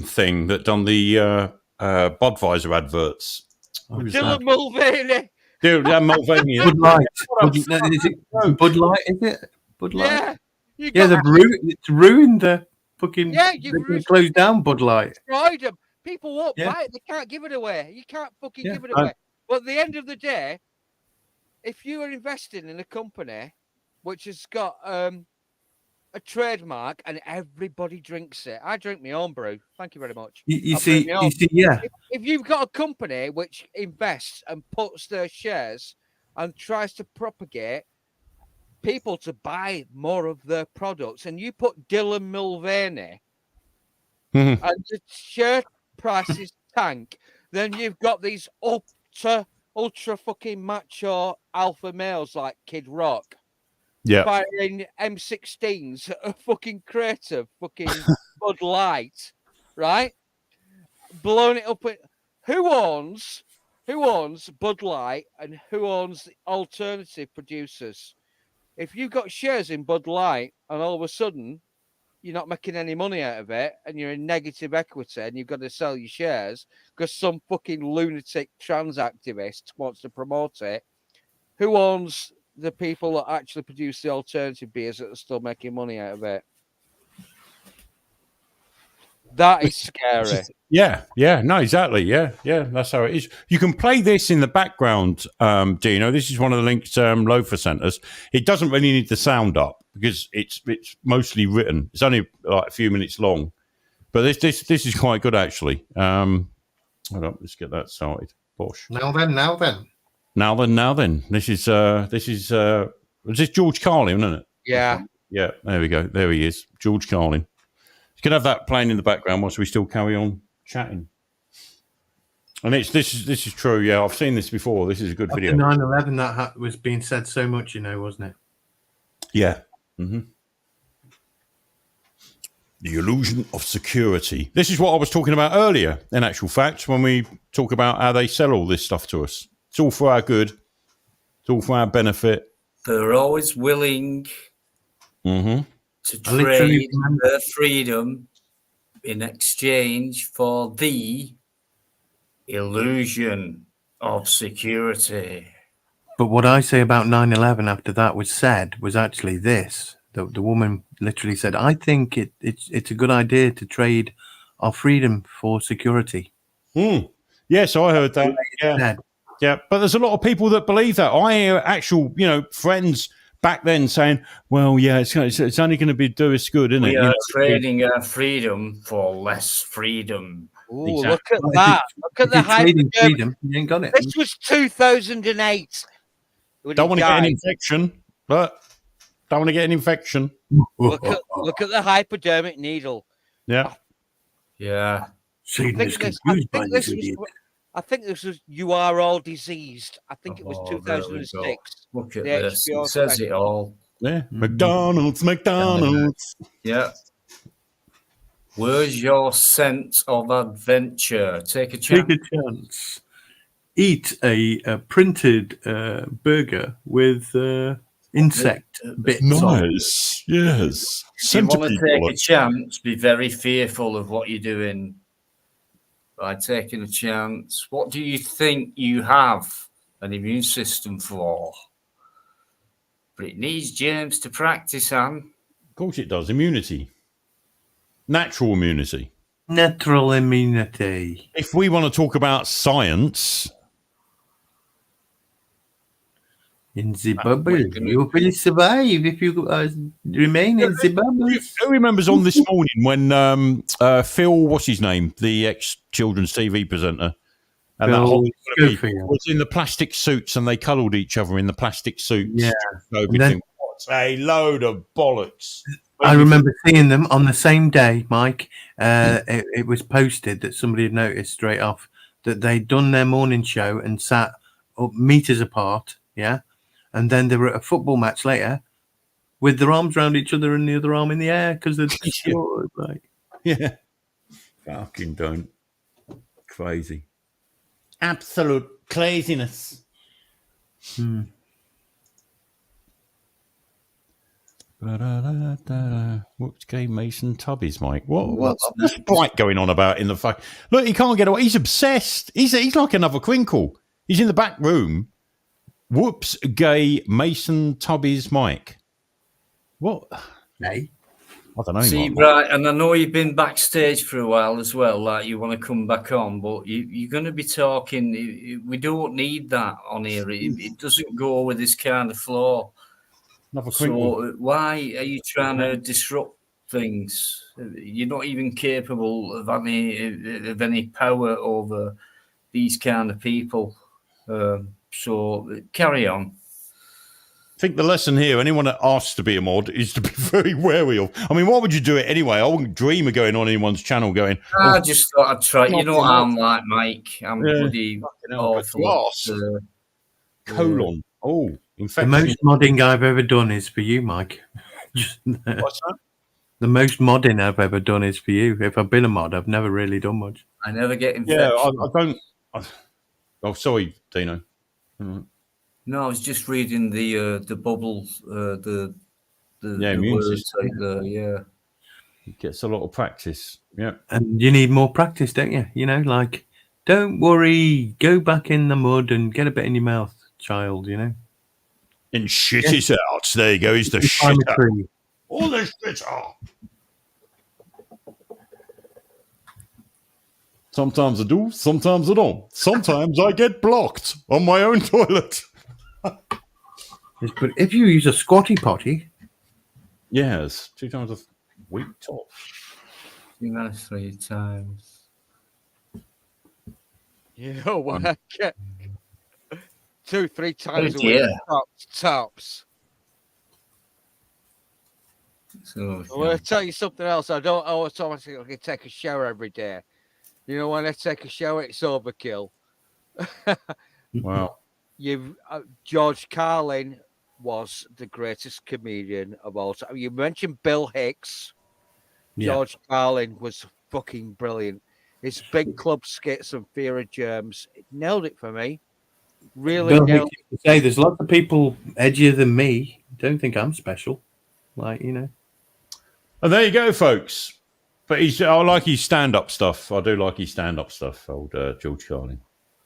thing that done the Budweiser adverts. Dylan Mulvaney. Dude, that Mulvaney. Bud Light. Is it Bud Light? Is it Bud Light? Yeah. It's ruined the fucking. Yeah, they closed down Bud Light. Destroyed them. People won't buy it. They can't give it away. You can't fucking give it away. But at the end of the day, if you are investing in a company which has got a trademark and everybody drinks it, I drink my own brew. Thank you very much. You see, yeah. If you've got a company which invests and puts their shares and tries to propagate people to buy more of their products, and you put Dylan Mulvaney Mhm. and the share prices tank, then you've got these ultra fucking macho alpha males like Kid Rock Yeah. firing M16s at a fucking crate of fucking Bud Light, right? Blowing it up. Who owns Bud Light and who owns the alternative producers? If you've got shares in Bud Light and all of a sudden you're not making any money out of it and you're in negative equity and you've got to sell your shares because some fucking lunatic trans activist wants to promote it, who owns the people that actually produce the alternative beers that are still making money out of it? That is scary. Yeah, no, exactly. Yeah, that's how it is. You can play this in the background, Dino. This is one of the links Loafer sent us. It doesn't really need the sound up because it's mostly written. It's only like a few minutes long, but this is quite good actually. Hold on, let's get that started. Bosh. Now then. This is was this George Carlin, isn't it? Yeah. Yeah, there we go. There he is, George Carlin. You can have that playing in the background whilst we still carry on chatting. And this is true. Yeah, I've seen this before. This is a good video. 9/11, that was being said so much, wasn't it? Yeah. Mm-hmm. The illusion of security. This is what I was talking about earlier, in actual fact, when we talk about how they sell all this stuff to us. It's all for our good. It's all for our benefit. They're always willing to trade their freedom in exchange for the illusion of security. But what I say about 9/11 after that was said was actually this. The woman literally said, I think it's a good idea to trade our freedom for security. Yes, I heard that. Yeah, but there's a lot of people that believe that. I hear actual, friends back then saying, well, yeah, it's only going to do us good, isn't it? We are trading our freedom for less freedom. Ooh, look at that. Look at the freedom. You ain't got it. This was 2008. Don't want to get an infection, but don't want to get an infection. Look at the hypodermic needle. Yeah. Yeah. I think this was You Are All Diseased. I think it was 2006. Look at this. It says it all. Yeah. McDonald's. Yeah. Where's your sense of adventure? Take a chance. Eat a printed burger with insect bits. Nice. Yes. If you want to take a chance, be very fearful of what you're doing by taking a chance. What do you think you have an immune system for? But it needs germs to practice on. Of course it does. Immunity. Natural immunity. Natural immunity. If we want to talk about science... In the bubble, you will survive if you remain in the bubble. Who remembers on this morning when Phil, what's his name, the ex-children's TV presenter, and that whole was in the plastic suits and they cuddled each other in the plastic suits? Yeah. What a load of bollocks. I remember seeing them on the same day, Mike. It was posted that somebody had noticed straight off that they'd done their morning show and sat up meters apart, yeah? And then they were at a football match later with their arms around each other and the other arm in the air because they're sure, like. Yeah. Fucking don't. Crazy. Absolute craziness. What's gay Mason Tubbies, Mike? What's Bright going on about in the fuck? Look, he can't get away. He's obsessed. He's like another Crinkle. He's in the back room. Whoops, gay Mason Tubbies, Mike. What? Hey. I don't know. See, right, and I know you've been backstage for a while as well, like you want to come back on, but you're going to be talking. We don't need that on here. It doesn't go with this kind of flow. So why are you trying to disrupt things? You're not even capable of any power over these kind of people. So carry on. think the lesson here, anyone that asks to be a mod is to be very wary of. I mean, why would you do it anyway? I wouldn't dream of going on anyone's channel going, I just thought I'd try. You know what I'm mod. like, Mike. I'm bloody awful. Colon. Oh, The infection. most modding I've ever done is for you, Mike. What's that? The most modding I've ever done is for you. If I've been a mod, I've never really done much. I never get infection. Yeah, I don't. Oh, sorry, Dino. No, I was just reading the bubbles, the immune words system. yeah. It gets a lot of practice. Yeah. And you need more practice, don't you? You know, like, don't worry, go back in the mud and get a bit in your mouth, child, you know? And shit it out. There you go. He's the shit out. All the shit out. Sometimes I do, sometimes I don't. Sometimes I get blocked on my own toilet. But if you use a squatty potty... Yes, 2 times a week top. 3 times. Yeah, well, 2-3 times a dear. week. Tops. So, I want to tell you something else. I don't automatically take a shower every day. You know, when I take a shower, it's overkill. Wow. George Carlin was the greatest comedian of all time. You mentioned Bill Hicks. Yeah. George Carlin was fucking brilliant. His big club skits and Fear of Germs, it nailed it for me. Really Bill nailed Hicks used to say there's lots of people edgier than me. Don't think I'm special. Like, you know. And there you go, folks. But I like his stand-up stuff. I do like his stand-up stuff, old George Carlin.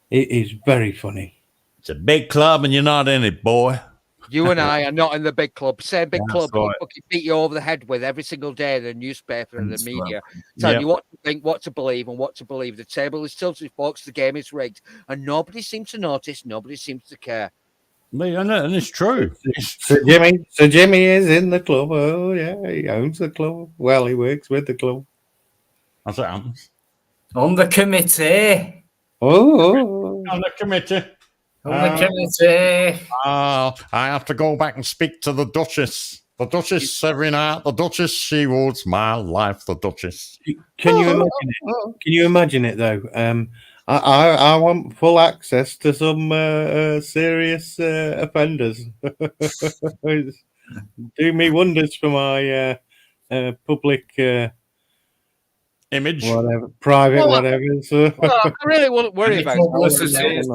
It is very funny. It's a big club and you're not in it, boy. You and I are not in the big club. Same big That's club we right. fucking beat you over the head with every single day in the newspaper and the That's media. right. Telling Yep. you what to think, what to believe, and what to believe. The table is tilted, folks. The game is rigged. And nobody seems to notice. Nobody seems to care. And it's true. So Jimmy is in the club. Oh, yeah, he owns the club. Well, he works with the club. That's what happens. On the committee. Oh. On the committee. On the committee. I have to go back and speak to the Duchess. The Duchess every night. The Duchess, she rules my life. The Duchess. Can you imagine it? Can you imagine it though? I want full access to some serious offenders. Do me wonders for my public image, whatever, private, whatever. So. Well, I really wouldn't worry about Publicity, it.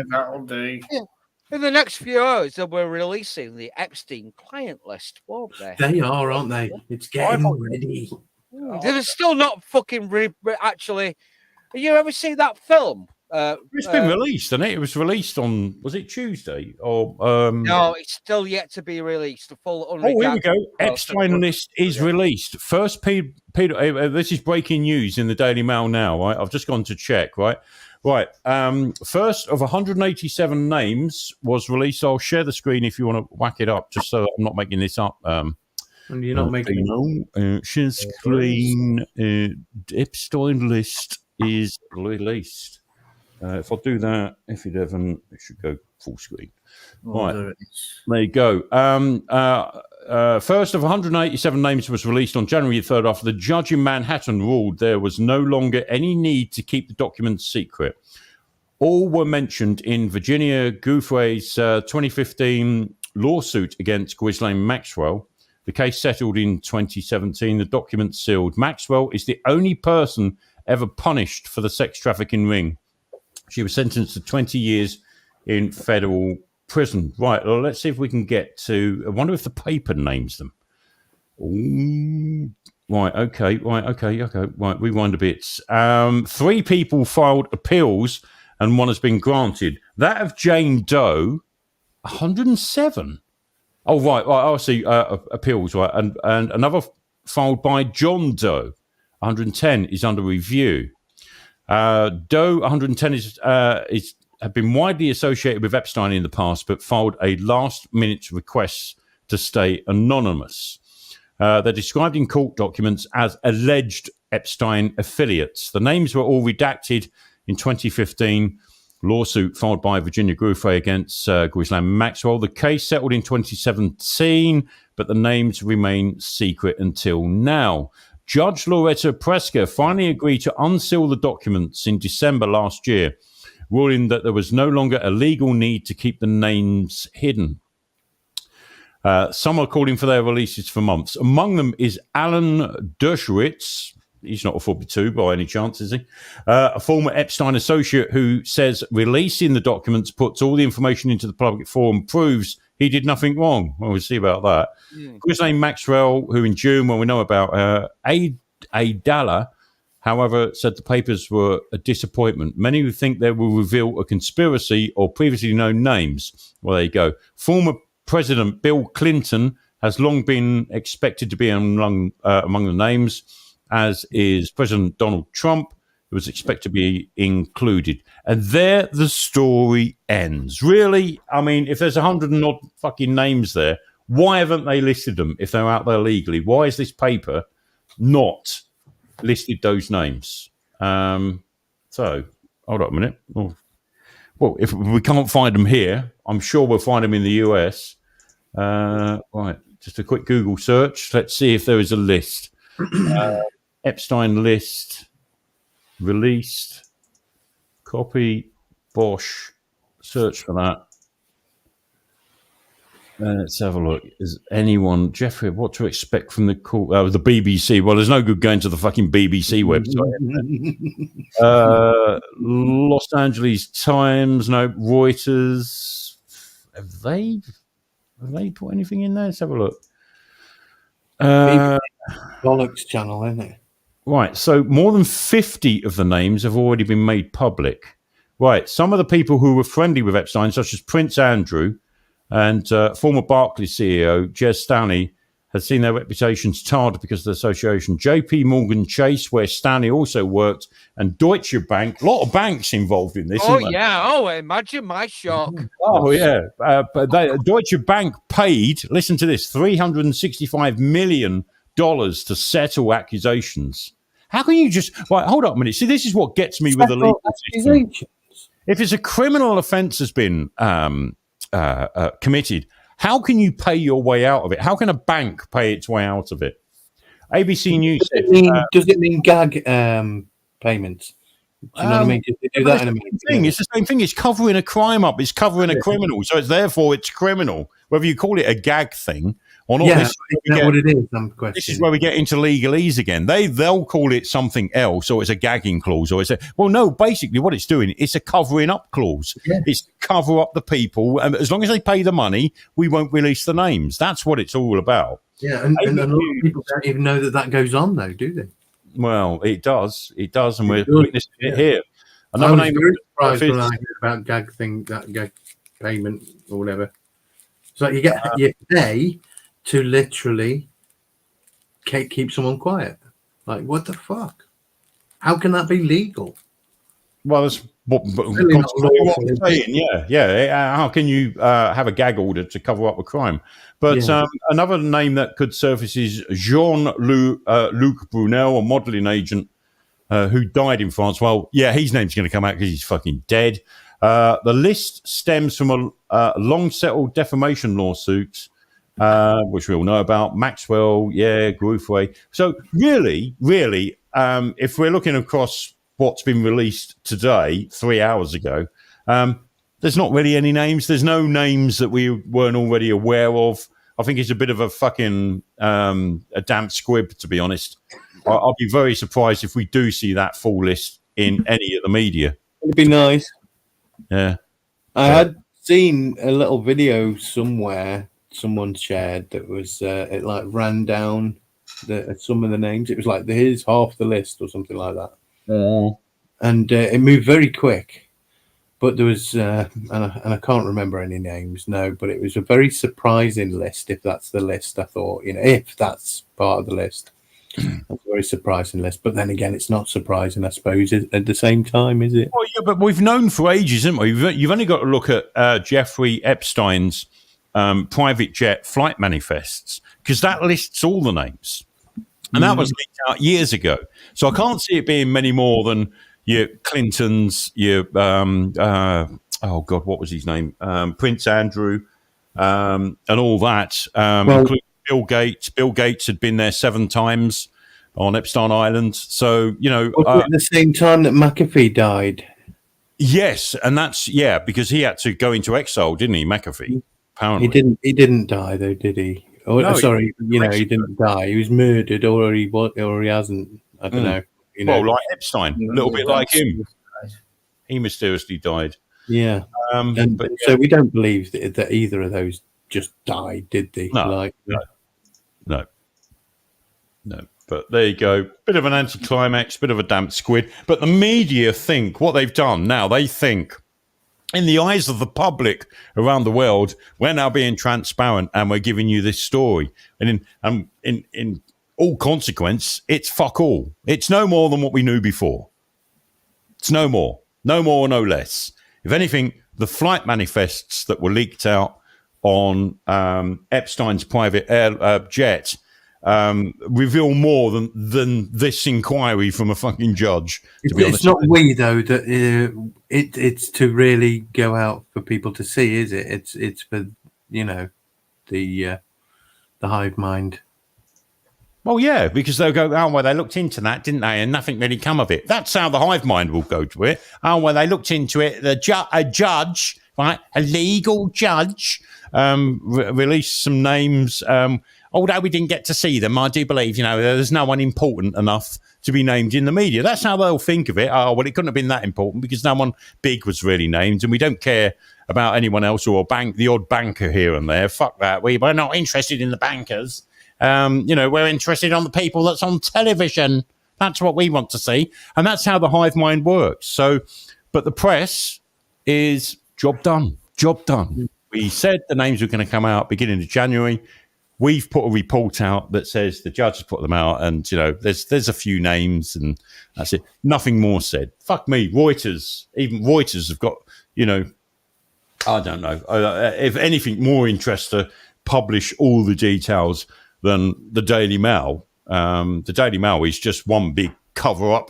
that'll do. Yeah. In the next few hours, they'll be releasing the Epstein client list, won't they? They are, aren't they? It's getting ready. They're still not fucking actually. Have you ever seen that film? It's been released, hasn't it? It was released on, was it Tuesday? Or No, it's still yet to be released. The full Oh, here we go. Epstein list is released. First, this is breaking news in the Daily Mail now, right? I've just gone to check, right? Right. First of 187 names was released. I'll share the screen if you want to whack it up, just so I'm not making this up. And you're not making share screen. Epstein list is released. If I do that, F11, it should go full screen. Right, there you go. First of 187 names was released on January 3rd after the judge in Manhattan ruled there was no longer any need to keep the documents secret. All were mentioned in Virginia Giuffre's 2015 lawsuit against Ghislaine Maxwell. The case settled in 2017. The documents sealed. Maxwell is the only person ever punished for the sex trafficking ring. She was sentenced to 20 years in federal prison. Right, well, let's see if we can get to... I wonder if the paper names them. Ooh, right, okay. Right, rewind a bit. 3 people filed appeals and 1 has been granted. That of Jane Doe, 107. Oh, right, I see appeals, right. And another filed by John Doe, 110, is under review. Doe 110 have been widely associated with Epstein in the past, but filed a last-minute request to stay anonymous. They're described in court documents as alleged Epstein affiliates. The names were all redacted in 2015. lawsuit filed by Virginia Groufrey against Crossland Maxwell. The case settled in 2017, but the names remain secret until now. Judge Loretta Preska finally agreed to unseal the documents in December last year, ruling that there was no longer a legal need to keep the names hidden. Some are calling for their releases for months. Among them is Alan Dershowitz. He's not a 42 by any chance, is he? A former Epstein associate who says releasing the documents puts all the information into the public forum proves he did nothing wrong. Well, we'll see about that. Ghislaine Maxwell, who in June, when we know about her, Adala, however, said the papers were a disappointment. Many who think they will reveal a conspiracy or previously known names. Well, there you go. Former President Bill Clinton has long been expected to be among the names, as is President Donald Trump, who was expected to be included. And there the story ends. Really? I mean, if there's 100 and odd fucking names there, why haven't they listed them if they're out there legally? Why is this paper not listed those names? So, hold up a minute. Well, if we can't find them here, I'm sure we'll find them in the US. Right, just a quick Google search. Let's see if there is a list. Epstein list, released, copy, Bosch, search for that. Let's have a look. Is anyone, Jeffrey, what to expect from the call? The BBC. Well, there's no good going to the fucking BBC website. Los Angeles Times, no, Reuters. Have they put anything in there? Let's have a look. Bollocks channel, isn't it? Right, so more than 50 of the names have already been made public. Right, some of the people who were friendly with Epstein, such as Prince Andrew and former Barclays CEO Jez Stanley, has seen their reputations tarred because of the association. JP Morgan Chase, where Stanley also worked, and Deutsche Bank. A lot of banks involved in this. Oh, yeah. Oh, imagine my shock. Oh, yeah. But Deutsche Bank paid, listen to this, $365 million to settle accusations. How can you just... Right, hold up a minute. See, this is what gets me with the legal system. If it's a criminal offence has been committed, how can you pay your way out of it? How can a bank pay its way out of it? ABC News said... Does it mean gag payments? Do you know what I mean? They do that in America. It's the same thing. It's covering a crime up. It's covering a criminal. So therefore it's criminal. Whether you call it a gag thing or not. Yeah, is that what it is? This is where we get into legalese again. They'll call it something else, or it's a gagging clause, or it's a... Well, no, basically what it's doing, it's a covering up clause. Yeah. It's to cover up the people. And as long as they pay the money, we won't release the names. That's what it's all about. Yeah, and a lot of people don't even know that goes on, though, do they? Well, it does. It does, and we're witnessing it here. Another I was name very surprised when I heard about that gag payment or whatever. So you pay to literally keep someone quiet. Like, what the fuck? How can that be legal? Well, that's what I'm saying. Yeah. How can you have a gag order to cover up a crime? But another name that could surface is Jean-Luc Brunel, a modelling agent who died in France. Well, yeah, his name's going to come out because he's fucking dead. The list stems from a long-settled defamation lawsuit, which we all know about. Maxwell, Groufrey. So really, if we're looking across what's been released today, 3 hours ago, there's not really any names. There's no names that we weren't already aware of. I think it's a bit of a fucking a damp squib, to be honest. I'll be very surprised if we do see that full list in any of the media. It'd be nice. Yeah. I had seen a little video somewhere someone shared that was it like ran down some of the names. It was like, here's half the list or something like that. And it moved very quick. But there was, and I can't remember any names, but it was a very surprising list, if that's the list, I thought, if that's part of the list. That's a very surprising list. But then again, it's not surprising, I suppose, at the same time, is it? Well, yeah, but we've known for ages, haven't we? You've only got to look at Jeffrey Epstein's private jet flight manifests, because that lists all the names. And that was leaked out years ago. So I can't see it being many more than... your Clintons, your oh God, what was his name? Prince Andrew, and all that. Including Bill Gates. Bill Gates had been there 7 times on Epstein Island. So, you know, was it at the same time that McAfee died? Yes, and that's because he had to go into exile, didn't he, McAfee? Apparently, He didn't die though, did he? Oh, No, sorry, he didn't die. He was murdered, or he hasn't. I don't know. You know, well, like Epstein, a little bit like him. He mysteriously died. Yeah, but so we don't believe that either of those just died, did they? No, no. But there you go. Bit of an anticlimax, bit of a damp squid. But the media think what they've done now. They think, in the eyes of the public around the world, we're now being transparent and we're giving you this story. And in all consequence, it's fuck all. It's no more than what we knew before. It's no more, no less. If anything, the flight manifests that were leaked out on Epstein's private jet reveal more than this inquiry from a fucking judge. To be honest, it's not we though that it's to really go out for people to see, is it? It's for the hive mind. Well, yeah, because they'll go, oh, well, they looked into that, didn't they? And nothing really come of it. That's how the hive mind will go to it. Oh, well, they looked into it. A judge, right, a legal judge, released some names. Although we didn't get to see them, I do believe, there's no one important enough to be named in the media. That's how they'll think of it. Oh, well, it couldn't have been that important because no one big was really named, and we don't care about anyone else or the odd banker here and there. Fuck that. We're not interested in the bankers. We're interested on the people that's on television. That's what we want to see. And that's how the hive mind works. So, but the press is job done. We said the names were going to come out beginning of January. We've put a report out that says the judge has put them out, and there's a few names, and that's it. Nothing more said. Fuck me, Reuters. Even Reuters have got, I don't know. If anything, more interest to publish all the details than the Daily Mail. The Daily Mail is just one big cover-up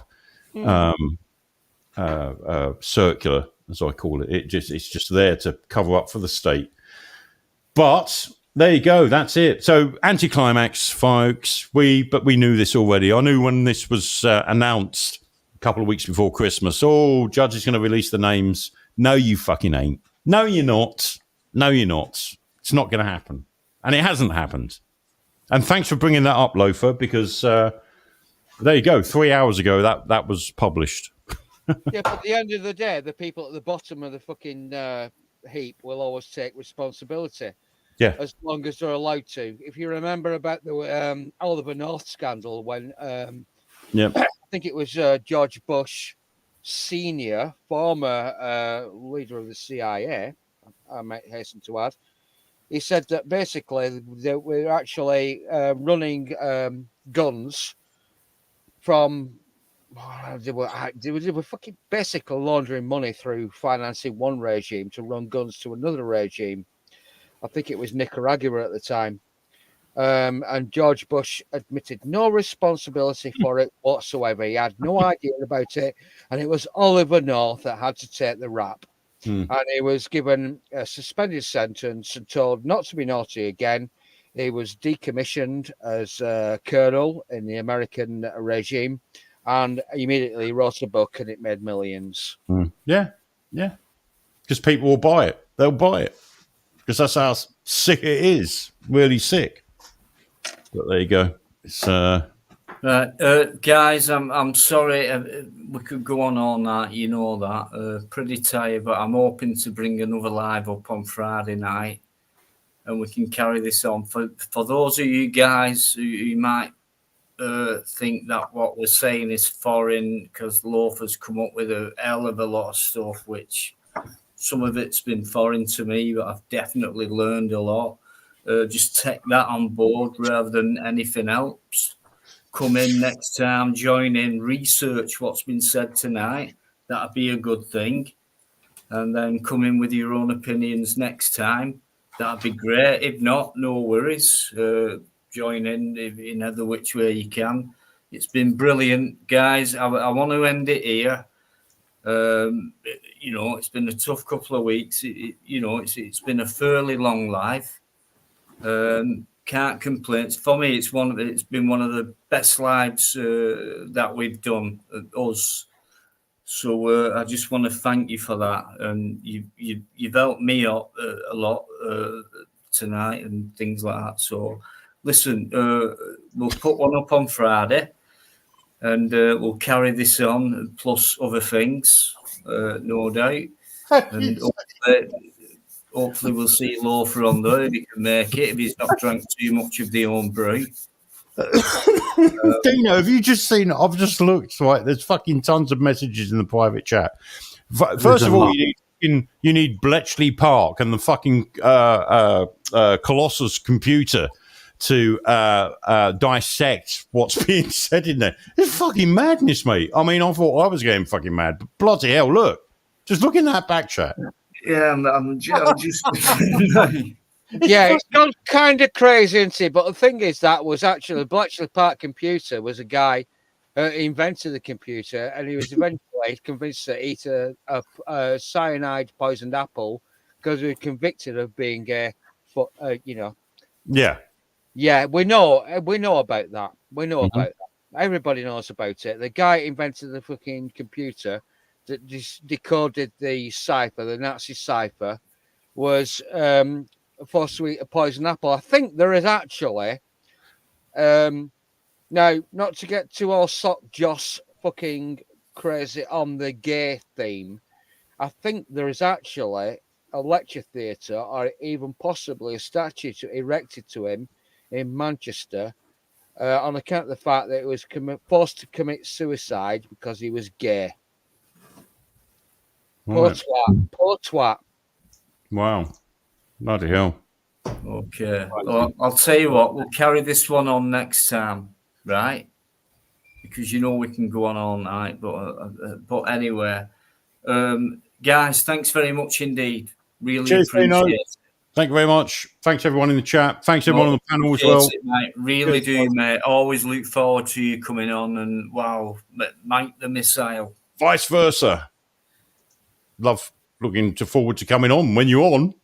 circular, as I call it. It's just there to cover up for the state. But there you go. That's it. So anticlimax, folks. But we knew this already. I knew when this was announced a couple of weeks before Christmas. Oh, judge is going to release the names. No, you fucking ain't. No, you're not. No, you're not. It's not going to happen, and it hasn't happened. And thanks for bringing that up, Loafer, because there you go. 3 hours ago, that was published. Yeah, but at the end of the day, the people at the bottom of the fucking heap will always take responsibility. Yeah. As long as they're allowed to. If you remember about the Oliver North scandal when I think it was George Bush Sr., former leader of the CIA, I might hasten to add, he said that basically they were actually running guns from. They were fucking basically laundering money through financing one regime to run guns to another regime. I think it was Nicaragua at the time. And George Bush admitted no responsibility for it whatsoever. He had no idea about it. And it was Oliver North that had to take the rap. And he was given a suspended sentence and told not to be naughty again. He was decommissioned as a colonel in the American regime and immediately wrote a book, and it made millions. Yeah. Because people will buy it. They'll buy it. Because that's how sick it is. Really sick. But there you go. It's guys, I'm sorry. We could go on all night, you know that. Pretty tired, but I'm hoping to bring another live up on Friday night, and we can carry this on. For those of you guys who might think that what we're saying is foreign, because Loafer's come up with a hell of a lot of stuff, which some of it's been foreign to me, but I've definitely learned a lot. Just take that on board rather than anything else. Come in next time, join in, research what's been said tonight. That'd be a good thing. And then come in with your own opinions next time. That'd be great. If not, no worries. Join in other which way you can. It's been brilliant, guys. I want to end it here. You know, it's been a tough couple of weeks. You know, it's been a fairly long life. Can't complain. For me, it's been one of the best lives that we've done, us. So I just want to thank you for that, and you've helped me out a lot tonight and things like that. So listen, we'll put one up on Friday, and we'll carry this on, plus other things, no doubt. And hopefully we'll see Loafer on there if he can make it, if he's not drank too much of the own brew. Dino, have you just seen? I've just looked. Right, there's fucking tons of messages in the private chat. First of all, you need Bletchley Park and the fucking Colossus computer to dissect what's being said in there. It's fucking madness, mate. I mean, I thought I was getting fucking mad, but bloody hell, look! Just look in that back chat. Yeah, I'm just. Yeah, it's gone kind of crazy, isn't it? But the thing is, that was actually Bletchley Park computer was a guy who invented the computer, and he was eventually convinced to eat a cyanide poisoned apple because he was convicted of being gay. You know. Yeah, we know about that. We know about that. Everybody knows about it. The guy invented the fucking computer that decoded the cipher, the Nazi cipher, was for sweet a poison apple. I think there is actually now, not to get too all sock Joss fucking crazy on the gay theme, I think there is actually a lecture theatre or even possibly a statue erected to him in Manchester on account of the fact that he was forced to commit suicide because he was gay. Poor twat. Poor twat. Wow. Bloody hell. Okay. Well, I'll tell you what, we'll carry this one on next time, right? Because you know we can go on all night. But anyway, guys, thanks very much indeed. Really appreciate it. Thank you very much. Thanks everyone in the chat. Thanks everyone on the panel as well. Mate. Really do, mate. Always look forward to you coming on, and wow, Mike the Missile. Vice versa. Love looking forward to coming on when you're on.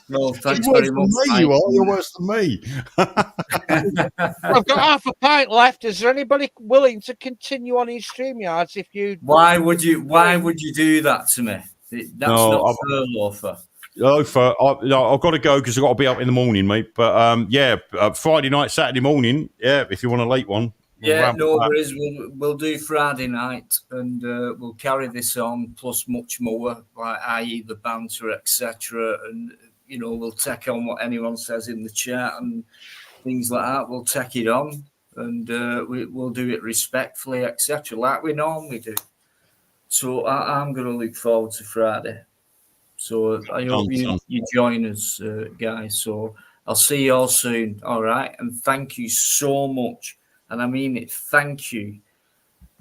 Well, thanks very much. You're worse than me. I've got half a pint left. Is there anybody willing to continue on his StreamYards? If you, why would you do that to me? That's not fair, Loafer. I've got to go because I've got to be up in the morning, mate. But Friday night, Saturday morning. Yeah, if you want a late one. Yeah, no worries. We'll do Friday night, and we'll carry this on, plus much more, like i.e. the banter, etc. And you know, we'll take on what anyone says in the chat and things like that. We'll take it on, and we'll do it respectfully, etc., like we normally do. So I'm going to look forward to Friday. So I hope you join us, guys. So I'll see you all soon. All right, and thank you so much. And I mean it. Thank you.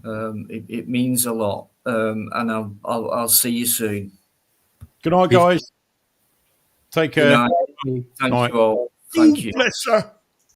It means a lot. And I'll see you soon. Good night, guys. Take care. Good night. Thank you all. Thank you. Bless her.